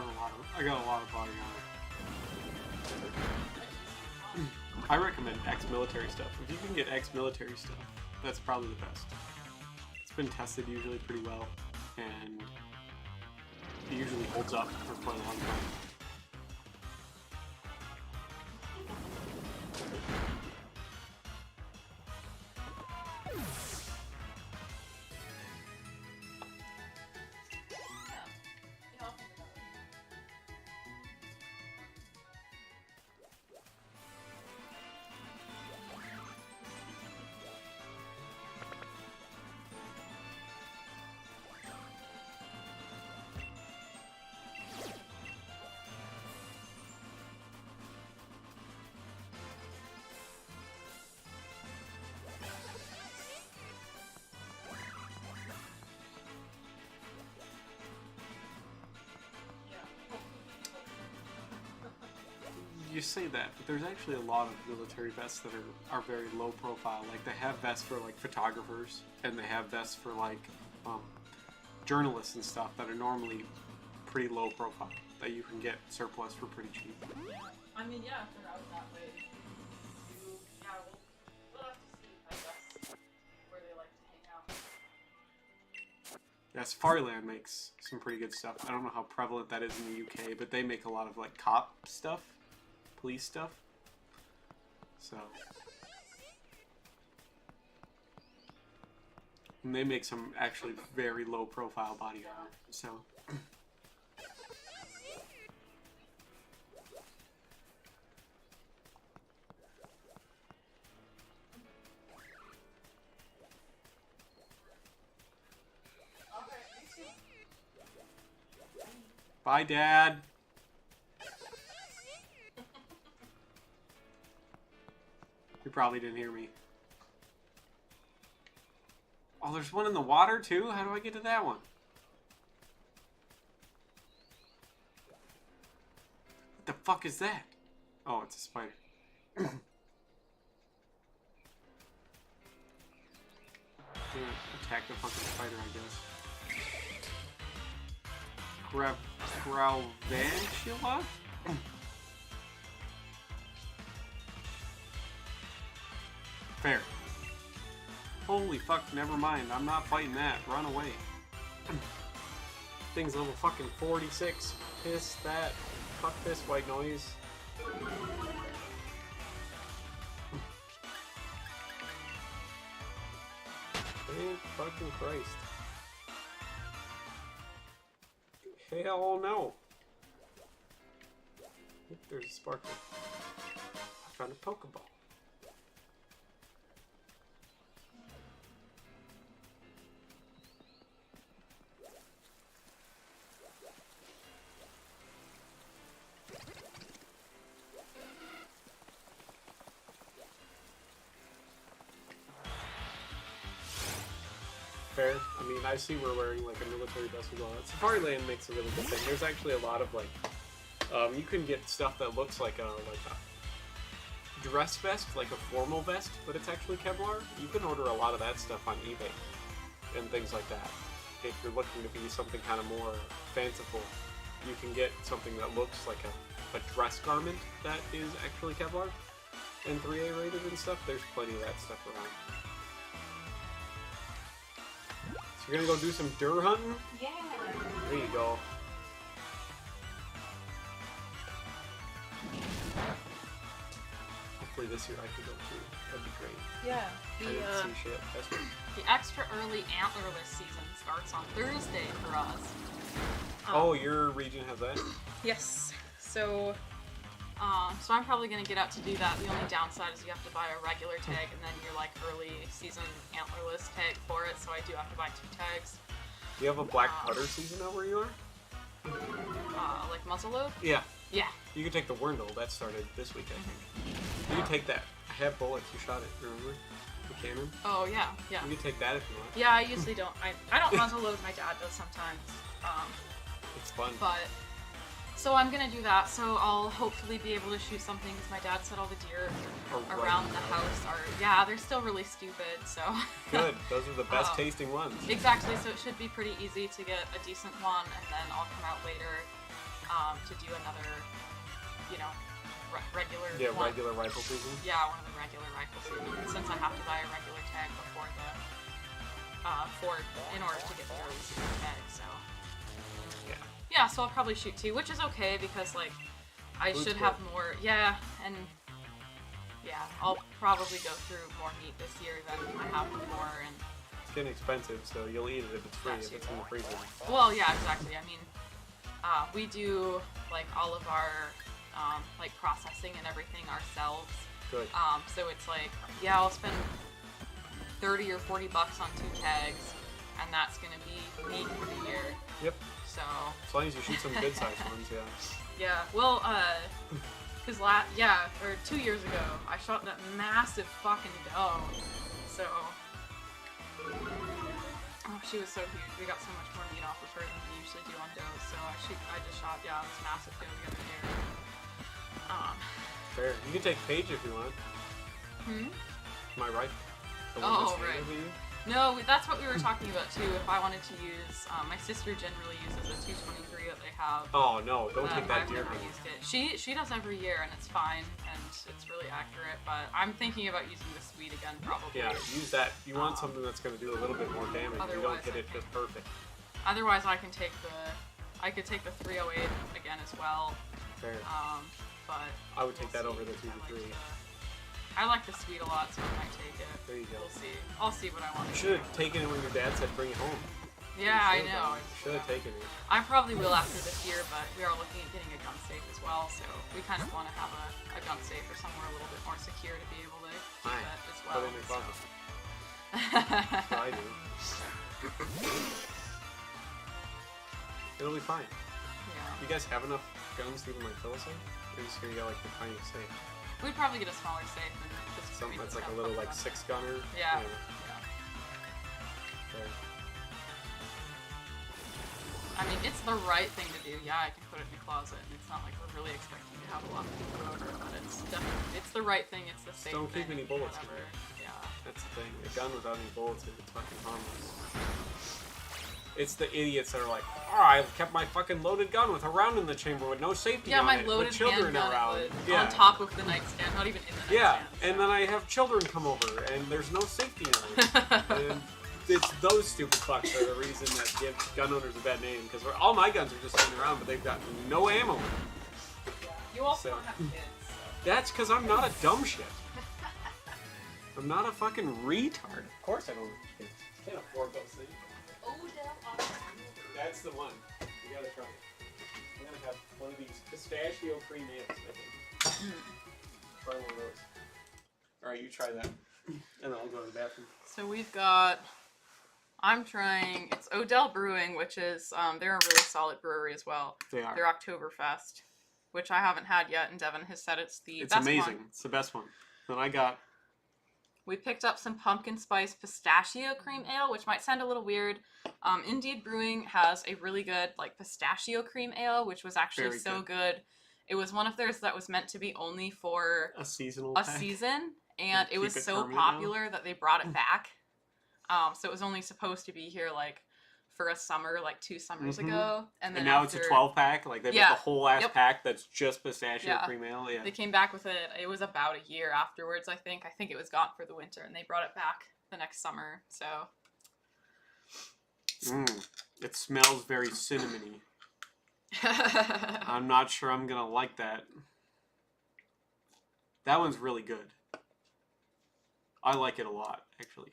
got a lot of body armor. I recommend ex-military stuff. If you can get ex-military stuff, that's probably the best. It's been tested usually pretty well, and it usually holds up for quite a long time. You say that, but there's actually a lot of military vests that are very low profile. Like, they have vests for, like, photographers, and they have vests for, like, journalists and stuff that are normally pretty low profile, that you can get surplus for pretty cheap. Yeah. I mean, yeah, if they're out that way, we'll have to see, I guess, where they like to hang out. Yeah, Safariland makes some pretty good stuff. I don't know how prevalent that is in the UK, but they make a lot of, like, cop stuff. Police stuff. So. And they make some actually very low profile body armor. So. Bye, Dad. You probably didn't hear me. Oh, there's one in the water too? How do I get to that one? What the fuck is that? Oh, it's a spider. Attack the fucking spider, I guess. Gravantula? Fair. Holy fuck, never mind. I'm not fighting that. Run away. Thing's level fucking 46. Piss that. Fuck this white noise. Thank fucking Christ. Hell no. Oop, there's a sparkle. I found a Pokeball. Fair. I mean, I see we're wearing like a military vest as well. Safariland makes a really good thing. There's actually a lot of like, you can get stuff that looks like a dress vest, like a formal vest, but it's actually Kevlar. You can order a lot of that stuff on eBay and things like that. If you're looking to be something kind of more fanciful, you can get something that looks like a dress garment that is actually Kevlar and 3A rated and stuff. There's plenty of that stuff around. So you're gonna go do some deer hunting? Yeah. There you go. Hopefully this year I can go too. That'd be great. Yeah. I didn't see shit. That's good. The extra early antlerless season starts on Thursday for us. Oh, your region has that? Yes. So I'm probably gonna get out to do that. The only downside is you have to buy a regular tag and then your like early season antlerless tag for it. So I do have to buy 2 tags. Do you have a black putter season out where you are? Like muzzleload? Yeah. Yeah. You can take the Wurndle. That started this week, I think. You can take that. I have bullets. You shot it. Remember? The cannon. Oh yeah, yeah. You can take that if you want. Yeah, I usually don't. I don't muzzleload. My dad does sometimes. It's fun. But so I'm gonna do that. So I'll hopefully be able to shoot something because my dad said all the deer around the house are they're still really stupid. So good. Those are the best tasting ones. Exactly. So it should be pretty easy to get a decent one, and then I'll come out later to do another, you know, regular. Yeah, regular rifle season. Yeah, one of the regular rifle seasons. Since I have to buy a regular tag before the in order to get the early season tag, so. Yeah. Yeah, so I'll probably shoot 2, which is okay because like I should have more. Yeah, and yeah, I'll probably go through more meat this year than I have before, and. It's getting expensive, so you'll eat it if it's free, if it's in the freezer. Well, yeah, exactly. I mean, we do like all of our like processing and everything ourselves. Good. So it's like, yeah, I'll spend $30 or $40 on 2 tags, and that's gonna be meat for the year. Yep. So. As long as you shoot some good sized ones, yeah. Yeah. Well, cause 2 years ago, I shot that massive fucking doe. So. Oh, she was so huge. We got so much more meat off of her than we usually do on does. So I just shot, this massive doe the other year. Fair. You can take Paige if you want. Am I right? The one that's right. with you? No, that's what we were talking about too. If I wanted to use, my sister generally uses a 223 that they have. Oh no! Don't take that I've deer never gun. used it. She does every year, and it's fine, and it's really accurate. But I'm thinking about using the Sweet again, probably. Yeah, use that. You want something that's going to do a little bit more damage. You don't get it just perfect. Otherwise, I could take the 308 again as well. Fair. But I would take that over the 223. I like the Sweet a lot, so I might take it. There you go. We'll see. I'll see what I want. You should have taken it when your dad said bring it home. Yeah, I know. You should have taken it. I probably will after this year, but we are looking at getting a gun safe as well, so we kind of want to have a gun safe or somewhere a little bit more secure to be able to keep it as well. Put it in your pocket. That's what I do. It'll be fine. Yeah. You guys have enough guns to even like fill a safe? You're just gonna get like the tiny safe. We'd probably get a smaller safe and just Something that's like a little like 6-gunner. Yeah. Fair. I mean, it's the right thing to do. Yeah, I can put it in the closet, and it's not like we're really expecting to have a lot of people over, but it's definitely, it's the right thing. It's the safe Don't keep thing, any bullets in whatever. there. Yeah. That's the thing. A gun without any bullets is fucking harmless. It's the idiots that are like, I've kept my fucking loaded gun with a round in the chamber with no safety on my it, loaded with children handgun around. on top of the nightstand, not even in the nightstand. Yeah, and then I have children come over, and there's no safety on it. And it's those stupid fucks are the reason that give gun owners a bad name, because all my guns are just sitting around, but they've got no ammo. Yeah. You also don't have kids. So. That's because I'm not a dumb shit. I'm not a fucking retard. Of course I don't have kids. Can't afford those things. That's the one. You gotta try it. I'm gonna have one of these pistachio cream ales, I think. Try one of those. Alright, you try that. And then I'll go to the bathroom. So we've got, I'm trying, it's Odell Brewing, which is, they're a really solid brewery as well. They are. They're Oktoberfest, which I haven't had yet, and Devin has said it's the best amazing. one. It's the best one. Then I got... We picked up some pumpkin spice pistachio cream ale, which might sound a little weird. Indeed Brewing has a really good like pistachio cream ale, which was actually Very so good. It was one of theirs that was meant to be only for a seasonal season, and it was so permanent popular that they brought it back. So it was only supposed to be here like for a summer, like 2 summers ago, and then now it's a 12-pack. Like they've got the whole ass pack that's just pistachio cream ale. Yeah. They came back with it. It was about a year afterwards, I think. I think it was gone for the winter, and they brought it back the next summer. So. It smells very cinnamony. I'm not sure I'm gonna like that. That one's really good. I like it a lot, actually.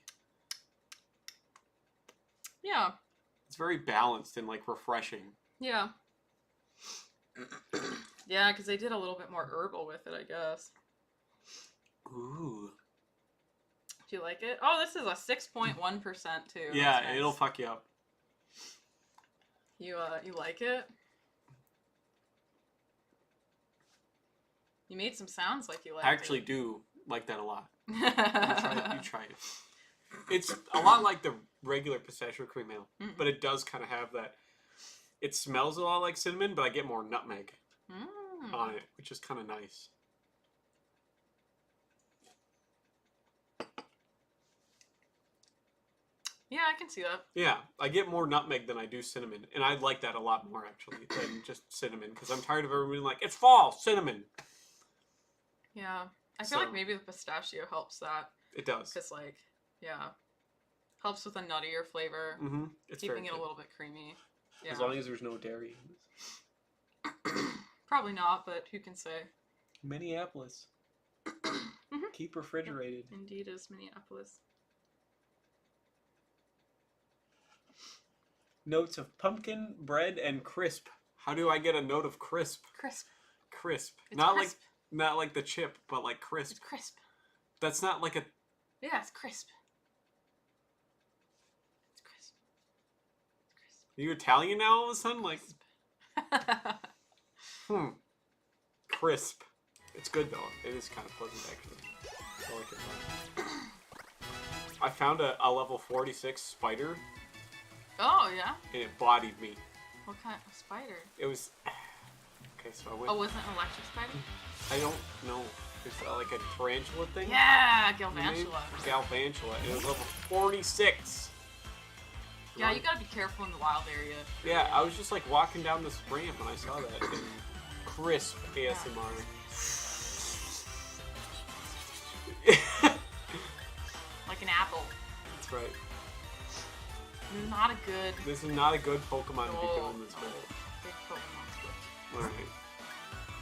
Yeah. It's very balanced and like refreshing. Yeah. Yeah, because they did a little bit more herbal with it, I guess. Ooh. Do you like it? Oh, this is a 6.1% too. Yeah, nice. It'll fuck you up. You like it? You made some sounds like you liked it. I actually do like that a lot. You try it. It's a lot like the regular pistachio cream ale, but it does kind of have that. It smells a lot like cinnamon, but I get more nutmeg on it, which is kind of nice. Yeah, I can see that. Yeah, I get more nutmeg than I do cinnamon, and I like that a lot more actually than just cinnamon because I'm tired of everyone being like, "It's fall, cinnamon." Yeah, I feel like maybe the pistachio helps that. It does. Because helps with a nuttier flavor. Mm-hmm. It's keeping it a little bit creamy. Yeah. As long as there's no dairy in this. Probably not, but who can say? Minneapolis. Keep refrigerated. Yep. Indeed is Minneapolis. Notes of pumpkin, bread, and crisp. How do I get a note of crisp? Crisp. Crisp. It's not crisp. not like the chip, but like crisp. It's crisp. That's not like a... Yeah, it's crisp. It's crisp. It's crisp. Are you Italian now all of a sudden? Like... Crisp. It's good though. It is kind of pleasant actually. I like it a lot. I found a level 46 spider. Oh, yeah? And it bodied me. What kind of spider? It was... Okay, so I went... Oh, was it an electric spider? I don't know. It's like a tarantula thing? Yeah, Galvantula. Galvantula. And it was level 46. Yeah, you gotta be careful in the wild area. Yeah, I was just like walking down this ramp and I saw that. And crisp ASMR. Like an apple. That's right. This This is is not a good... not a good Pokemon to be doing this with. Big Pokemon switch. Alright.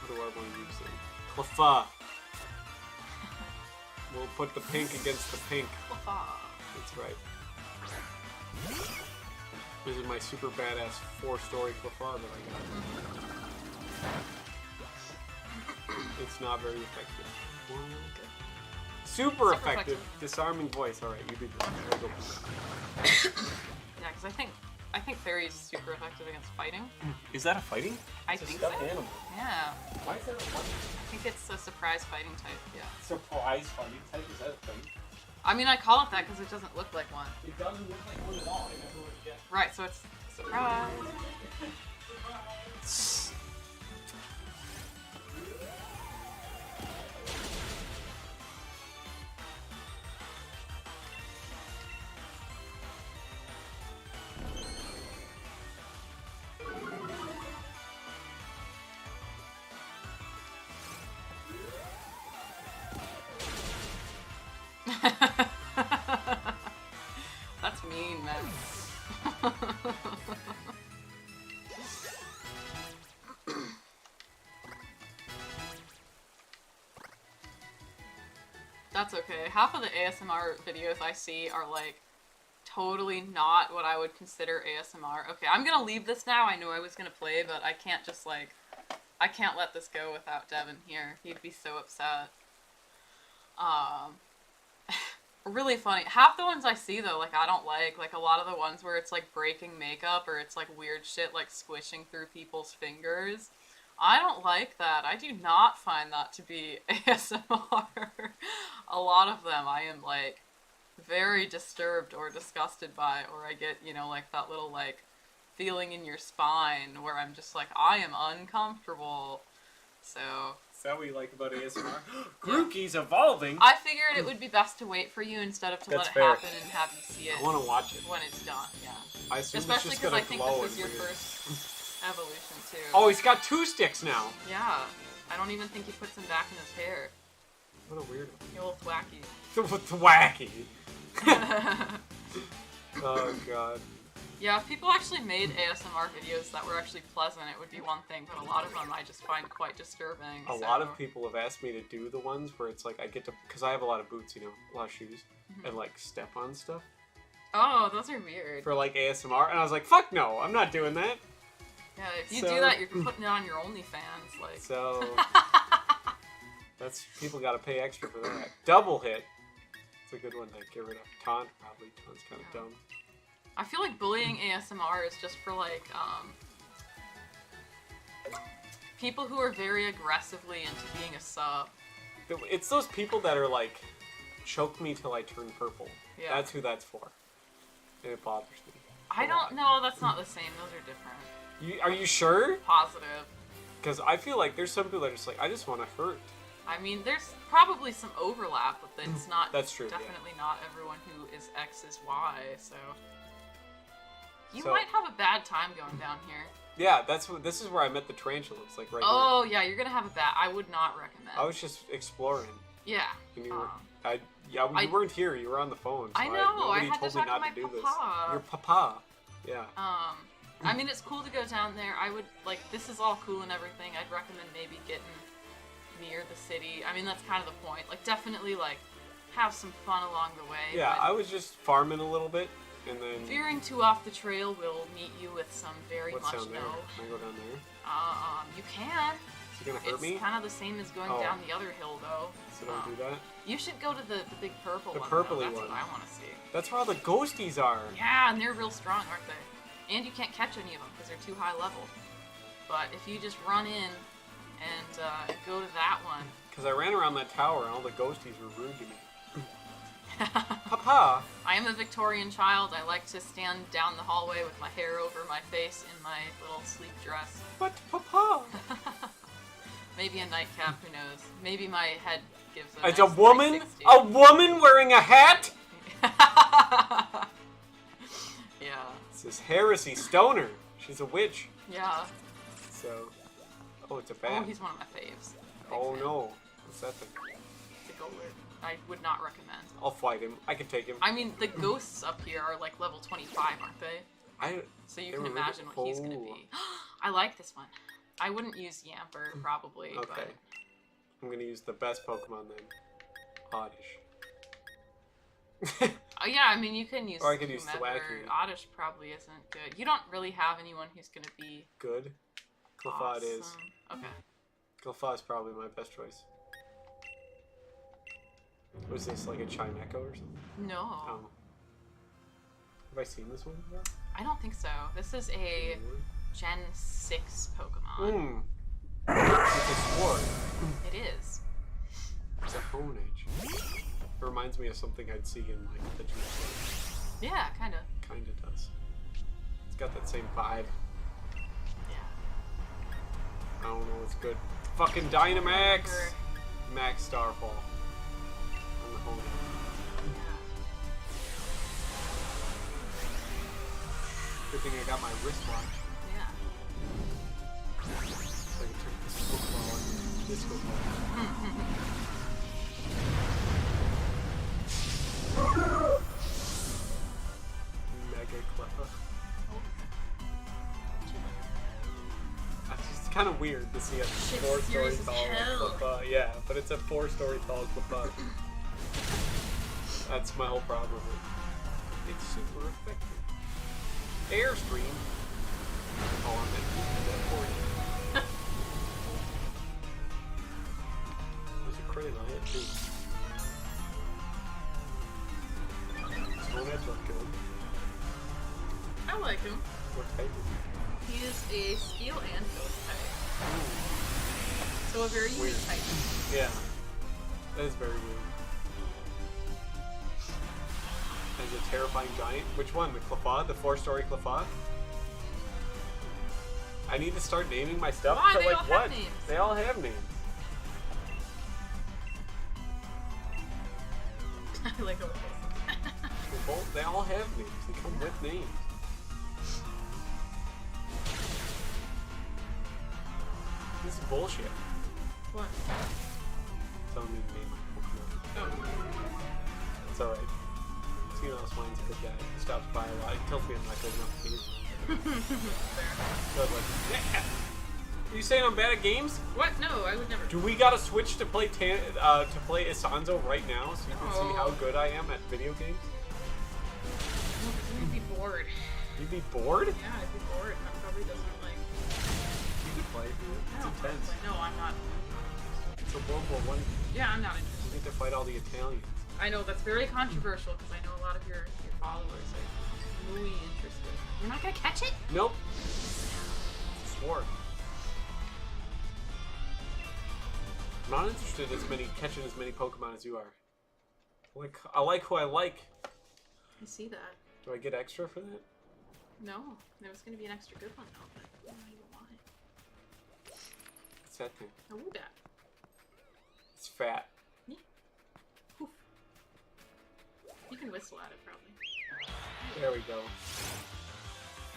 What do I want to use then? Cleffa. We'll put the pink against the pink. Cleffa. That's right. This is my super badass 4-story Cleffa that I got. It's not very effective. Super effective. Disarming voice. Alright, you do this. I'll go. Yeah, because I think Fairy's super effective against fighting. Is that a fighting? I think so. Animal. Yeah. Why is that a fighting? I think it's a surprise fighting type, yeah. Surprise fighting type? Is that a thing? I mean, I call it that because it doesn't look like one. It doesn't look like one at all. I never would guess. Right, so it's surprise. That's mean, man. That's okay. Half of the ASMR videos I see are like totally not what I would consider ASMR. Okay, I'm gonna leave this now. I know I was gonna play, but I can't just like... I can't let this go without Devin here. He'd be so upset. Really funny. Half the ones I see though, like I don't like a lot of the ones where it's like breaking makeup or it's like weird shit like squishing through people's fingers. I don't like that. I do not find that to be ASMR. A lot of them I am like very disturbed or disgusted by, or I get, you know, like that little like feeling in your spine where I'm just like, I am uncomfortable. So... Is that what you like about ASMR? Grookey's evolving! I figured it would be best to wait for you instead of to let it happen and have you see it. I want to watch it. When it's done, yeah. I assume especially it's just because gonna I think glow this is your weird. first evolution too. Oh, he's got 2 sticks now! Yeah. I don't even think he puts them back in his hair. What a weirdo. You little thwacky. Thwacky! Oh god. Yeah, if people actually made ASMR videos that were actually pleasant, it would be one thing, but a lot of them I just find quite disturbing. A lot of people have asked me to do the ones where it's like I get to, because I have a lot of boots, you know, a lot of shoes, and like step on stuff. Oh, those are weird. For like ASMR, and I was like, fuck no, I'm not doing that. Yeah, if you do that, you're putting it on your OnlyFans, like. So, that's, people gotta pay extra for that. Double hit. It's a good one to get rid of. Taunt, probably. Taunt's kind of dumb. I feel like bullying ASMR is just for like, people who are very aggressively into being a sub. It's those people that are like, choke me till I turn purple. Yeah. That's who that's for. And it bothers me. I don't know, that's not the same. Those are different. Are you sure? Positive. Because I feel like there's some people that are just like, I just want to hurt. I mean, there's probably some overlap, but it's not. That's true. Definitely not everyone who is X is Y. So you might have a bad time going down here. Yeah, this is where I met the tarantulas, like right Oh yeah, you're gonna have a bad. I would not recommend. I was just exploring. Yeah. And you weren't here. You were on the phone. So I know. I nobody had told to me talk to not my to do this. papa. Your papa. Yeah. I mean, it's cool to go down there. I would like. This is all cool and everything. I'd recommend maybe getting near the city. I mean, that's kind of the point. Like, definitely like have some fun along the way. Yeah, but I was just farming a little bit, and then. veering too off the trail will meet you with some very What's much down there? Can I go down there? You can. Is it gonna hurt me? It's kind of the same as going down the other hill, though. So don't do that. You should go to the big purple one. The purpley That's one. what I want to see. That's where all the ghosties are. Yeah, and they're real strong, aren't they? And you can't catch any of them because they're too high level. But if you just run in and go to that one. Because I ran around that tower and all the ghosties were rude to me. Papa! I am a Victorian child. I like to stand down the hallway with my hair over my face in my little sleep dress. But Papa! Maybe a nightcap, who knows? Maybe my head gives a It's nice a woman? 360. A woman wearing a hat? Yeah. It's this heresy stoner. She's a witch. Yeah. So. Oh, it's a Oh, bat. he's one of my faves. Oh no. What's that thing? The Golden. I would not recommend. I'll fight him. I can take him. I mean, the ghosts up here are like level 25, aren't they? So you can imagine what he's gonna be. I like this one. I wouldn't use Yamper, probably. Okay. But... I'm gonna use the best Pokemon then. Oddish. Oh yeah, I mean you can use. Or I could use whomever. Thwackey. Oddish probably isn't good. You don't really have anyone who's gonna be Good. Clefairy is. awesome. Okay. Clefairy is probably my best choice. Was this like a Chimecho or something? No. Oh. Have I seen this one before? I don't think so. This is a Gen 6 Pokemon. Mmm. It's a sword. It is. It's a Honedge. It reminds me of something I'd see in like the Gen Yeah, kind of. Kinda does. It's got that same vibe. Yeah. I don't know, it's good. Fucking Dynamax! Max Starfall. On the Honedge. Good thing I got my wristwatch. Yeah. So I can turn this Pokeball into Disco Ball. Mega Cleffa. It's kind of weird to see a 4-story tall Cleffa. Yeah, but it's a 4-story tall Cleffa. That's my whole problem with it. It's super effective. Airstream. Oh, I'm meant to for you. There's a crit on it too. Stone Edge look good. I like him. What type is He is a Steel and Ghost type. So a very Weird. unique type. he? Yeah. That is very weird. And a terrifying giant. Which one? The Clefairy? The 4-story Clefairy? I need to start naming my stuff. Why? So, They like, all have what? names. They all have names. I like all of They all have names. They come with names. This is bullshit. What? Telling me to name my Pokemon. Oh. It's alright. Seamouse Mine's a good guy. He stops by a lot. He tells me I'm not good enough to use. So I was like, yeah. Are you saying I'm bad at games? What? No, I would never. Do we gotta switch to play Isanzo right now so you can see how good I am at video games? No, because you'd be bored. You'd be bored? Yeah, I'd be bored. That probably doesn't like. You could play it, dude. It's intense. No, I'm not. It's a World War I. Yeah, I'm not interested. You get to fight all the Italians. I know that's very controversial because I know a lot of your followers are really interested. You're not gonna catch it? Nope. It's a sword. I'm not interested in catching as many Pokemon as you are. I like who I like. I see that. Do I get extra for that? No, there was gonna be an extra good one though, but I don't know why. What's that thing? A Woobat. It's fat. Yeah. Oof. You can whistle at it, probably. There we go.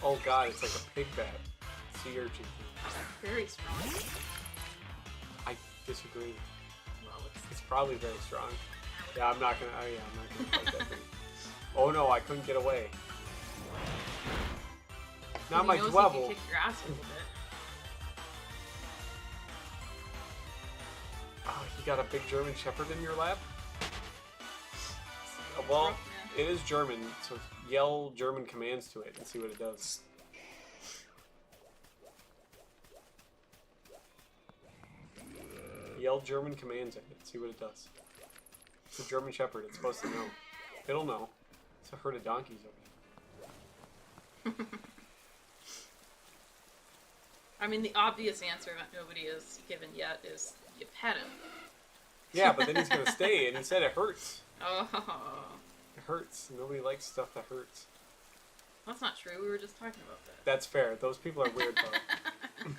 Oh god, it's like a pig bat. Sea urchin. Very strong. I disagree. Well, It's probably very strong. Yeah, I'm not gonna. Oh yeah, I'm not gonna fight that thing. Oh no, I couldn't get away. Not my He knows he level. can kick your ass a little bit. Oh, you got a big German Shepherd in your lap? Well, it is German, so yell German commands to it and see what it does. Yell German commands at it, see what it does. It's a German Shepherd, it's supposed to know. It'll know. It's a herd of donkeys over here. I mean, the obvious answer that nobody has given yet is you pet him. Yeah, but then he's gonna stay, and he said it hurts. Oh. It hurts. Nobody likes stuff that hurts. That's not true. We were just talking about that. That's fair. Those people are weird, though.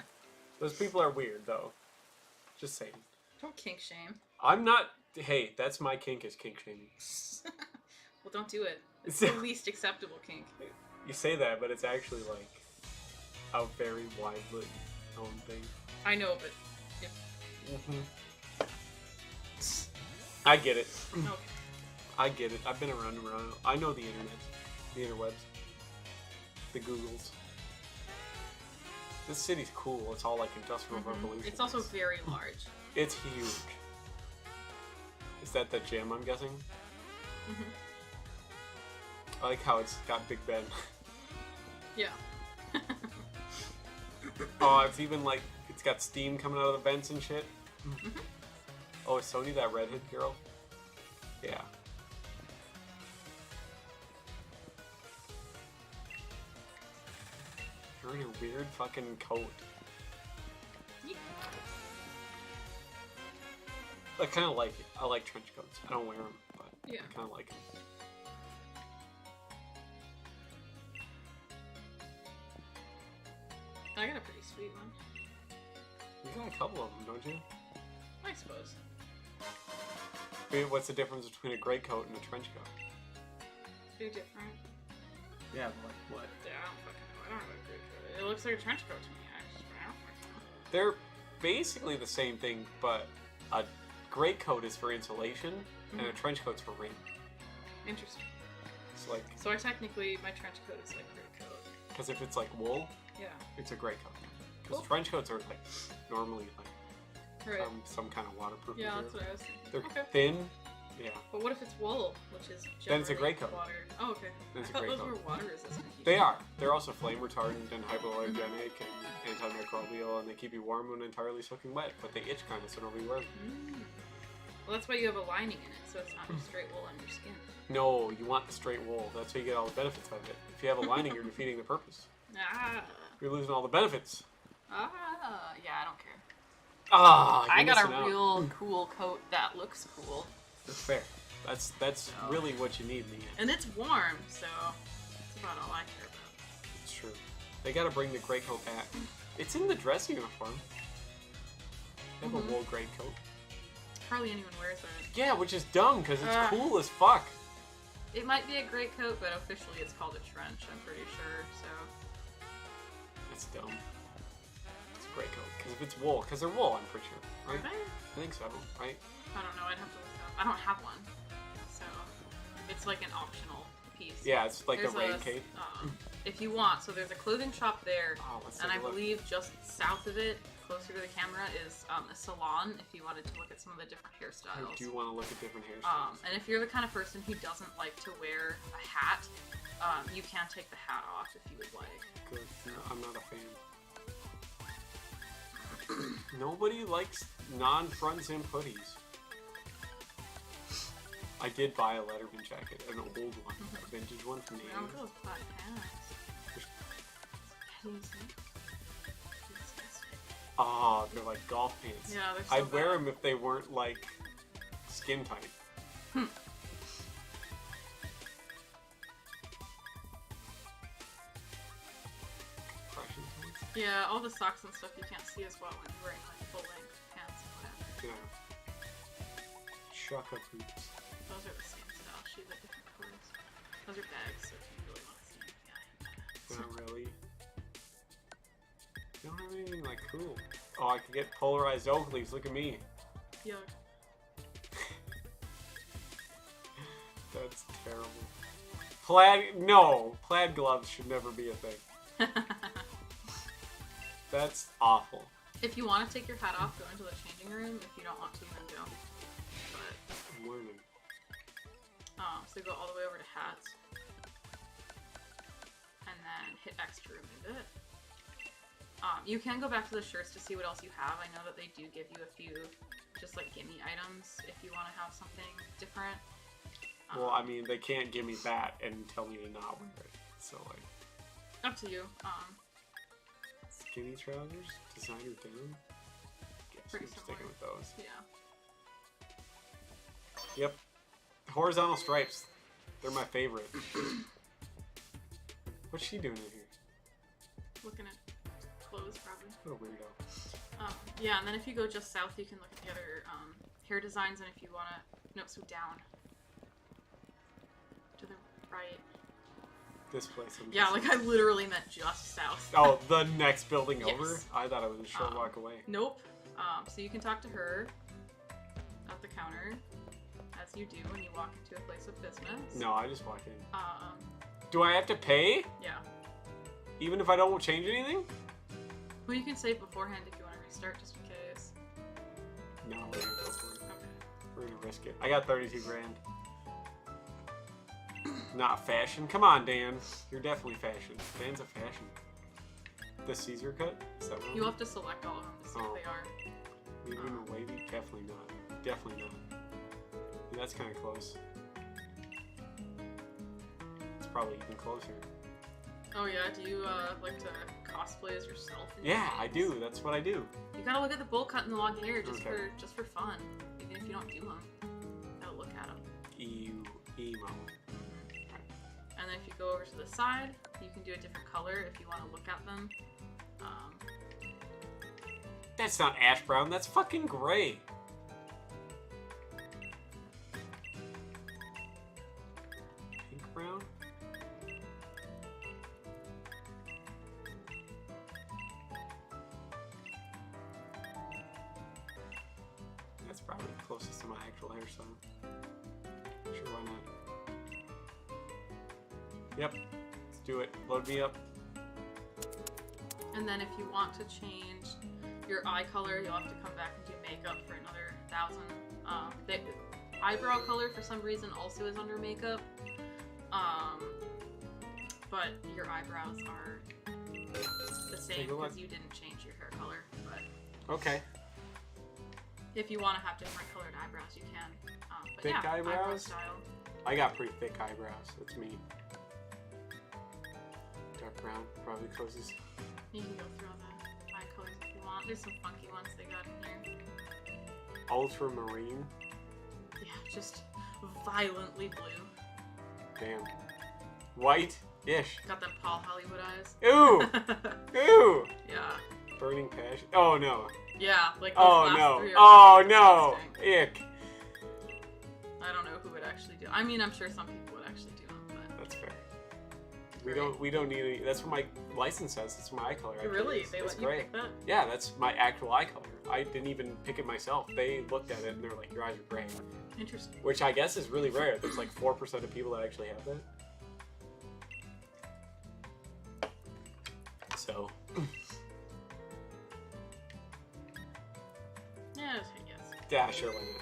Those people are weird, though. Just saying. Don't kink shame. I'm not... Hey, that's my kink is kink shaming. Well, don't do it. It's the least acceptable kink. You say that, but it's actually, like, a very widely known thing. I know, but... I get it. Okay. I get it. I've been around and around. I know the internet. The interwebs. The Googles. This city's cool. It's all like industrial revolution. It's also very large. It's huge. Is that the gym, I'm guessing? I like how it's got Big Ben. Yeah. Oh, it's even like, it's got steam coming out of the vents and shit. Oh, is Sony that redhead girl? Yeah. You're in a weird fucking coat. Yeah. I kind of like it. I like trench coats. I don't wear them, but Yeah. I kind of like them. I got a pretty sweet one. You got a couple of them, don't you? I suppose. Wait, what's the difference between a gray coat and a trench coat? They're different. Yeah, like what? Yeah, I don't fucking know. I don't know what gray coat is. It looks like a trench coat to me, actually. I don't fucking know. They're basically the same thing, but a gray coat is for insulation, and a trench coat's for rain. Interesting. It's like... So I technically, my trench coat is like gray coat. Because if it's like wool, Yeah. it's a gray coat. Because Cool. trench coats are like normally like Right. some kind of waterproof Yeah, material. that's what I was thinking. They're Okay. thin. Yeah. But what if it's wool, which is Then it's a gray generally coat. water? Oh, okay. Then it's a I thought gray those coat. were water resistant. They are. They're also flame retardant and hypoallergenic and antimicrobial, and they keep you warm when entirely soaking wet. But they itch kind of, so nobody wears them. Well, that's why you have a lining in it, so it's not just straight wool on your skin. No, you want the straight wool. That's how you get all the benefits out of it. If you have a lining, you're defeating the purpose. Ah. You're losing all the benefits. Yeah, I don't care. Ah, I you're got a missing out. real cool coat that looks cool. That's fair. That's really what you need in the end. And it's warm, so that's about all I care about. It's true. They gotta bring the gray coat back. It's in the dress uniform. They have a wool gray coat. Hardly anyone wears that. Yeah, which is dumb because it's Ah. cool as fuck. It might be a gray coat, but officially it's called a trench, I'm pretty sure, so... It's dumb. It's a gray coat. Because if it's wool, because they're wool, I'm pretty sure, right? Are they? I think so, right? I don't know, I'd have to look it up. I don't have one, so it's like an optional piece. Yeah, it's like There's the rain cape. If you want, so there's a clothing shop there, Oh, let's and take I a look. believe just south of it, closer to the camera, is a salon if you wanted to look at some of the different I hairstyles. do want to look at different hairstyles. And if you're the kind of person who doesn't like to wear a hat, you can take the hat off if you would like. Good. No, I'm not a fan. Nobody likes non-front zip hoodies. I did buy a Letterman jacket, an old one, a vintage one from the I don't 80s. go with black hats. Disgusting. Ah, they're like golf pants. Yeah, they're so I'd wear bad. them if they weren't like skin tight. Compression tights? Yeah, all the socks and stuff you can't see as well when you're wearing like full length pants and whatever. Yeah. Shucka poops. Those are the same style. She's like different colors. Those are bags, so if you really want to see them, yeah. Not really. You don't have anything like cool. Oh, I could get polarized oak leaves. Look at me. Yuck. That's terrible. No! Plaid gloves should never be a thing. That's awful. If you want to take your hat off, go into the changing room. If you don't want to, then don't. But, I'm learning. so go all the way over to hats. And then hit X to remove it. You can go back to the shirts to see what else you have. I know that they do give you a few just like gimme items if you want to have something different. Well, I mean, they can't give me that and tell me to not wear it. So, like... Up to you. Skinny trousers? Designer denim? Guess Pretty I'm similar. sticking with those. Yeah. Yep. Horizontal stripes. They're my favorite. What's she doing in here? Looking at clothes, probably. What a weirdo. Yeah, and then if you go just south, you can look at the other hair designs, and if you want to... No, so down. To the right. This place. Yeah, like I literally meant just south. Oh, the next building Yes. over? I thought it was a short walk away. Nope. So you can talk to her at the counter, as you do when you walk into a place of business. No, I just walk in. Do I have to pay? Yeah. Even if I don't change anything? Well, you can save beforehand if you want to restart, just in case. No, we're gonna go for it. Okay. We're gonna risk it. I got 32 grand. Not fashion. Come on, Dan. You're definitely fashion. Dan's a fashion. The Caesar cut? Is that what? You'll have to select all of them to see if they are. Medium or wavy? Definitely not. Definitely not. Yeah, that's kind of close. It's probably even closer. Oh yeah, do you like to cosplay as yourself? Yeah, I do. That's what I do. You gotta look at the bowl cut and the long hair just Okay. for fun. Even if you don't do them, you gotta look at them. Ew. Emo. And then if you go over to the side, you can do a different color if you want to look at them. That's not ash brown. That's fucking gray. Pink brown? That's probably the closest to my actual hairstyle. Sure, why not? Yep. Let's do it. Load me up. And then if you want to change your eye color, you'll have to come back and do makeup for another 1,000. The eyebrow color, for some reason, also is under makeup. But your eyebrows are the same because you didn't change your hair color. But Okay. if you want to have different colored eyebrows, you can. But Thick yeah, eyebrow eyebrows? style. I got pretty thick eyebrows. That's me. Dark brown, probably closest. You can go through all the eye colors if you want. There's some funky ones they got in here. Ultramarine. Yeah, just violently blue. Damn. White-ish. Got them Paul Hollywood eyes. Ooh! Ooh! Yeah. Burning passion. Oh no. Yeah, like those Oh last no. three are Oh no. disgusting. Ick. I don't know who would actually do. I mean, I'm sure some people would actually do them, but That's fair. Great. We don't need any. That's what my license says. That's my eye color. actually. really, they It's let you gray. pick that. Yeah, that's my actual eye color. I didn't even pick it myself. They looked at it and they're like, your eyes are gray. Interesting. Which I guess is really rare. There's like 4% of people that actually have that. So. Yeah, just hit yes. Yeah, sure, why not?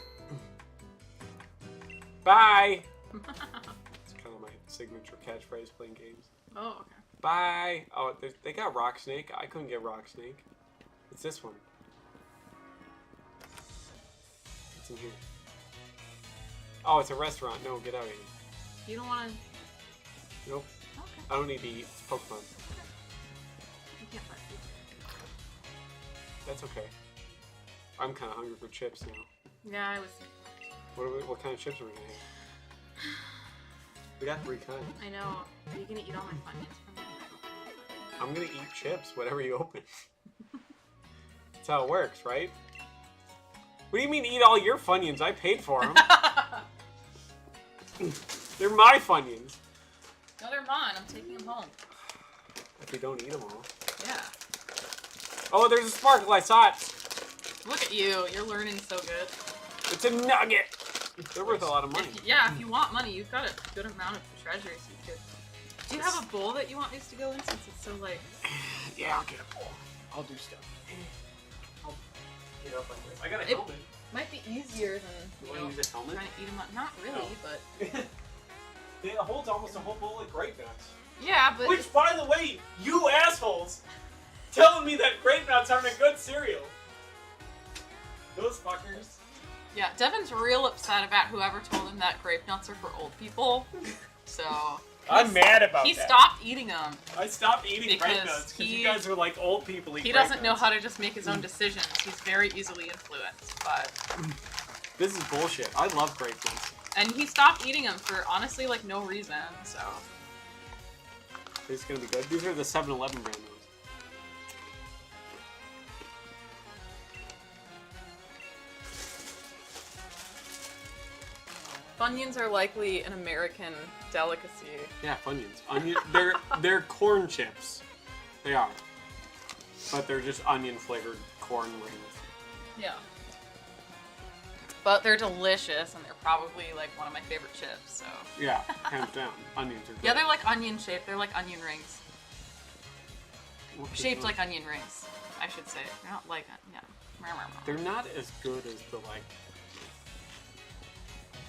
Bye! It's kind of my signature catchphrase playing games. Oh, okay. Bye! Oh, they got Rock Snake. I couldn't get Rock Snake. It's this one. It's in here. Oh, it's a restaurant. No, get out of here. You don't want to. Nope. Okay. I don't need to eat. It's Pokemon. You can't buy food. That's okay. I'm kind of hungry for chips now. Yeah, I was. What kind of chips are we gonna have? We got 3 kinds. I know. Are you gonna eat all my Funyuns from me? I'm gonna eat chips, whatever you open. That's how it works, right? What do you mean eat all your Funyuns? I paid for them. They're my Funyuns. No, they're mine. I'm taking them home. If you don't eat them all. Yeah. Oh, there's a sparkle. I saw it. Look at you. You're learning so good. It's a nugget. They're worth a lot of money. If you want money, you've got a good amount of treasures you could. Do you have a bowl that you want these to go in since it's so like... Yeah, I'll get a bowl. I'll do stuff. I'll get up like this. I got a helmet. Might be easier than, you want to use a helmet? trying to eat them up. Not really, but... It holds almost a whole bowl of grape nuts. Yeah, but... Which, by the way, you assholes telling me that grape nuts aren't a good cereal. Those fuckers. Yeah, Devin's real upset about whoever told him that grape nuts are for old people. So... I'm mad about that. He stopped eating them. I stopped eating grape Because nuts because you guys are like old people eat He grape doesn't know nuts. how to just make his own decisions. He's very easily influenced, but... This is bullshit. I love grape nuts. And he stopped eating them for, honestly, like, no reason, so... These are gonna be good. These are the 7-Eleven brand ones. Funyuns are likely an American delicacy. Yeah, Funyuns. Onion. They're corn chips. They are. But they're just onion flavored corn rings. Yeah. But they're delicious, and they're probably, like, one of my favorite chips, so... Yeah, hands down. Onions are good. Yeah, they're like onion shaped. They're like onion rings. What Shaped the- like onion rings, I should say. They're not like... Yeah. They're not as good as the, like...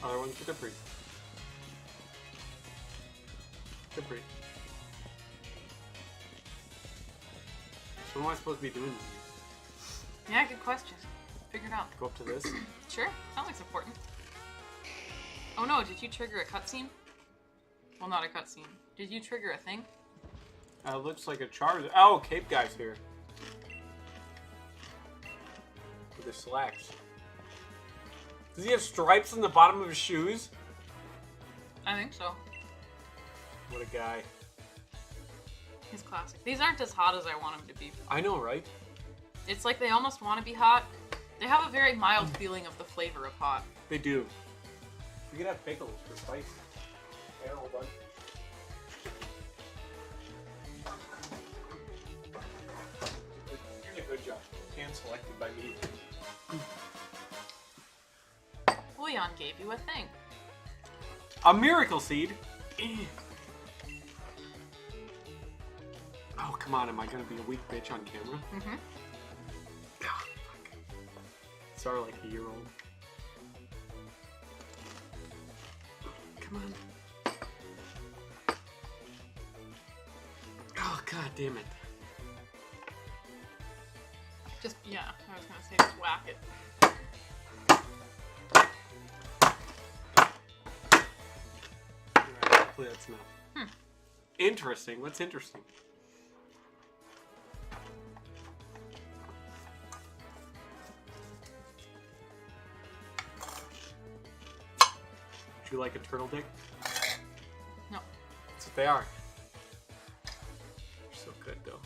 other ones, but they're pretty. They're pretty. So what am I supposed to be doing with these? Yeah, good question. Figure it out. Go up to this? Sure. Sounds like it's important. Oh no, did you trigger a cutscene? Well, not a cutscene. Did you trigger a thing? Looks like a Charizard. Oh, Cape Guy's here. With his slacks. Does he have stripes on the bottom of his shoes? I think so. What a guy. He's classic. These aren't as hot as I want them to be. I know, right? It's like they almost want to be hot. They have a very mild feeling of the flavor of hot. They do. We could have pickles for spice. Yeah, hold on. You're doing a good job. Hand selected by me. Leon gave you a thing. A miracle seed? Oh, come on. Am I going to be a weak bitch on camera? Mm-hmm. Oh, fuck. Sorry, like a year old. Come on. Oh, god damn it. Just, yeah, I was gonna say just whack it. Alright, hopefully that's enough. Interesting. What's interesting? Would you like a turtle dick? No. That's what they are. They're so good, though.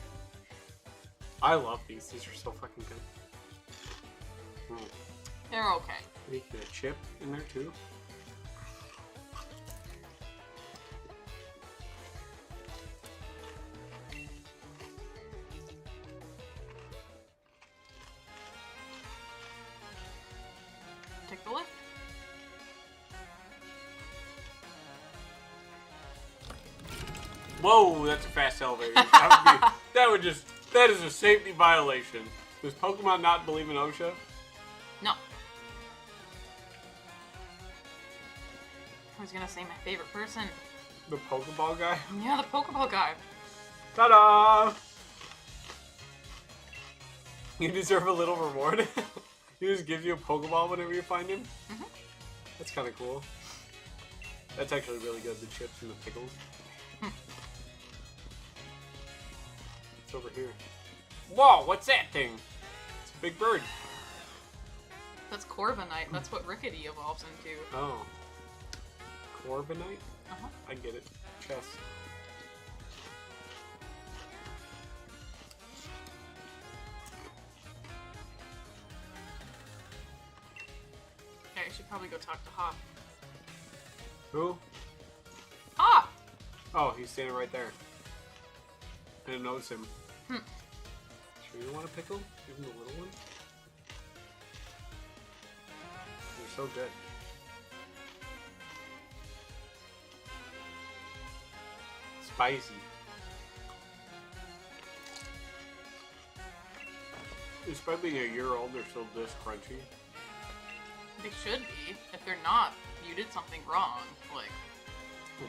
I love these. These are so fucking good. They're okay. You can get a chip in there, too. Take the lift. Whoa, that's a fast elevator. That is a safety violation. Does Pokemon not believe in OSHA? No. I was gonna say my favorite person. The Pokeball guy? Yeah, the Pokeball guy. Ta-da! You deserve a little reward. He just gives you a Pokeball whenever you find him. Mm-hmm. That's kind of cool. That's actually really good, the chips and the pickles. It's over here. Whoa, what's that thing? It's a big bird. That's Corviknight. That's what Rickety evolves into. Oh. Corviknight? Uh-huh. I get it. Chess. probably go talk to Hop. Who? Hop! Oh, he's standing right there. I didn't notice him. Hmm. Sure you want a pickle? Give him the little one? You're so good. Spicy. Despite being a year old, they're still this crunchy. They should be. If they're not, you did something wrong. Like,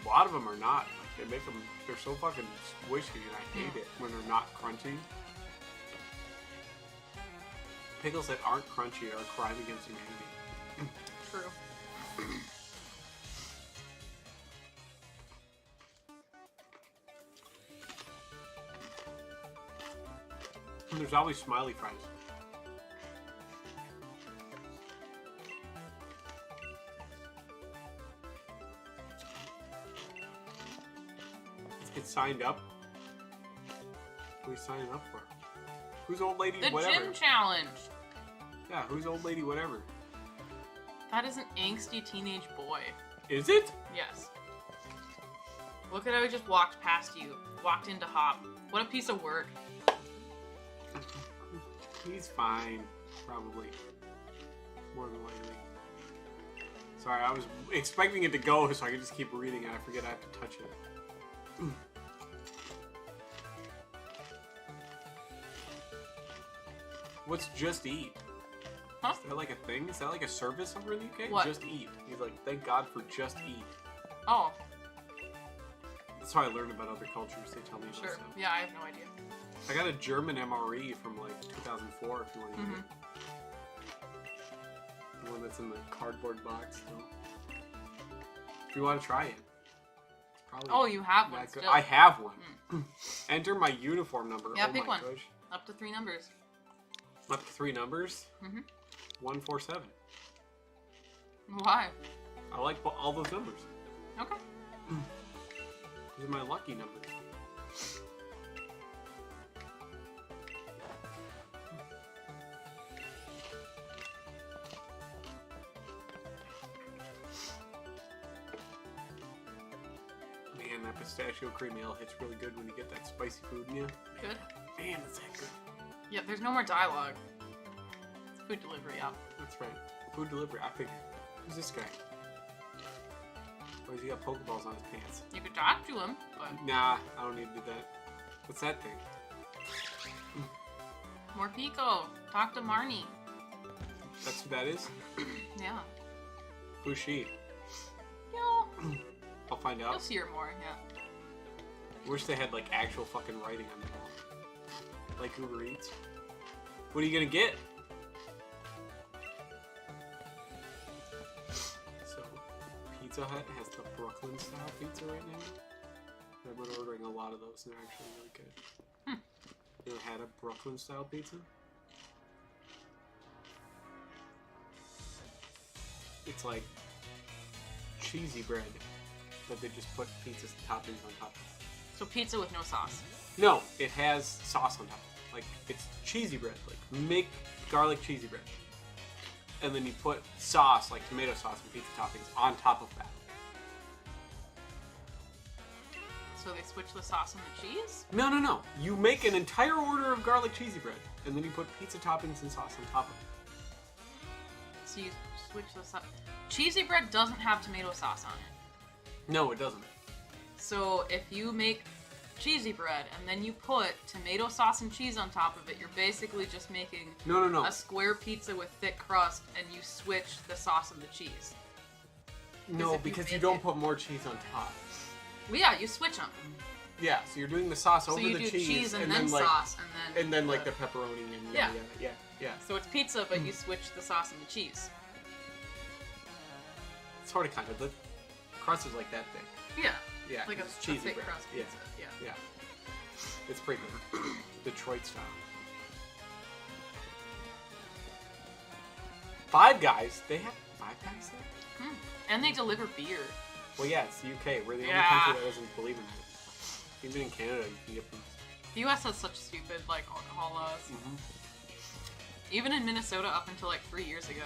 A lot of them are not. Like, they make them, they're so fucking squishy, and I hate it when they're not crunchy. Pickles that aren't crunchy are a crime against humanity. true. And there's always smiley fries. Let's get signed up. What are we signing up for? Who's old lady The whatever? gym challenge. Yeah, who's old lady whatever? That is an angsty teenage boy. Is it? Yes. Look at how he just walked past you. Walked into Hop. What a piece of work. He's fine, probably. More than likely. Sorry, I was expecting it to go so I could just keep reading and I forget I have to touch it. What's Just Eat? Huh? Is that like a thing? Is that like a service over in the UK? What? Just Eat. He's like, thank God for Just Eat. Oh, That's how I learn about other cultures. They tell me about sure. stuff. Yeah, I have no idea. I got a German MRE from like 2004 if you want to use it. The one that's in the cardboard box. So. If you want to try it. Probably Oh, you have one that good. still. I have one. Enter my uniform number. Yeah, oh pick my one. gosh. Up to 3 numbers. Up to 3 numbers? Mhm. 147. Why? I like all those numbers. Okay. These are my lucky numbers. Man, that pistachio cream ale hits really good when you get that spicy food in you. Good. Man, that's that good. Yeah, there's no more dialogue. It's food delivery, yeah. That's right. Food delivery. I figured. Who's this guy? Why does he got Pokeballs on his pants? You could talk to him, but Nah, I don't need to do that. What's that thing? more Pico. Talk to Marnie. That's who that is? Yeah. Who's she? You'll I'll find out. see her more, yeah. Wish they had like actual fucking writing on the wall. Like Uber Eats. What are you gonna get? So, Pizza Hut has the Brooklyn style pizza right now. I've been ordering a lot of those and they're actually really good. You ever had a Brooklyn style pizza? It's like cheesy bread, but they just put pizza toppings on top of it. So pizza with no sauce. No, it has sauce on top. Like, it's cheesy bread. Like, make garlic cheesy bread. And then you put sauce, like tomato sauce and pizza toppings, on top of that. So they switch the sauce and the cheese? No, no, no. You make an entire order of garlic cheesy bread, and then you put pizza toppings and sauce on top of it. So you switch the sauce. Cheesy bread doesn't have tomato sauce on it. No, it doesn't. So if you make cheesy bread and then you put tomato sauce and cheese on top of it, you're basically just making No, no, no. a square pizza with thick crust, and you switch the sauce and the cheese. No, if you because you make don't it- put more cheese on top. Well, yeah, you switch them. Yeah, so you're doing the sauce So over you the do cheese, cheese and then then like, sauce and then like the pepperoni and Yeah. yeah. So it's pizza, but you switch the sauce and the cheese. Sort of, kind of. The crust is like that thing. Yeah. Yeah, Like a it's cheesy thick bread. crust Yeah. pizza. Yeah. Yeah. It's pretty good. Detroit style. Five Guys? They have Five Guys there? And they deliver beer. Well, yeah, it's the UK. We're the only Yeah. country that doesn't believe in it. Even in Canada, you can get them. The US has such stupid, like, alcohol laws. Even in Minnesota up until, like, 3 years ago,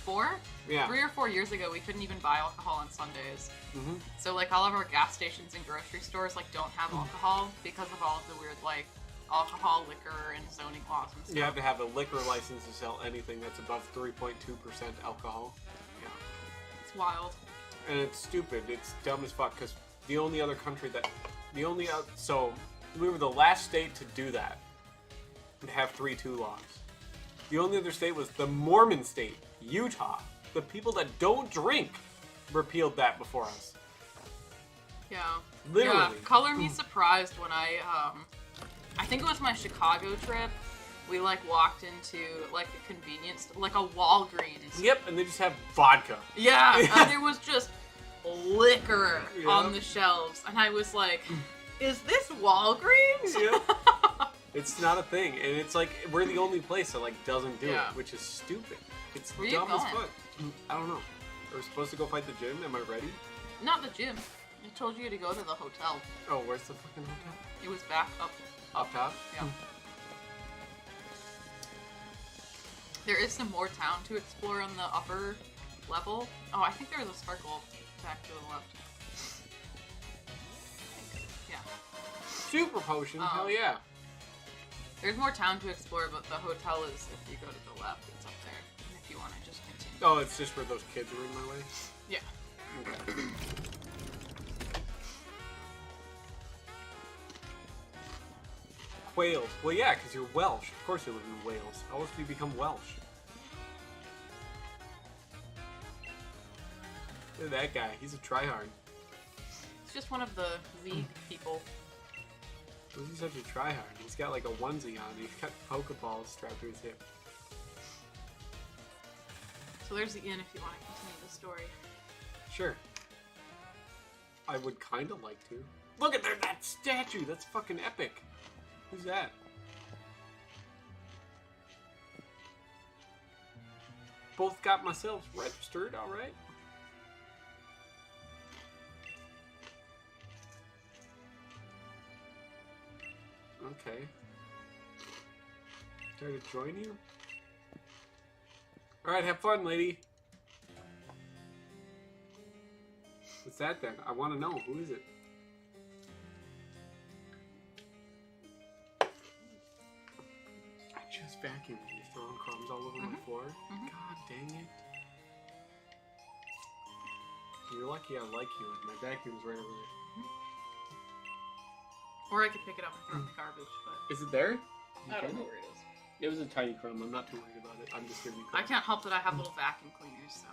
before, Yeah. 3 or 4 years ago, we couldn't even buy alcohol on Sundays. Mm-hmm. So like all of our gas stations and grocery stores like don't have alcohol because of all of the weird like alcohol, liquor, and zoning laws and stuff. You have to have a liquor license to sell anything that's above 3.2% alcohol. Yeah. It's wild. And it's stupid. It's dumb as fuck because the only other country that... So, we were the last state to do that and have 3-2 laws. The only other state was the Mormon state, Utah. The people that don't drink repealed that before us. Yeah. Literally. Yeah. Color me surprised when I think it was my Chicago trip. We like walked into like a convenience, like a Walgreens. Yep, and they just have vodka. Yeah, and there was just liquor on the shelves, and I was like, "Is this Walgreens?" Yep. It's not a thing, and it's like we're the only place that like doesn't do it, which is stupid. It's Where dumb you as going? fuck. I don't know. Are we supposed to go fight the gym? Am I ready? Not the gym. I told you to go to the hotel. Oh, where's the fucking hotel? It was back up. Up top? Yeah. There is some more town to explore on the upper level. Oh, I think there was a sparkle back to the left. Yeah. Super potion, hell yeah. There's more town to explore, but the hotel is, if you go to the left, it's up there. If you want to just continue. Oh, it's just where those kids are in my way? Yeah. Okay. Wales. Well, yeah, because you're Welsh. Of course you live in Wales. How else do you become Welsh? Look at that guy. He's a tryhard. It's just one of the League people. Who's he such a tryhard? He's got like a onesie on. He's got Pokeballs strapped to his hip. So there's the inn if you want to continue the story. Sure. I would kind of like to. Look at that statue! That's fucking epic. Who's that? Both got myself registered, alright. Okay. Care to join you? Alright, have fun, lady. What's that then? I want to know. Who is it? I just vacuumed and you're throwing crumbs all over my floor. God dang it. You're lucky I like you and my vacuum's right over there. Or I could pick it up and throw it in the garbage, but Is it there? I don't know where it is. It was a tiny crumb. I'm not too worried about it. I'm just giving you I crumbs. can't help that I have little vacuum cleaners, so.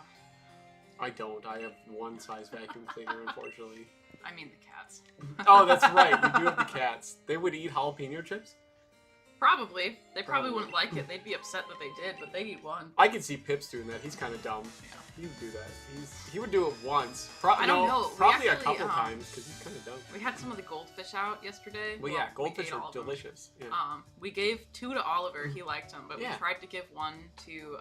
I don't. I have one size vacuum cleaner, unfortunately. I mean the cats. Oh, that's right. You do have the cats. They would eat jalapeno chips? Probably. They probably wouldn't like it. They'd be upset that they did, but they eat one. I can see Pips doing that. He's kind of dumb. Yeah. He would do that. He would do it once. I don't know. We Probably a actually, couple times because he's kind of dumb. We had some of the goldfish out yesterday. Well, yeah, we goldfish ate are all of them. delicious. Yeah. We gave 2 to Oliver. He liked them, but Yeah. we tried to give one to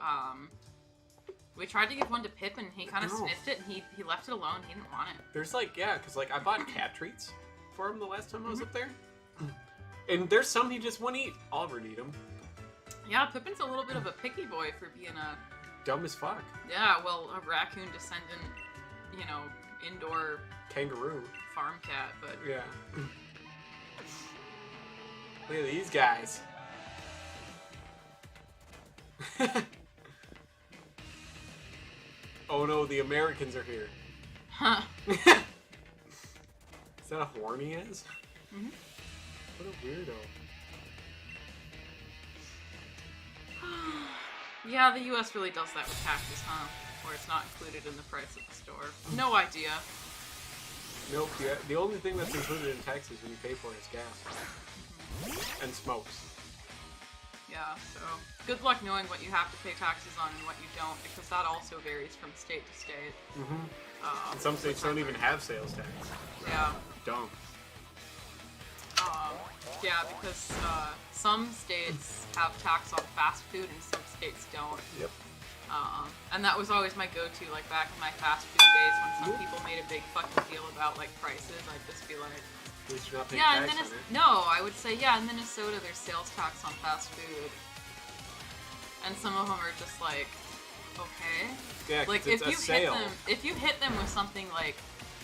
we tried to give one to Pip, and he kind of No. sniffed it, and he left it alone. He didn't want it. There's like, yeah, because like I bought cat treats for him the last time I was up there. And there's some he just won't eat. Oliver would eat them. Yeah, Pippin's a little bit of a picky boy for being a Dumb as fuck. a raccoon descendant, indoor Kangaroo. farm cat, but Yeah. Look at these guys. Oh no, the Americans are here. huh. Is that a horn he has? Mhm. What a weirdo. Yeah, the U.S. really does that with taxes, huh? Where it's not included in the price of the store. No idea. Nope, the only thing that's included in taxes when you pay for it is gas. And smokes. Yeah, so good luck knowing what you have to pay taxes on and what you don't, because that also varies from state to state. And some states don't even have sales tax. Yeah. Dumb. Yeah, because some states have tax on fast food and some states don't. Yep. And that was always my go-to, like back in my fast food days when some people made a big fucking deal about like prices, I'd just be like, At least you're not paying yeah, in tax on it. no, I would say, yeah, in Minnesota there's sales tax on fast food. And some of them are just like okay. Yeah, Like it's if you hit them with something like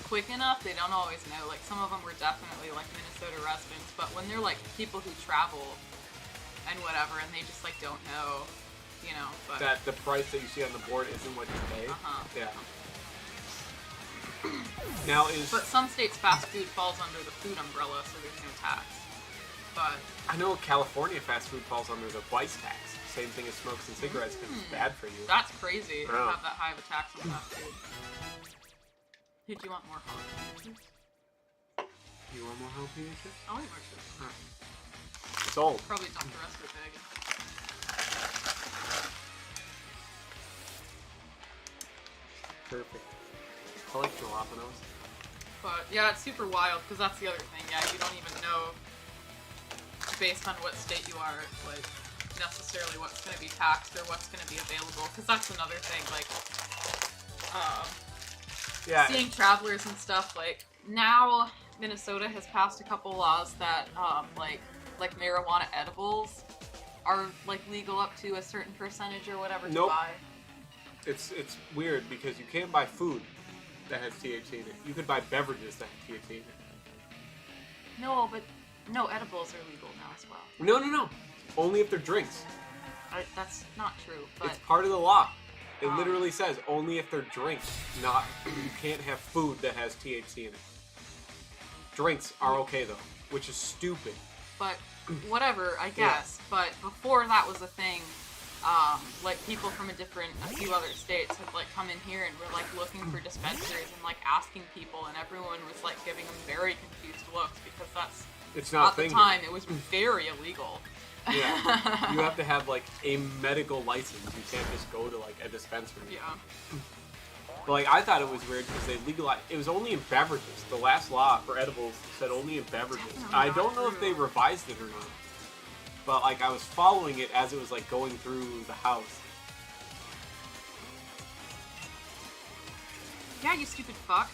quick enough, they don't always know. Like some of them were definitely like Minnesota residents, but when they're like people who travel and whatever, and they just like don't know, you know. But that the price that you see on the board isn't what you pay. Yeah. Now But some states fast food falls under the food umbrella, so there's no tax. But I know California fast food falls under the vice tax. Same thing as smokes and cigarettes because it's bad for you. That's crazy to have that high of a tax on fast food. Did you want more jalapeno chips? You want more jalapeno chips? I'll eat more chips. It's old. Probably dump the rest of the bag. Perfect. I like jalapenos. But yeah, it's super wild because that's the other thing. Yeah, you don't even know based on what state you are, like necessarily what's going to be taxed or what's going to be available. Because that's another thing. Like, seeing travelers and stuff. Like now, Minnesota has passed a couple laws that like marijuana edibles are like legal up to a certain percentage or whatever to buy. It's weird because you can't buy food that has THC in it. You could buy beverages that have THC in it. No, but no, edibles are legal now as well. No. Only if they're drinks. That's not true. But it's part of the law. It literally says only if they're drinks. Not you can't have food that has THC in it. Drinks are okay though, which is stupid. But whatever, I guess. Yeah. But before that was a thing. Like people from a few other states had like come in here and were like looking for dispensaries and like asking people, and everyone was like giving them very confused looks because it's not at the time it was very illegal. Yeah, you have to have like a medical license. You can't just go to like a dispensary. Yeah. But like I thought it was weird because they legalized. It was only in beverages. The last law for edibles said only in beverages. I don't know if they revised it or not. But like I was following it as it was like going through the house. Yeah, you stupid fuck.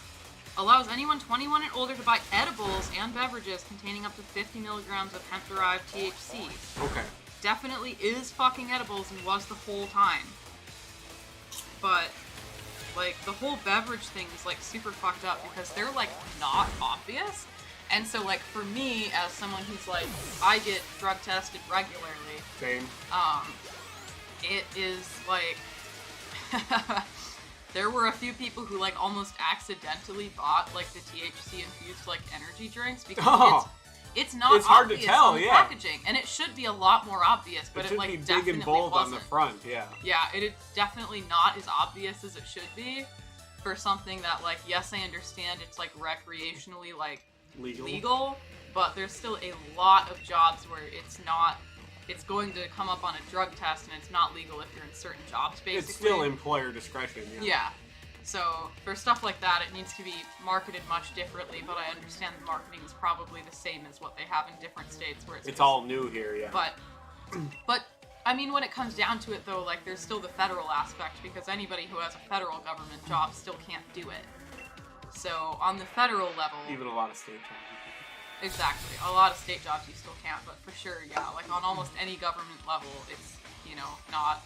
Allows anyone 21 and older to buy edibles and beverages containing up to 50 milligrams of hemp-derived THC. Okay. Definitely is fucking edibles and was the whole time. But like the whole beverage thing is like super fucked up because they're like not obvious. And so, like, for me, as someone who's, like, I get drug tested regularly. Same. It is, like, there were a few people who, like, almost accidentally bought, like, the THC-infused, like, energy drinks because it's not it's hard obvious to tell, on the packaging. And it should be a lot more obvious, but it like, be definitely big and bold wasn't. On the front, yeah. Yeah, it is definitely not as obvious as it should be for something that, like, yes, I understand it's, like, recreationally, like, legal, but there's still a lot of jobs where it's going to come up on a drug test and it's not legal if you're in certain jobs, basically. It's still employer discretion, yeah. So, for stuff like that, it needs to be marketed much differently, but I understand the marketing is probably the same as what they have in different states where it's all new here, yeah. But, I mean, when it comes down to it, though, like, there's still the federal aspect, because anybody who has a federal government job still can't do it. So, on the federal level... Even a lot of state jobs. Exactly. A lot of state jobs you still can't, but for sure, yeah. Like, on almost any government level, it's, you know, not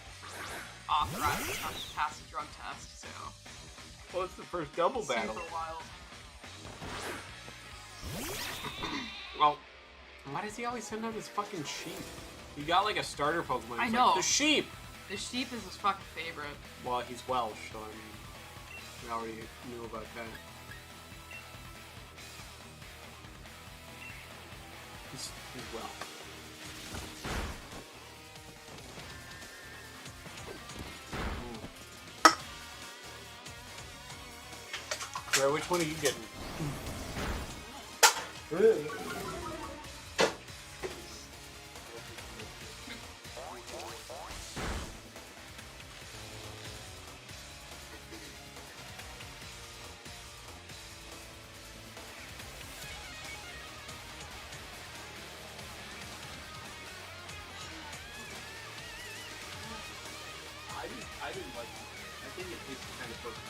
authorized enough to pass a drug test, so... Well, it's the first double battle. Super wild. Well, why does he always send out his fucking sheep? He got, like, a starter Pokemon. I know. Like, the sheep! The sheep is his fucking favorite. Well, he's Welsh, so, I mean, we already knew about that. He's Welsh. Where? Which one are you getting? I didn't like it. I think it tastes kind of perfect.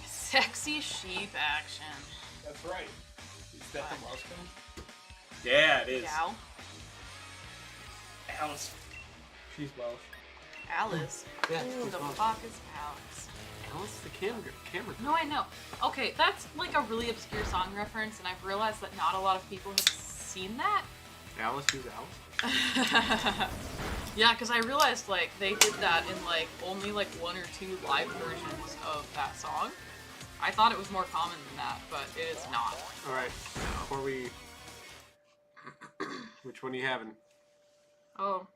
Sexy sheep action. That's right. Is that the mouse cone? Yeah, it is. Gal. Alice. She's Welsh. Alice? Yeah, Who she's the Welsh. fuck is Alice? Alice the camera. No, I know. Okay, that's like a really obscure song reference, and I've realized that not a lot of people have seen that. Alice? Who's Alice? Yeah, because I realized, like, they did that in, like, only, like, 1 or 2 live versions of that song. I thought it was more common than that, but it is not. Alright, before we... Which one are you having? Oh.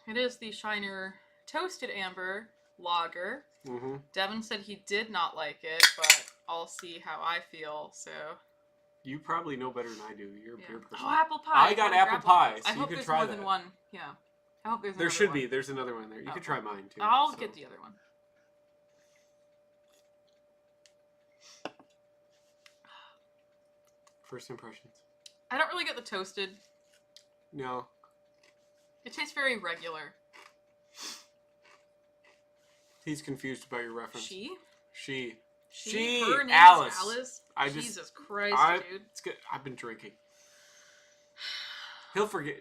It is the Shiner Toasted Amber Lager. Mm-hmm. Devin said he did not like it, but I'll see how I feel, so... You probably know better than I do. You're a beer person. Oh, apple pie! I got apple pie, so I you hope could there's try more that. than one. Yeah. I hope there's There another should one. be. There's another one there. You could try mine, too. I'll so. get the other one. First impressions. I don't really get the toasted. No. It tastes very regular. He's confused about your reference. She? She. Her name Alice. is Alice? I Jesus Christ, dude. It's good. I've been drinking.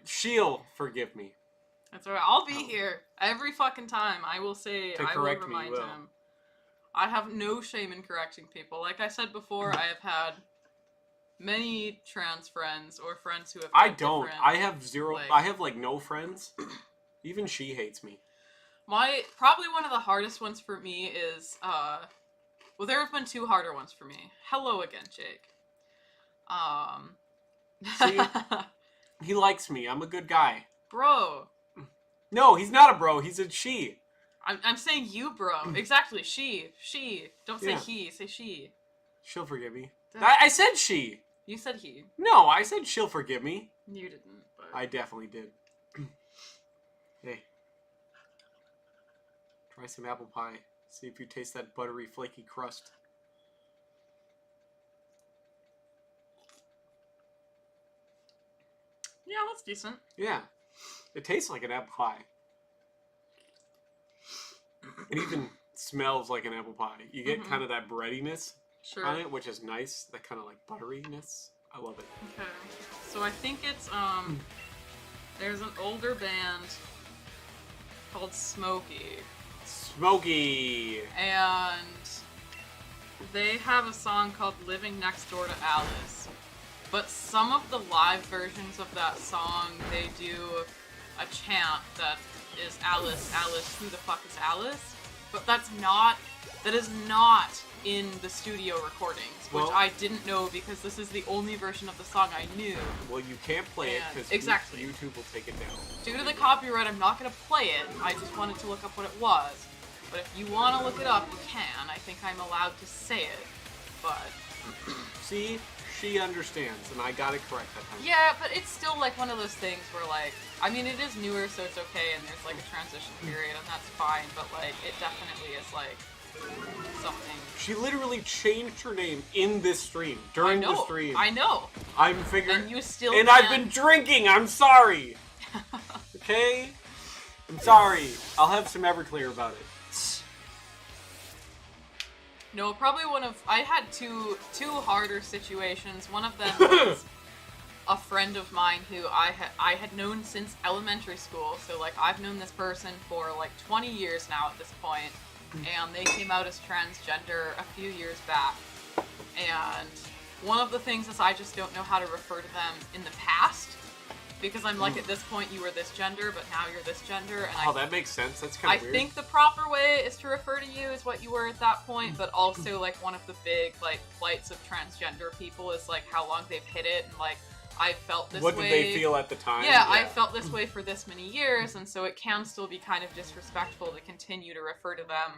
She'll forgive me. That's alright. I'll be here every fucking time. I will say, To I will correct me, remind you will. him. I have no shame in correcting people. Like I said before, I have had many trans friends or friends who have I had don't. different- I have zero. like- I have, like, no friends. Even she hates me. Probably one of the hardest ones for me is, well, there have been 2 harder ones for me. Hello again, Jake. See? He likes me. I'm a good guy. Bro. No, he's not a bro. He's a she. I'm saying you, bro. Exactly. She. Don't say Yeah. he. Say she. She'll forgive me. Duh. I said she. You said he. No, I said she'll forgive me. You didn't. But... I definitely did. Hey. Try some apple pie. See if you taste that buttery, flaky crust. Yeah, that's decent. Yeah. It tastes like an apple pie. It even smells like an apple pie. You get kind of that breadiness Sure. on it, which is nice. That kind of like butteriness. I love it. Okay. So I think it's, there's an older band called Smokey. Smoky! And they have a song called Living Next Door to Alice. But some of the live versions of that song, they do a chant that is Alice, Alice, who the fuck is Alice? But that is not in the studio recordings, which Well- I didn't know because this is the only version of the song I knew. Well, you can't play it And- because exactly. YouTube will take it down. Due to the copyright, I'm not going to play it. I just wanted to look up what it was. But if you want to look it up, you can. I think I'm allowed to say it. But... See? She understands, and I got it correct that time. yeah, but it's still like one of those things where like, I mean, it is newer, so it's okay, and there's like a transition period, and that's fine, but like, it definitely is like something. She literally changed her name in this stream, during the stream. I know. I'm figuring... And you still And can't. I've been drinking! I'm sorry! Okay? I'm sorry. I'll have some Everclear about it. No, probably I had two harder situations. One of them was a friend of mine who I had known since elementary school. So like I've known this person for like 20 years now at this point, and they came out as transgender a few years back. And one of the things is I just don't know how to refer to them in the past. Because I'm like, at this point you were this gender, but now you're this gender, and That makes sense. That's kind I of weird. think the proper way is to refer to you as what you were at that point, but also like one of the big like plights of transgender people is like how long they've hit it, and like I felt this way. What did they feel at the time? Yeah, I felt this way for this many years, and so it can still be kind of disrespectful to continue to refer to them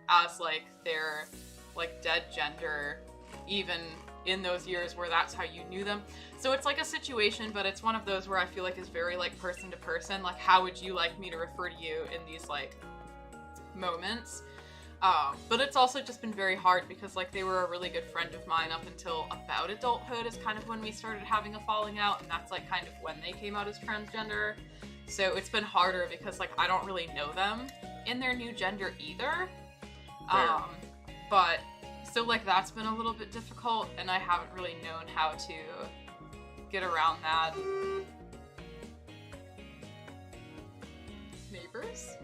as like their like dead gender, even in those years where that's how you knew them. So it's like a situation, but it's one of those where I feel like is very like person to person. Like, how would you like me to refer to you in these like moments? But it's also just been very hard because like they were a really good friend of mine up until about adulthood is kind of when we started having a falling out, and that's like kind of when they came out as transgender. So it's been harder because like I don't really know them in their new gender either. But so like that's been a little bit difficult, and I haven't really known how to get around that. Neighbors?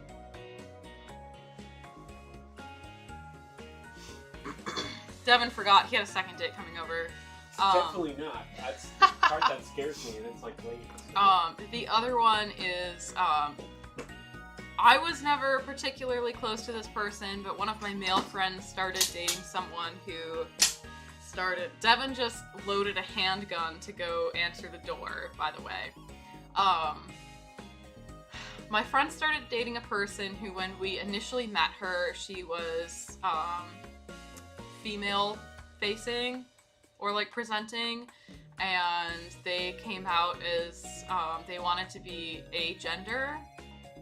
Devin forgot he had a second date coming over. Definitely not. That's the part that scares me, and it's like late. The other one is, I was never particularly close to this person, but one of my male friends started dating someone who Devin just loaded a handgun to go answer the door, by the way. My friend started dating a person who, when we initially met her, she was, female facing, or like presenting, and they came out as, they wanted to be agender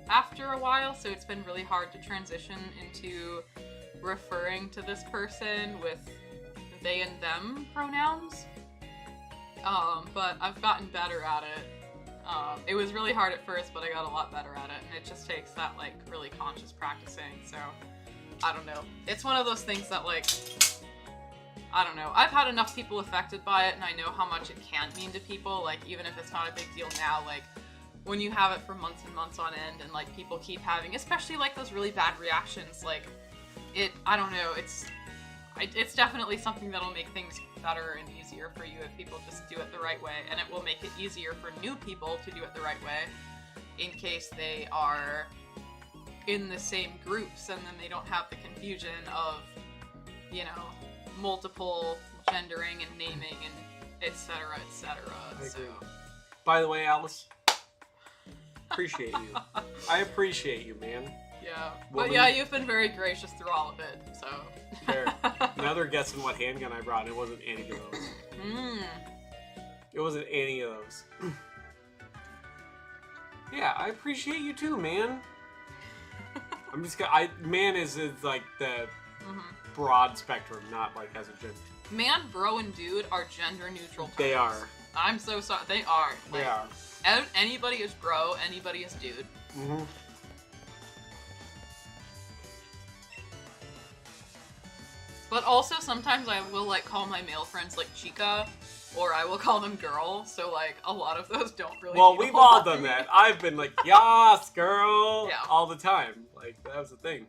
after a while, so it's been really hard to transition into referring to this person with they and them pronouns. But I've gotten better at it. It was really hard at first, but I got a lot better at it, and it just takes that, like, really conscious practicing, so I don't know. It's one of those things that, like, I don't know. I've had enough people affected by it, and I know how much it can mean to people, like, even if it's not a big deal now, like, when you have it for months and months on end, and, like, people keep having, especially, like, those really bad reactions, like, I don't know, it's definitely something that'll make things better and easier for you if people just do it the right way, and it will make it easier for new people to do it the right way, in case they are in the same groups, and then they don't have the confusion of, you know, multiple gendering and naming and etc. etc. So. By the way, Alice, appreciate you. I appreciate you, man. Yeah. But yeah, you've been very gracious through all of it, so. Fair. Now they're guessing what handgun I brought, and it wasn't any of those. It wasn't any of those. Yeah, I appreciate you too, man. I'm just gonna, man is like the broad spectrum, not like as a gender. Man, bro, and dude are gender neutral terms. They are. I'm so sorry. They are. Like, they are. Anybody is bro, anybody is dude. Mm-hmm. But also, sometimes I will, like, call my male friends, like, chica, or I will call them girl, so, like, a lot of those don't really Well, we've all done that. I've been like, yas, girl, yeah. all the time. Like, that was the thing.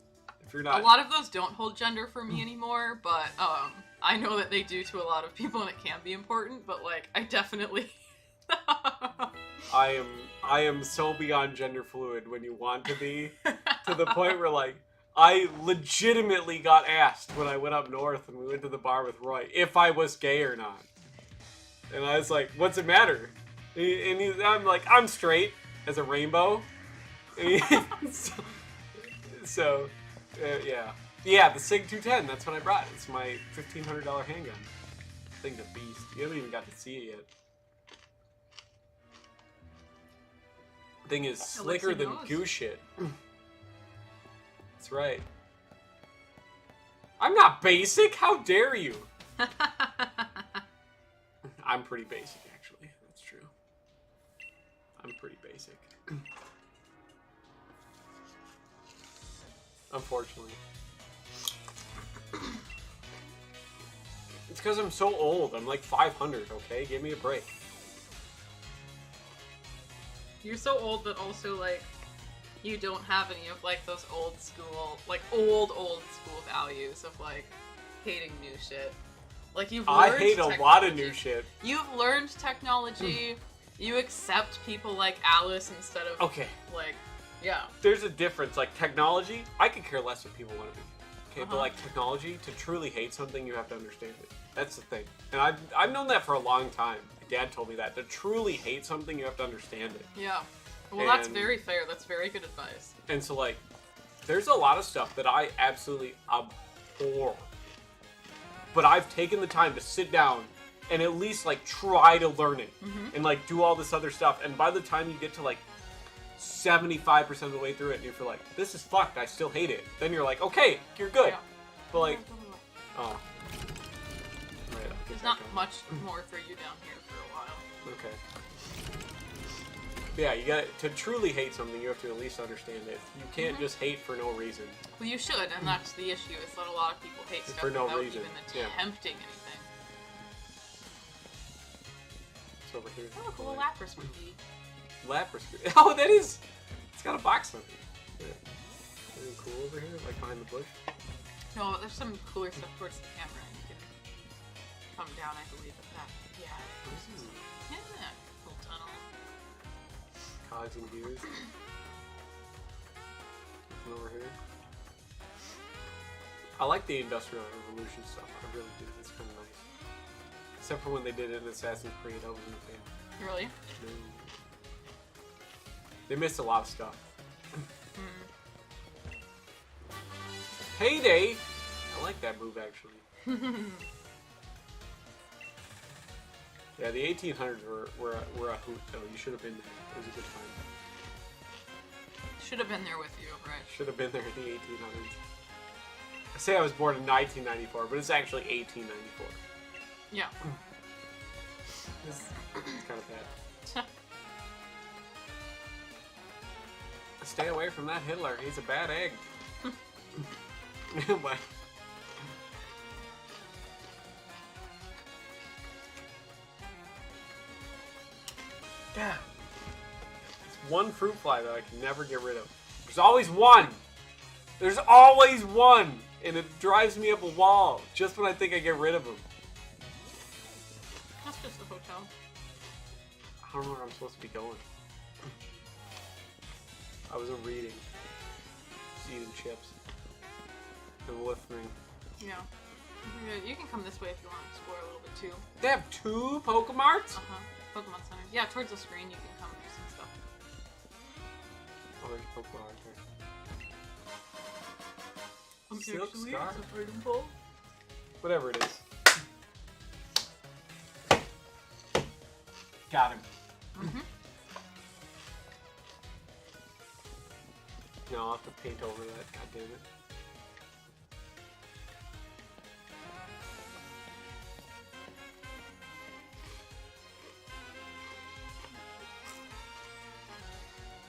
If you're not... A lot of those don't hold gender for me anymore, but, I know that they do to a lot of people, and it can be important, but, like, I definitely... I am so beyond gender fluid when you want to be, to the point where, like, I legitimately got asked when I went up north and we went to the bar with Roy if I was gay or not. And I was like, what's it matter? I'm like, I'm straight as a rainbow. So, yeah. Yeah, the SIG 210, that's what I brought. It's my $1,500 handgun. Thing's a beast. You haven't even got to see it yet. Thing is slicker than goose shit. That's right. I'm not basic. How dare you? I'm pretty basic, actually. That's true. I'm pretty basic. Unfortunately. It's because I'm so old. I'm like 500, okay? Give me a break. You're so old, but also, like, you don't have any of, like, those old school, like, old school values of, like, hating new shit. Like, you've learned I hate a lot of new shit. You've learned technology. You accept people like Alice instead of, okay, like, yeah. There's a difference. Like, technology, I could care less what people want to be. Okay, but, like, technology, to truly hate something, you have to understand it. That's the thing. And I've known that for a long time. My dad told me that. To truly hate something, you have to understand it. Yeah. Well, that's very fair. That's very good advice. And so, like, there's a lot of stuff that I absolutely abhor. But I've taken the time to sit down and at least, like, try to learn it. And, like, do all this other stuff. And by the time you get to, like, 75% of the way through it and you feel like, this is fucked, I still hate it. Then you're like, okay, you're good. Yeah. But, like, oh. Right, there's not much more for you down here for a while. Okay. Yeah, you got to truly hate something. You have to at least understand it. You can't just hate for no reason. Well, you should, and that's the issue. Is that a lot of people hate stuff for no without reason. even attempting anything. over here. Oh, look, a little Lapras would be. Lapras. Oh, that is. It's got a box on it. Yeah. Anything cool over here, like behind the bush? No, there's some cooler stuff towards the camera. You can come down, I believe, at that. Yeah. Yeah, little tunnel. Cogs and gears. Nothing over here. I like the Industrial Revolution stuff. I really do. It's kind of nice. Except for when they did it in Assassin's Creed, I wasn't a fan. Really? No. They missed a lot of stuff. Heyday! I like that move, actually. Yeah, the 1800s were a hoot, though. You should have been there. It was a good time. Should have been there with you, right? Should have been there in the 1800s. I say I was born in 1994, but it's actually 1894. Yeah. It's kind of bad. Stay away from that Hitler. He's a bad egg. But yeah. It's one fruit fly that I can never get rid of. There's always one! There's always one! And it drives me up a wall just when I think I get rid of him. That's just a hotel. I don't know where I'm supposed to be going. I wasn't reading. Just eating chips. And listening. Yeah. You can come this way if you want to explore a little bit too. They have 2 Pokemarts? Pokemon Center. Yeah, towards the screen you can come do some stuff. Oh, there's Pokemon right there. I'm Silk actually Scar? a ball. Whatever it is. Got him. No, I'll have to paint over that. God damn it.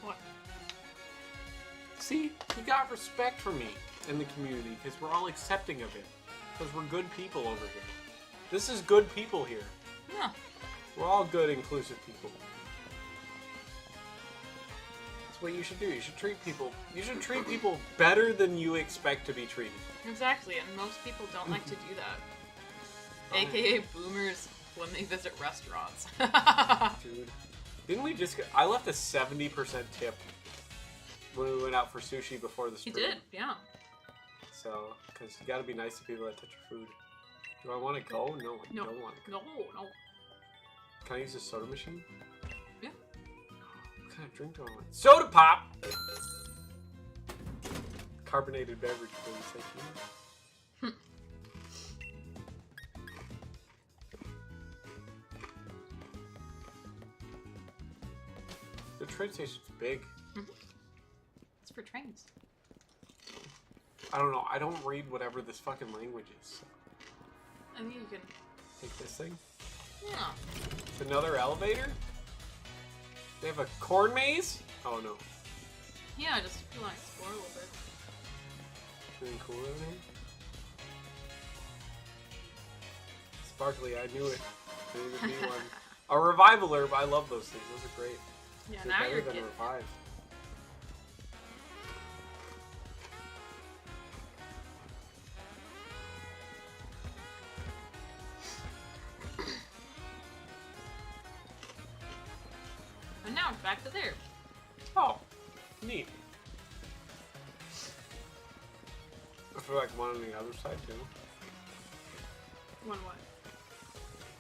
What? See, he got respect from me in the community because we're all accepting of it. Because we're good people over here. This is good people here. Yeah. We're all good, inclusive people. That's what you should do. You should treat people. You should treat people better than you expect to be treated. Exactly, and most people don't like to do that. AKA boomers when they visit restaurants. Dude, didn't we just get... I left a 70% tip when we went out for sushi before the stream. You did, yeah. So, because you gotta be nice to people that touch your food. Do I want to go? No, I don't want to go. No. Can I use a soda machine? Yeah. What kind of drink do I want? Soda pop! Carbonated beverage, please. Thank you. The train station's big. It's for trains. I don't know. I don't read whatever this fucking language is. So. I think you can... Take this thing. Yeah. It's another elevator? They have a corn maze? Oh no. Yeah, just if you want to explore a little bit. Anything cool in here? Sparkly, I knew it. There needed to be one. A revival herb, I love those things. Those are great. Yeah, They're now better you're than getting revive. And now it's back to there. Oh, neat. I feel like one on the other side too. One what?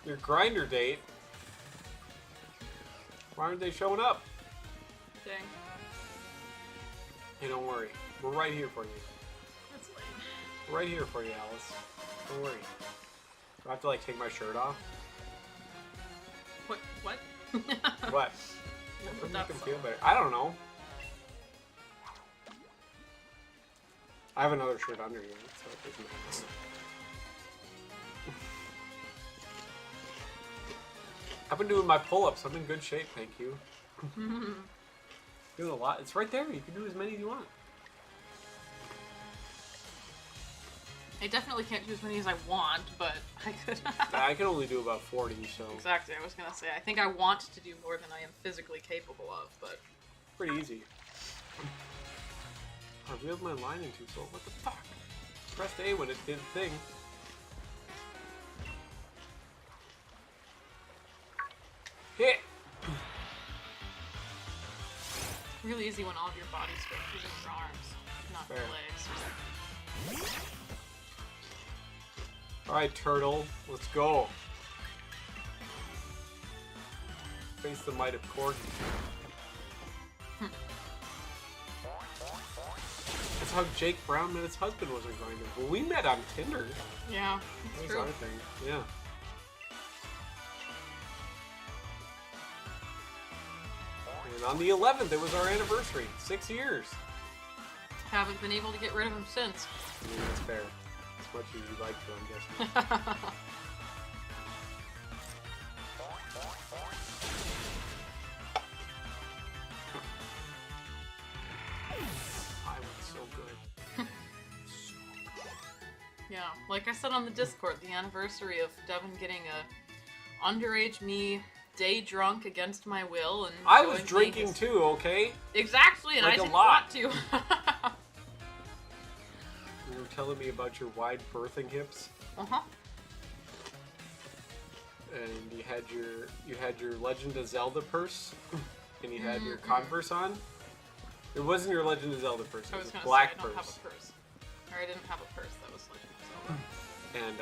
Your grinder date. Why aren't they showing up? Dang. Hey, don't worry. We're right here for you. That's lame. We're right here for you, Alice. Don't worry. Do I have to like take my shirt off? What? What? What? Doesn't make them feel better. I don't know. I have another shirt under here, so it doesn't matter. I've been doing my pull-ups. I'm in good shape, thank you. Doing a lot. It's right there. You can do as many as you want. I definitely can't do as many as I want, but I could. I can only do about 40, so... Exactly, I was gonna say, I think I want to do more than I am physically capable of, but... Pretty easy. I wheeled my line into, so what the fuck? Pressed A when it did the thing. Hit! Really easy when all of your body strength is in your arms, not your legs. Alright, turtle, let's go. Face the might of Corgi. That's how Jake Brown met his husband, was a grinder. Well, we met on Tinder. Yeah, That it's was true. our thing, yeah. And on the 11th, it was our anniversary. 6 years. Haven't been able to get rid of him since. I mean, that's fair. As much as you like to, I'm guessing. I was so good. Yeah, like I said on the Discord, the anniversary of Devin getting a underage me day drunk against my will, and I was showing me drinking his... too, okay? Exactly, and Like I a didn't lot. want to. You were telling me about your wide birthing hips, Uh-huh. and you had your Legend of Zelda purse, and you had your Converse on. It wasn't your Legend of Zelda purse. It I was was a gonna black say I don't have purse. a purse. Or I didn't have a purse that was Legend of Zelda. And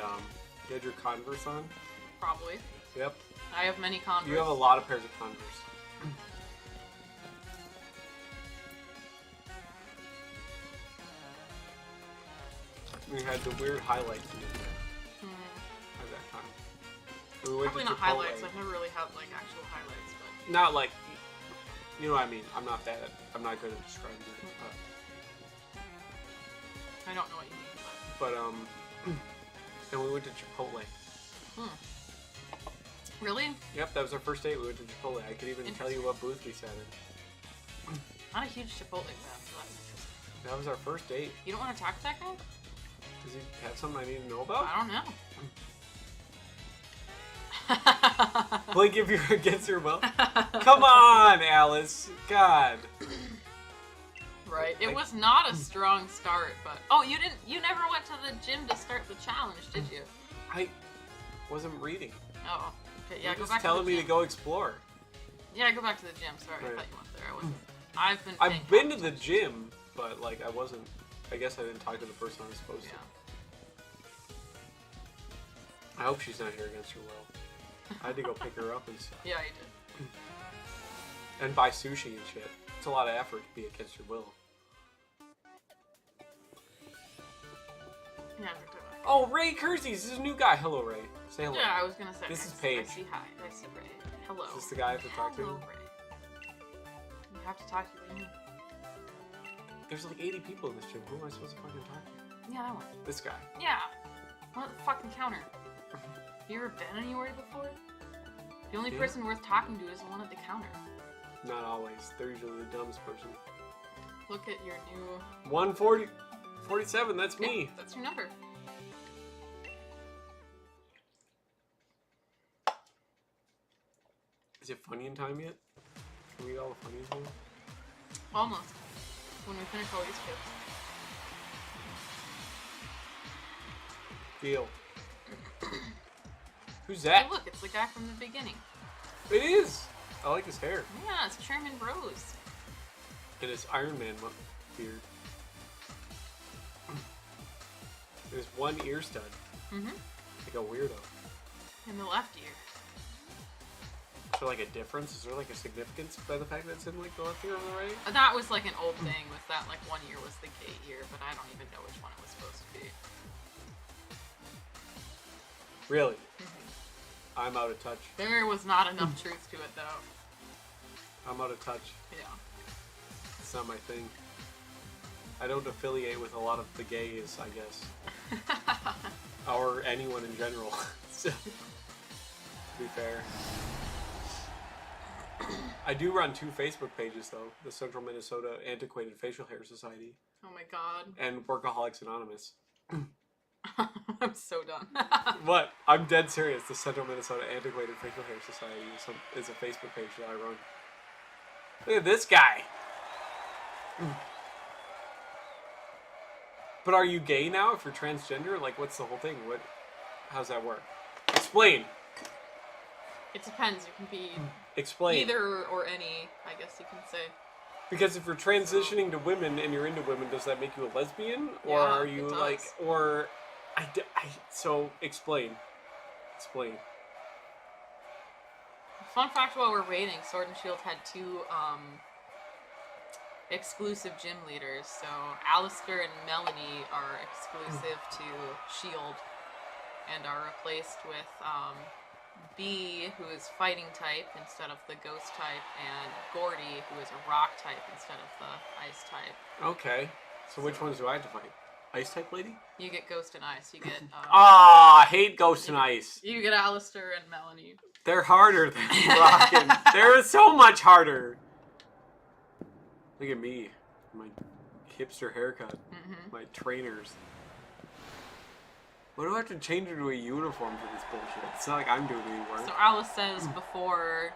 you had your Converse on. Probably. Yep. I have many Converse. You have a lot of pairs of Converse. We had the weird highlights in there at that time. We went Probably to not Chipotle. highlights. I've never really had like actual highlights, but Not like, you know what I mean. I'm not good at describing it. I don't know what you mean. But and we went to Chipotle. Really? Yep, that was our first date. We went to Chipotle. I could even tell you what booth we sat in. Not a huge Chipotle fan, so that's interesting. That was our first date. You don't want to talk to that guy? Does he have something I need to know about? I don't know. Blink if you're against your will. Come on, Alice. God. Right. It Like- was not a strong start, but you never went to the gym to start the challenge, did you? I wasn't reading. Oh. Okay, yeah, You're go just back to telling the me gym. to go explore. Yeah, go back to the gym. Sorry, Right. I thought you went there. I wasn't. I've been I've been to the gym, but like I wasn't. I guess I didn't talk to the person I was supposed Yeah. to. I hope she's not here against her will. I had to go pick her up and stuff. Yeah, you did. And buy sushi and shit. It's a lot of effort to be against your will. Yeah, they're doing it. Oh, Ray Kersey's this is a new guy. Hello, Ray. Say hello. Yeah, I was gonna say. This I is see- Paige. I see hi. I see Ray. Hello. Is this the guy I have to talk Hello, to? Ray. You have to talk to me. There's like 80 people in this gym. Who am I supposed to fucking talk to? Yeah, that one. This guy. Yeah. One at the fucking counter. You ever been anywhere before? The only Yeah. person worth talking to is the one at the counter. Not always. They're usually the dumbest person. Look at your new... 140, 47. That's me. Yeah, that's your number. Is it funny in time yet? Can we get all the funnies now? Almost. When we finish all these kids. Deal. Who's Hey, that? look, it's the guy from the beginning. It is. I like his hair Yeah, it's Chairman Bros. and his Iron Man beard. There's one ear stud, Mm-hmm. like a weirdo. In the left ear. Is there like a difference? Is there like a significance by the fact that it's in like the left ear or the right? That was like an old thing with that, like one ear was the gay ear, but I don't even know which one it was supposed to be. Really? I'm out of touch. There was not enough truth to it, though. I'm out of touch. Yeah. It's not my thing. I don't affiliate with a lot of the gays, I guess. Or anyone in general. So, to be fair. I do run 2 Facebook pages, though. The Central Minnesota Antiquated Facial Hair Society Oh my god. and Workaholics Anonymous. I'm so done. What? I'm dead serious. The Central Minnesota Antiquated Facial Hair Society is a Facebook page that I run. Look at this guy. But are you gay now if you're transgender? Like, what's the whole thing? How's that work? Explain. It depends. You can be Explain. either or any, I guess you can say. Because if you're transitioning to women and you're into women, does that make you a lesbian? Or Yeah, are you it does. like, or, so explain. Explain. Fun fact while we're raiding, Sword and Shield had 2 exclusive gym leaders. So Alistair and Melanie are exclusive to Shield and are replaced with B, who is fighting type instead of the ghost type, and Gordy, who is a rock type instead of the ice type. Okay. So which ones do I have to fight? Ice type lady? You get ghost and ice. You get I hate ghost and ice. you get Alistair and Melanie. They're harder than rockin'. They're so much harder. Look at me. My hipster haircut. My trainers. What do I have to change into a uniform for this bullshit? It's not like I'm doing any work. So Alice says before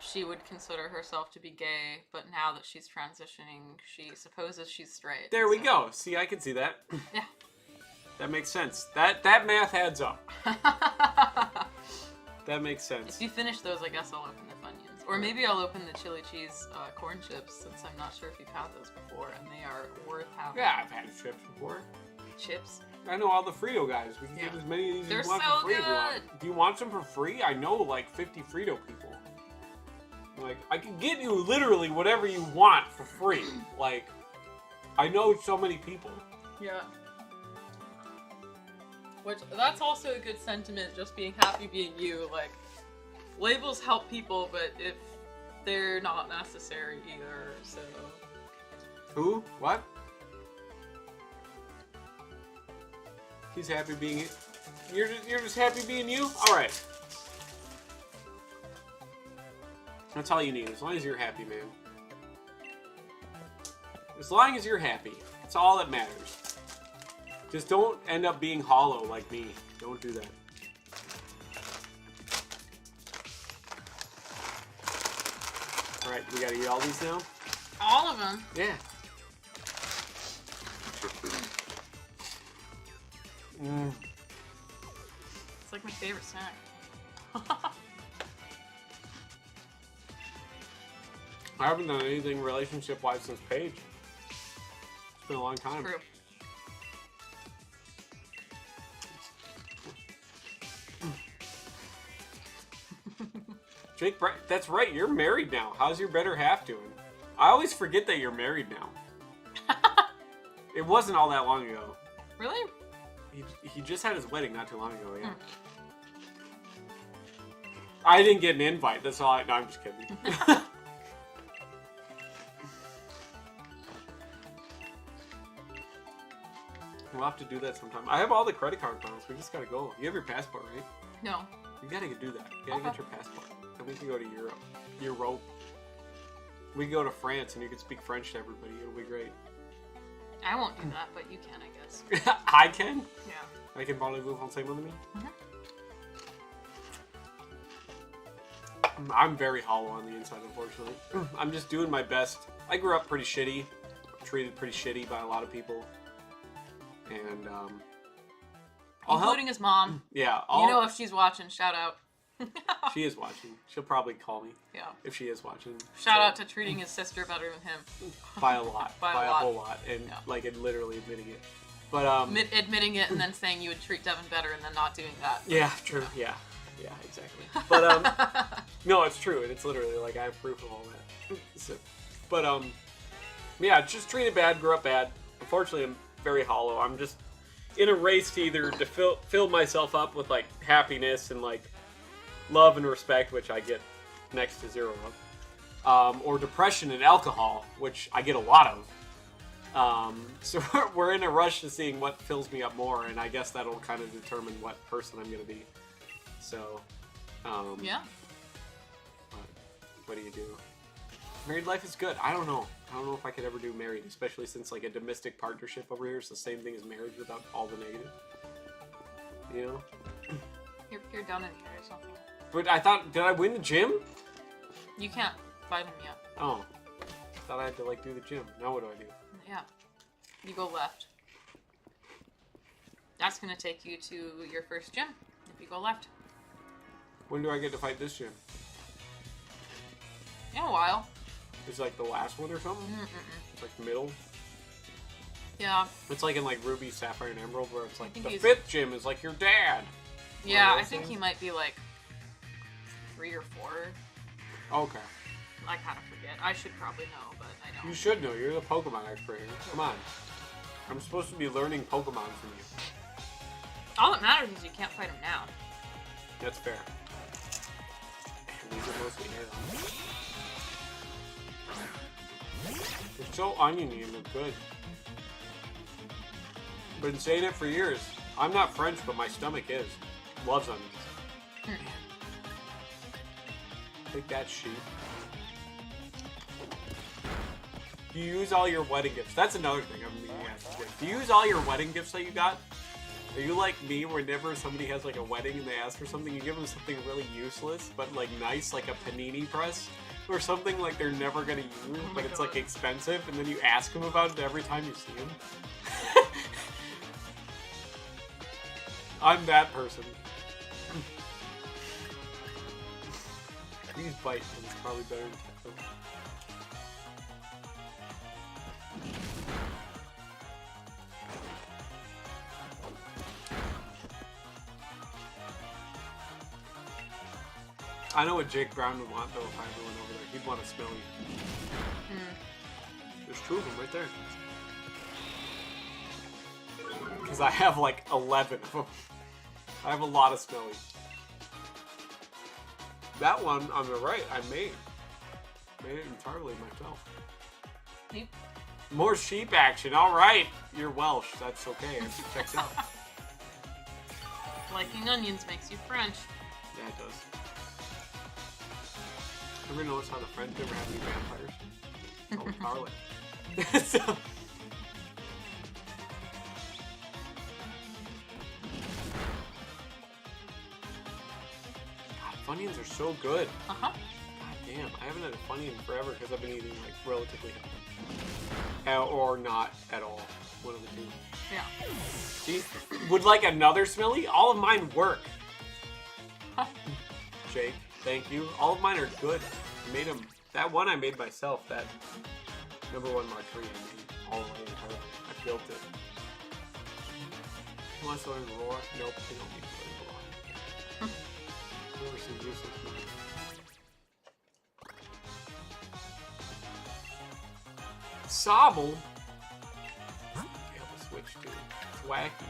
she would consider herself to be gay, but now that she's transitioning, she supposes she's straight. There we go. See, I can see that. Yeah. That makes sense. That math adds up. That makes sense. If you finish those, I guess I'll open the Funyuns. Or maybe I'll open the chili cheese corn chips, since I'm not sure if you've had those before, and they are worth having. Yeah, I've had chips before. Chips? I know all the Frito guys. We can get as many of these They're as you want so for free if you want. good. Do you want some for free? I know like 50 Frito people. Like, I can get you literally whatever you want for free. Like, I know so many people. Yeah. Which, that's also a good sentiment, just being happy being you. Like, labels help people, but if they're not necessary either, so... Who? What? He's happy being... You're just happy being you? Alright. That's all you need, as long as you're happy, man. As long as you're happy. That's all that matters. Just don't end up being hollow like me. Don't do that. Alright, we gotta eat all these now? All of them? Yeah. It's like my favorite snack. I haven't done anything relationship-wise since Paige. It's been a long time. True. Jake, that's right. You're married now. How's your better half doing? I always forget that you're married now. It wasn't all that long ago. Really? He just had his wedding not too long ago, yeah. I didn't get an invite. That's all no, I'm just kidding. We'll have to do that sometime. I have all the credit card files. We just gotta go. You have your passport, right? No. You gotta do that. You gotta get your passport. Then we can go to Europe. We can go to France and you can speak French to everybody. It'll be great. I won't do that, but you can, I guess. I can? Yeah. I can parlez-vous français, mon ami? I'm very hollow on the inside, unfortunately. I'm just doing my best. I grew up pretty shitty. Treated pretty shitty by a lot of people. And, including his mom. Yeah. You know if she's watching, shout out. She is watching. She'll probably call me. Yeah. If she is watching. Shout out to treating his sister better than him. By a lot. By a a lot. whole lot. And, like, literally admitting it. But, admitting it and then saying you would treat Devin better and then not doing that. Yeah, true. Yeah. Yeah, exactly. But, no, it's true. And it's literally, like, I have proof of all that. So, but, yeah, just treated bad, grew up bad. Unfortunately, I'm very hollow. I'm just in a race to either to fill myself up with, like, happiness and, like, love and respect, which I get next to zero of, or depression and alcohol, which I get a lot of. So we're in a rush to seeing what fills me up more, and I guess that'll kind of determine what person I'm going to be. So, yeah. What do you do? Married life is good. I don't know. I don't know if I could ever do married, especially since like a domestic partnership over here is the same thing as marriage without all the negative. You know? You're done in here or something. But I thought, did I win the gym? You can't fight him yet. Oh. I thought I had to like do the gym. Now what do I do? Yeah. You go left. That's gonna take you to your first gym if you go left. When do I get to fight this gym? In a while. It's like the last one or something? It's like the middle? Yeah. It's like in like Ruby, Sapphire, and Emerald where it's like the he's... 5th gym is like your dad. Yeah, I think he might be like 3 or 4. Okay. I kind of forget. I should probably know, but I don't. You should know. You're the Pokemon expert here. Come on. I'm supposed to be learning Pokemon from you. All that matters is you can't fight him now. That's fair. These are mostly air. They're so oniony and they're good. Been saying it for years. I'm not French, but my stomach is. Loves onions. Take that, sheep. Do you use all your wedding gifts? That's another thing I'm meaning to ask you. Do you use all your wedding gifts that you got? Are you like me, whenever somebody has like a wedding and they ask for something, you give them something really useless, but like nice, like a panini press? Or something like they're never gonna use, but it's like expensive, and then you ask them about it every time you see them? I'm that person. These bite, and it's probably better than them. I know what Jake Brown would want though if I ever went over there. He'd want to smell you. There's 2 of them right there. Because I have like 11 of them. I have a lot of smellies. That one on the right, I made. Made it entirely myself. Sheep? More sheep action. All right. You're Welsh. That's okay. It checks out. Liking onions makes you French. Yeah, it does. Ever notice how the French never have any vampires? It's all Charlotte. So... God, Funyuns are so good. Uh-huh. God damn, I haven't had a Funyun forever because I've been eating like relatively healthy. Or not at all. One of the two. Yeah. See? Would like another smelly? All of mine work. Jake. Thank you. All of mine are good. I made them. That one I made myself. That #1 Mark III I made all the way entirely. I built it. You want to learn roar? Nope, you don't need to learn roar. Never seen useless money. Sobble? Yeah, we'll switch to it's wacky.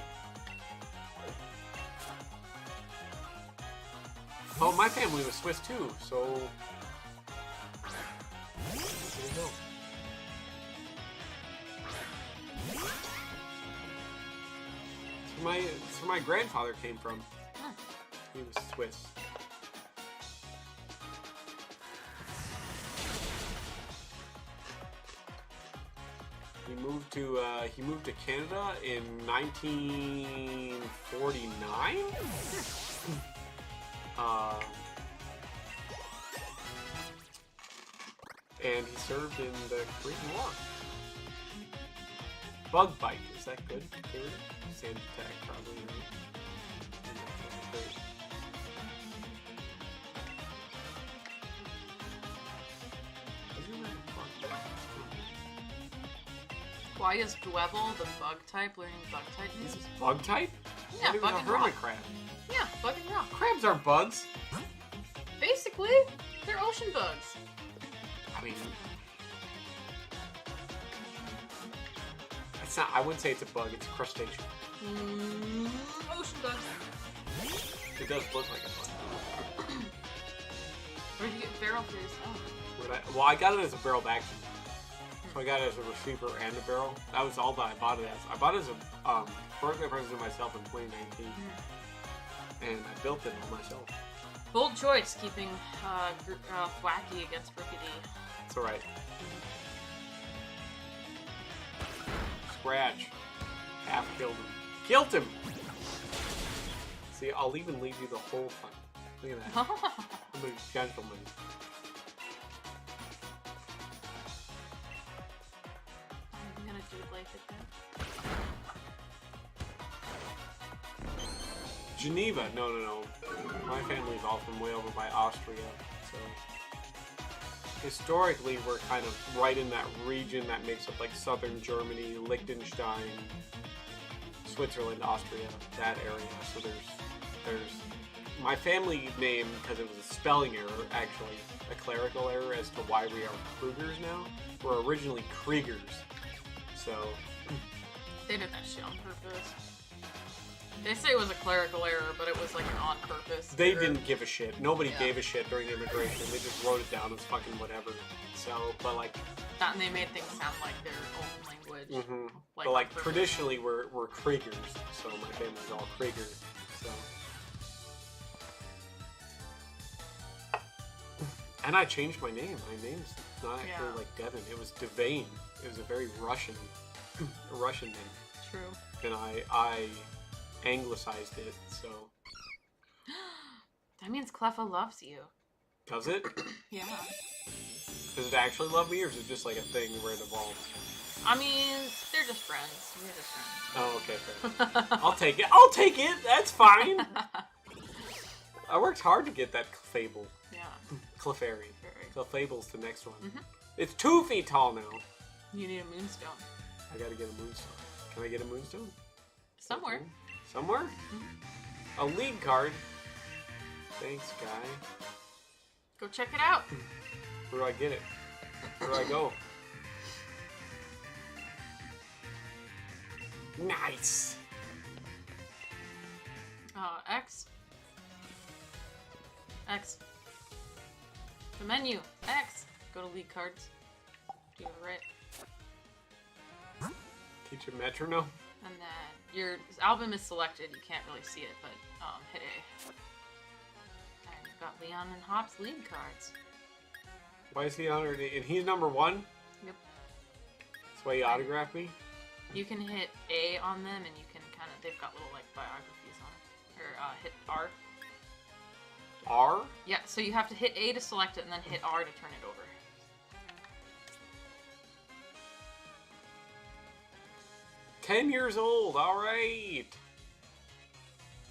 Oh, my family was Swiss too, so there you go. It's where my grandfather came from. He was Swiss. He moved to Canada in 1949. And he served in the Korean War. Bug bite, is that good? Sand attack, probably, right? Why is Dwebble the bug type learning bug type moves? Is this bug type? Yeah, bug and rock. Crab. Yeah, bug and rock. Crabs aren't bugs. Basically, they're ocean bugs. I mean, it's not. I wouldn't say it's a bug. It's a crustacean. Ocean bugs. It does look like a bug. Where did you get barrel for yourself? Well, I got it as a barreled action. So I got it as a receiver and a barrel. That was all that I bought it as. I bought it as a birthday present to myself in 2019. And I built it all myself. Bold choice, keeping Wacky against Rickety. It's alright. Scratch. Half killed him. Killed him! See, I'll even leave you the whole fight. Look at that. I'm a gentleman. I'm gonna do life at that. Geneva. No. My family's all from way over by Austria, so historically we're kind of right in that region that makes up like southern Germany, Liechtenstein, Switzerland, Austria, that area. So there's my family name, because it was a spelling error, actually a clerical error as to why we are Krugers now. We're originally Kriegers, so They did that shit on purpose. They say it was a clerical error, but it was like an on purpose. They didn't give a shit. Nobody gave a shit during immigration. They just wrote it down as fucking whatever. So, but like, and they made things sound like their own language. But like traditionally, we're Kriegers. So my family's all Kriegers. So, and I changed my name. My name's not actually like Devin. It was Devane. It was a very Russian name. True. And I anglicized it, so. That means Cleffa loves you. Does it? Yeah. Does it actually love me, or is it just like a thing where it evolves? I mean, they're just friends. We're just friends. Oh, okay, fair. I'll take it. I'll take it! That's fine! I worked hard to get that Clefable. Yeah. Clefairy. Clefable's the next one. Mm-hmm. It's 2 feet tall now. You need a moonstone. I gotta get a moonstone. Can I get a moonstone? Somewhere. Okay. Somewhere? Mm-hmm. A league card. Thanks, guy. Go check it out. Where do I get it? Where do I go? Nice! X. X. The menu. X. Go to league cards. Do it right. Teach a metronome. And then your album is selected. You can't really see it, but hit A. And you've got Leon and Hop's lead cards. Why is he honored? And he's number 1? Yep. That's why he autographed me? You can hit A on them, and you can kind of, they've got little like biographies on it. Or hit R. R? Yeah, so you have to hit A to select it, and then hit R to turn it over. $10 old, alright!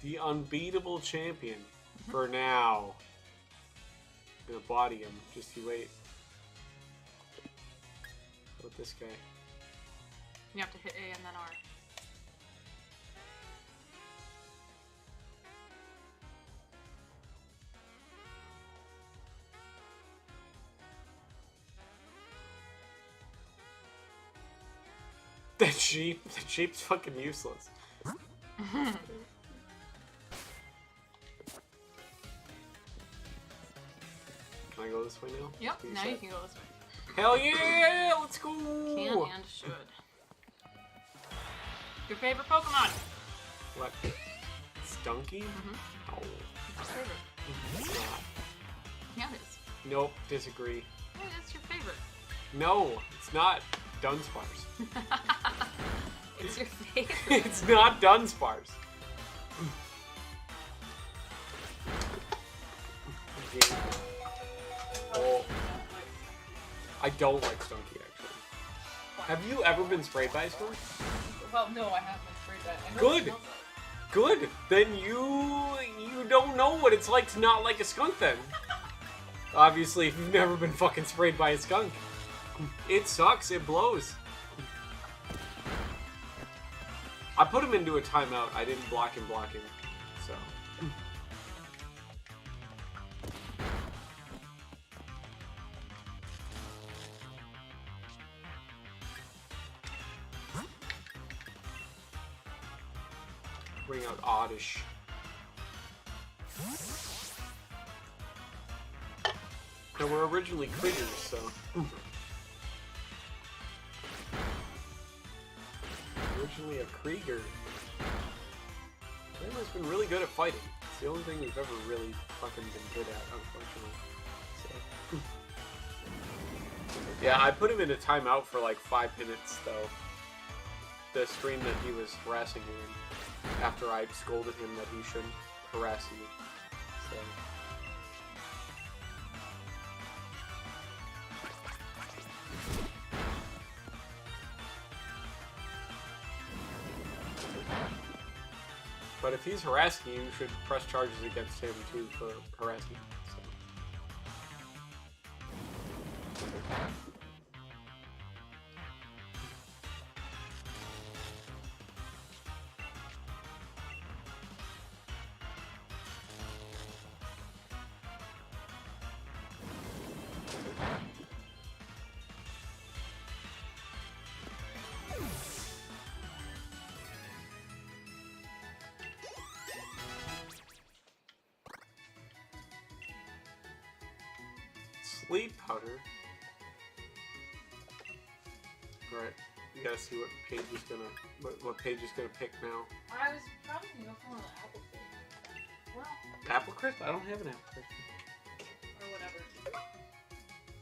The unbeatable champion. For now. I'm gonna body him. Just you wait. How about this guy? You have to hit A and then R. That sheep's fucking useless. Can I go this way now? Yep, now you can go this way. Hell yeah! Let's go! Can and should. Your favorite Pokemon? What? Stunky? Oh. Your favorite? It's not. Yeah, it is. Nope, disagree. Yeah, it's your favorite. No, it's not Dunsparce. It's your favorite. It's not Dunsparce. Oh. I don't like Stunky, actually. Have you ever been sprayed by a skunk? Well, no, I haven't sprayed that. Good. Good. Then you don't know what it's like to not like a skunk then. Obviously, if you've never been fucking sprayed by a skunk. It sucks. It blows. I put him into a timeout. I didn't block him, so. Bring out Oddish. No, we're originally critters, so. Originally a Krieger. Grandma's been really good at fighting. It's the only thing we've ever really fucking been good at, unfortunately. So. Yeah, I put him in a timeout for like 5 minutes, though. The stream that he was harassing me in, after I scolded him that he shouldn't harass you. So. But if he's harassing you, you should press charges against him too for harassing. So. Sleep powder. Alright, you gotta see what Paige is gonna what Paige is gonna pick now. I was probably gonna go for one of the apple crisp. Well, Apple crisp? I don't have an apple crisp. or whatever.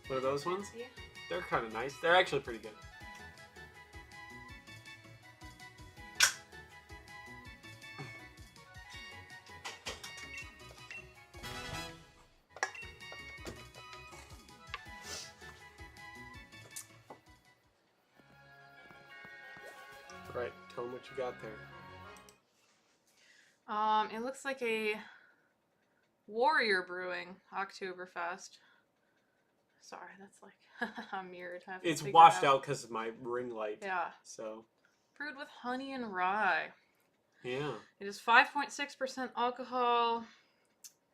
What are those ones? Yeah. They're kind of nice. They're actually pretty good. Right, tell them what you got there. It looks like a Warrior Brewing Oktoberfest. Sorry, that's like I'm mirrored. I have to It's figure washed it out because of my ring light. Yeah. So. Brewed with honey and rye. Yeah. It is 5.6% alcohol.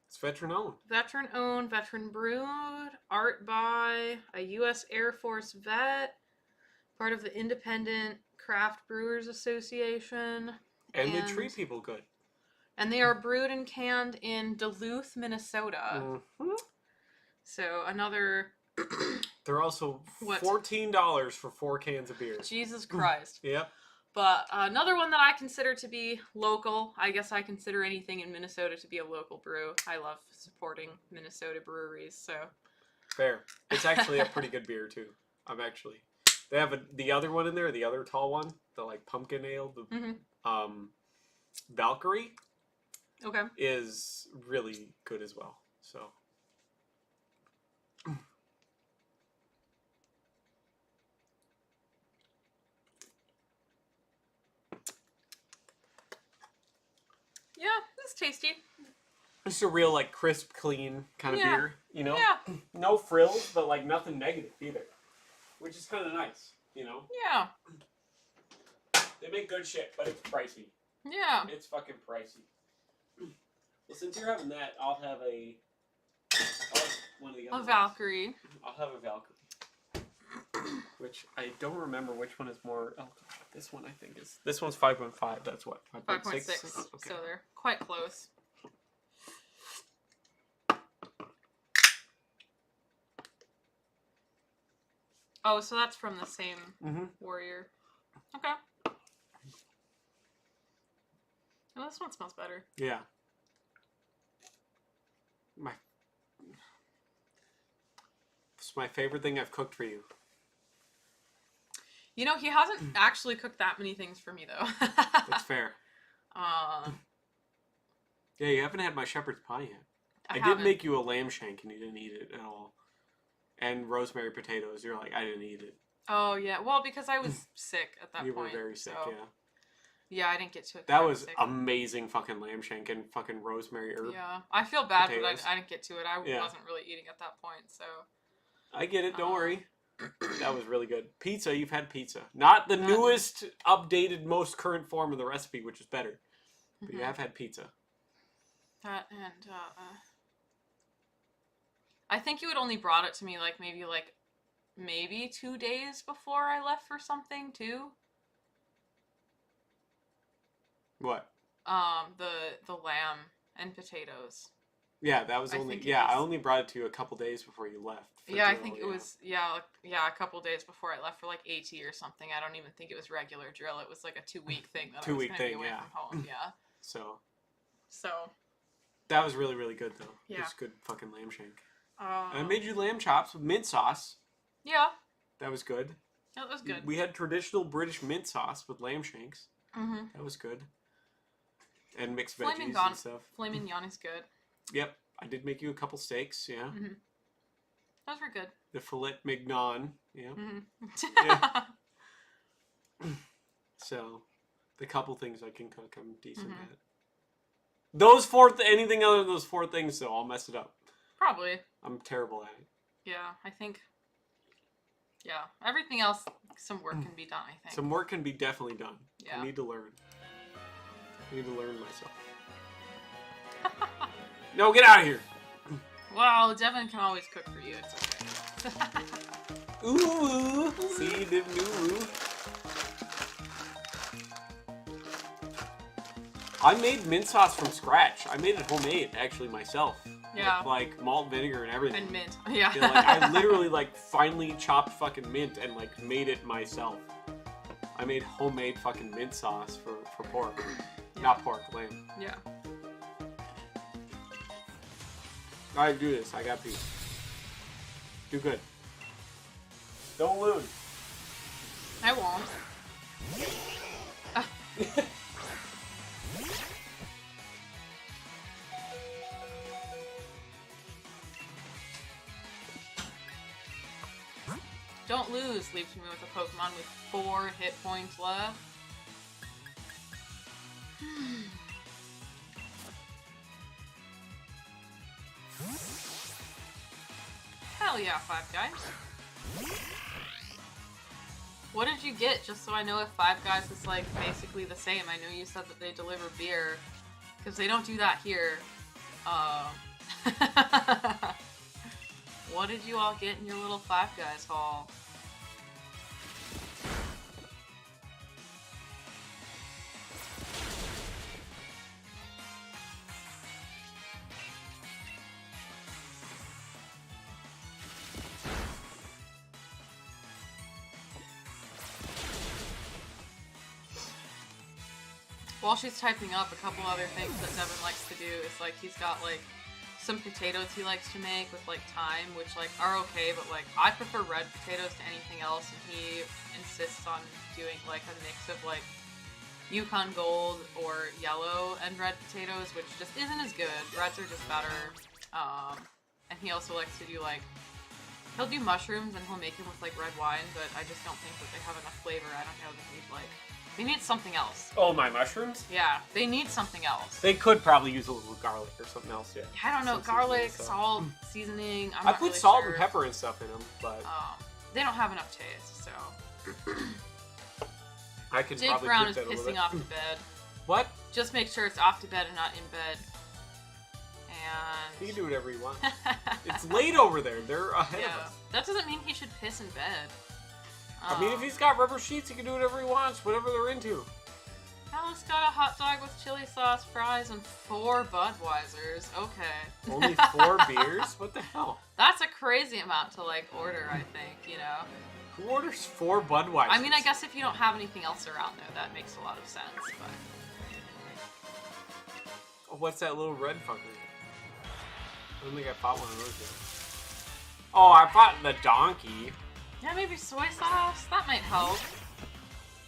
It's veteran owned. Veteran owned, veteran brewed, art by a U.S. Air Force vet, part of the Independent Craft Brewers Association. And they treat people good. And they are brewed and canned in Duluth, Minnesota. Mm-hmm. So another... They're also What? $14 for 4 cans of beer. Jesus Christ. Yep. But another one that I consider to be local. I guess I consider anything in Minnesota to be a local brew. I love supporting Minnesota breweries, so... Fair. It's actually a pretty good beer, too. They have the other one in there, the other tall one, the like pumpkin ale, the Valkyrie. Okay. Is really good as well. So. Yeah, it's tasty. It's a real like crisp, clean kind of beer, you know? Yeah. No frills, but like nothing negative either. Which is kind of nice, you know? Yeah. They make good shit, but it's pricey. Yeah. It's fucking pricey. Well, since you're having that, I'll have one of the other ones. Valkyrie. I'll have a Valkyrie. Which I don't remember which one is more alcohol. This one I think is. This one's 5.5. That's what? 5.6? 5.6. Okay. So they're quite close. Oh, so that's from the same Warrior. Okay. Oh, this one smells better. Yeah. It's my favorite thing I've cooked for you. You know, he hasn't actually cooked that many things for me, though. That's fair. Yeah, you haven't had my shepherd's pie yet. I did make you a lamb shank, and you didn't eat it at all. And rosemary potatoes. You're like, I didn't eat it. Oh, yeah. Well, because I was sick at that point. You were very sick, yeah. Yeah, I didn't get to it. That was amazing fucking lamb shank and fucking rosemary herb. Yeah, I feel bad, potatoes. but I didn't get to it. I wasn't really eating at that point, so. I get it. Don't worry. That was really good. Pizza. You've had pizza. Not the newest, updated, most current form of the recipe, which is better. But you have had pizza. That and I think you had only brought it to me maybe 2 days before I left for something too. What? The lamb and potatoes. Yeah, that was only. Yeah, I only brought it to you a couple days before you left. Yeah, I think it was. Yeah, a couple days before I left for like AT or something. I don't even think it was regular drill. It was like a 2-week thing that I was going to be away from home. Yeah. So. That was really, really good, though. Yeah. It's good fucking lamb shank. I made you lamb chops with mint sauce. Yeah. That was good. That was good. We had traditional British mint sauce with lamb shanks. Mm-hmm. That was good. And mixed Filet veggies mignon, and stuff. filet mignon is good. Yep. I did make you a couple steaks, yeah. Mm-hmm. Those were good. The filet mignon, yeah. Mm-hmm. Yeah. So, the couple things I can cook, I'm decent at. Those anything other than those 4 things, though, I'll mess it up. Probably. I'm terrible at it. Yeah, I think. Yeah, everything else, some work can be done, I think. Some work can be definitely done. Yeah. I need to learn. I need to learn myself. No, get out of here! Well, Devin can always cook for you. It's okay. Ooh! See, you didn't do ooh. I made mint sauce from scratch. I made it homemade, actually, myself. Yeah. With, like, malt vinegar and everything. And mint. Yeah. Yeah, like, I literally, like, finely chopped fucking mint and, like, made it myself. I made homemade fucking mint sauce for pork. Yeah. Not pork, lamb. Yeah. Alright, do this. I got peace. Do good. Don't lose. I won't. Don't lose leaves me with a Pokemon with 4 hit points left. Hell yeah, Five Guys. What did you get, just so I know if Five Guys is, like, basically the same? I know you said that they deliver beer, because they don't do that here. What did you all get in your little Five Guys haul? While she's typing up, a couple other things that Devin likes to do is, like, he's got, like, some potatoes he likes to make with, like, thyme, which, like, are okay, but, like, I prefer red potatoes to anything else, and he insists on doing, like, a mix of, like, Yukon Gold or yellow and red potatoes, which just isn't as good. Reds are just better. And he also likes to do, like, he'll do mushrooms and he'll make them with, like, red wine, but I just don't think that they have enough flavor. I don't know that they'd, like... They need something else. Oh, my mushrooms? Yeah, they need something else. They could probably use a little garlic or something else, yeah. I don't know, Some garlic, seasoning salt, seasoning, I'm I not put really salt sure. and pepper and stuff in them, but... They don't have enough taste, so... I could Jake probably Brown cook is that a little pissing bit. off to bed. What? Just make sure it's off to bed and not in bed. He And... can do whatever he wants. It's late over there. They're ahead of us. That doesn't mean he should piss in bed. I mean, if he's got rubber sheets, he can do whatever he wants, whatever they're into. Alex got a hot dog with chili sauce, fries, and 4 Budweisers. Okay. Only 4 beers? What the hell? That's a crazy amount to, like, order, I think, you know? Who orders 4 Budweisers? I mean, I guess if you don't have anything else around there, that makes a lot of sense, but... Oh, what's that little red fucker? I don't think I bought one of those yet. Oh, I bought the donkey. Yeah, maybe soy sauce? That might help.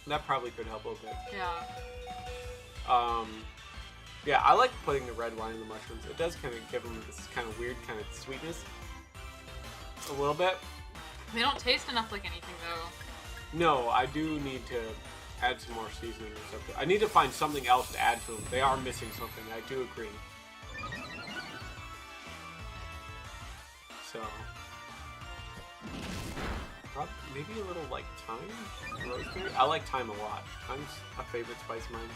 That probably could help a little bit. Yeah. Yeah, I like putting the red wine in the mushrooms. It does kind of give them this kind of weird kind of sweetness. A little bit. They don't taste enough like anything, though. No, I do need to add some more seasoning or something. I need to find something else to add to them. They are missing something. I do agree. So, maybe a little like thyme, rosemary. I like thyme a lot. Thyme's a favorite spice of mine.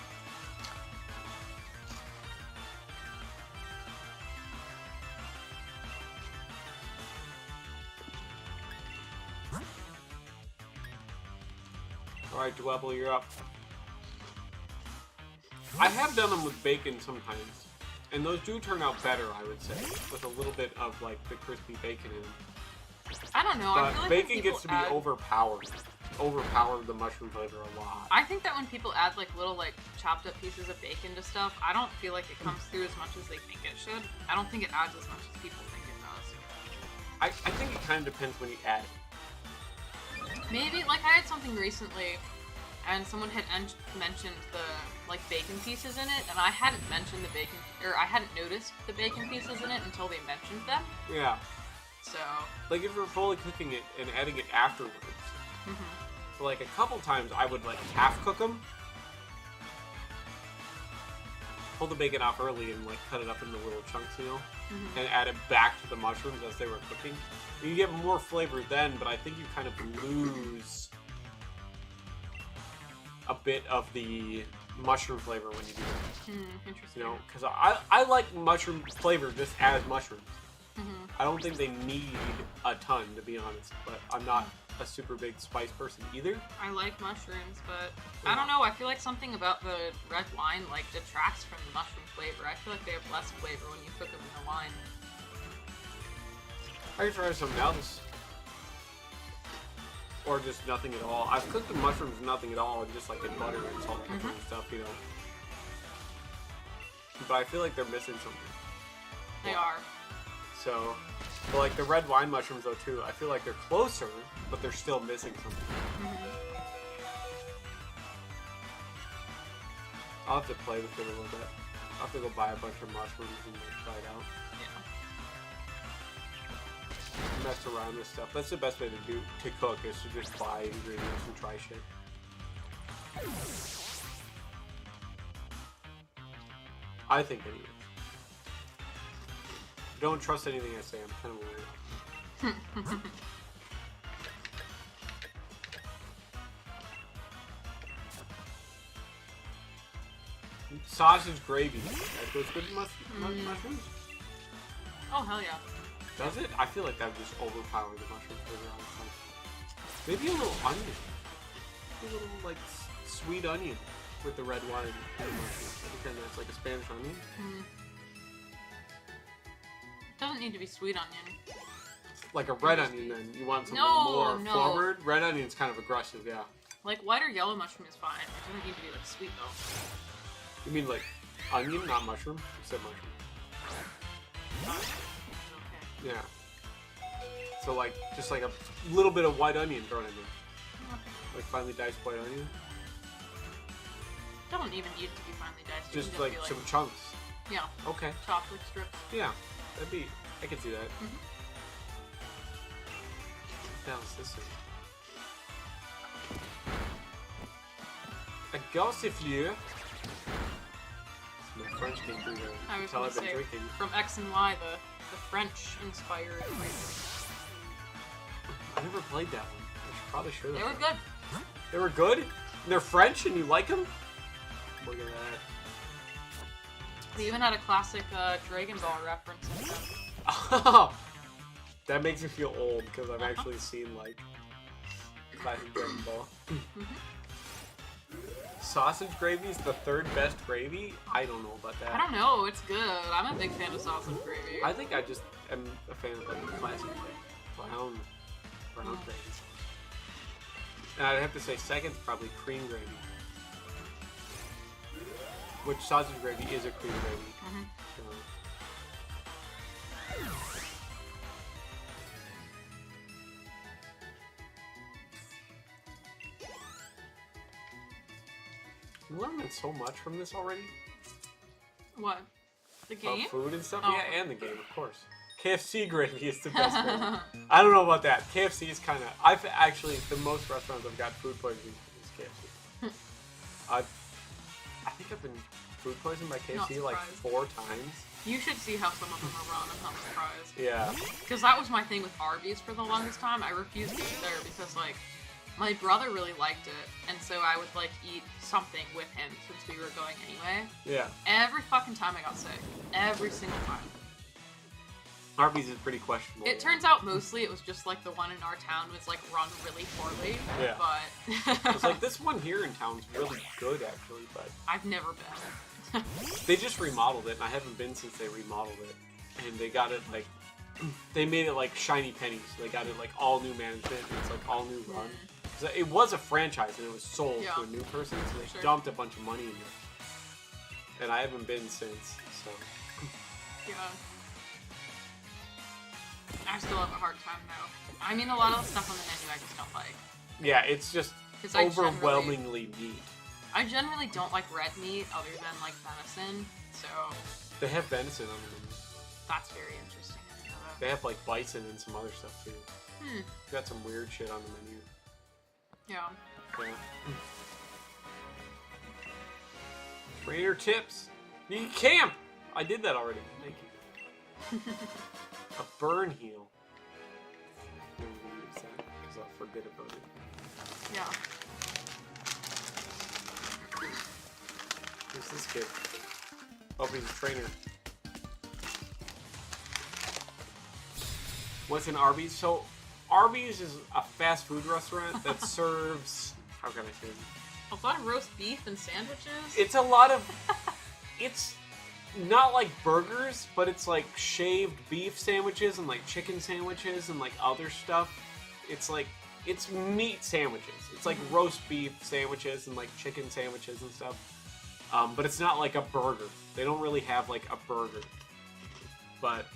Alright, Dwebble, you're up. I have done them with bacon sometimes, and those do turn out better, I would say, with a little bit of, like, the crispy bacon in them. I don't know. But I feel like bacon when gets to be people add... overpowered. overpower the mushroom flavor a lot. I think that when people add like little like chopped up pieces of bacon to stuff, I don't feel like it comes through as much as they think it should. I don't think it adds as much as people think it does. I think it kind of depends when you add it. Maybe, like I had something recently, and someone had mentioned the like bacon pieces in it, and I hadn't mentioned the bacon, or I hadn't noticed the bacon pieces in it until they mentioned them. Yeah. So. Like if you're fully cooking it and adding it afterwards. Like a couple times I would like half cook them, pull the bacon off early and like cut it up into little chunks, you know, and add it back to the mushrooms as they were cooking. You get more flavor then, but I think you kind of lose a bit of the mushroom flavor when you do that. Interesting. You know, because I like mushroom flavor just as mushrooms. I don't think they need a ton, to be honest, but I'm not a super big spice person either. I like mushrooms, but I don't know. I feel like something about the red wine like detracts from the mushroom flavor. I feel like they have less flavor when you cook them in the wine. I could try something else. Or just nothing at all. I've cooked the mushrooms nothing at all, and just like in butter and salt and pepper and stuff, you know. But I feel like they're missing something. They are. So, but like the red wine mushrooms though too, I feel like they're closer, but they're still missing something. I'll have to play with it a little bit. I'll have to go buy a bunch of mushrooms and like, try it out. Mess around with stuff. That's the best way to cook is to just buy ingredients and try shit. I think anyway. Don't trust anything I say. I'm kind of worried. Sausage gravy. That goes good with mushrooms? Oh, hell yeah. Does it? I feel like that would just overpower the mushroom flavor all the time. Maybe a little onion. A little, like, sweet onion with the red wine and the mushrooms. I think that's like a Spanish onion. Doesn't need to be sweet onion. Like a red onion, then. You want something more forward? Red onion's kind of aggressive, yeah. Like, white or yellow mushroom is fine. It doesn't need to be, like, sweet, though. You mean, like, onion, not mushroom? You said mushroom. Okay. Yeah. So, like, just like a little bit of white onion thrown in there. Like, finely diced white onion. Doesn't even need to be finely diced. Just like some chunks. Yeah. Okay. Chopped like strips. Yeah. That'd be... I could see that. What the hell is this? A gossifleur. My French came through there. I was going to say, drinking. From X and Y, the French-inspired flavors. I never played that one. I should They were good. They were good? And they're French and you like them? Look at that. They even had a classic Dragon Ball reference in them. Oh, that makes me feel old because I've actually seen like classic Dragon Ball. Sausage gravy is the third best gravy? I don't know about that. I don't know. It's good. I'm a big fan of sausage gravy. I think I just am a fan of like classic brown gravy. And I'd have to say second's probably cream gravy. Which sausage gravy is a cream gravy. So. You learned so much from this already? What? The game? About food and stuff? Oh. Yeah, and the game, of course. KFC gravy is the best one. I don't know about that. KFC is kind of... I've actually... The most restaurants I've got food poisoning is KFC. I think I've been food poisoned by KFC like 4 times. You should see how some of them are run. I'm not surprised. Yeah. Because that was my thing with Arby's for the longest time. I refused to eat there because, like, my brother really liked it, and so I would, like, eat something with him since we were going anyway. Yeah. Every fucking time I got sick. Every single time. Arby's is pretty questionable. It turns out mostly it was just, like, the one in our town was, like, run really poorly. Yeah. But... It's like, this one here in town's really good, actually, but... I've never been. They just remodeled it, and I haven't been since they remodeled it. And they got it, like... They made it, like, shiny pennies. They got it, like, all new management, and it's, like, all new run. 'Cause it was a franchise and it was sold Yeah. to a new person, so they Sure. dumped a bunch of money into it. And I haven't been since, so. Yeah. I still have a hard time though. I mean, a lot of the stuff on the menu I just don't like. Yeah, it's just 'Cause I overwhelmingly meat. I generally don't like red meat other than like venison, so They have venison on the menu. that's very interesting. I didn't know that. They have like bison and some other stuff too. Hmm. Got some weird shit on the menu. Yeah. Yeah. Trainer tips. You can camp. I did that already. Thank you. A burn heal. I'm gonna use that because I'll forget about it. Yeah. Who's this kid? Oh, he's a trainer. What's an Arby's? So, Arby's is a fast food restaurant that serves. How can I say this? A lot of roast beef and sandwiches. It's a lot of. It's not like burgers, but it's like shaved beef sandwiches and like chicken sandwiches and like other stuff. It's like. It's meat sandwiches. It's like roast beef sandwiches and like chicken sandwiches and stuff. But it's not like a burger. They don't really have like a burger. But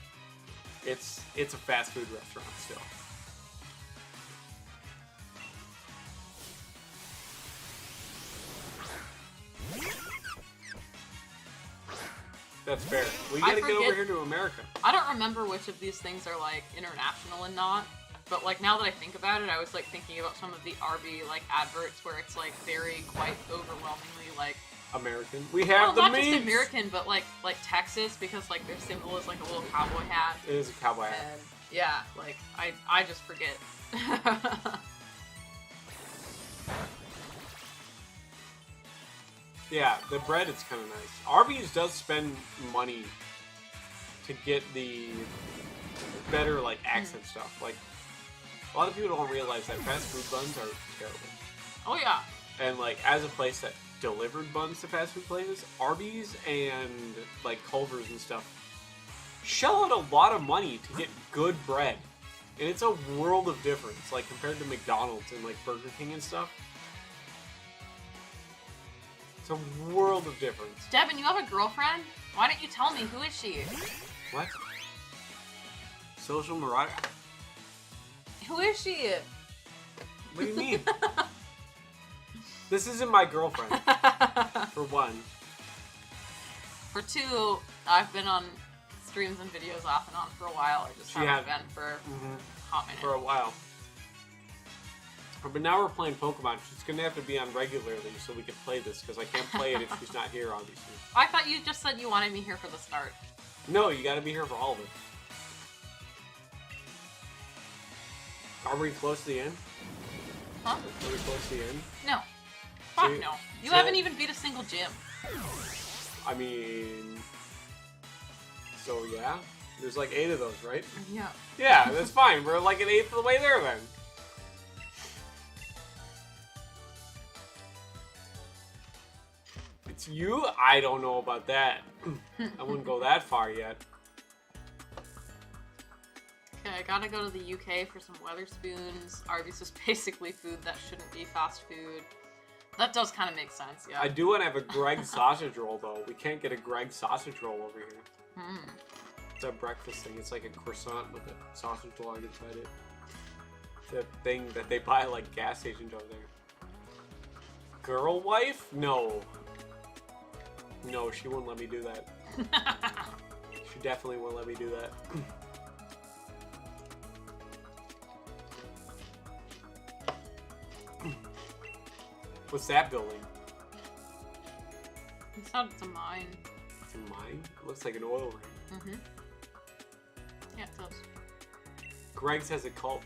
it's a fast food restaurant still. That's fair. We gotta get over here to America. I don't remember which of these things are like international and not. But like now that I think about it, I was like thinking about some of the Arby like adverts where it's like very quite overwhelmingly like American. We have the not meats. just American, but like Texas because like their symbol is like a little cowboy hat. It is a cowboy hat. And yeah, like I just forget. Yeah, the bread is kind of nice. Arby's does spend money to get the better like accent stuff. Like a lot of people don't realize that fast food buns are terrible. Oh yeah. And like as a place that delivered buns to fast food places, Arby's and like Culver's and stuff shell out a lot of money to get good bread. And it's a world of difference, like compared to McDonald's and like Burger King and stuff. It's a world of difference. Devin, you have a girlfriend? Why don't you tell me? Who is she? What? Social Marauder? Who is she? What do you mean? This isn't my girlfriend, for one. For two, I've been on streams and videos off and on for a while. I just haven't been for a hot minute. For a while. But now we're playing Pokemon. She's going to have to be on regularly so we can play this, because I can't play it if she's not here, obviously. I thought you just said you wanted me here for the start. No, you got to be here for all of it. Are we close to the end? Huh? Are we close to the end? No. Fuck See- no. You see- haven't even beat a single gym. I mean... So, yeah? There's like 8 of those, right? Yeah. Yeah, that's fine. We're like an 1/8 of the way there, then. It's you? I don't know about that. I wouldn't go that far yet. Okay, I gotta go to the UK for some Weatherspoons. Arby's is basically food that shouldn't be fast food. That does kind of make sense, yeah. I do want to have a Greg sausage roll, though. We can't get a Greg sausage roll over here. It's a breakfast thing. It's like a croissant with a sausage log inside it. The thing that they buy at like gas stations over there. Girl wife? No. No, she wouldn't let me do that. She definitely won't let me do that. What's that building? It's not, it's a mine. It's a mine? It looks like an oil rig. Mm-hmm. Yeah, it does. Greg's has a cult.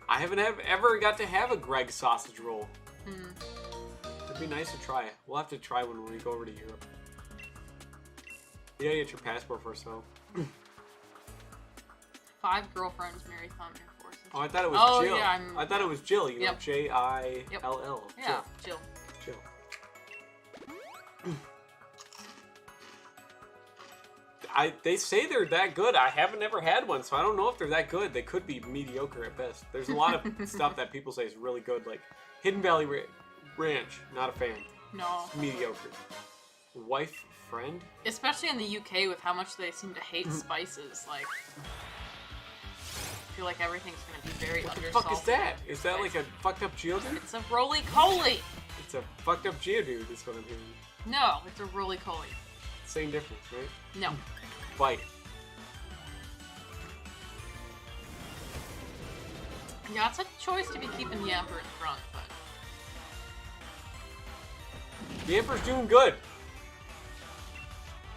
I haven't ever got to have a Greg sausage roll. It'd be nice to try it. We'll have to try when we go over to Europe. You gotta get your passport first, though. 5 girlfriends marry Thunder Forces. Oh, I thought it was Jill. Yeah, I thought it was Jill. You know, Yep. Jill. Yeah, Jill. They say they're that good. I haven't ever had one, so I don't know if they're that good. They could be mediocre at best. There's a lot of stuff that people say is really good, like Hidden Valley Ranch. Not a fan. No. Mediocre. Wife friend? Especially in the UK with how much they seem to hate spices. Like, I feel like everything's gonna be very What the undersalted. fuck is that? Is that like a fucked up Geodude? It's a roly-poly! It's a fucked up Geodude, is what I'm hearing. No, it's a roly-poly. Same difference, right? No. Bite. Yeah, it's a choice to be keeping the Emperor in front, but... The Emperor's doing good.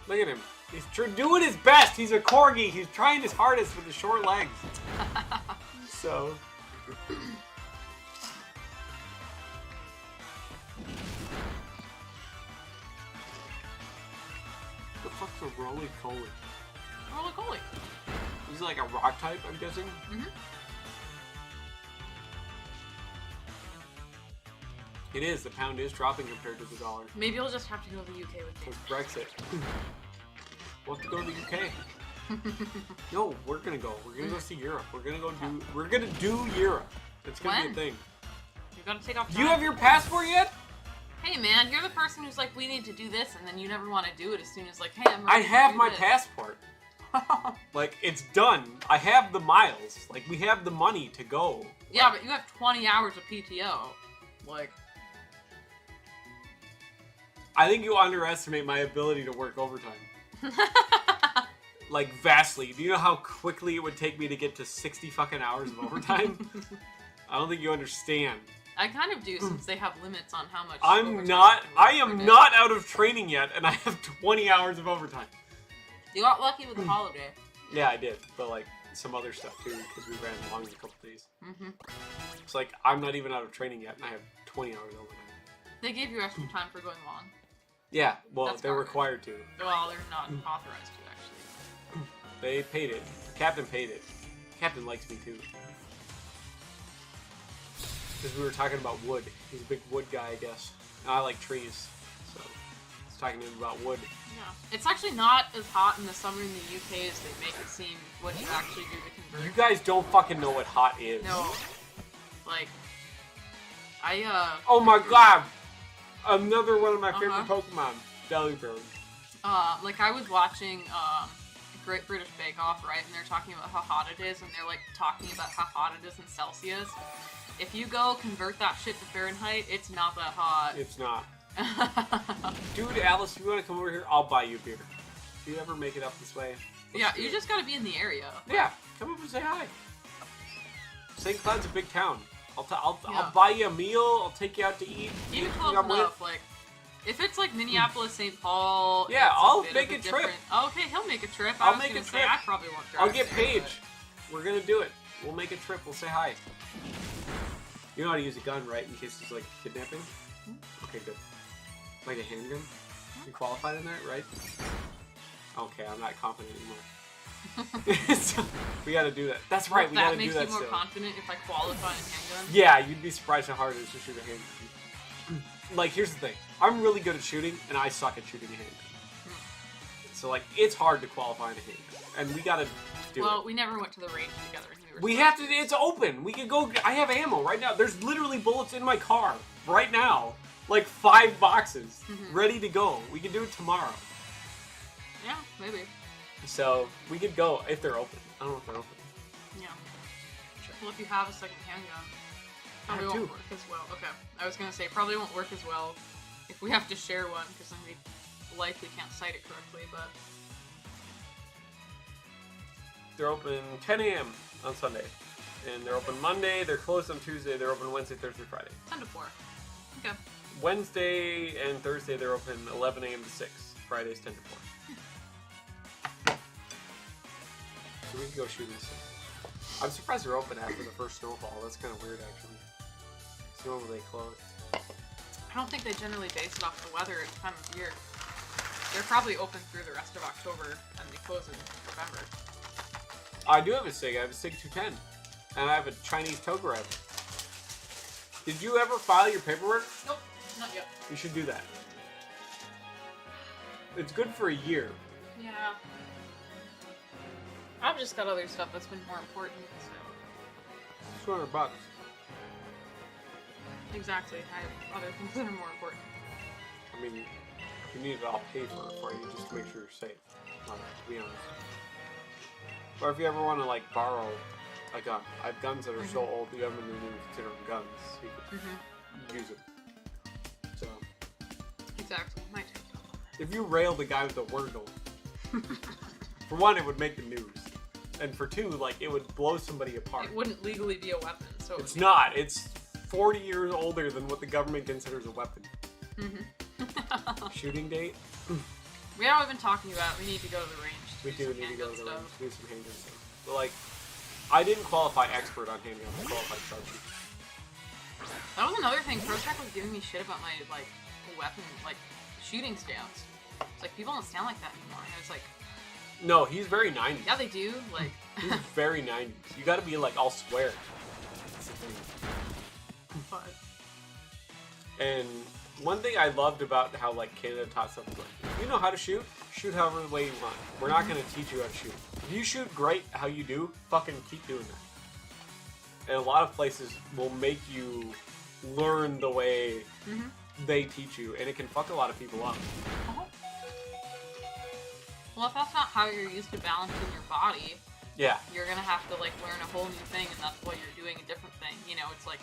Look at him. He's doing his best. He's a corgi. He's trying his hardest with his short legs. So... What the fuck's a roly-poly? Roly-poly. Is it like a rock type, I'm guessing? Mm-hmm. It is. The pound is dropping compared to the dollar. Maybe you'll just have to go to the UK with me. Because Brexit. We'll have to go to the UK. No, we're gonna go. We're gonna go see Europe. We're gonna do Europe. It's gonna be a thing. You gotta take off time. Do you have your passport yet? Hey man, you're the person who's like, we need to do this, and then you never want to do it as soon as like, hey, I'm ready I have to do my this. passport. Like, it's done. I have the miles. Like, we have the money to go. Yeah, but you have 20 hours of PTO. Like... I think you underestimate my ability to work overtime. Like, vastly. Do you know how quickly it would take me to get to 60 fucking hours of overtime? I don't think you understand. I kind of do, since they have limits on how much I am not out of training yet, and I have 20 hours of overtime. You got lucky with the holiday. Yeah, I did, but like some other stuff too, because we ran long in a couple days. Mm-hmm. It's like I'm not even out of training yet, and I have 20 hours overtime. They gave you extra time for going long. Yeah, well, That's they're garbage. required to. Well, they're not authorized to, actually. They paid it. Captain paid it. Captain likes me too. Because we were talking about wood. He's a big wood guy, I guess. And I like trees, so I was talking to him about wood. Yeah. It's actually not as hot in the summer in the UK as they make it seem what you actually do to convert. You guys don't fucking know what hot is. No. Like, Oh my god! Another one of my favorite Pokemon. Delibird. Like I was watching, Great British Bake Off, right? And they're talking about how hot it is, and they're like talking about how hot it is in Celsius. If you go convert that shit to Fahrenheit, it's not that hot. It's not. Dude, Alice, if you want to come over here, I'll buy you a beer. If you ever make it up this way. Yeah, you just gotta be in the area. Yeah, come up and say hi. St. Cloud's a big town. I'll Yeah. buy you a meal. I'll take you out to eat. Even eat close enough, like, if it's like Minneapolis, St. Paul, yeah, it's I'll bit make of a trip. different- Oh, okay, he'll make a trip. I'll was make gonna a say, trip. I probably won't drive I'll get there, Paige. We're gonna do it. We'll make a trip. We'll say hi. You know how to use a gun, right? In case there's like kidnapping. Okay, good. Like a handgun. You qualified in that, right? Okay, I'm not confident anymore. So, we gotta do that. That's right. We gotta do that. That makes you more still. confident if I qualify in handgun. Yeah, you'd be surprised how hard it is to shoot a handgun. Like, here's the thing. I'm really good at shooting, and I suck at shooting a handgun. So, like, it's hard to qualify in a handgun. And we gotta do it. Well, we never went to the range together. We have to, it's open. We could go, I have ammo right now. There's literally bullets in my car right now. Like 5 boxes ready to go. We can do it tomorrow. Yeah, maybe. So, we could go if they're open. I don't know if they're open. Yeah. Well, if you have a second handgun, I probably do. won't work as well. Okay. I was gonna say, probably won't work as well if we have to share one, because then we likely can't sight it correctly, but... They're open 10 a.m. on Sunday. And they're open Monday, they're closed on Tuesday, they're open Wednesday, Thursday, Friday. 10 to 4. Okay. Wednesday and Thursday they're open 11 a.m. to 6. Fridays 10 to 4. So we can go shoot this. I'm surprised they're open after the first snowfall. That's kind of weird, actually. It's normally they close. I don't think they generally base it off the weather at the time of year. They're probably open through the rest of October, and they close in November. I do have a SIG. I have a SIG 210. And I have a Chinese Togarail. Did you ever file your paperwork? Nope, not yet. You should do that. It's good for a year. Yeah. I've just got other stuff that's been more important. So. $200. Exactly. I have other things that are more important. I mean, if you need it, I'll pay for you just to make sure you're safe. To be honest. Or if you ever want to like borrow a gun, I have guns that are so old the government didn't even consider them guns. So you can use it. So. Exactly. My turn. If you railed the guy with the Wordle, for one, it would make the news, and for two, like it would blow somebody apart. It wouldn't legally be a weapon, so it's not. It's 40 years older than what the government considers a weapon. Shooting date? We haven't been talking about. We need to go to the range. We do need to go to the range to do some handgun stuff. But like, I didn't qualify expert on handguns. I qualified sharpshooter. That was another thing. ProTech was giving me shit about my like weapon, like shooting stance. It's like people don't stand like that anymore. And it's like, no, he's very 90s. yeah, they do. Like, he's very 90s. You got to be like all square. That's the thing. But. And one thing I loved about how like Canada taught something like, you know how to shoot? Shoot however the way you want. We're not going to teach you how to shoot. If you shoot great how you do, fucking keep doing that. And a lot of places will make you learn the way they teach you, and it can fuck a lot of people up. Well, if that's not how you're used to balancing your body, yeah, you're gonna have to like learn a whole new thing, and that's why you're doing a different thing. You know, it's like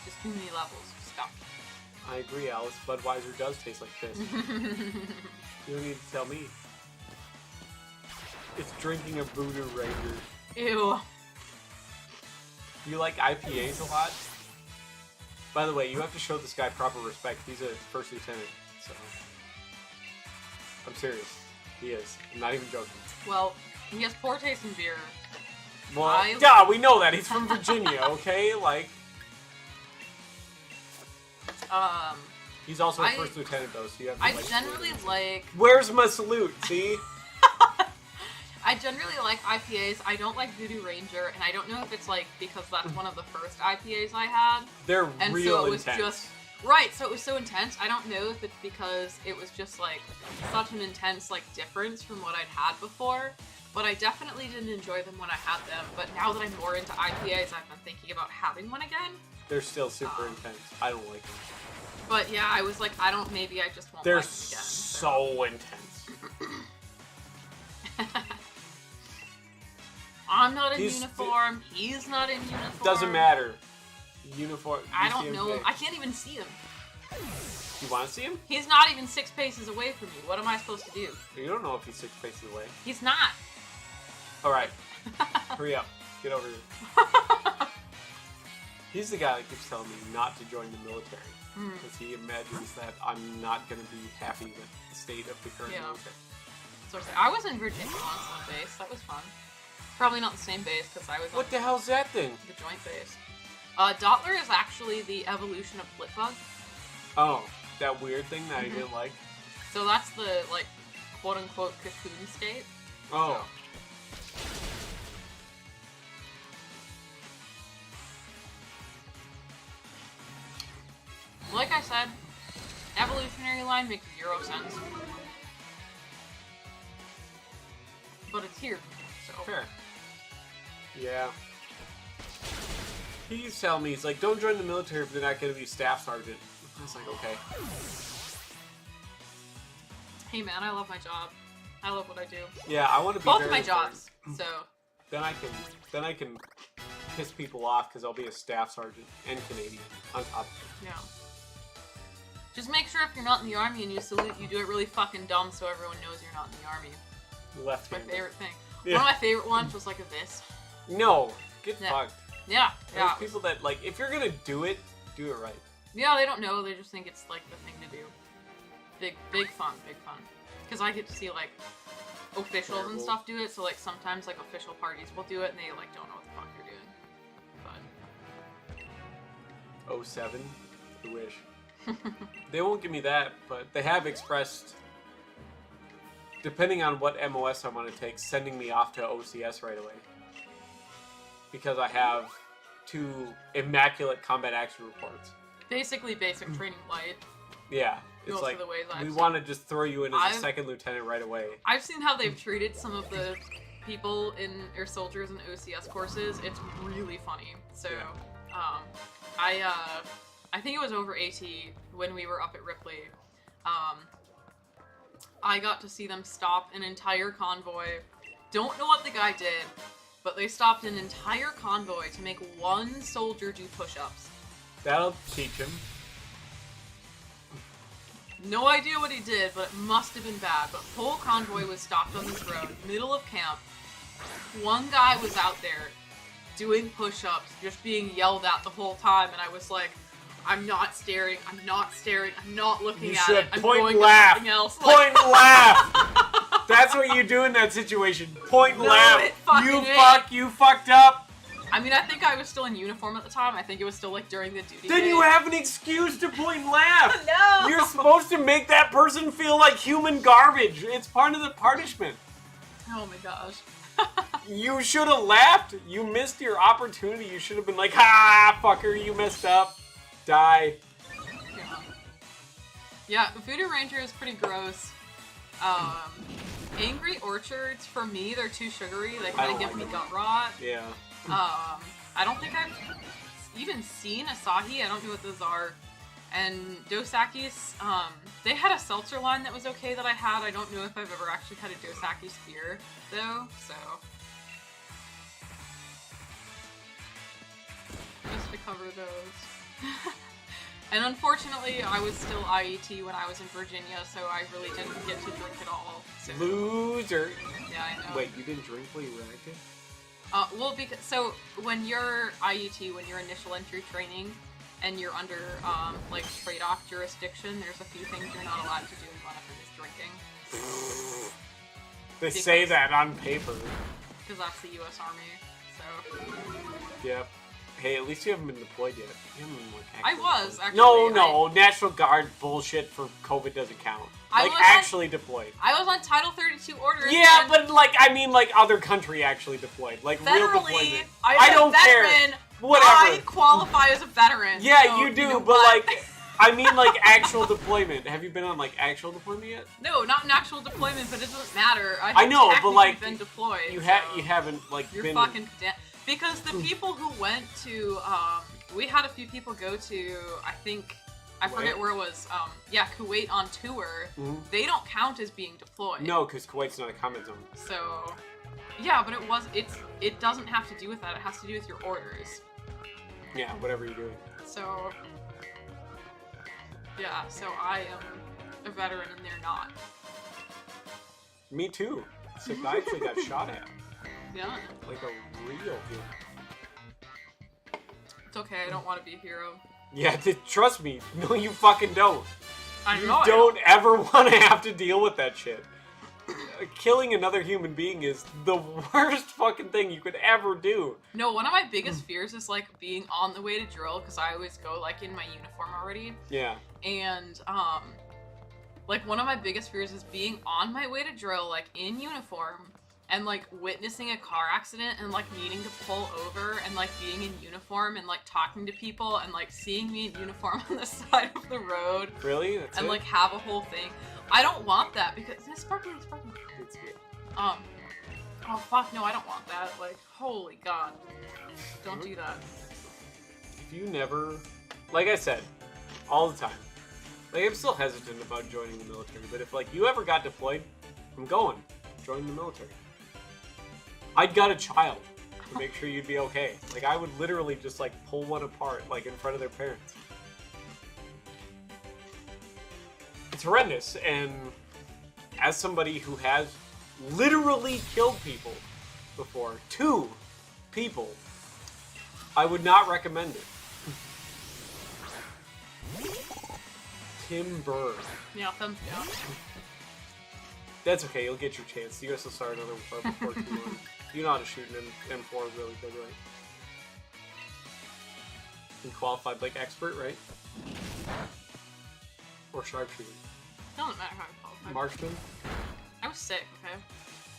just too many levels of stuff. I agree, Alice. Budweiser does taste like this. You don't need to tell me. It's drinking a Voodoo Ranger. Ew. You like IPAs a lot? By the way, you have to show this guy proper respect. He's a first lieutenant, so... I'm serious. He is. I'm not even joking. Well, he has poor taste in beer. Well, yeah, we know that. He's from Virginia, okay? Like... He's also a first lieutenant, though, so you have to, I generally like... Where's my salute, see? I generally like IPAs. I don't like Voodoo Ranger, and I don't know if it's like because that's one of the first IPAs I had. They're and real so it was intense. just right. So it was so intense. I don't know if it's because it was just like such an intense like difference from what I'd had before. But I definitely didn't enjoy them when I had them. But now that I'm more into IPAs, I've been thinking about having one again. They're still super intense. I don't like them. But yeah, I was like, maybe I just won't They're like them again. so intense. I'm not in uniform. He's not in uniform. Doesn't matter. Uniform. I don't know. I can't even see him. You want to see him? He's not even 6 paces away from me. What am I supposed to do? You don't know if he's 6 paces away. He's not. All right. Hurry up. Get over here. He's the guy that keeps telling me not to join the military. Because he imagines that I'm not going to be happy with the state of the current military. So I was in Virginia once on base. That was fun. Probably not the same base because I was on What the hell's that thing? the joint base. Dottler is actually the evolution of Flipbug. Oh, that weird thing that I didn't like? So that's the, like, quote-unquote cocoon state. Oh. Like I said, evolutionary line makes 0 sense. But it's here, so... Fair. Yeah. He's telling me, he's like, don't join the military if you're not going to be staff sergeant. I was like, okay. Hey man, I love my job. I love what I do. Yeah, I want to be both very of my important. jobs. So Then I can piss people off because I'll be a staff sergeant and Canadian on top of it. yeah. Just make sure if you're not in the army and you salute, you do it really fucking dumb so everyone knows you're not in the army. Left My hand. favorite thing. Yeah. One of my favorite ones was like a this. No, get Yeah. fucked. Yeah. There's Yeah. people that like if you're gonna do it right. Yeah, they don't know. They just think it's like the thing to do. Big fun. Because I get to see like officials and Terrible. stuff do it. So like sometimes like official parties will do it and they like don't know what the fuck they're doing. But 07, I wish. They won't give me that, but they have expressed, depending on what MOS I want to take, sending me off to OCS right away. Because I have 2 immaculate combat action reports. basically basic training light. Yeah, it's Most like of the ways I've we seen. want to just throw you in as a I've- second lieutenant right away. I've seen how they've treated some of the people or soldiers in OCS courses, it's really funny. So, I think it was over AT when we were up at Ripley. I got to see them stop an entire convoy. Don't know what the guy did, but they stopped an entire convoy to make one soldier do push-ups. That'll teach him. No idea what he did, but it must have been bad. But whole convoy was stopped on this road, middle of camp. One guy was out there doing push-ups, just being yelled at the whole time, and I was like, I'm not staring, I'm not staring, I'm not looking at it, I'm going to something else. Point and laugh! That's what you do in that situation. Point and laugh. You fucked up. I mean, I think I was still in uniform at the time. I think it was still like during the duty Then day. you have an excuse to point and laugh. No! You're supposed to make that person feel like human garbage. It's part of the punishment. Oh my gosh. You should have laughed. You missed your opportunity. You should have been like, ha, fucker, you messed up. Die. Yeah, Voodoo Ranger is pretty gross. Angry Orchards, for me, they're too sugary. They kind of give me gut rot. Yeah. I don't think I've even seen Asahi. I don't know what those are. And Dos Equis, they had a seltzer line that was okay that I had. I don't know if I've ever actually had a Dos Equis beer, though, so. Just to cover those. And unfortunately, I was still IET when I was in Virginia, so I really didn't get to drink at all. So. Loser. Yeah, I know. Wait, you didn't drink while you were active? Well, because so when you're IET, when you're initial entry training, and you're under like trade-off jurisdiction, there's a few things you're not allowed to do, and one of them is drinking. They say that on paper. Because that's the U.S. Army. So. Yep. Hey, at least you haven't been deployed yet. You haven't been, like, I was actually. No, National Guard bullshit for COVID doesn't count. Like actually deployed. I was on Title 32 orders. Yeah, but like I mean, like other country actually deployed, like real deployment. I don't care. Whatever. I qualify as a veteran. Yeah, so, you do, but like, I mean, like actual deployment. Have you been on like actual deployment yet? No, not an actual deployment, but it doesn't matter. I know, but like, been deployed. You haven't like you're been. Fucking because the people who went to, we had a few people go to, I forget where it was, Kuwait on tour. Mm-hmm. They don't count as being deployed. No, because Kuwait's not a combat zone. So, yeah, but it doesn't have to do with that. It has to do with your orders. Yeah, whatever you're doing. So, yeah, so I am a veteran and they're not. Me too. Except I actually got shot at. Yeah. Like a real hero. It's okay, I don't want to be a hero. Yeah, trust me. No, you fucking don't. I know. You don't ever want to have to deal with that shit. Killing another human being is the worst fucking thing you could ever do. No, one of my biggest fears is like being on the way to drill, because I always go like in my uniform already. Yeah. And like one of my biggest fears is being on my way to drill, like in uniform, and like witnessing a car accident and like needing to pull over and like being in uniform and like talking to people and like seeing me in uniform on the side of the road. Really? That's and it? like have a whole thing. I don't want that because it's sparkling. It's good. Oh fuck no, I don't want that. Like, holy god. Don't do that. If you never, like I said, all the time, like I'm still hesitant about joining the military, but if like you ever got deployed, I'm going. Join the military. I'd got a child to make sure you'd be okay. Like I would literally just like pull one apart like in front of their parents. It's horrendous, and as somebody who has literally killed people before, 2 people, I would not recommend it. Timber. Yeah, thumbs down. That's okay, you'll get your chance. The USSR another war before too long. You know how to shoot an M4 really good, right? You qualified like expert, right? Or sharpshooter. Doesn't matter how I qualified. Marksman? I was sick, okay?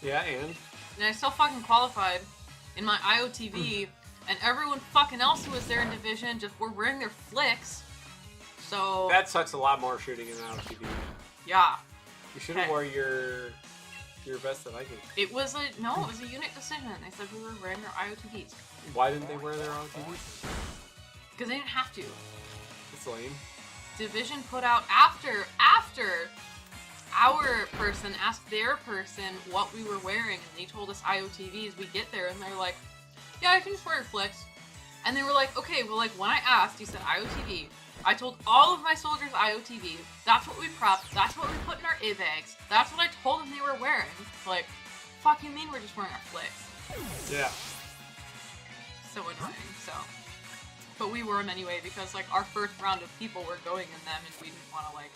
Yeah, and that sucks a lot more shooting in IOTV. Yeah. You should have wore your your vest that I gave. It was a unit decision. They said we were wearing our IOTVs. Why didn't they wear their IOTVs? Because they didn't have to. It's lame. Division put out after our person asked their person what we were wearing, and they told us IOTVs. We get there and they're like, yeah, I can just wear flicks. And they were like, okay, well, like, when I asked, you said IOTV. I told all of my soldiers IOTV. That's what we prepped. That's what we put in our A-bags. That's what I told them they were wearing. Like, fuck you mean we're just wearing our flicks? Yeah. So annoying, so. But we wore them anyway because, like, our first round of people were going in them and we didn't want to, like,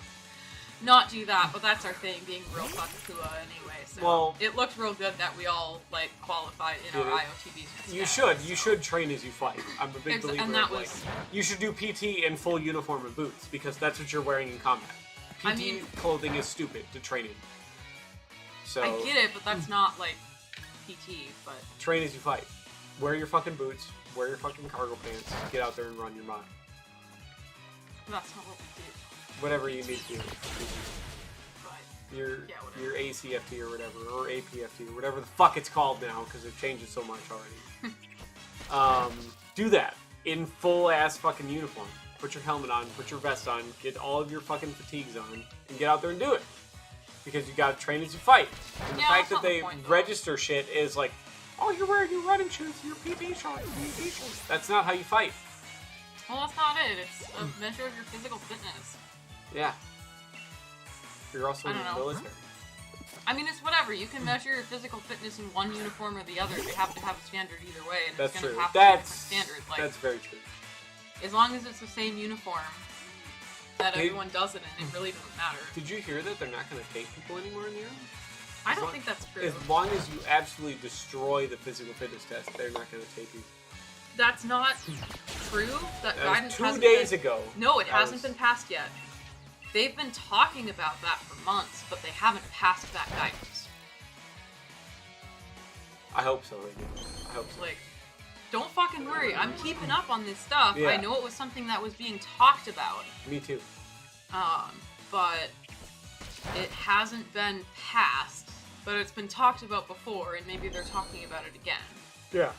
not do that. But that's our thing, being real Takakua anyway. So well, it looked real good that we all, like, qualified in our IOTVs. You should train as you fight. I'm a big believer and that of, like, was... you should do PT in full uniform and boots because that's what you're wearing in combat. PT clothing is stupid to train in. So I get it, but that's not, like, PT, but... Train as you fight. Wear your fucking boots. Wear your fucking cargo pants. Get out there and run your mod. That's not what we do. Whatever you need to do. But, Your whatever. ACFT or whatever, or APFT, or whatever the fuck it's called now, because it changes so much already. Do that in full ass fucking uniform. Put your helmet on, put your vest on, get all of your fucking fatigues on, and get out there and do it. Because you gotta train as you fight. And the fact that they register shit is like, oh, you're wearing your running shoes, your PP shorts, PP shorts. That's not how you fight. Well, that's not it. It's a measure of your physical fitness. Yeah. You're also in the military. I mean, it's whatever. You can measure your physical fitness in one uniform or the other. They have to have a standard either way, and that's it's going true. to have to be a different standard. Like, that's very true. As long as it's the same uniform that everyone does it in, it really doesn't matter. Did you hear that they're not going to take people anymore in the army? I don't think that's true. As long as you absolutely destroy the physical fitness test, they're not going to take you. That's not true. That guidance was 2 days ago. No, it hasn't been passed yet. They've been talking about that for months, but they haven't passed that guidance. I hope so. I hope so. Like, don't fucking worry. I'm keeping up on this stuff. Yeah. I know it was something that was being talked about. Me too. But it hasn't been passed. But it's been talked about before, and maybe they're talking about it again. Yeah.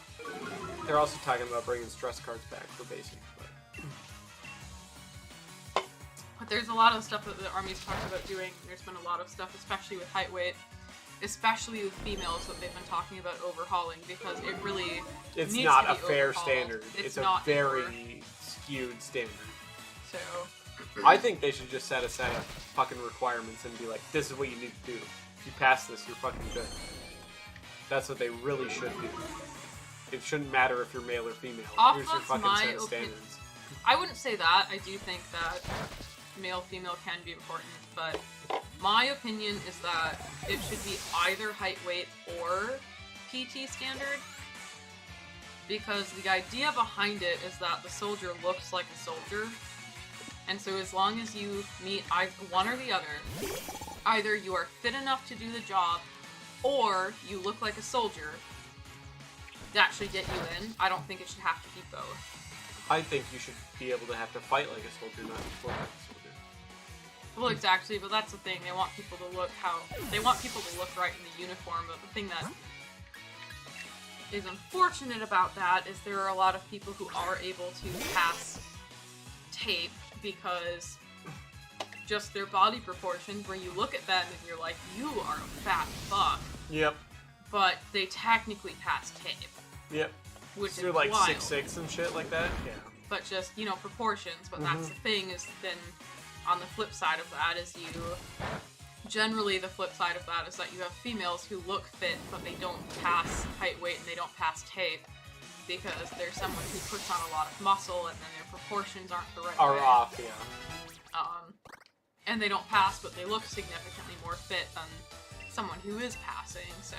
They're also talking about bringing stress cards back for basic. But there's a lot of stuff that the Army's talked about doing. There's been a lot of stuff, especially with height weight, especially with females, that they've been talking about overhauling because it really it's needs not to a be fair overhauled. standard. It's a very skewed standard. So I think they should just set a set of fucking requirements and be like, this is what you need to do. If you pass this, you're fucking good. That's what they really should do. It shouldn't matter if you're male or female. Here's your fucking set of standards. I wouldn't say that. I do think that male-female can be important, but my opinion is that it should be either height, weight, or PT standard. Because the idea behind it is that the soldier looks like a soldier. And so as long as you meet one or the other, either you are fit enough to do the job, or you look like a soldier, that should get you in. I don't think it should have to be both. I think you should be able to have to fight like a soldier, not just look like a soldier. Well, exactly, but that's the thing. They want people to look right in the uniform, but the thing that is unfortunate about that is there are a lot of people who are able to pass tape because just their body proportions, where you look at them and you're like, you are a fat fuck. Yep. But they technically pass tape. Yep. Which so is like wild. 6'6" and shit like that? Yeah. But just, proportions. But that's the thing, is then on the flip side of that is generally the flip side of that is that you have females who look fit, but they don't pass height, weight, and they don't pass tape because they're someone who puts on a lot of muscle and then their proportions aren't the right way. Are off, yeah. And they don't pass, but they look significantly more fit than someone who is passing, so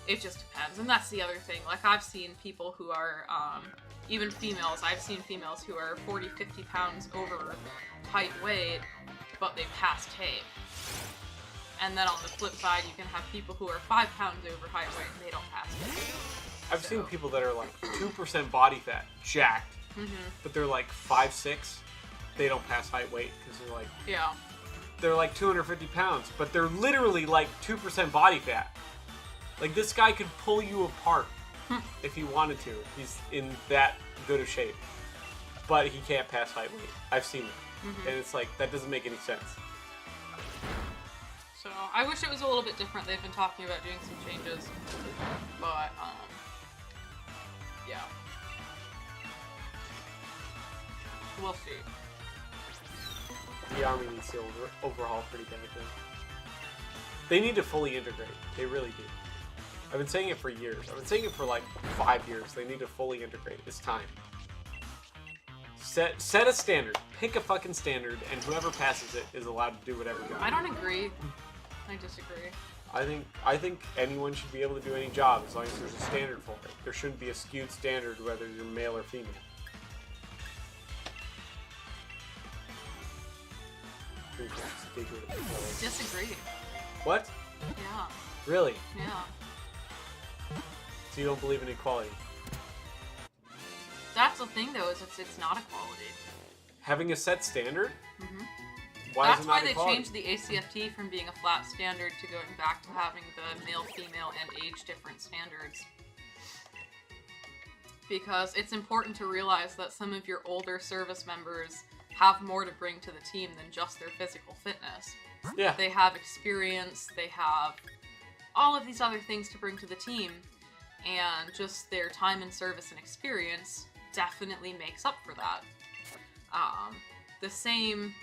it just depends. And that's the other thing. Like, I've seen people who are, even females, I've seen females who are 40, 50 pounds over height, weight, but they pass tape. And then on the flip side, you can have people who are 5 pounds over height, weight, and they don't pass tape. I've seen people that are like 2% body fat, jacked, but they're like 5'6". They don't pass height weight because they're like, they're like 250 pounds, but they're literally like 2% body fat. Like, this guy could pull you apart if he wanted to. He's in that good of shape. But he can't pass height weight. I've seen it. Mm-hmm. And it's like, that doesn't make any sense. So, I wish it was a little bit different. They've been talking about doing some changes. But, yeah. We'll see. The army needs to overhaul pretty bad, though. They need to fully integrate. They really do. I've been saying it for years. I've been saying it for like 5 years. They need to fully integrate. It's time. Set a standard. Pick a fucking standard, and whoever passes it is allowed to do whatever job. I don't agree. I disagree. I think anyone should be able to do any job as long as there's a standard for it. There shouldn't be a skewed standard whether you're male or female. Disagree. What? Yeah. Really? Yeah. So you don't believe in equality? That's the thing, though, is it's not equality. Having a set standard? Mm-hmm. That's why they changed the ACFT from being a flat standard to going back to having the male, female, and age different standards. Because it's important to realize that some of your older service members have more to bring to the team than just their physical fitness. Yeah. They have experience, they have all of these other things to bring to the team, and just their time in service and experience definitely makes up for that. The same,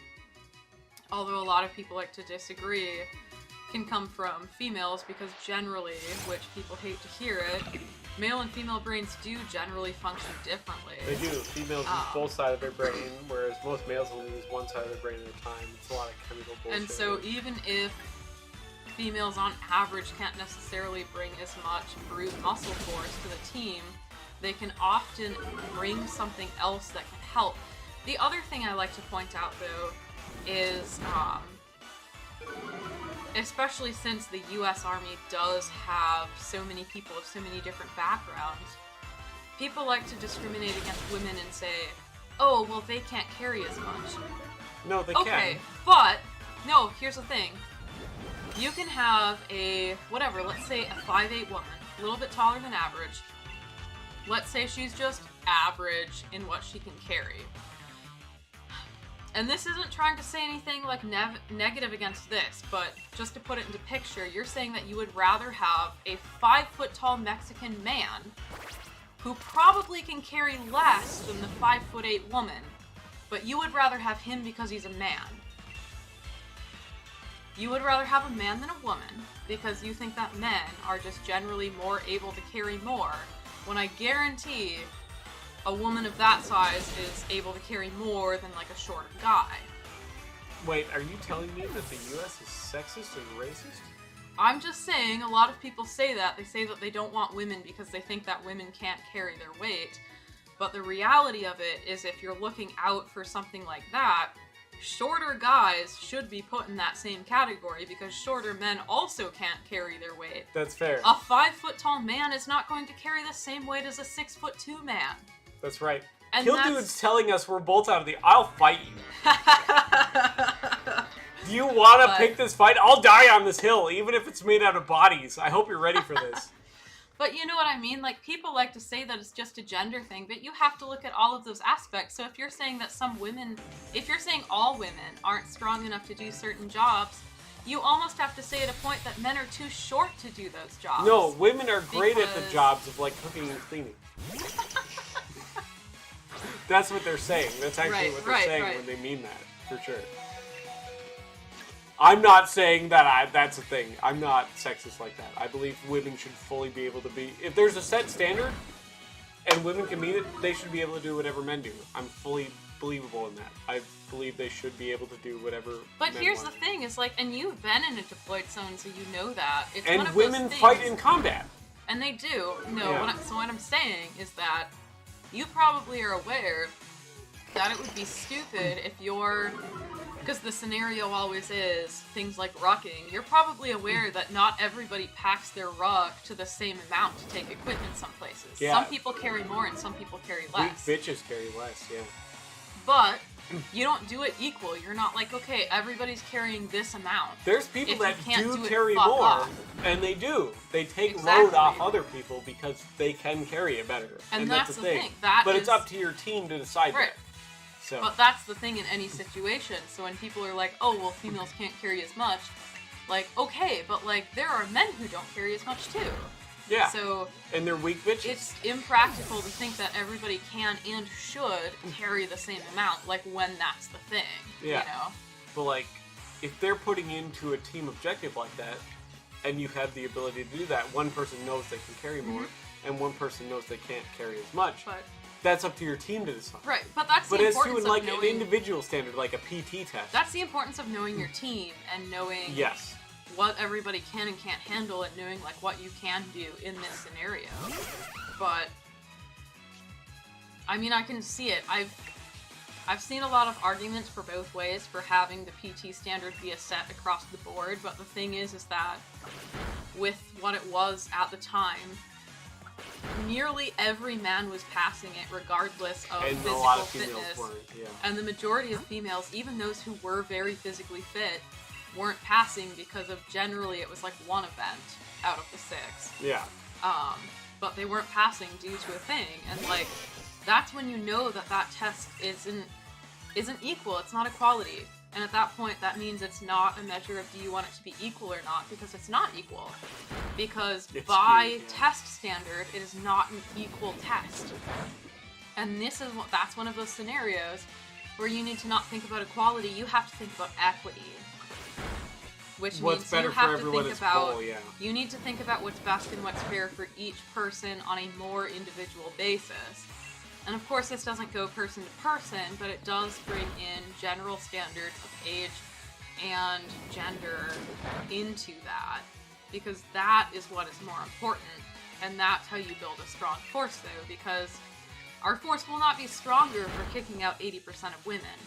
although a lot of people like to disagree, can come from females because generally, which people hate to hear it, male and female brains do generally function differently. They do. Females use both sides of their brain, whereas most males only use one side of their brain at a time. It's a lot of chemical bullshit. And so even if females on average can't necessarily bring as much brute muscle force to the team, they can often bring something else that can help. The other thing I like to point out, though, is especially since the U.S. Army does have so many people of so many different backgrounds, people like to discriminate against women and say, oh, well, they can't carry as much. No, they can. Okay, but, no, here's the thing. You can have a, whatever, let's say a 5'8" woman, a little bit taller than average. Let's say she's just average in what she can carry. And this isn't trying to say anything like negative against this, but just to put it into picture, you're saying that you would rather have a 5-foot-tall Mexican man who probably can carry less than the 5'8" woman, but you would rather have him because he's a man. You would rather have a man than a woman because you think that men are just generally more able to carry more, when I guarantee a woman of that size is able to carry more than like a shorter guy. Wait, are you telling me that the U.S. is sexist and racist? I'm just saying, a lot of people say that. They say that they don't want women because they think that women can't carry their weight. But the reality of it is if you're looking out for something like that, shorter guys should be put in that same category because shorter men also can't carry their weight. That's fair. A 5-foot-tall man is not going to carry the same weight as a 6'2" man. That's right. And Kill Dude's telling us we're both out of the... I'll fight you. Do you want to pick this fight? I'll die on this hill, even if it's made out of bodies. I hope you're ready for this. But you know what I mean? Like, people like to say that it's just a gender thing, but you have to look at all of those aspects. So if you're saying that some women... If you're saying all women aren't strong enough to do certain jobs, you almost have to say at a point that men are too short to do those jobs. No, women are great at the jobs of, like, cooking and cleaning. That's what they're saying. That's actually what they're saying when they mean that, for sure. I'm not saying that that's a thing. I'm not sexist like that. I believe women should fully be able to be... If there's a set standard and women can meet it, they should be able to do whatever men do. I'm fully believable in that. I believe they should be able to do whatever But men here's want. the thing, is like, and you've been in a deployed zone, so you know that. It's and one of women those things, fight in combat. And they do. No, Yeah. so what I'm saying is that you probably are aware that it would be stupid if you're... Because the scenario always is things like rucking. You're probably aware that not everybody packs their ruck to the same amount to take equipment some places. Yeah. Some people carry more and some people carry less. Weak bitches carry less, yeah. But You don't do it equal. You're not like, okay, everybody's carrying this amount. There's people If that you can't do it, carry fuck more, off. and they do. They take Exactly. load off other people because they can carry it better. And that's that's the the thing. thing. That but is- it's up to your team to decide Right. that. So. But that's the thing in any situation. So when people are like, oh, well, females can't carry as much, like, okay, but like, there are men who don't carry as much too. Yeah. So And they're weak bitches. it's impractical to think that everybody can and should carry the same amount, like when that's the thing. Yeah. You know? But like, if they're putting into a team objective like that, and you have the ability to do that, one person knows they can carry more, and one person knows they can't carry as much. But That's up to your team to decide. right, but that's But the as to importance in like of an knowing. individual standard, like a PT test. That's the importance of knowing your team and knowing Yes. what everybody can and can't handle, and knowing like what you can do in this scenario. But I mean, I can see it. I've seen a lot of arguments for both ways for having the PT standard be a set across the board, but the thing is that with what it was at the time, nearly every man was passing it regardless of And physical a lot of females fitness. weren't, yeah. And the majority of females, even those who were very physically fit, weren't passing because of generally it was like one event out of the 6. Yeah. But they weren't passing due to a thing, and like that's when you know that that test isn't equal. It's not equality, and at that point, that means it's not a measure of do you want it to be equal or not, because it's not equal. Because It's by skewed, yeah. test standard, it is not an equal test. And that's one of those scenarios where you need to not think about equality. You have to think about equity. Which What's means better you for have to everyone think is about full, yeah. you need to think about what's best and what's fair for each person on a more individual basis. And of course this doesn't go person to person, but it does bring in general standards of age and gender into that. Because that is what is more important. And that's how you build a strong force though, because our force will not be stronger for kicking out 80% of women.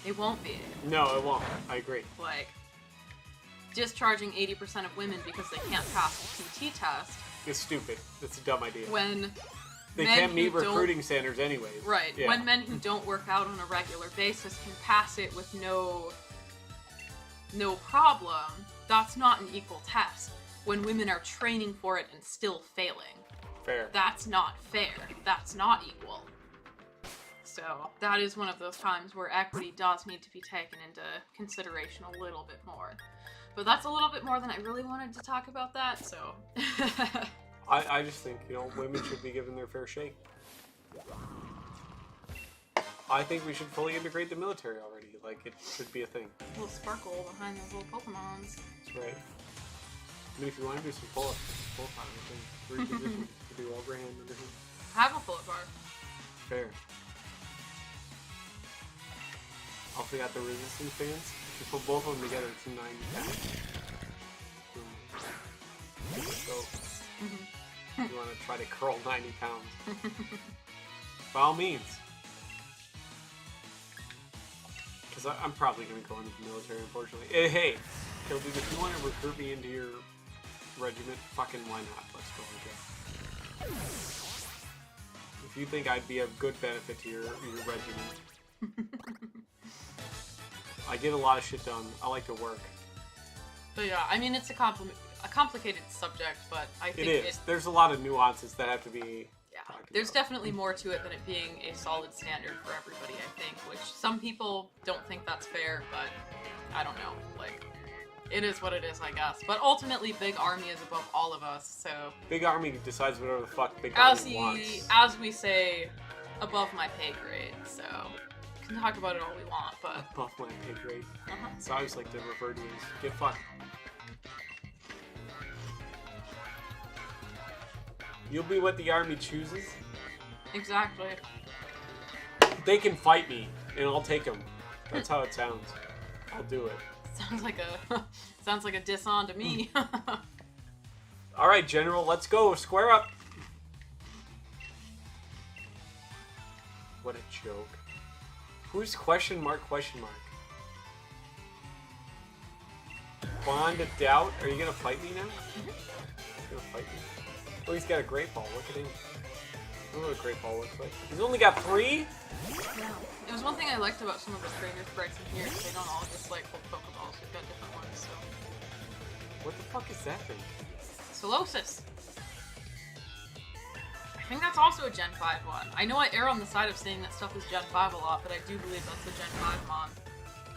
It won't be. No, it won't. I agree. Like, discharging 80% of women because they can't pass the PT test It's stupid. It's a dumb idea. when They men can't meet who don't- recruiting standards anyways. Right. Yeah. When men who don't work out on a regular basis can pass it with no problem, that's not an equal test. When women are training for it and still failing, Fair. that's not fair. That's not equal. So that is one of those times where equity does need to be taken into consideration a little bit more. But that's a little bit more than I really wanted to talk about that, so... I just think, women should be given their fair shake. I think we should fully integrate the military already. Like, it should be a thing. A little sparkle behind those little Pokemons. That's right. I mean, if you want to do some pull-ups, pull-up on it, reposition. You do overhand, underhand. I have a pull-up bar. Fair. Also got the resistance bands. If you put both of them together, it's 90 pounds. So, if you want to try to curl 90 pounds, by all means. Because I'm probably going to go into the military, unfortunately. Hey, Kildee, if you want to recruit me into your regiment, fucking why not? Let's go, I guess. If you think I'd be a good benefit to your regiment. I get a lot of shit done. I like to work. But yeah, I mean, it's a complicated subject, but I think It is. There's a lot of nuances that have to be talked there's about. definitely more to it than it being a solid standard for everybody, I think, which some people don't think that's fair, but I don't know. Like, it is what it is, I guess. But ultimately, Big Army is above all of us, so... Big Army decides whatever the fuck Big Army wants. As we say, above my pay grade, so... We can talk about it all we want, but... Above my pay grade. Uh-huh. So I always like to refer to it as get fucked. You'll be what the Army chooses. Exactly. They can fight me, and I'll take them. That's how it sounds. I'll do it. Sounds like a diss on to me. All right, General, let's go. Square up. What a joke. Who's question mark? Bond of Doubt? Are you gonna fight me now? He's gonna fight me. Oh, he's got a great ball. Look at him. I don't know what a great ball looks like. He's only got 3? Yeah. It was one thing I liked about some of the trainer sprites in here, is they don't all just like hold Pokeballs, we've got different ones, so. What the fuck is that thing? Solosis! I think that's also a Gen 5 one. I know I err on the side of saying that stuff is Gen 5 a lot, but I do believe that's a Gen 5 mon.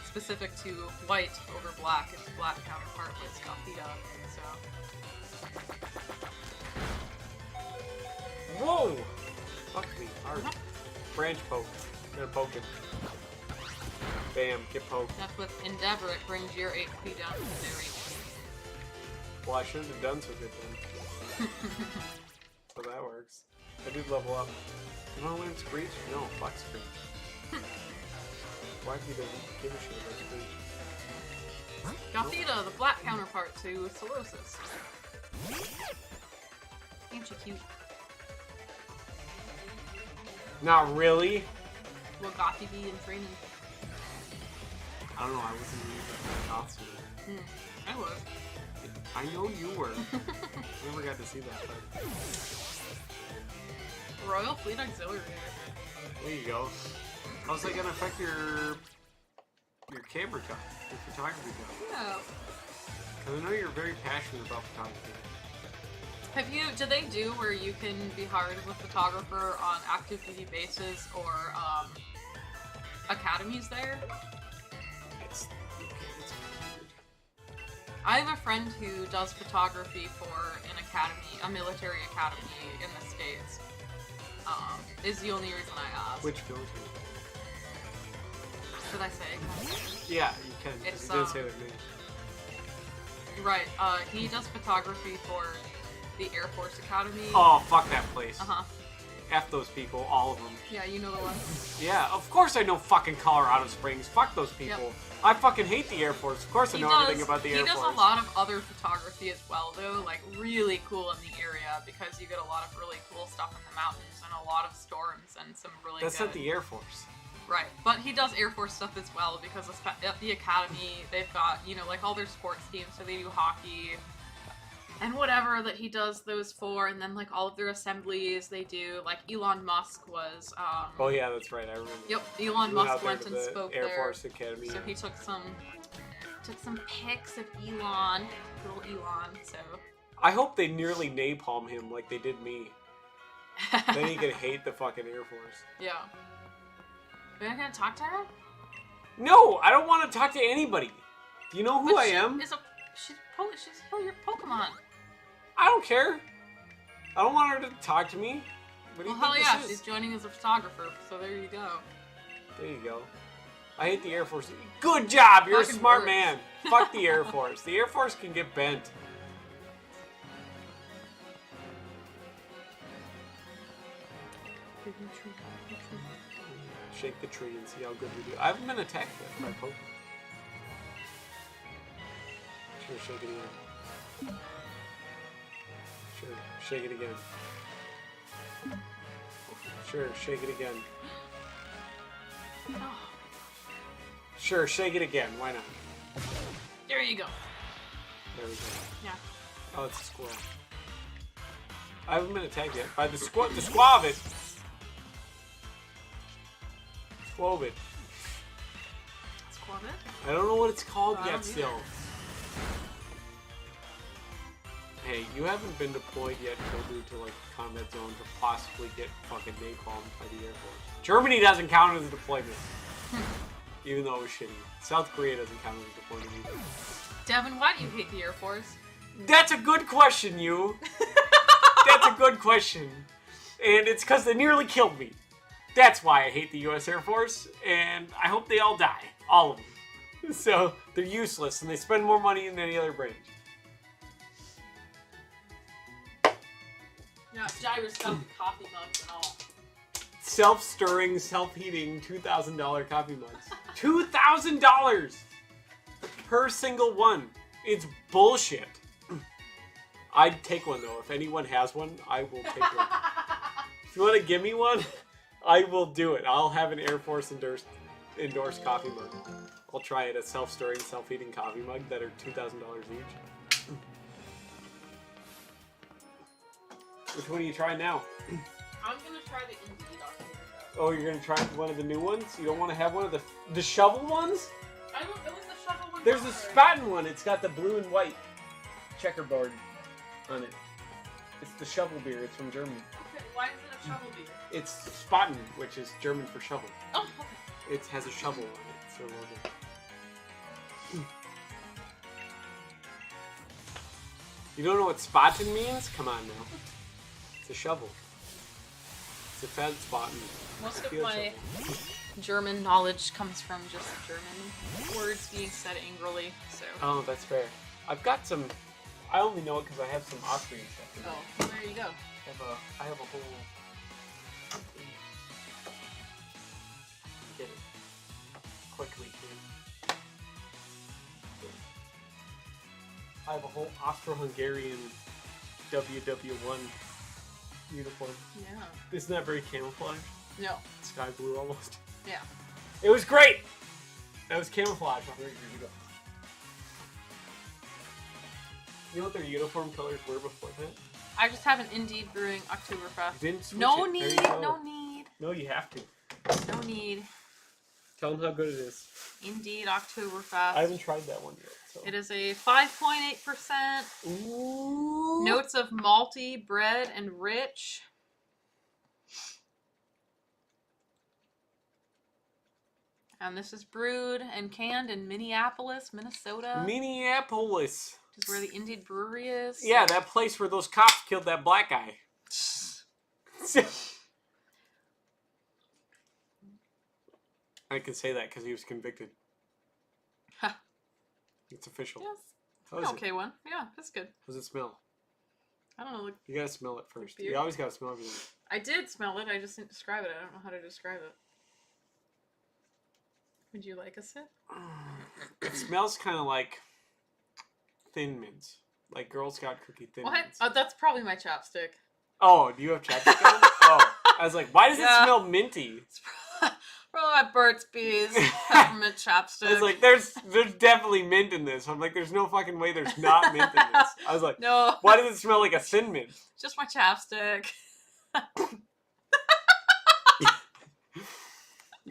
Specific to white over black, its black counterpart was Gothita, so. Whoa! Fuck me, hard. Branch poke. I'm gonna poke him. Bam, get poked. That's with Endeavor, it brings your HP down to 0 HP. Well, I shouldn't have done so good then. So that works. I did level up. You wanna learn Screech? No, fuck Screech. Wacky doesn't give a shit about Screech. Gothita, the black counterpart to Solosis. Ain't she cute? Not really. Will Gothi be in training? I don't know, I wasn't using costume. I was. I know you were. I never got to see that part. Royal Fleet Auxiliary. There you go. How's that gonna affect your camera cut, your photography cut? Yeah. Because I know you're very passionate about photography. Did they do where you can be hired as a photographer on active duty bases or academies there? It's weird. I have a friend who does photography for an academy, a military academy in the States. Is the only reason I asked. Which military? Should I say? Yeah, you can. It's, You didn't say their name. Right, he does photography for the Air Force Academy. Oh, fuck that place. Uh-huh. F those people, all of them. Yeah, you know the one. Yeah, of course I know fucking Colorado Springs. Fuck those people. Yep. I fucking hate the Air Force. Of course I know everything about the Air Force. He does a lot of other photography as well, though, like really cool in the area because you get a lot of really cool stuff in the mountains and a lot of storms and some really That's good... not the Air Force. Right, but he does Air Force stuff as well because at the academy they've got, you know, like all their sports teams, so they do hockey and whatever that he does those for, and then like all of their assemblies they do, like Elon Musk was, Oh yeah, that's right, I remember. Yep, Elon Musk went and spoke Air there. Force Academy. So yeah. he took some pics of Elon, little Elon, so. I hope they nearly napalm him like they did me. Then he could hate the fucking Air Force. Yeah. Are you gonna talk to her? No, I don't want to talk to anybody. Do you know who I am? She's your Pokemon. I don't care. I don't want her to talk to me. What do you Well, think hell yeah, this is? she's joining as a photographer, so there you go. There you go. I hate the Air Force. Good job! You're Fucking a smart works. man. Fuck the Air Force. The Air Force can get bent. Shake the tree and see how good we do. I haven't been attacked yet by Pokemon. Sure, shake it again. Sure, shake it again. Sure, shake it again. Oh, Sure, shake it again. Why not? there you go. There we go. Yeah. Oh, it's a squirrel. I haven't been attacked yet by the squavit. Squavit. Squad it? I don't know what it's called I yet don't still. either. Hey, you haven't been deployed yet, Kobu, to like combat zone to possibly get fucking napalmed by the Air Force. Germany doesn't count as a deployment. Even though it was shitty. South Korea doesn't count as a deployment either. Devin, why do you hate the Air Force? That's a good question, you. That's a good question. And it's because they nearly killed me. That's why I hate the U.S. Air Force, and I hope they all die. All of them. So, they're useless, and they spend more money than any other branch. Yeah, Gyra's got the coffee mugs and all. Self-stirring, self-heating $2,000 coffee mugs. $2,000 per single one. It's bullshit. I'd take one though. If anyone has one, I will take one. If you want to give me one, I will do it. I'll have an Air Force endorsed coffee mug. I'll try it. A self-stirring, self-heating coffee mug that are $2,000 each. Which one are you trying now? I'm gonna try the Indeed Oktoberfest. Oh, you're gonna try one of the new ones? You don't want to have one of the shovel ones? I don't know what the shovel one. There's a Spaten one. It's got the blue and white checkerboard on it. It's the shovel beer. It's from Germany. Okay, why is it a shovel beer? It's Spaten, which is German for shovel. Oh, okay. It has a shovel on it. It's their logo. You don't know what Spaten means? Come on now. It's a shovel. It's a fed Spaten. Most of my German knowledge comes from just German words being said angrily, so... Oh, that's fair. I've got some... I only know it because I have some Austrian stuff. Oh, well, there you go. I have a whole... Get it. Quickly here. I have a whole Austro-Hungarian WW1 uniform. Yeah. Isn't that very camouflage? No. Sky blue almost. Yeah. It was great! That was camouflage 100 years ago. You know what their uniform colors were before that? I just have an Indeed Brewing Oktoberfest. Didn't switch No it. There need, you go. no need. No, you have to. No need. Tell them how good it is. Indeed Oktoberfest. I haven't tried that one yet. So. It is a 5.8%. Ooh. Notes of malty, bread, and rich. And this is brewed and canned in Minneapolis, Minnesota. Minneapolis. Which is where the Indeed Brewery is. Yeah, that place where those cops killed that black guy. I can say that because he was convicted. Huh. It's official. Yes. How is Okay, one. Yeah, that's good. How does it smell? I don't know. Like, You gotta smell it first. Beer? You always gotta smell everything. I did smell it. I just didn't describe it. I don't know how to describe it. Would you like a sip? It smells kind of like Thin Mints. Like Girl Scout cookie Thin What? Mints. Oh, that's probably my chapstick. Oh, do you have chapstick on? Oh. I was like, why does it smell minty? It's probably my Burt's Bees peppermint chapstick. I was like, there's definitely mint in this. I'm like, there's no fucking way there's not mint in this. I was like, no. why does it smell like a Thin Mint? Just my chapstick.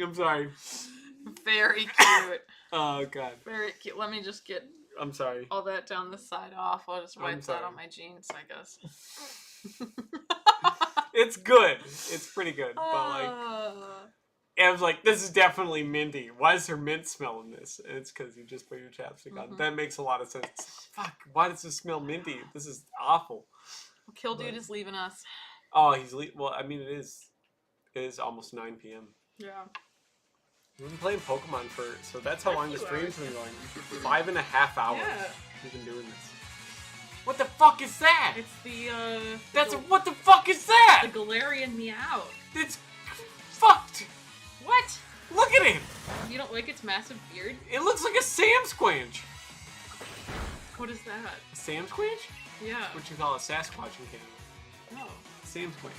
I'm sorry. Very cute. Oh, God. Very cute. Let me just get I'm sorry. all that down the side off. I'll just wipe that sorry. on my jeans, I guess. It's good. It's pretty good. But, like, I was like, this is definitely minty. Why is there mint smell in this? And it's because you just put your chapstick on. That makes a lot of sense. Fuck, why does this smell minty? This is awful. Kill Dude is leaving us. Oh, well, I mean, it is almost 9 p.m. Yeah. We've been playing Pokemon so that's how A long the few stream's hours. been going. 5.5 hours Yeah. we've been doing this. What the fuck is that? It's the, What the fuck is that? the Galarian Meow. It's fucked. What? Look at him. You don't like its massive beard? It looks like a Sam Squanch. What is that? A Sam Squanch? Yeah. What you call a Sasquatch in Canada. Oh. Sam Squanch.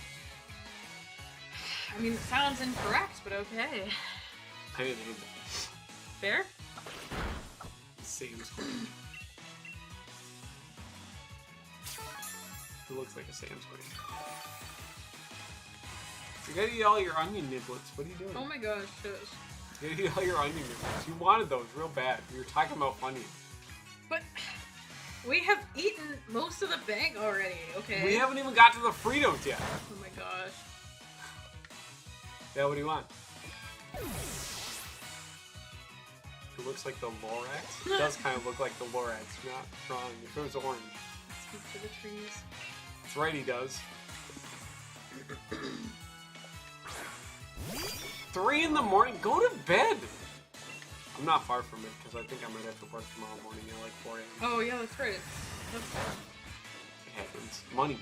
I mean, it sounds incorrect, but okay. I didn't hate that. Fair? Sam Squanch. It looks like a Sam Squanch. You gotta eat all your onion niblets. What are you doing? Oh my gosh, shush. You gotta eat all your onion niblets. You wanted those real bad. We were talking about funny. But we have eaten most of the bag already, okay? We haven't even got to the Fritos yet. Oh my gosh. Yeah, what do you want? It looks like the Lorax. It does kind of look like the Lorax. You're not wrong. If it was orange. Speak to the trees. That's right, he does. 3 in the morning? Go to bed! I'm not far from it, because I think I might have to work tomorrow morning at like 4 a.m. Oh yeah, that's right. It happens. Money.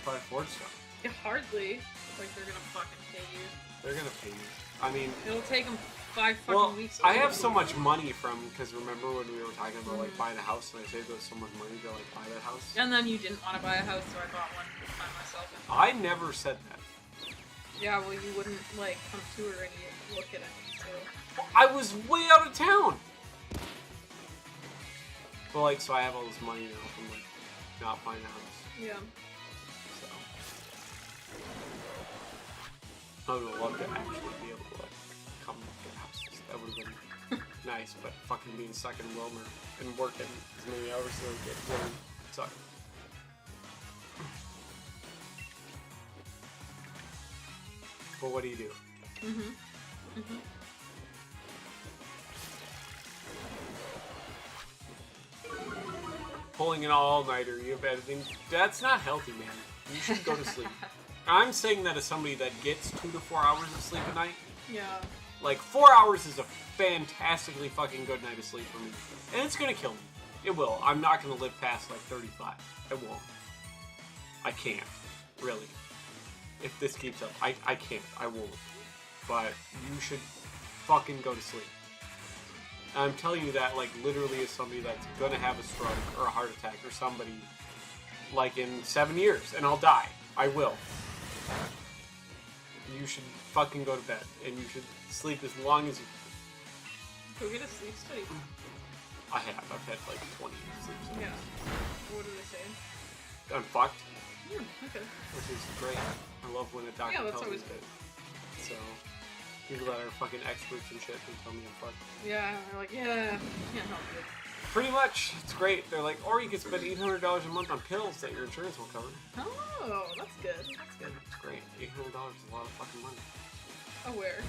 If I afford stuff. Yeah, hardly. Like they're gonna fucking pay you. They're gonna pay you. I mean... It'll take them 5 fucking Well, weeks. I have so much money from, because remember when we were talking about like buying a house and I saved us so much money to like buy that house? And then you didn't want to buy a house, so I bought one by myself. I never said that. Yeah, well, you wouldn't like come to her and look at it. So. I was way out of town! But like, so I have all this money now from like not buying a house. Yeah. So. I would have loved to actually be able to like come get houses. That would have been nice, but fucking being stuck in Wilmer and working as many hours as I get really suck. Well, what do you do? Pulling an all-nighter, you have editing. That's not healthy, man. You should go to sleep. I'm saying that as somebody that gets 2 to 4 hours of sleep a night. Yeah. Like, 4 hours is a fantastically fucking good night of sleep for me. And it's gonna kill me. It will. I'm not gonna live past, like, 35. I won't. I can't. Really. If this keeps up. I can't. I won't. But you should fucking go to sleep. I'm telling you that, like, literally as somebody that's gonna have a stroke or a heart attack or somebody, like, in 7 years, and I'll die. I will. You should fucking go to bed, and you should sleep as long as you Go get a sleep study. I have. I've had, like, 20 sleep studies. Yeah. What do they say? I'm fucked, Okay. which is great. I love when a doctor Yeah, that's tells me always that. good. So, people that are fucking experts and shit can tell me I'm fucked. Yeah, they're like, yeah, can't help you. Pretty much. It's great. They're like, or you can spend $800 a month on pills that your insurance will cover. Oh, that's good. That's good. It's great. $800 is a lot of fucking money. Aware.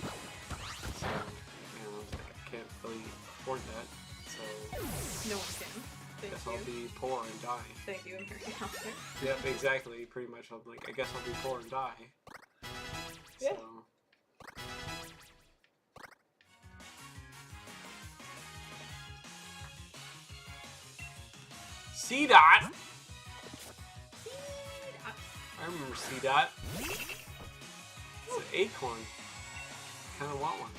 So, you know, I can't really afford that. So, No one can. I guess Thank I'll you. be poor and die. Thank you, American Healthcare. Yep, exactly. Pretty much. I'm like, I guess I'll be poor and die. Yeah. So. C-Dot! I remember C-Dot. It's an acorn. Kinda want one.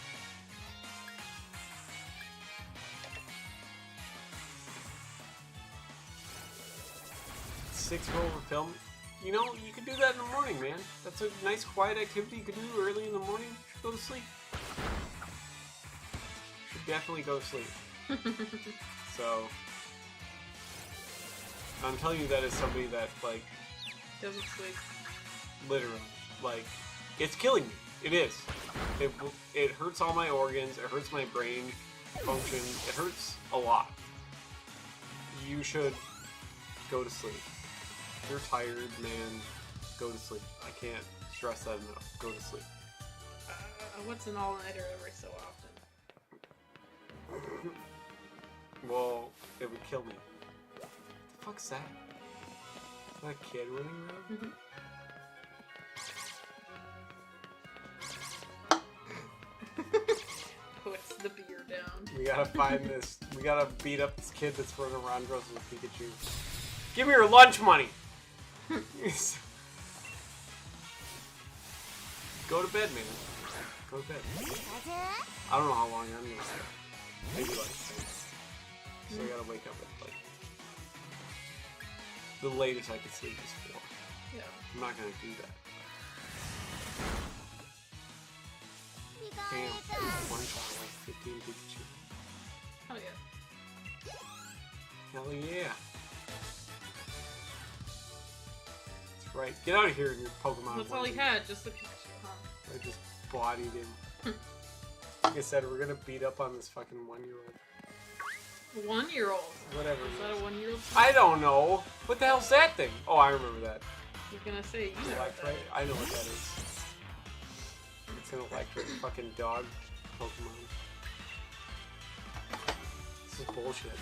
Six roll of film. You know, you could do that in the morning, man. That's a nice quiet activity you could do early in the morning. You should go to sleep. You should definitely go to sleep. So, I'm telling you that as somebody that, like, Doesn't sleep. literally, like, it's killing me. It is. It hurts all my organs. It hurts my brain function. It hurts a lot. You should go to sleep. If you're tired, man, go to sleep. I can't stress that enough. Go to sleep. What's an all-nighter every so often? Well, it would kill me. What the fuck's that? Is that a kid running around? Puts the beer down. We gotta find this. We gotta beat up this kid that's running around dressed as Pikachu. Give me your lunch money! Go to bed, man. Go to bed. I don't know how long I'm gonna sleep. Maybe like 6. So I gotta wake up at like... The latest I could sleep is 4. Yeah. I'm not gonna do that. Damn, one shot like 15 Pikachu. Oh yeah. Hell yeah. That's right. Get out of here in your Pokemon. That's all he onesie. had, just the Pikachu, huh? I just bodied him. Like I said, we're gonna beat up on this fucking 1-year-old. 1-year-old. Whatever. Is that a 1-year-old? I don't know. What the hell's that thing? Oh, I remember that. I was gonna say, you know what that Electrite. is. I know what that is. It's an electric fucking dog Pokemon. This is bullshit.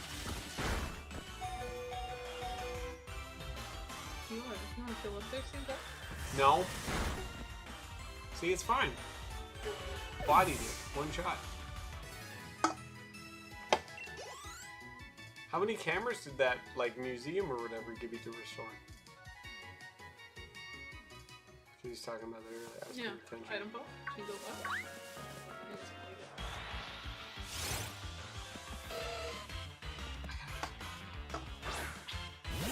You wanna fill up there, seems like? No. See, it's fine. Bodied it. One shot. How many cameras did that, like, museum or whatever give you to restore? She was talking about that earlier. I was paying attention. Item ball. Can you go up? And just leave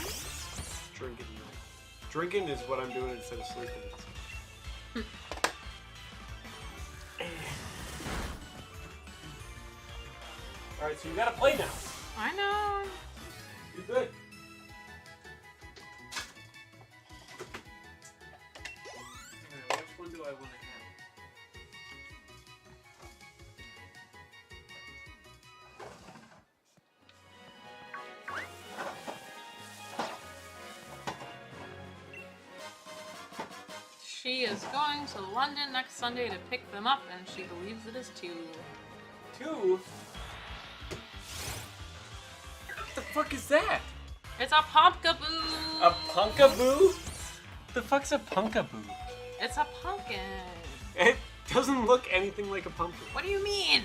it. Drinking. Drinking is what I'm doing instead of sleeping. Alright, so you gotta play now. I know. You're good. Alright, which one do I want to have? she is going to London next Sunday to pick them up, and she believes it is 2. 2? What the fuck is that? It's a pumpkaboo! A punkaboo? The fuck's a punkaboo? It's a pumpkin. It doesn't look anything like a pumpkin. What do you mean?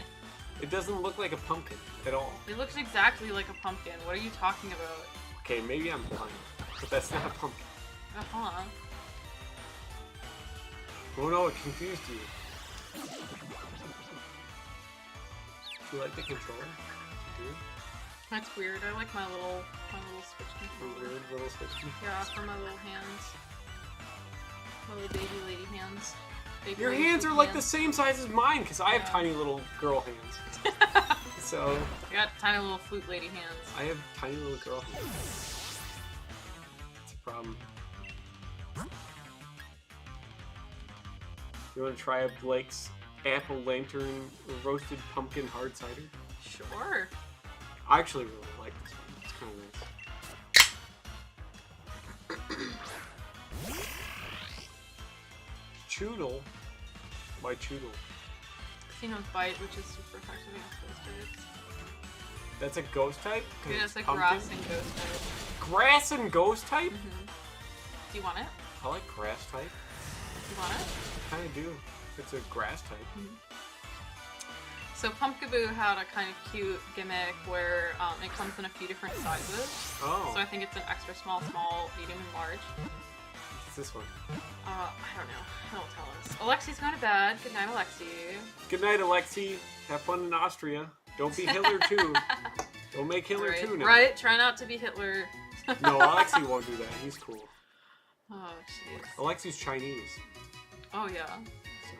It doesn't look like a pumpkin at all. It looks exactly like a pumpkin. What are you talking about? Okay, maybe I'm blind, but that's not a pumpkin. Uh-huh. Oh no, it confused you. Do you like the controller? You do? That's weird. I like my little Switch controller. Weird little switch. Yeah, for my little hands. My little baby lady hands. Baby Your lady hands are flute like the hands. same size as mine, because I have Yeah. tiny little girl hands. So, I got tiny little flute lady hands. I have tiny little girl hands. It's a problem. You want to try Blake's apple lantern roasted pumpkin hard cider? Sure. I actually really like this one. It's kind of nice. Choodle? Why Choodle? Casino's Bite, which is super effective against those types. That's a ghost type? 'Cause Yeah, it's it's like pumpkin? grass and ghost type. Grass and ghost type? Do you want it? I like grass type. Do you want it? I kind of do. It's a grass type. So Pumpkaboo had a kind of cute gimmick where it comes in a few different sizes. Oh. So I think it's an extra small, medium, and large. What's this one? I don't know. He'll tell us. Alexi's going to bed. Good night, Alexi. Good night, Alexi. Have fun in Austria. Don't be Hitler too. Don't make Hitler Right. too now. Right? Try not to be Hitler. No, Alexi won't do that. He's cool. Oh, jeez. Alexi's Chinese. Oh, yeah. So.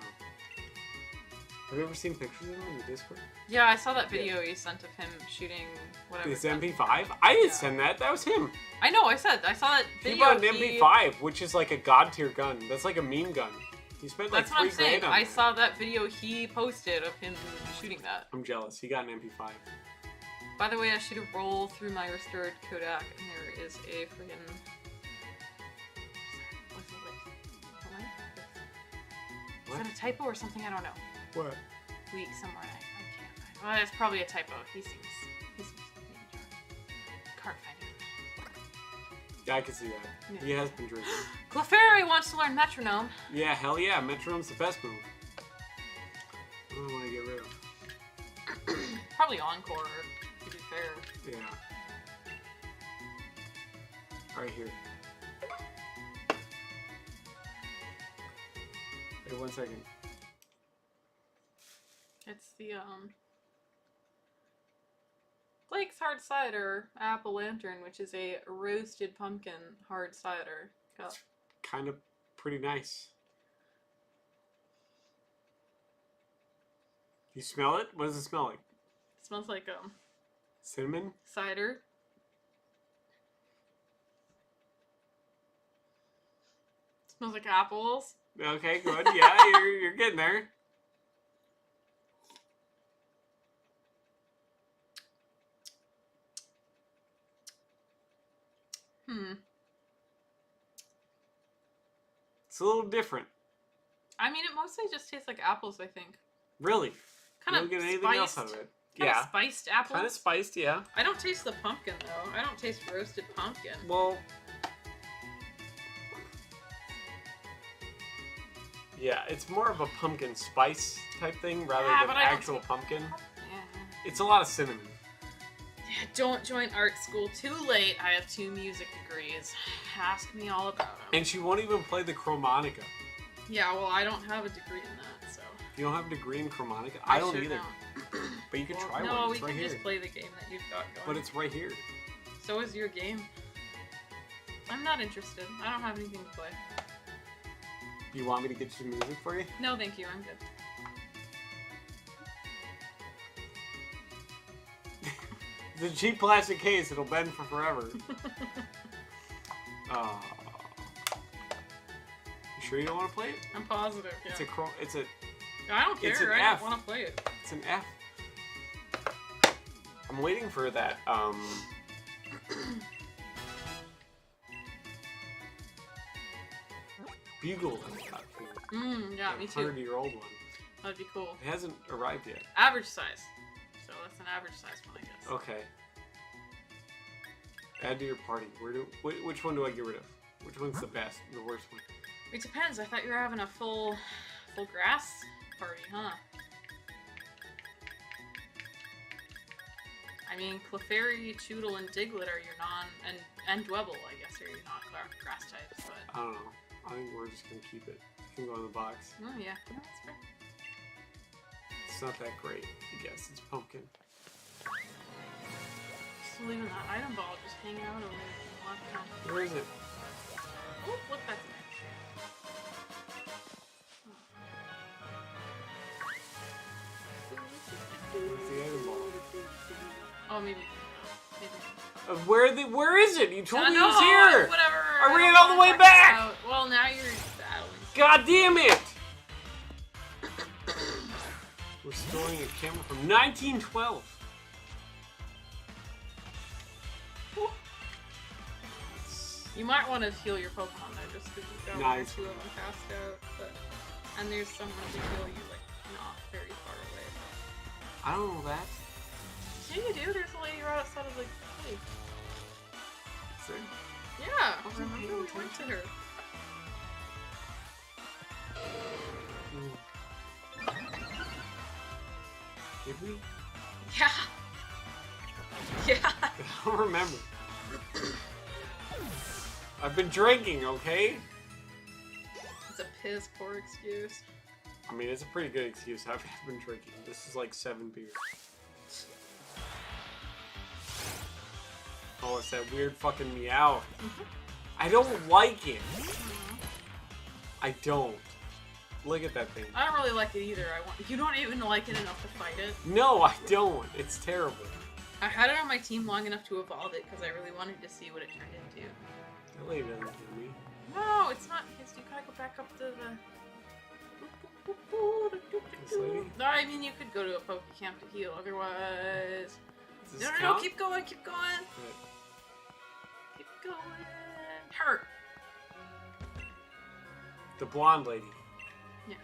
Have you ever seen pictures of him on the Discord? Yeah, I saw that video you sent of him shooting whatever. His gun. MP5? I didn't Yeah. send that. That was him. I know, I saw that He video. bought an MP5, which is like a god tier gun. That's like a meme gun. He spent like That's what I'm $3 saying. grand on I it. saw that video he posted of him shooting that. I'm jealous. He got an MP5. By the way, I should have rolled through my restored Kodak, and there is a friggin'... What's it like? Is What? that a typo or something? I don't know. What? Weak somewhere. I can't find it. Well, it's probably a typo. He seems maybe can't find it. Yeah, I can see that. Yeah. He has been drinking. Clefairy wants to learn metronome. Yeah, hell yeah. Metronome's the best move. I don't want to get rid of. Probably Encore, to be fair. Yeah. Right here. Wait 1 second. It's the, Blake's Hard Cider Apple Lantern, which is a roasted pumpkin hard cider. Got Kind of pretty nice. You smell it? What does it smell like? It smells like Cinnamon? cider. It smells like apples. Okay, good. Yeah, you're getting there. It's a little different. I mean, it mostly just tastes like apples, I think. Really? Kind You of don't get anything else spiced. out of it. Kind Yeah. of spiced apples. Kind of spiced, yeah. I don't taste the pumpkin, though. I don't taste roasted pumpkin. Well, yeah, it's more of a pumpkin spice type thing rather Yeah, than but I don't actual pumpkin. Yeah. It's a lot of cinnamon. Don't join art school too late. I have 2 music degrees. Ask me all about them. And she won't even play the chromonica. Yeah, well, I don't have a degree in that, so. You don't have a degree in chromonica? I don't should either. know. But you could Well, try no, one. we It's right can here. just play the game that you've got going. But it's right here. So is your game. I'm not interested. I don't have anything to play. You want me to get you some music for you? No, thank you. I'm good. It's a cheap plastic case. It'll bend for forever. Oh. You sure you don't want to play it? I'm positive, yeah. It's a I don't it's an care. I F. don't want to play it. It's an F. I'm waiting for that, bugle that I got Yeah, me too. 100-year-old one. That'd be cool. It hasn't arrived yet. Average size. So that's an average size one, I guess. Okay. Add to your party. Which one do I get rid of? Which one's the best? The worst one? It depends. I thought you were having a full grass party, huh? I mean, Clefairy, Choodle, and Diglett are your and Dwebble, I guess, are your non-grass types, but... I don't know. I think we're just gonna keep it. It can go in the box. Oh, yeah. No, that's fair. It's not that great, I guess. It's pumpkin. Just leaving that item ball just hanging out over there. Where is it? Oh, look, that's nice. Where's the item ball? Oh, maybe. Where is it? You told me it was No, here! whatever. I ran it all the way back! Well, now you're battling. God damn it! Restoring a camera from 1912. You might want to heal your Pokemon though, just because you've got one or two of them passed out. And there's someone to heal you, like, not very far away. I don't know that. Yeah, you do. There's a lady right outside of the cave. Is there? Yeah, remember we went to her. Did we? Yeah. Yeah. I don't remember. I've been drinking, okay? It's a piss poor excuse. I mean, it's a pretty good excuse. I've been drinking. This is like 7 beers. Oh, it's that weird fucking meow. I don't like it. I don't. Look at that thing. I don't really like it either. You don't even like it enough to fight it. No, I don't. It's terrible. I had it on my team long enough to evolve it because I really wanted to see what it turned into. That lady doesn't kill me. No, it's not his. You gotta go back up to the... This lady? No, I mean, you could go to a Pokecamp to heal, otherwise... Does this No, count? keep going, keep going! Right. Keep going! Hurt! The blonde lady. Yeah.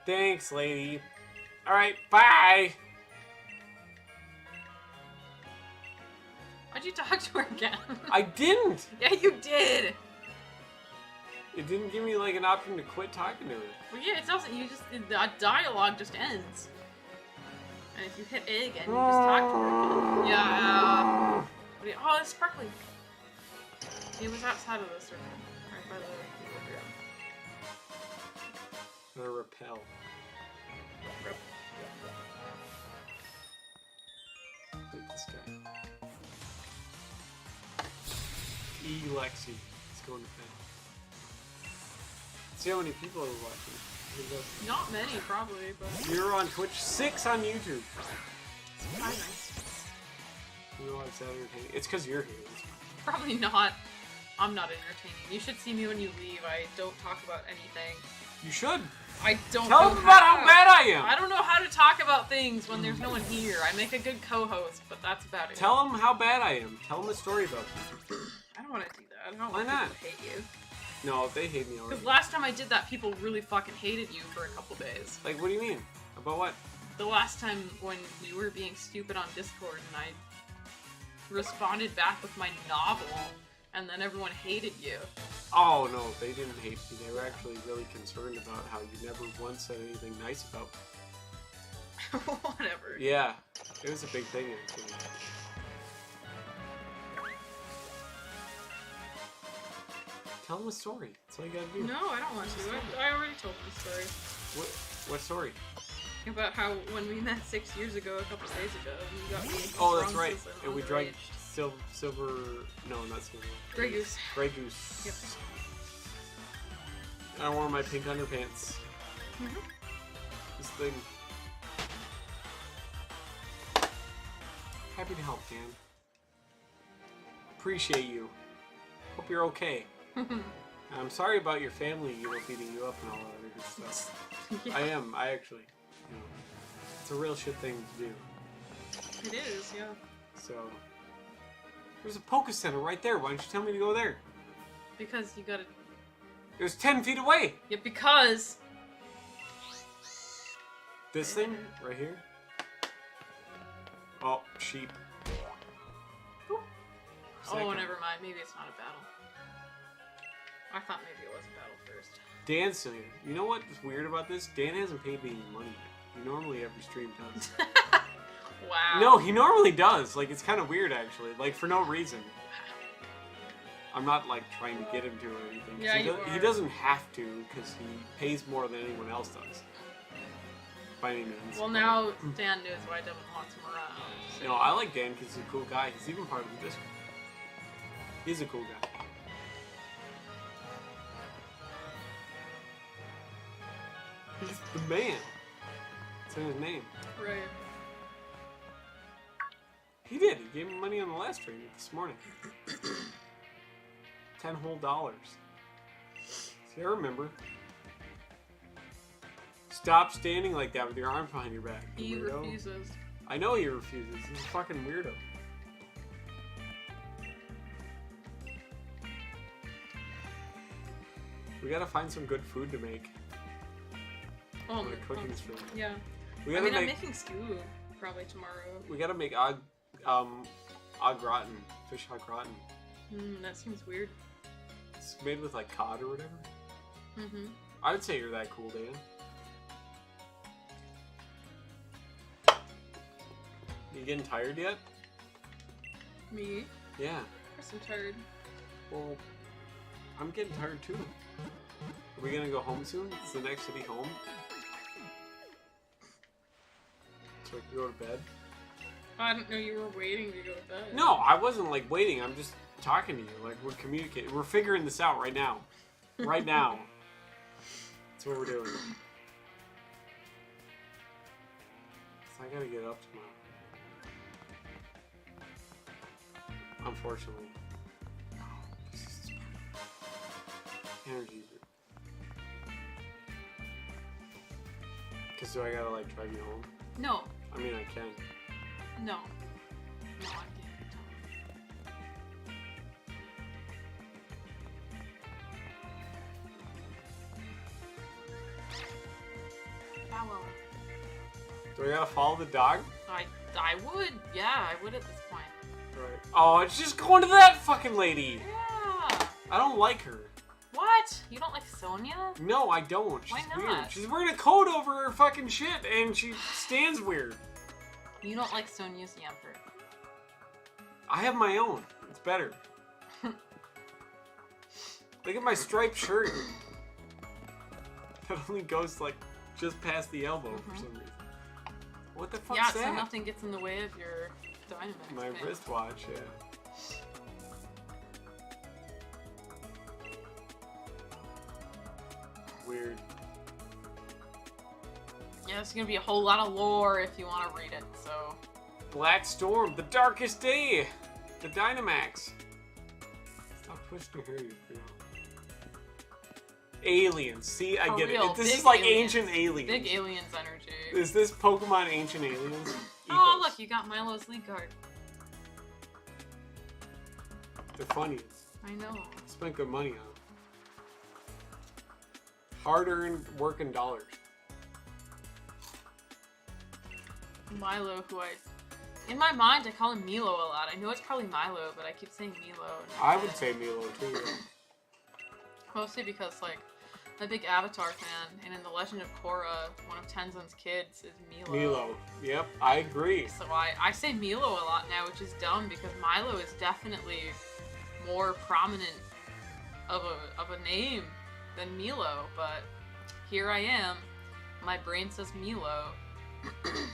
Thanks, lady. Alright, bye! Why'd you talk to her again? I didn't! Yeah, you did! It didn't give me, like, an option to quit talking to her. Well, yeah, it doesn't. You just... The dialogue just ends. And if you hit A again, you just talk to her again. Yeah, oh, it's sparkly. He was outside of the circle. Right by the... Gonna repel. Look at this guy. Lexi. Let's go into bed. See how many people are watching. Not many, probably, but... 0 on Twitch, 6 on YouTube. It's kind of nice. You know what's entertaining? It's because you're here. Probably not. I'm not entertaining. You should see me when you leave. I don't talk about anything. You should. I don't Tell them about how bad I am. I don't know how to talk about things when there's no one here. I make a good co-host, but that's about it. Tell them how bad I am. Tell them a story about me. I don't want to do that. I don't Why want not? people to hate you. No, they hate me already. Because last time I did that, people really fucking hated you for a couple days. Like, what do you mean? About what? The last time when you were being stupid on Discord and I responded back with my novel, and then everyone hated you. Oh, no, they didn't hate me. They were actually really concerned about how you never once said anything nice about me. Whatever. Yeah, it was a big thing, actually. Tell them a story. That's all you gotta do. No, I don't want to. I already told them the story. What story? About how when we met 6 years ago, a couple days ago, you got me. Oh, that's right. And we drank silver. No, not silver. Grey Goose. Grey Goose. Yep. I wore my pink underpants. This thing. Happy to help, Dan. Appreciate you. Hope you're okay. I'm sorry about your family, beating you up and all that other good stuff. Yeah. I actually, it's a real shit thing to do. It is, yeah. So, there's a Poké Center right there. Why don't you tell me to go there? Because you gotta It was 10 feet away. Yeah, because... This thing right here. Oh, sheep. Oh, Second. never mind. Maybe it's not a battle. I thought maybe it was a battle first. Dan's still here. You know what's weird about this? Dan hasn't paid me any money yet. He normally every stream does. Wow. No, he normally does. Like, it's kind of weird, actually. Like, for no reason. I'm not, like, trying to get him to or anything. Yeah, he doesn't have to, because he pays more than anyone else does. By any means. Well, now Dan knows why Devin wants him around. So. You know, I like Dan because he's a cool guy. He's even part of the Discord. He's a cool guy. He's the man. It's in his name. Right. He did. He gave me money on the last stream this morning. $10 whole. See, I remember. Stop standing like that with your arm behind your back. He weirdo. refuses. I know he refuses. He's a fucking weirdo. We gotta find some good food to make. Oh, On the cooking stream. Yeah. We I gotta mean, I'm make. making stew probably tomorrow. We gotta make au gratin, fish au gratin. That seems weird. It's made with like cod or whatever. Mm-hmm. I would say you're that cool, Dan. You getting tired yet? Me? Yeah. Of course I'm tired. Well, I'm getting tired too. Are we gonna go home soon? Is the next city home? So we can go to bed? I didn't know you were waiting to go to bed. No, I wasn't like waiting. I'm just talking to you. Like we're communicating. We're figuring this out right now. Right now. That's what we're doing. So I gotta get up tomorrow. Unfortunately. Energy. Cause do I gotta like drive you home? No. I mean I can. No. No, I can't. Owl. Do I gotta follow the dog? I would. Yeah, I would at this point. Right. Oh, it's just going to that fucking lady. Yeah. I don't like her. What? You don't like Sonia? No, I don't. She's Why not? weird. She's wearing a coat over her fucking shit, and she stands weird. You don't like Sonia's yamper. I have my own. It's better. Look at my striped shirt. That only goes like just past the elbow for some reason. What the fuck's that? Yeah, so nothing gets in the way of your Dynamax. My man. wristwatch, yeah. Weird. Yeah, there's gonna be a whole lot of lore if you want to read it, so... Black Storm, the darkest day! The Dynamax! Stop pushing her hair, you feel. Aliens. See, I For get real, it. This big is like aliens. ancient aliens. Big aliens energy. Is this Pokemon Ancient Aliens? Oh, Ethos. look, you got Milo's lead card. They're funny. I know. Spent good money on them. Hard-earned working dollars. Milo, who in my mind, I call him Milo a lot. I know it's probably Milo, but I keep saying Milo. I would say Milo, too. Mostly because, like, I'm a big Avatar fan, and in The Legend of Korra, one of Tenzin's kids is Milo. Milo. Yep, I agree. So I say Milo a lot now, which is dumb, because Milo is definitely more prominent of a name than Milo, but here I am. My brain says Milo.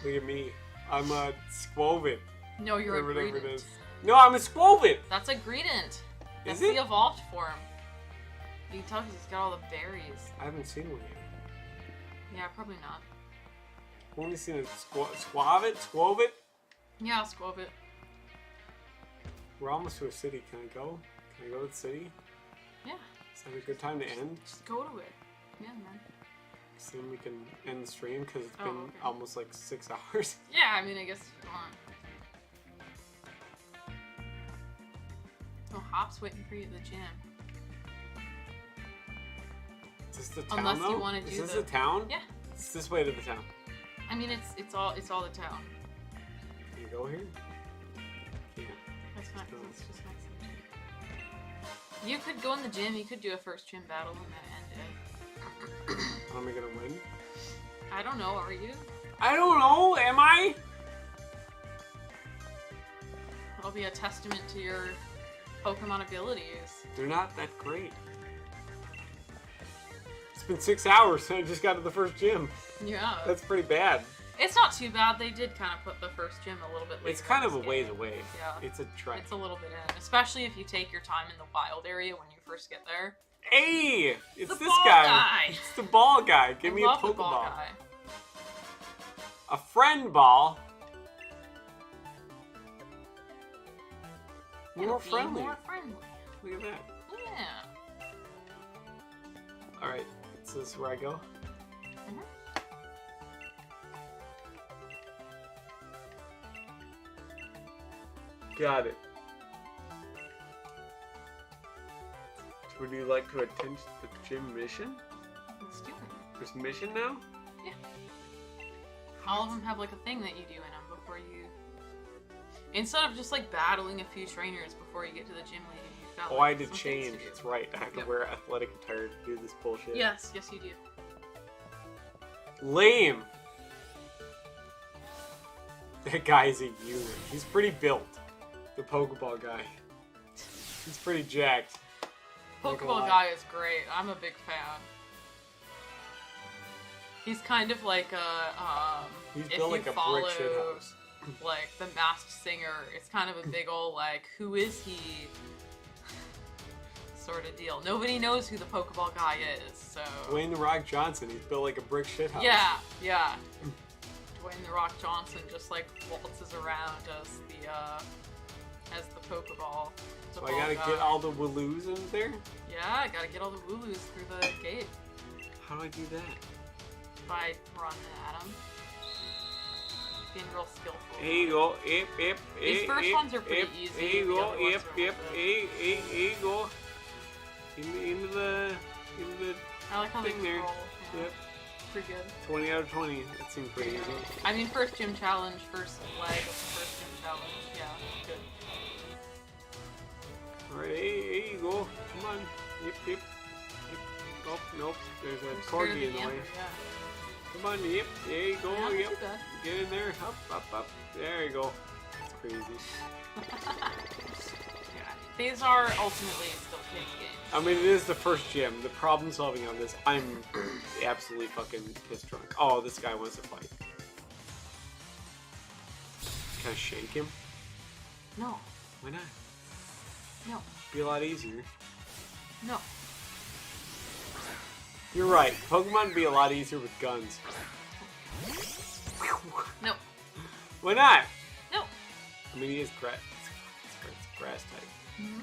Look at me. I'm a Squovit. No, you're a whatever Greedent. it is. No, I'm a Squovit! That's a Greedent. That's Is it? the evolved form. You can tell because he's got all the berries. I haven't seen one yet. Yeah, probably not. I've only seen a Squovit? Yeah, Squovit. We're almost to a city. Can I go? Can I go to the city? Yeah. Is that a good time to end? Just go to it. Yeah, man. So then we can end the stream because it's been okay. almost like 6 hours. Yeah, I mean, I guess if you want. Oh, Hop's waiting for you at the gym. this the town, Unless though? you want to do Is this the town? Yeah. It's this way to the town. I mean, it's all the town. Can you go here? Yeah. That's not because it's just next to the gym. You could go in the gym. You could do a first gym battle and then end it. Am I gonna win? I don't know. Are you? I don't know. Am I? It'll be a testament to your Pokemon abilities. They're not that great. It's been 6 hours and I just got to the first gym. Yeah. That's pretty bad. It's not too bad. They did kind of put the first gym a little bit later. It's kind in of a this ways game. away. Yeah. It's a trek. It's a little bit in, especially if you take your time in the wild area when you first get there. Hey! It's The this ball guy. It's the ball guy. Give me a love the Pokeball. ball guy. A friend ball. It'll More be friendly. More friendly. Look at that. Yeah. Alright, so this is where I go. Mhm. Got it. Would you like to attend the gym mission? Let's do it. There's mission now? All of them have like a thing that you do in them before you. Instead of just like battling a few trainers before you get to the gym leader, you've got. Oh, like, I did some things to change. do. That's right. I have to Yep. wear athletic attire to do this bullshit. Yes, you do. Lame. That guy is a unit. He's pretty built. The Pokeball guy. He's pretty jacked. Not gonna Pokeball lie. guy is great. I'm a big fan. He's kind of like a He's if built you like a follow brick shit house. like the Masked Singer, it's kind of a big old like who is he sort of deal. Nobody knows who the Pokeball guy is, so Dwayne the Rock Johnson. He's built like a brick shit house. yeah. Dwayne the Rock Johnson just like waltzes around as the Pokeball. The So I ball gotta guy. get all the Wooloos in there? Yeah, I gotta get all the Wooloos through the gate How do I do that? by running at them. Being real skillful. Here you go. These first ones are pretty easy, Here you the go. other ones are a little bit- Here you go. Into the I like how they thing there. roll. Yeah. Yep. Pretty good. 20 out of 20. That seemed pretty easy. I mean, first gym challenge, first leg of the first gym challenge. Yeah, good. Alright, here you go. Come on. Yep. Oh, nope. There's a We're scared of corgi the in the way. antler, yeah. Come on, yep. There you go. Yeah, not Yep. too bad. Get in there. Up. There you go. That's crazy. Yeah. These are ultimately still kids games. I mean, it is the first gym. The problem solving on this, I'm absolutely fucking pissed drunk. Oh, this guy wants to fight. Can I shake him? No. Why not? No. Be a lot easier. No. You're right. Pokemon would be a lot easier with guns. No. Why not? No. I mean, he is grass. It's grass type. Mm-hmm.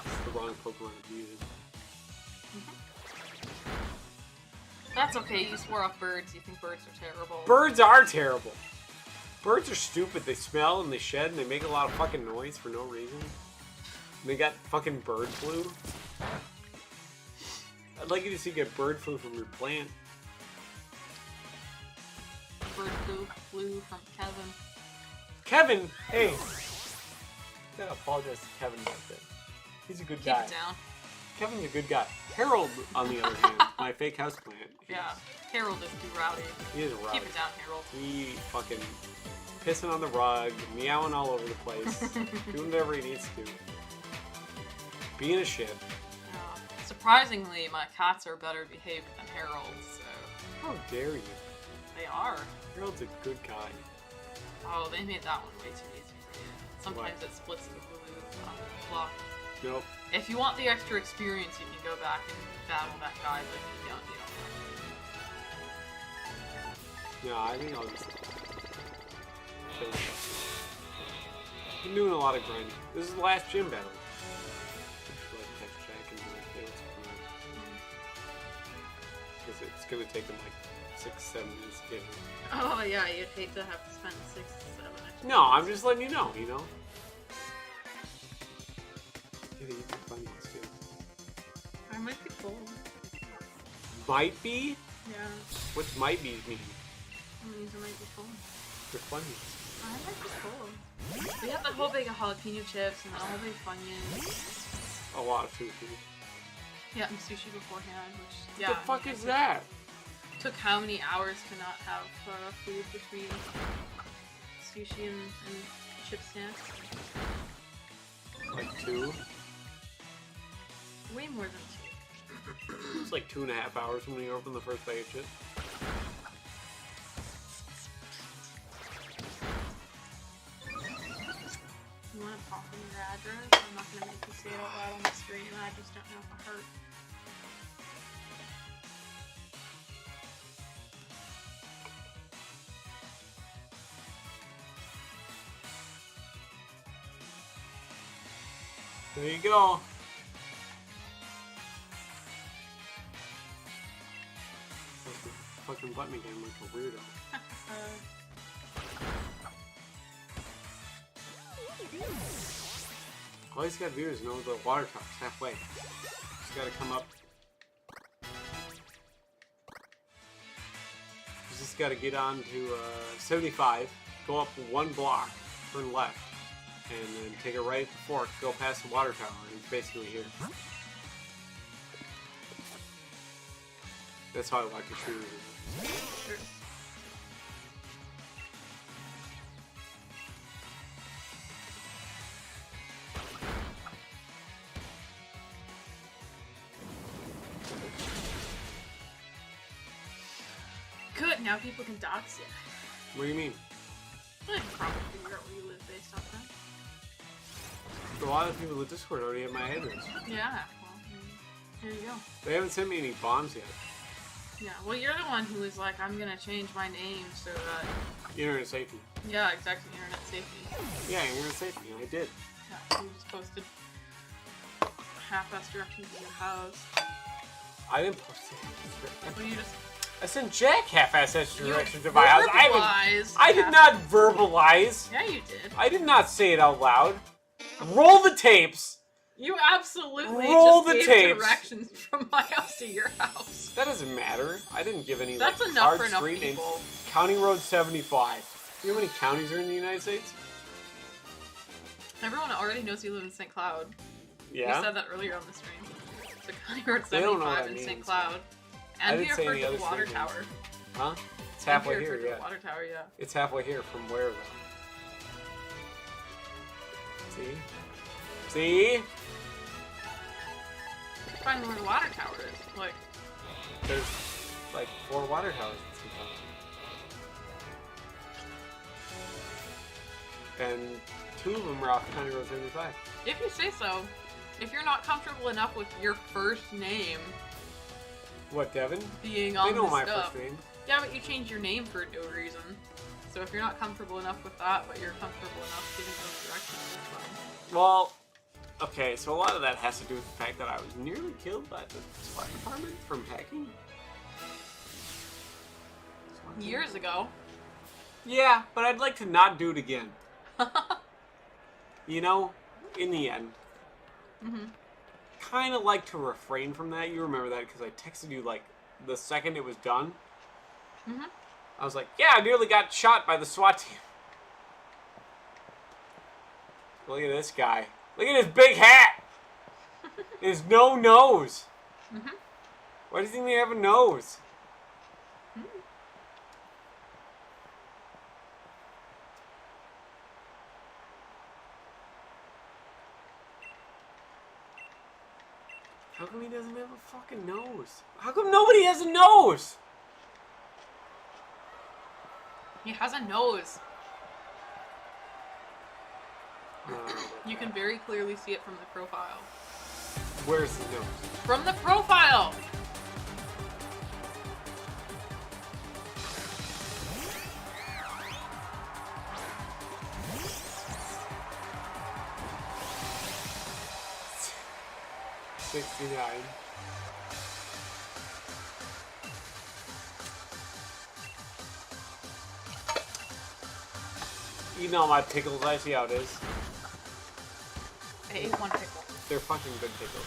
It's the wrong Pokemon to use. That's okay. You swore off birds. You think birds are terrible. Birds are terrible. Birds are stupid. They smell and they shed and they make a lot of fucking noise for no reason. And they got fucking bird flu. I'd like you to see get bird flu from your plant. Bird flew from Kevin. Kevin, hey. I gotta apologize to Kevin about that. He's a good Keep guy. it down. Kevin's a good guy. Harold, on the other hand, my fake houseplant. Yeah. Harold is too rowdy. He is a rowdy. Keep it down, Harold. He fucking pissing on the rug, meowing all over the place, doing whatever he needs to do. Being a shit. Surprisingly, my cats are better behaved than Harold's, so How dare you? they are. Harold's a good guy. Oh, they made that one way too easy for you. Sometimes it splits the blue block. Nope. If you want the extra experience, you can go back and battle that guy, but if you don't, you don't. No, I think I'll just kill him. Been doing a lot of grinding. This is the last gym battle. Because it's gonna take them like 6-7 minutes to get here. Oh yeah, you'd hate to have to spend 6 to 7 extra No, I'm just letting you know, you know? Yeah, they eat the Funyuns too. I'm might be cool. Might be? Yeah. What's might be mean? These might be cool. They're funny. I might be cool. We have the whole bag of jalapeno chips and the whole bag of Funyuns. A lot of sushi. Yeah, and sushi beforehand, which, yeah. What the fuck is that? Took how many hours to not have food between sushi and chip snacks? Like 2? Way more than 2. It was like 2.5 hours when we opened the first bag of chips. You want to pop in your address? I'm not going to make you say it out loud on the screen. I just don't know if it hurt. There you go. Fucking button again like a weirdo. All he's got to do is know the water tower's halfway. He's got to come up. He's just got to get on to 75, go up 1 block, turn left, and then take a right at the fork, go past the water tower, and he's basically here. That's how I like to shoot it. Sure. Good, now people can dox you. What do you mean? I can probably figure out where you live based off that. A lot of people in Discord already have my address. Yeah, well, here you go. They haven't sent me any bombs yet. Yeah, well, you're the one who was like, I'm gonna change my name so that... Internet safety. Yeah, exactly, internet safety. Yeah, internet safety, and I did. Yeah, you just posted half-ass directions to your house. I didn't post it. Well, you just... I sent Jack half-ass directions to You my house. I did not verbalize. Yeah, you did. I did not say it out loud. Roll the tapes. You absolutely Roll just the gave tapes. directions from my house to your house. That doesn't matter. I didn't give any. That's like, enough hard for enough street names. people. County Road 75. You know how many counties are in the United States? Everyone already knows you live in St. Cloud. Yeah. You said that earlier on the stream. So County Road They don't know what 75 that in St. means. Cloud. I And we didn't say referred any to the other water street tower. names. Huh? It's halfway And we here, referred to yeah. the water tower, yeah. It's halfway here from where, though? See? See? Find where the water tower is. Like, There's like 4 water towers in St. Cloud. And 2 of them are off County Road 75. if you say so. If you're not comfortable enough with your first name What, Devin? being on They know the my stuff. first name. Yeah, but you changed your name for no reason. So if you're not comfortable enough with that, but you're comfortable enough giving those directions, it's fine. Well, okay, so a lot of that has to do with the fact that I was nearly killed by the SWAT department from hacking. Years ago. Yeah, but I'd like to not do it again. You know, in the end. Kind of like to refrain from that. You remember that because I texted you like the second it was done. I was like, yeah, I nearly got shot by the SWAT team. Look at this guy. Look at his big hat. His no nose. Why does he even have a nose? How come he doesn't have a fucking nose? How come nobody has a nose? He has a nose. Uh, You can very clearly see it from the profile. Where's the nose? From the profile! $69. Eating all my pickles, I see how it is. I ate one pickle. They're fucking good pickles.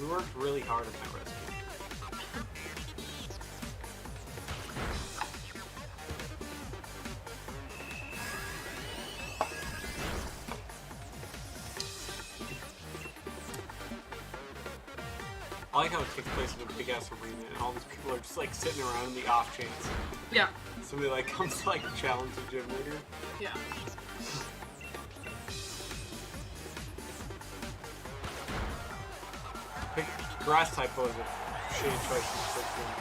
We worked really hard on that recipe. I like how it takes place in a big ass arena and all these people are just like sitting around in the off chance. Yeah. Somebody like comes to like challenge the gym leader. Yeah. Pick grass type was a shitty choice in the first one.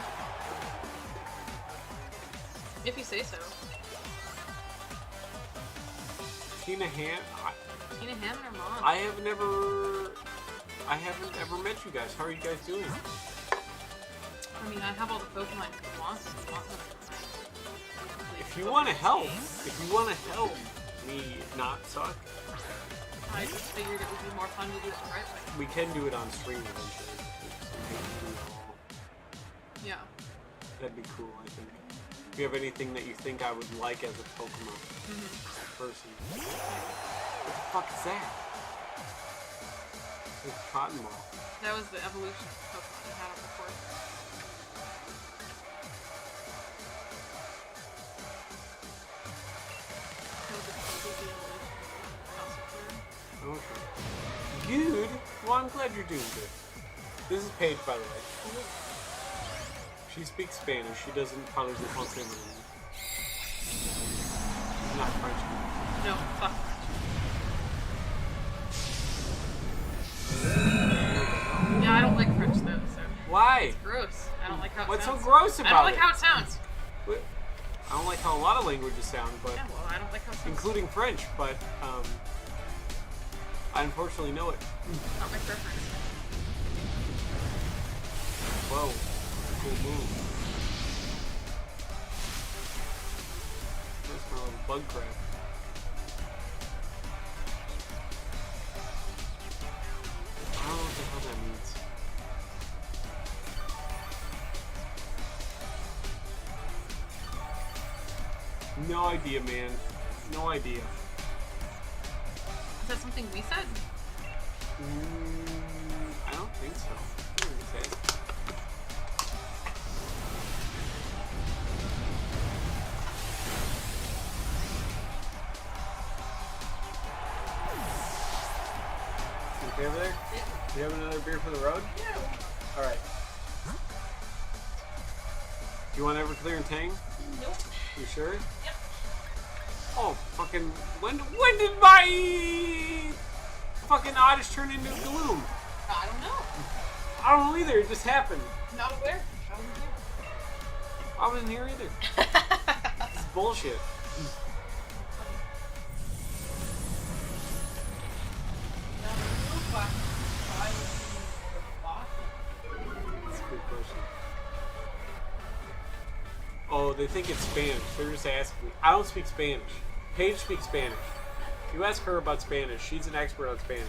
If you say so. Tina Ham. Tina Ham and her mom. I haven't ever met you guys. How are you guys doing? I mean, I have all the Pokemon you want. If you want to help me not suck, I just figured it would be more fun to do it the right way. we can do it on stream eventually. Yeah. That'd be cool, I think. If you have anything that you think I would like as a Pokemon person. What the fuck is that? It's a cotton ball. That was the evolution of Pokemon you had it before. That was the evolution of Okay. Good. Well, I'm glad you're doing good. This is Paige, by the way. She speaks Spanish. She doesn't parler de français. She's not French. No, fuck. Yeah, I don't like French though, so. Why? It's gross. I don't like how it What's sounds. so gross about it? I don't like how it sounds. I don't like how a lot of languages sound, but Yeah, well, I don't like how it sounds. including French, but I unfortunately know it. Not my preference. Whoa, that's a cool move. That's my little bug crab. I don't know what the hell that means. No idea, man. No idea. Is that something we said? I don't think so. I don't think so. You okay over there? Yeah. Do you have another beer for the road? Yeah. Alright. Do you want Everclear and Tang? Nope. You sure? Yep. Oh, fucking... When did my... fucking Oddish turn into Gloom? I don't know. I don't know either, it just happened. Not aware. I wasn't here. I wasn't here either. This is bullshit. That's a good question. Oh, they think it's Spanish. They're just asking me. I don't speak Spanish. Paige speaks Spanish. You ask her about Spanish. She's an expert on Spanish.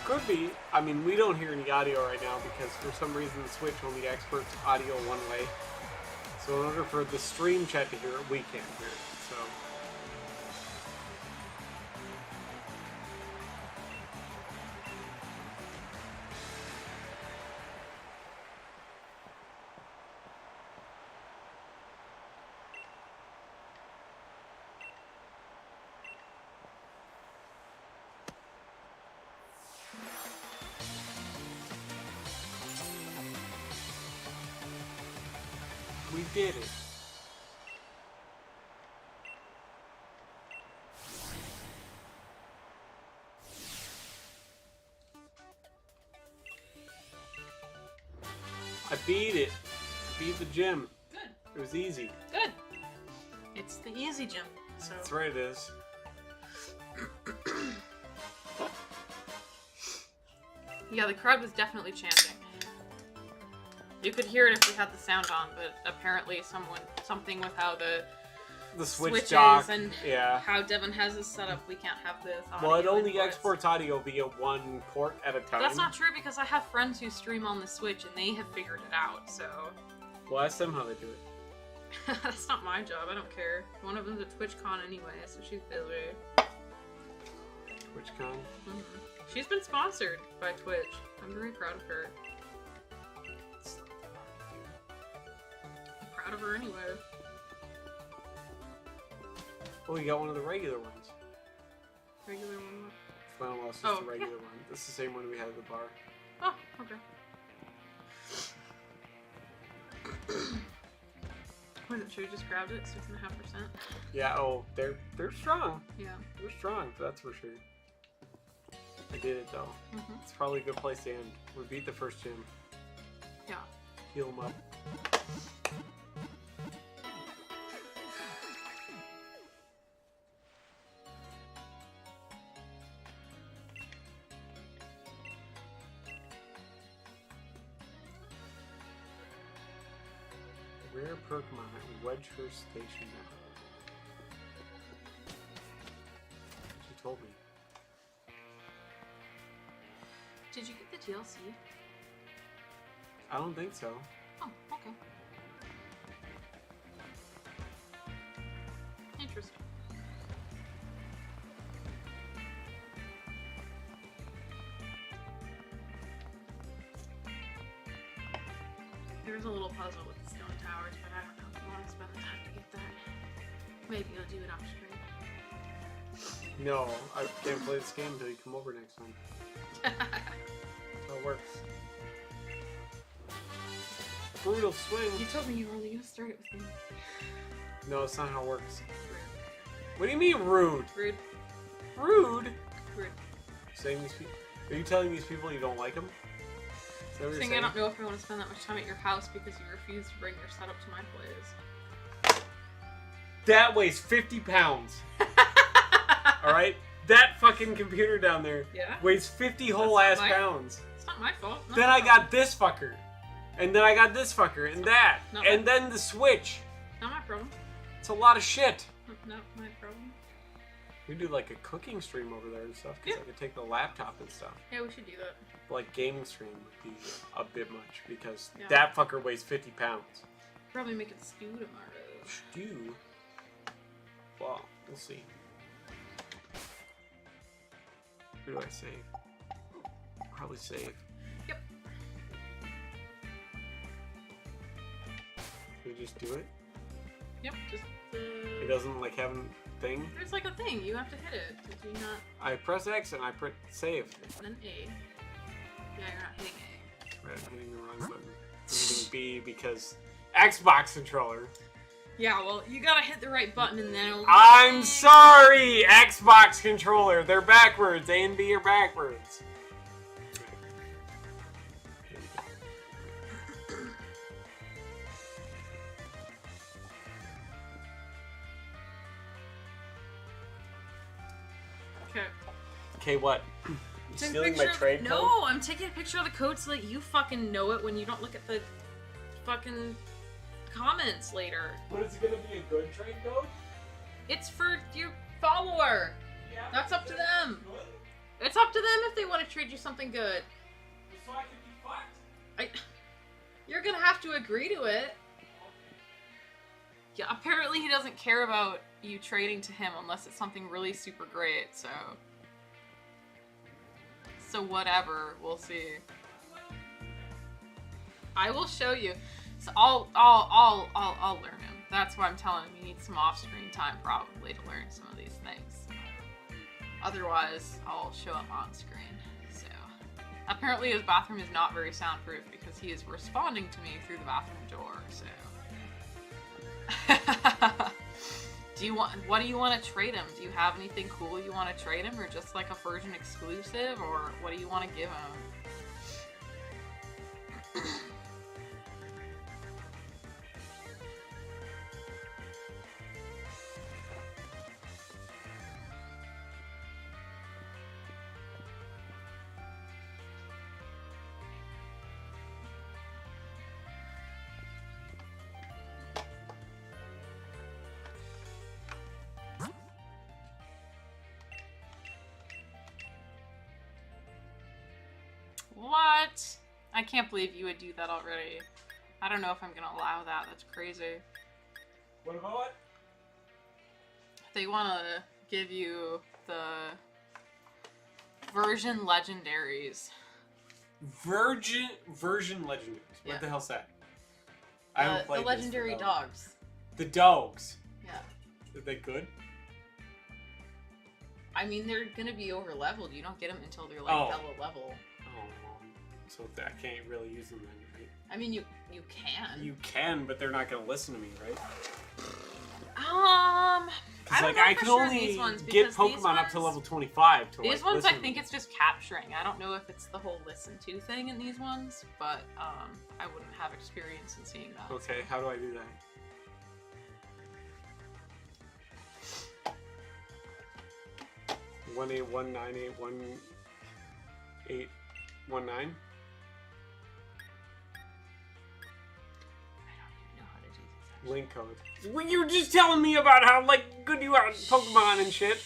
Could be. I mean, we don't hear any audio right now because for some reason the Switch only exports audio one way. So in order for the stream chat to hear it, we can't hear it. So. did it. I beat it. I beat the gym. Good. It was easy. Good. It's the easy gym. So. That's right, it is. Yeah, the crowd was definitely chanting. You could hear it if we had the sound on, but apparently something with how the switches dock and yeah. how Devin has his set up, we can't have this audio. Well, it only inputs. exports audio via one port at a time. That's not true because I have friends who stream on the Switch and they have figured it out, so... Well, ask them how they do it. That's not my job, I don't care. One of them's at TwitchCon anyway, so she's busy. TwitchCon? Mm-hmm. She's been sponsored by Twitch. I'm very proud of her. I'm proud of her anyway. Oh, you got one of the regular ones. Regular one? Final Loss is Oh, the regular one. This is the same one we had at the bar. Oh, okay. Was it true? Just grabbed it? 6.5%? Yeah, oh, they're strong. Yeah. They're strong, that's for sure. I did it though. Mm-hmm. It's probably a good place to end. We beat the first gym. Yeah. Heal them up. Rare Pokemon at Wedgehurst Station. She told me. Did you get the DLC? I don't think so. Oh, okay. Interesting. There's a little puzzle with the stone towers, but I don't know if you want to spend the time to get that. Maybe you'll do it off screen. No, I can't play this game until you come over next time. That's how it works. Brutal swing. You told me you were only going to start it with me. No, it's not how it works. Rude. What do you mean rude? Rude. Rude? Rude. Saying these people? Are you telling these people you don't like them? Is that what you're Saying saying? I don't know if I want to spend that much time at your house because you refuse to bring your setup to my place. That weighs 50 pounds. Alright? That fucking computer down there weighs 50 whole ass pounds. It's not my fault. Not Then my I fault. got this fucker. And then I got this fucker. And that. Not And then the Switch. Not my problem. It's a lot of shit. Not my problem. We do like a cooking stream over there and stuff. Because I could take the laptop and stuff. Yeah, we should do that. But like gaming stream would be a bit much. Because Yeah. that fucker weighs 50 pounds. Probably make it stew tomorrow. Stew? Well, we'll see. Who do I save? Probably save. Yep. Should we just do it? Yep, just It doesn't like have a thing? there's like a thing, you have to hit it. Did you not? I press X and I press save. And then A. Yeah, you're not hitting A. Right, I'm hitting the wrong button. I'm hitting B because Xbox controller. Yeah, well, you gotta hit the right button and then it'll... I'm sorry, Xbox controller. They're backwards. A and B are backwards. Okay. Okay, what? You Take a stealing my picture of- trade code? No, I'm taking a picture of the code so that you fucking know it when you don't look at the fucking comments later. But is it gonna be a good trade code? It's for your follower. Yeah. That's up to them. Good? It's up to them if they want to trade you something good. So I can be fucked? You're gonna have to agree to it. Yeah, apparently he doesn't care about you trading to him unless it's something really super great, so... So whatever, we'll see. I will show you. So I'll learn him. That's why I'm telling him you need some off-screen time probably to learn some of these things. Otherwise, I'll show him on screen. So apparently his bathroom is not very soundproof because he is responding to me through the bathroom door, so What do you want to trade him? Do you have anything cool you want to trade him, or just like a version exclusive, or what do you want to give him? What? I can't believe you would do that already. I don't know if I'm gonna allow that. That's crazy. What about what? They want to give you the version legendaries. Version legendaries. Yeah. What the hell's that? I haven't played the legendary this for dogs. The dogs. Yeah. Are they good? I mean, they're gonna be over leveled. You don't get them until they're like double level. So I can't really use them then, right? I mean, you can. You can, but they're not gonna listen to me, right? I don't know I for can sure only these ones, get because Pokemon up to level 25 to these like, ones I listen think to it's just capturing. I don't know if it's the whole listen to thing in these ones, but I wouldn't have experience in seeing that. Okay, how do I do that? 181981819. Link code. Well, you were just telling me about how like good you are at Pokemon and shit.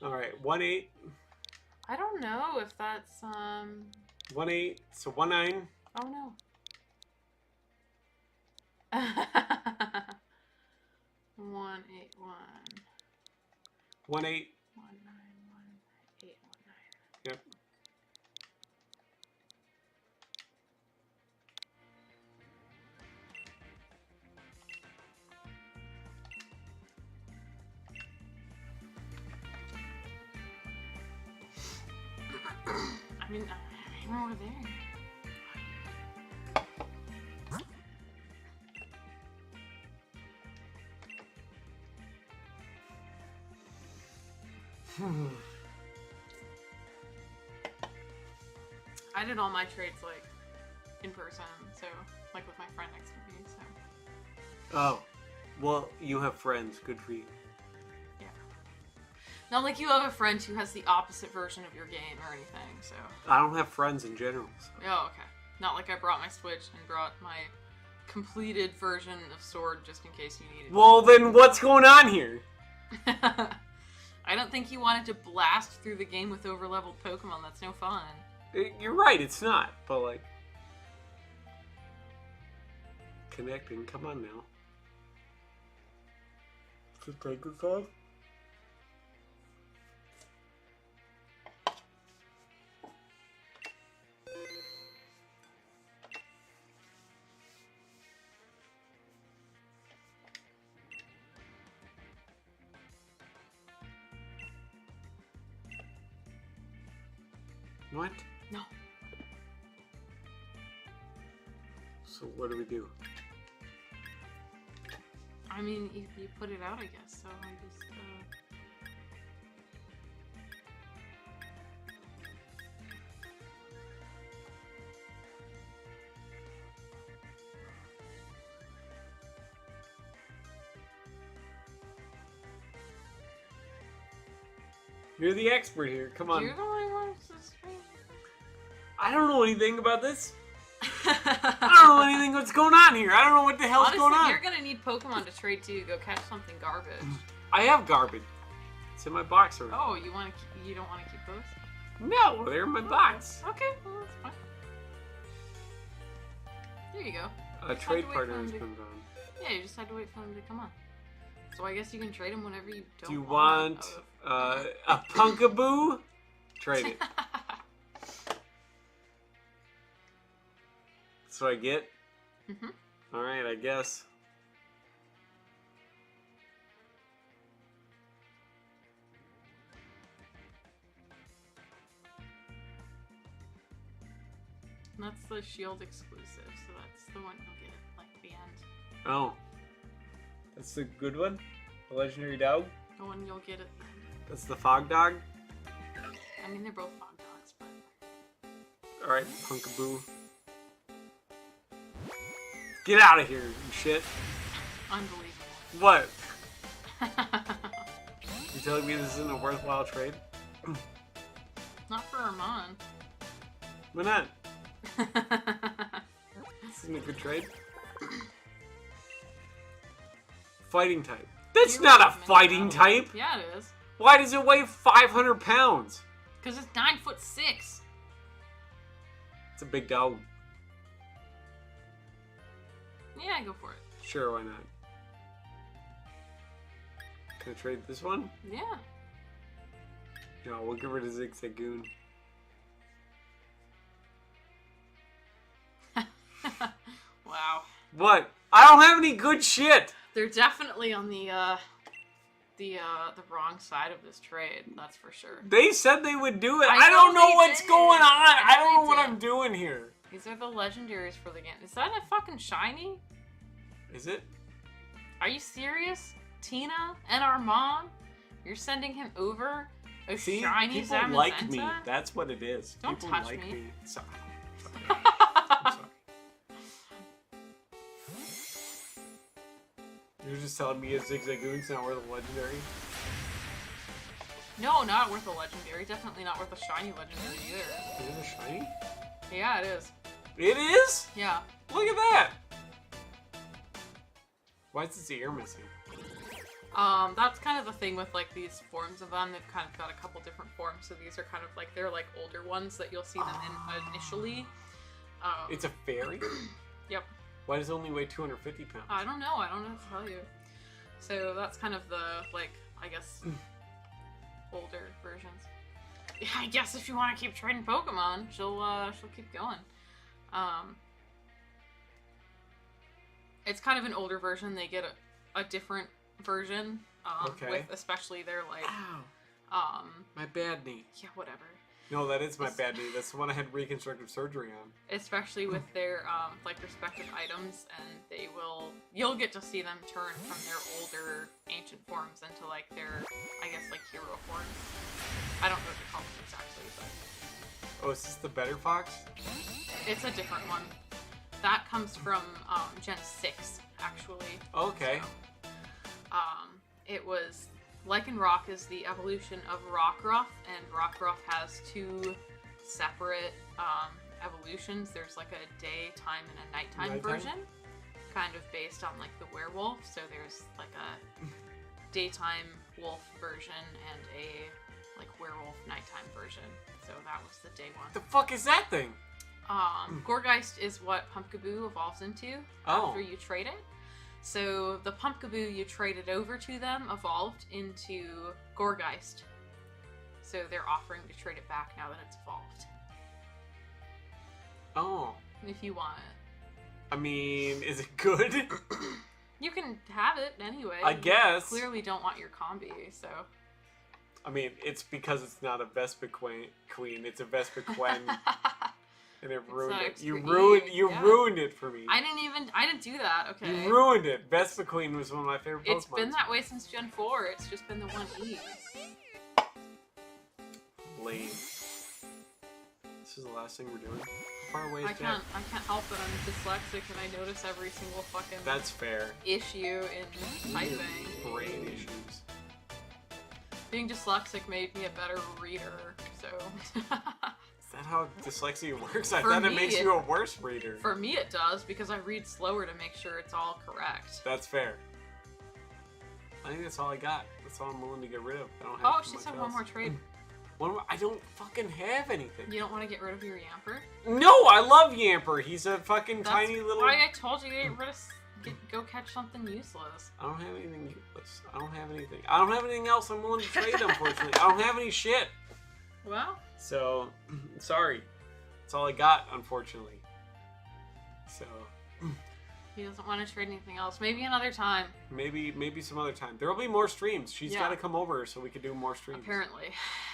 All right, 18. I don't know if that's 18. So 19. Oh no. 181. 18. 191 819. Yep. I mean, I'm over there. I did all my trades like in person, so like with my friend next to me. So. Oh, well, you have friends. Good for you. Yeah. Not like you have a friend who has the opposite version of your game or anything. So. I don't have friends in general. So. Oh, okay. Not like I brought my Switch and brought my completed version of Sword just in case you needed it. Well, then what's going on here? I don't think you wanted to blast through the game with overleveled Pokemon. That's no fun. You're right, it's not, but like... Connecting, come on now. Just take this off? What? No. So what do we do? I mean, you put it out, I guess, so I just, You're the expert here, come on. You're the one who wants to stream. I don't know anything about this. I don't know anything what's going on here. I don't know what the hell's Honestly, going on. you're gonna need Pokemon to trade too. Go catch something garbage. I have garbage. It's in my box already. Oh, you don't want to keep those? No, they're in my box. Okay, well, that's fine. There you go. A Just had trade to wait partner for has him to- been found. Yeah, you just had to wait for them to come on. So I guess you can trade them whenever you don't. Do you want want a Punkaboo? Trade it. So I get? Mhm. Alright, I guess. And that's the Shield exclusive, so that's the one you'll get at like the end. Oh. That's the good one? The legendary dog? The one you'll get it. That's the fog dog? I mean, they're both fog dogs, but... Alright, Punkaboo. Get out of here, you shit. Unbelievable. What? You telling me this isn't a worthwhile trade? Not for Armand. Why not? This isn't a good trade. Fighting type. That's not a fighting type! Yeah, it is. Why does it weigh 500 pounds? Because it's 9'6". It's a big dog. Yeah, go for it. Sure, why not? Can I trade this one? Yeah. No, we'll get rid of Zigzagoon. Wow. What? I don't have any good shit! They're definitely on the wrong side of this trade, that's for sure. They said they would do it. I I don't know know they what's did. going on. I don't know They what did. I'm doing here. These are the legendaries for the game. Is that a fucking shiny? Is it? Are you serious? Tina and Armand? You're sending him over a See, shiny people Zamazenta? like me. That's what it is. Don't People touch like me. Sorry. I'm sorry. You're just telling me a Zigzagoon's not worth a legendary? No, not worth a legendary. Definitely not worth a shiny legendary either. Is it a shiny? Yeah, it is. It is? Yeah. Look at that! Why is its ear missing? That's kind of the thing with like these forms of them. They've kind of got a couple different forms. So these are kind of like, they're like older ones that you'll see them in initially. It's a fairy? Yep. Why does it only weigh 250 pounds? I don't know. I don't know what to tell you. So that's kind of the, like, I guess, older versions. Yeah, I guess if you want to keep trading Pokemon, she'll keep going. It's kind of an older version. They get a different version. Okay. With especially their, like, Ow. My bad knee. yeah, whatever. No, that is my bad knee. That's the one I had reconstructive surgery on. Especially with their, like, respective items, and you'll get to see them turn from their older ancient forms into, like, their, I guess, like, hero forms. I don't know what to call them exactly, but... Oh, is this the Better Fox? It's a different one. That comes from, Gen 6, actually. Okay. So, it was... Lycanroc is the evolution of Rockruff, and Rockruff has two separate evolutions. There's like a daytime and a nighttime version, kind of based on like the werewolf. So there's like a daytime wolf version and a like werewolf nighttime version. So that was the day one. The fuck is that thing? Gorgeist is what Pumpkaboo evolves into after you trade it. So the Pumpkaboo you traded over to them evolved into Gorgeist. So they're offering to trade it back now that it's evolved. Oh. If you want it. I mean, is it good? You can have it anyway. I guess. You clearly don't want your combi, so. I mean, it's because it's not a Vespa queen. It's a Vespa Quen. And it ruined it. You ruined it for me. I didn't do that, okay. You ruined it. Vespa Queen was one of my favorite Pokemon. It's been that way since Gen 4. It's just been the 1E. Lame. This is the last thing we're doing. How far away is I can't help it. I'm dyslexic and I notice every single fucking That's fair. issue in typing. Brain issues. Being dyslexic made me a better reader, so. Is that how dyslexia works? I For thought it me, makes you a worse reader. For me it does, because I read slower to make sure it's all correct. That's fair. I think that's all I got. That's all I'm willing to get rid of. I don't have Oh, too she much said else. one more trade. One more? I don't fucking have anything. You don't want to get rid of your Yamper? No, I love Yamper. He's a fucking That's tiny little... why I told you to get rid of... Go catch something useless. I don't have anything useless. I don't have anything. I don't have anything else I'm willing to trade, unfortunately. I don't have any shit. Well... So, sorry. That's all I got, unfortunately. So... He doesn't want to trade anything else. Maybe another time. Maybe some other time. There'll be more streams. She's got to come over so we can do more streams. Apparently.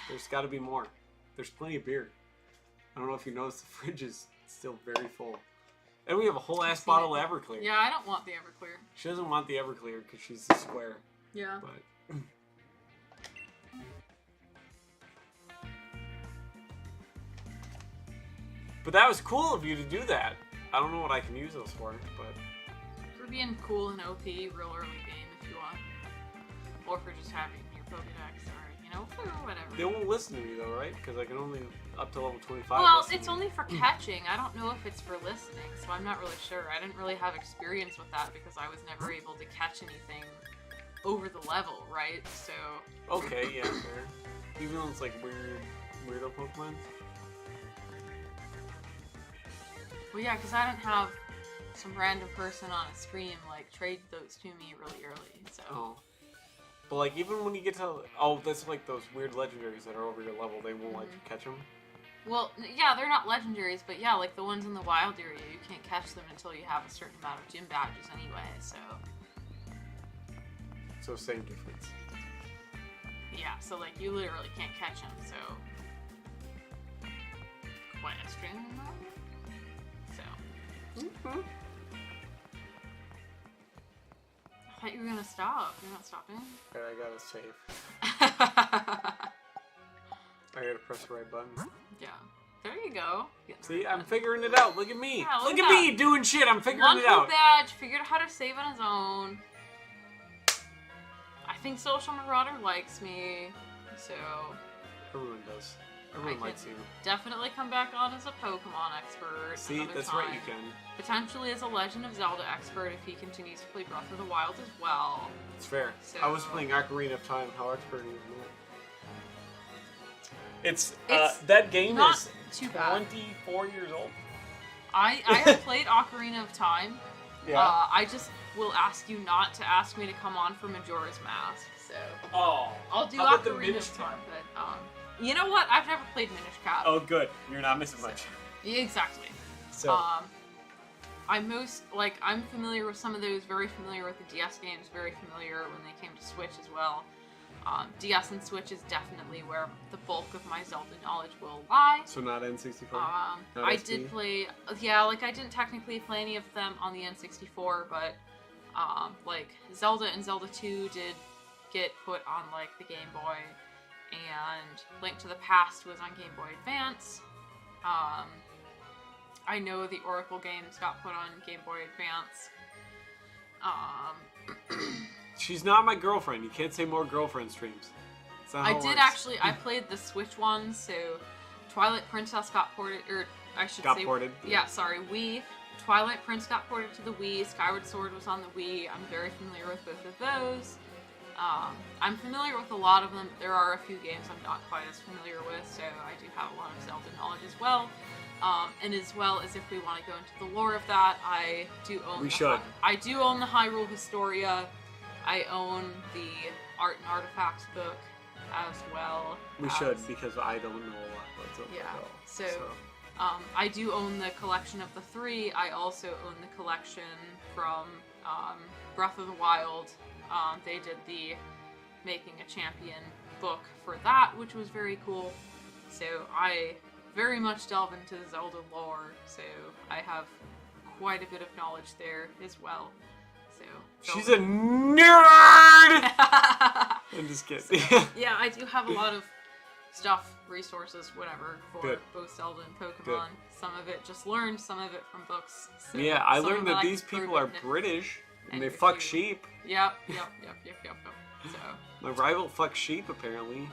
There's got to be more. There's plenty of beer. I don't know if you noticed the fridge is still very full. And we have a whole ass bottle of Everclear. Yeah, I don't want the Everclear. She doesn't want the Everclear because she's a square. Yeah. But that was cool of you to do that. I don't know what I can use those for, but... For being cool and OP real early game if you want. Or for just having your Pokédex or, you know, whatever. They won't listen to me though, right? Because I can only up to level 25. Well, it's only for catching. I don't know if it's for listening, so I'm not really sure. I didn't really have experience with that because I was never able to catch anything over the level, right? So... Okay, yeah, fair. Even though it's like weirdo Pokemon? Well, yeah, because I didn't have some random person on a stream, like, trade those to me really early, so... Oh. But, like, even when you get to... Oh, that's like those weird legendaries that are over your level. They won't let you catch them? Well, yeah, they're not legendaries, but yeah, like the ones in the wild area, you can't catch them until you have a certain amount of gym badges anyway, so... So, same difference. Yeah, so, like, you literally can't catch them, so... Quite a string of them. So... Mm-hmm. I thought you were gonna stop. You're not stopping? Alright, I gotta save. I gotta press the right button. Yeah. There you go. See, I'm figuring it out. Look at me. Yeah, look at me doing shit. I'm figuring it out. Badge figured out how to save on his own. I think Social Marauder likes me, so... Everyone does. Everyone likes you. Definitely come back on as a Pokemon expert. See, that's right, you can. Potentially as a Legend of Zelda expert if he continues to play Breath of the Wild as well. It's fair. So... I was playing Ocarina of Time. How expert are you? It's that game is 24 years old. I have played Ocarina of Time. Yeah. I just will ask you not to ask me to come on for Majora's Mask. So. Oh. I'll do How about Ocarina of Time, but you know what? I've never played Minish Cap. Oh, good. You're not missing much. Yeah, exactly. So. I'm familiar with some of those. Very familiar with the DS games. Very familiar when they came to Switch as well. DS and Switch is definitely where the bulk of my Zelda knowledge will lie. So not N64? I did play, like I didn't technically play any of them on the N64, but like Zelda and Zelda 2 did get put on like the Game Boy, and Link to the Past was on Game Boy Advance. I know the Oracle games got put on Game Boy Advance. She's not my girlfriend. You can't say more girlfriend streams. That's not how it works. I played the Switch one, so Twilight Princess got ported, or I should say... ported. Yeah, sorry, Wii. Twilight Prince got ported to the Wii, Skyward Sword was on the Wii. I'm very familiar with both of those. I'm familiar with a lot of them. There are a few games I'm not quite as familiar with, so I do have a lot of Zelda knowledge as well. And as well as if we want to go into the lore of that, I do own I do own the Hyrule Historia. I own the Art and Artifacts book as well. We should, because I don't know a lot about Zelda at all. So I do own the collection of the 3. I also own the collection from Breath of the Wild. They did the Making a Champion book for that, which was very cool. So I very much delve into the Zelda lore, so I have quite a bit of knowledge there as well. So she's a nerd! I'm just kidding. So, yeah, I do have a lot of stuff, resources, whatever, for both Zelda and Pokemon. Good. Some of it just learned, some of it from books. So yeah, I learned that these people are British, and they fuck sheep. Yep. So my rival fucks sheep, apparently.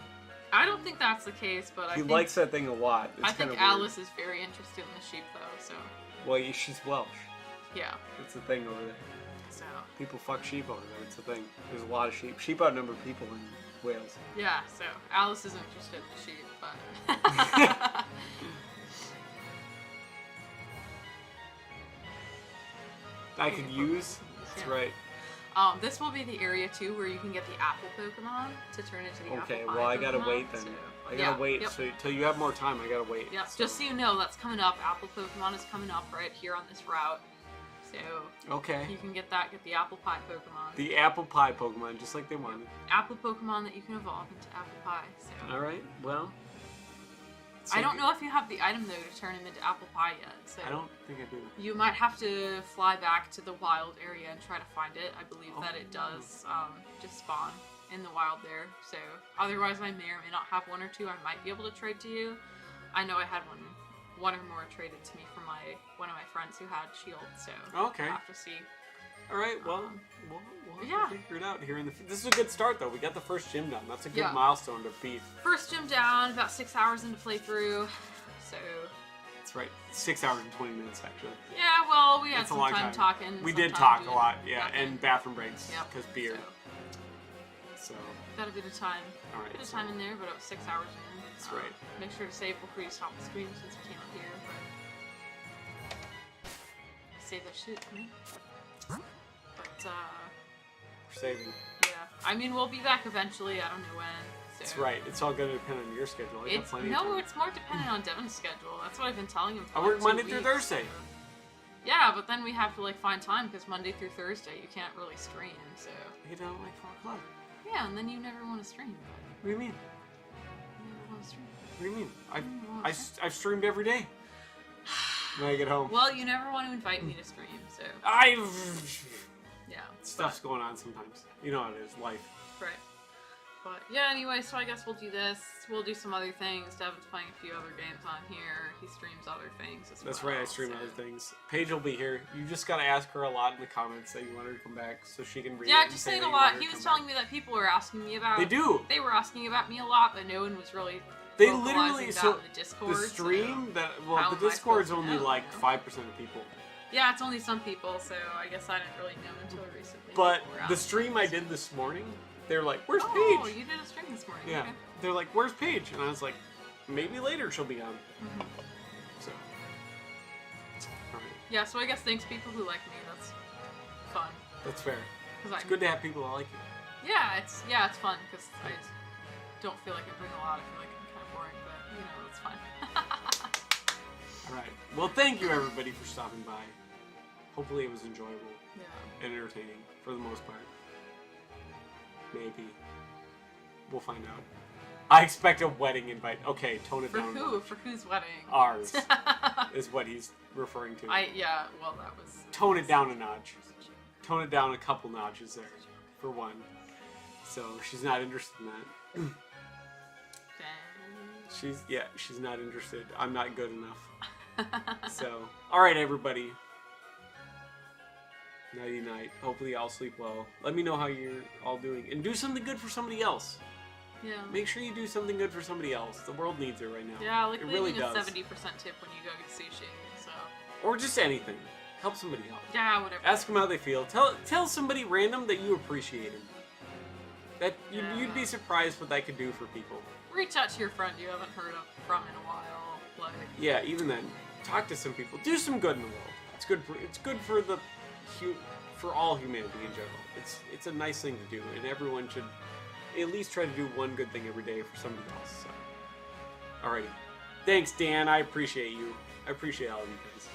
I don't think that's the case, but he likes that thing a lot. It's I think Alice is very interested in the sheep, though, so... Well, she's Welsh. Yeah. It's a thing over there. So... People fuck sheep over there. It's a thing. There's a lot of sheep. Sheep outnumber people in Wales. Yeah, so Alice is interested in the sheep, but... I could use... That's right. This will be the area, too, where you can get the apple Pokemon to turn into the apple pie well, I gotta Pokemon, wait then. So, I gotta wait. So till you have more time, I gotta wait. Yep. So. Just so you know, that's coming up. Apple Pokemon is coming up right here on this route. So you can get the apple pie Pokemon. The apple pie Pokemon, just like they wanted. Apple Pokemon that you can evolve into apple pie. So. All right. Well, So I don't know if you have the item though to turn him into apple pie yet. So I don't think I do. you might have to fly back to the wild area and try to find it. I believe that it does just spawn in the wild there. So otherwise, I may or may not have one or two I might be able to trade to you. I know I had one or more traded to me from one of my friends who had shield. So Okay. I'll have to see. All right. Well, we'll yeah. have to figure it out here in the. This is a good start though. We got the first gym done. That's a good Yeah. milestone to beat. First gym down, about 6 hours into playthrough. So That's right. 6 hours and 20 minutes actually. yeah, well, we had That's a some long time time. talking. We some did time talk a doing lot, yeah, nothing. and bathroom breaks Yep. because beer. So, Got a bit of time. all right. Bit of so time in there, but it was 6 hours in. That's right. Make sure to save before you stop the stream since you can't hear. But save that shit, man. But we're saving. yeah. I mean, we'll be back eventually. I don't know when. So. That's right. It's all going to depend on your schedule. I got It's plenty of time. it's more dependent on Devin's schedule. That's what I've been telling him. For I like work 2 Monday through weeks, Thursday. so. Yeah, but then we have to like find time because Monday through Thursday you can't really stream. So You know, like 4 o'clock. yeah, and then you never want to stream. What do you mean? You never want to stream. What do you mean? Mm, I've streamed every day when I get home. Well, you never want to invite me to stream, so yeah. Stuff's going on sometimes. You know how it is, life. Right. But yeah, anyway, so I guess we'll do this. We'll do some other things. Devin's playing a few other games on here. He streams other things as well. That's right, I stream so. other things. Paige will be here. You just gotta ask her a lot in the comments that you want her to come back so she can read it. Yeah, and just say say it that a you want lot. her He to was come telling me that people were asking me about. back. They do. They were asking about me a lot, but no one was really. They vocalizing literally that so in the Discord. the stream that how well am the I Discord's supposed to only know, like you know? 5% of people. Yeah, it's only some people, so I guess I didn't really know until recently. But People were the asking stream me. I did this morning, they're like, "Where's Oh, Paige?" you did a stream this morning. Yeah, Okay. they're like, "Where's Paige?" And I was like, "Maybe later she'll be on." Mm-hmm. So, all right, Yeah, so I guess thanks people who like me. That's fun. that's fair. 'Cause It's good to have people that like you. Yeah, it's fun because I don't feel like I bring a lot. I feel like I'm kind of boring, but you know, it's fun. All right. Well, thank you everybody for stopping by. Hopefully it was enjoyable Yeah. and entertaining for the most part. Maybe. We'll find out. I expect a wedding invite. Okay, tone it For down. who? For whose wedding? Ours is what he's referring to. Yeah. Well, that was. Tone it down a notch. Tone it down a couple notches there, for one. So she's not interested in that. She's not interested. I'm not good enough. So, all right, everybody. Nighty night. Hopefully, y'all sleep well. Let me know how you're all doing, and do something good for somebody else. Yeah. Make sure you do something good for somebody else. The world needs it right now. Yeah, like it leaving really does. a 70% tip when you go get sushi. So. Or just anything. Help somebody out. Yeah, whatever. Ask them how they feel. Tell somebody random that you appreciate them. That you'd be surprised what that could do for people. Reach out to your friend you haven't heard from in a while. Like. Yeah, even then, talk to some people. Do some good in the world. It's good for for all humanity in general. It's a nice thing to do, and everyone should at least try to do one good thing every day for somebody else. So, alrighty, thanks, Dan. I appreciate you. I appreciate all of you guys.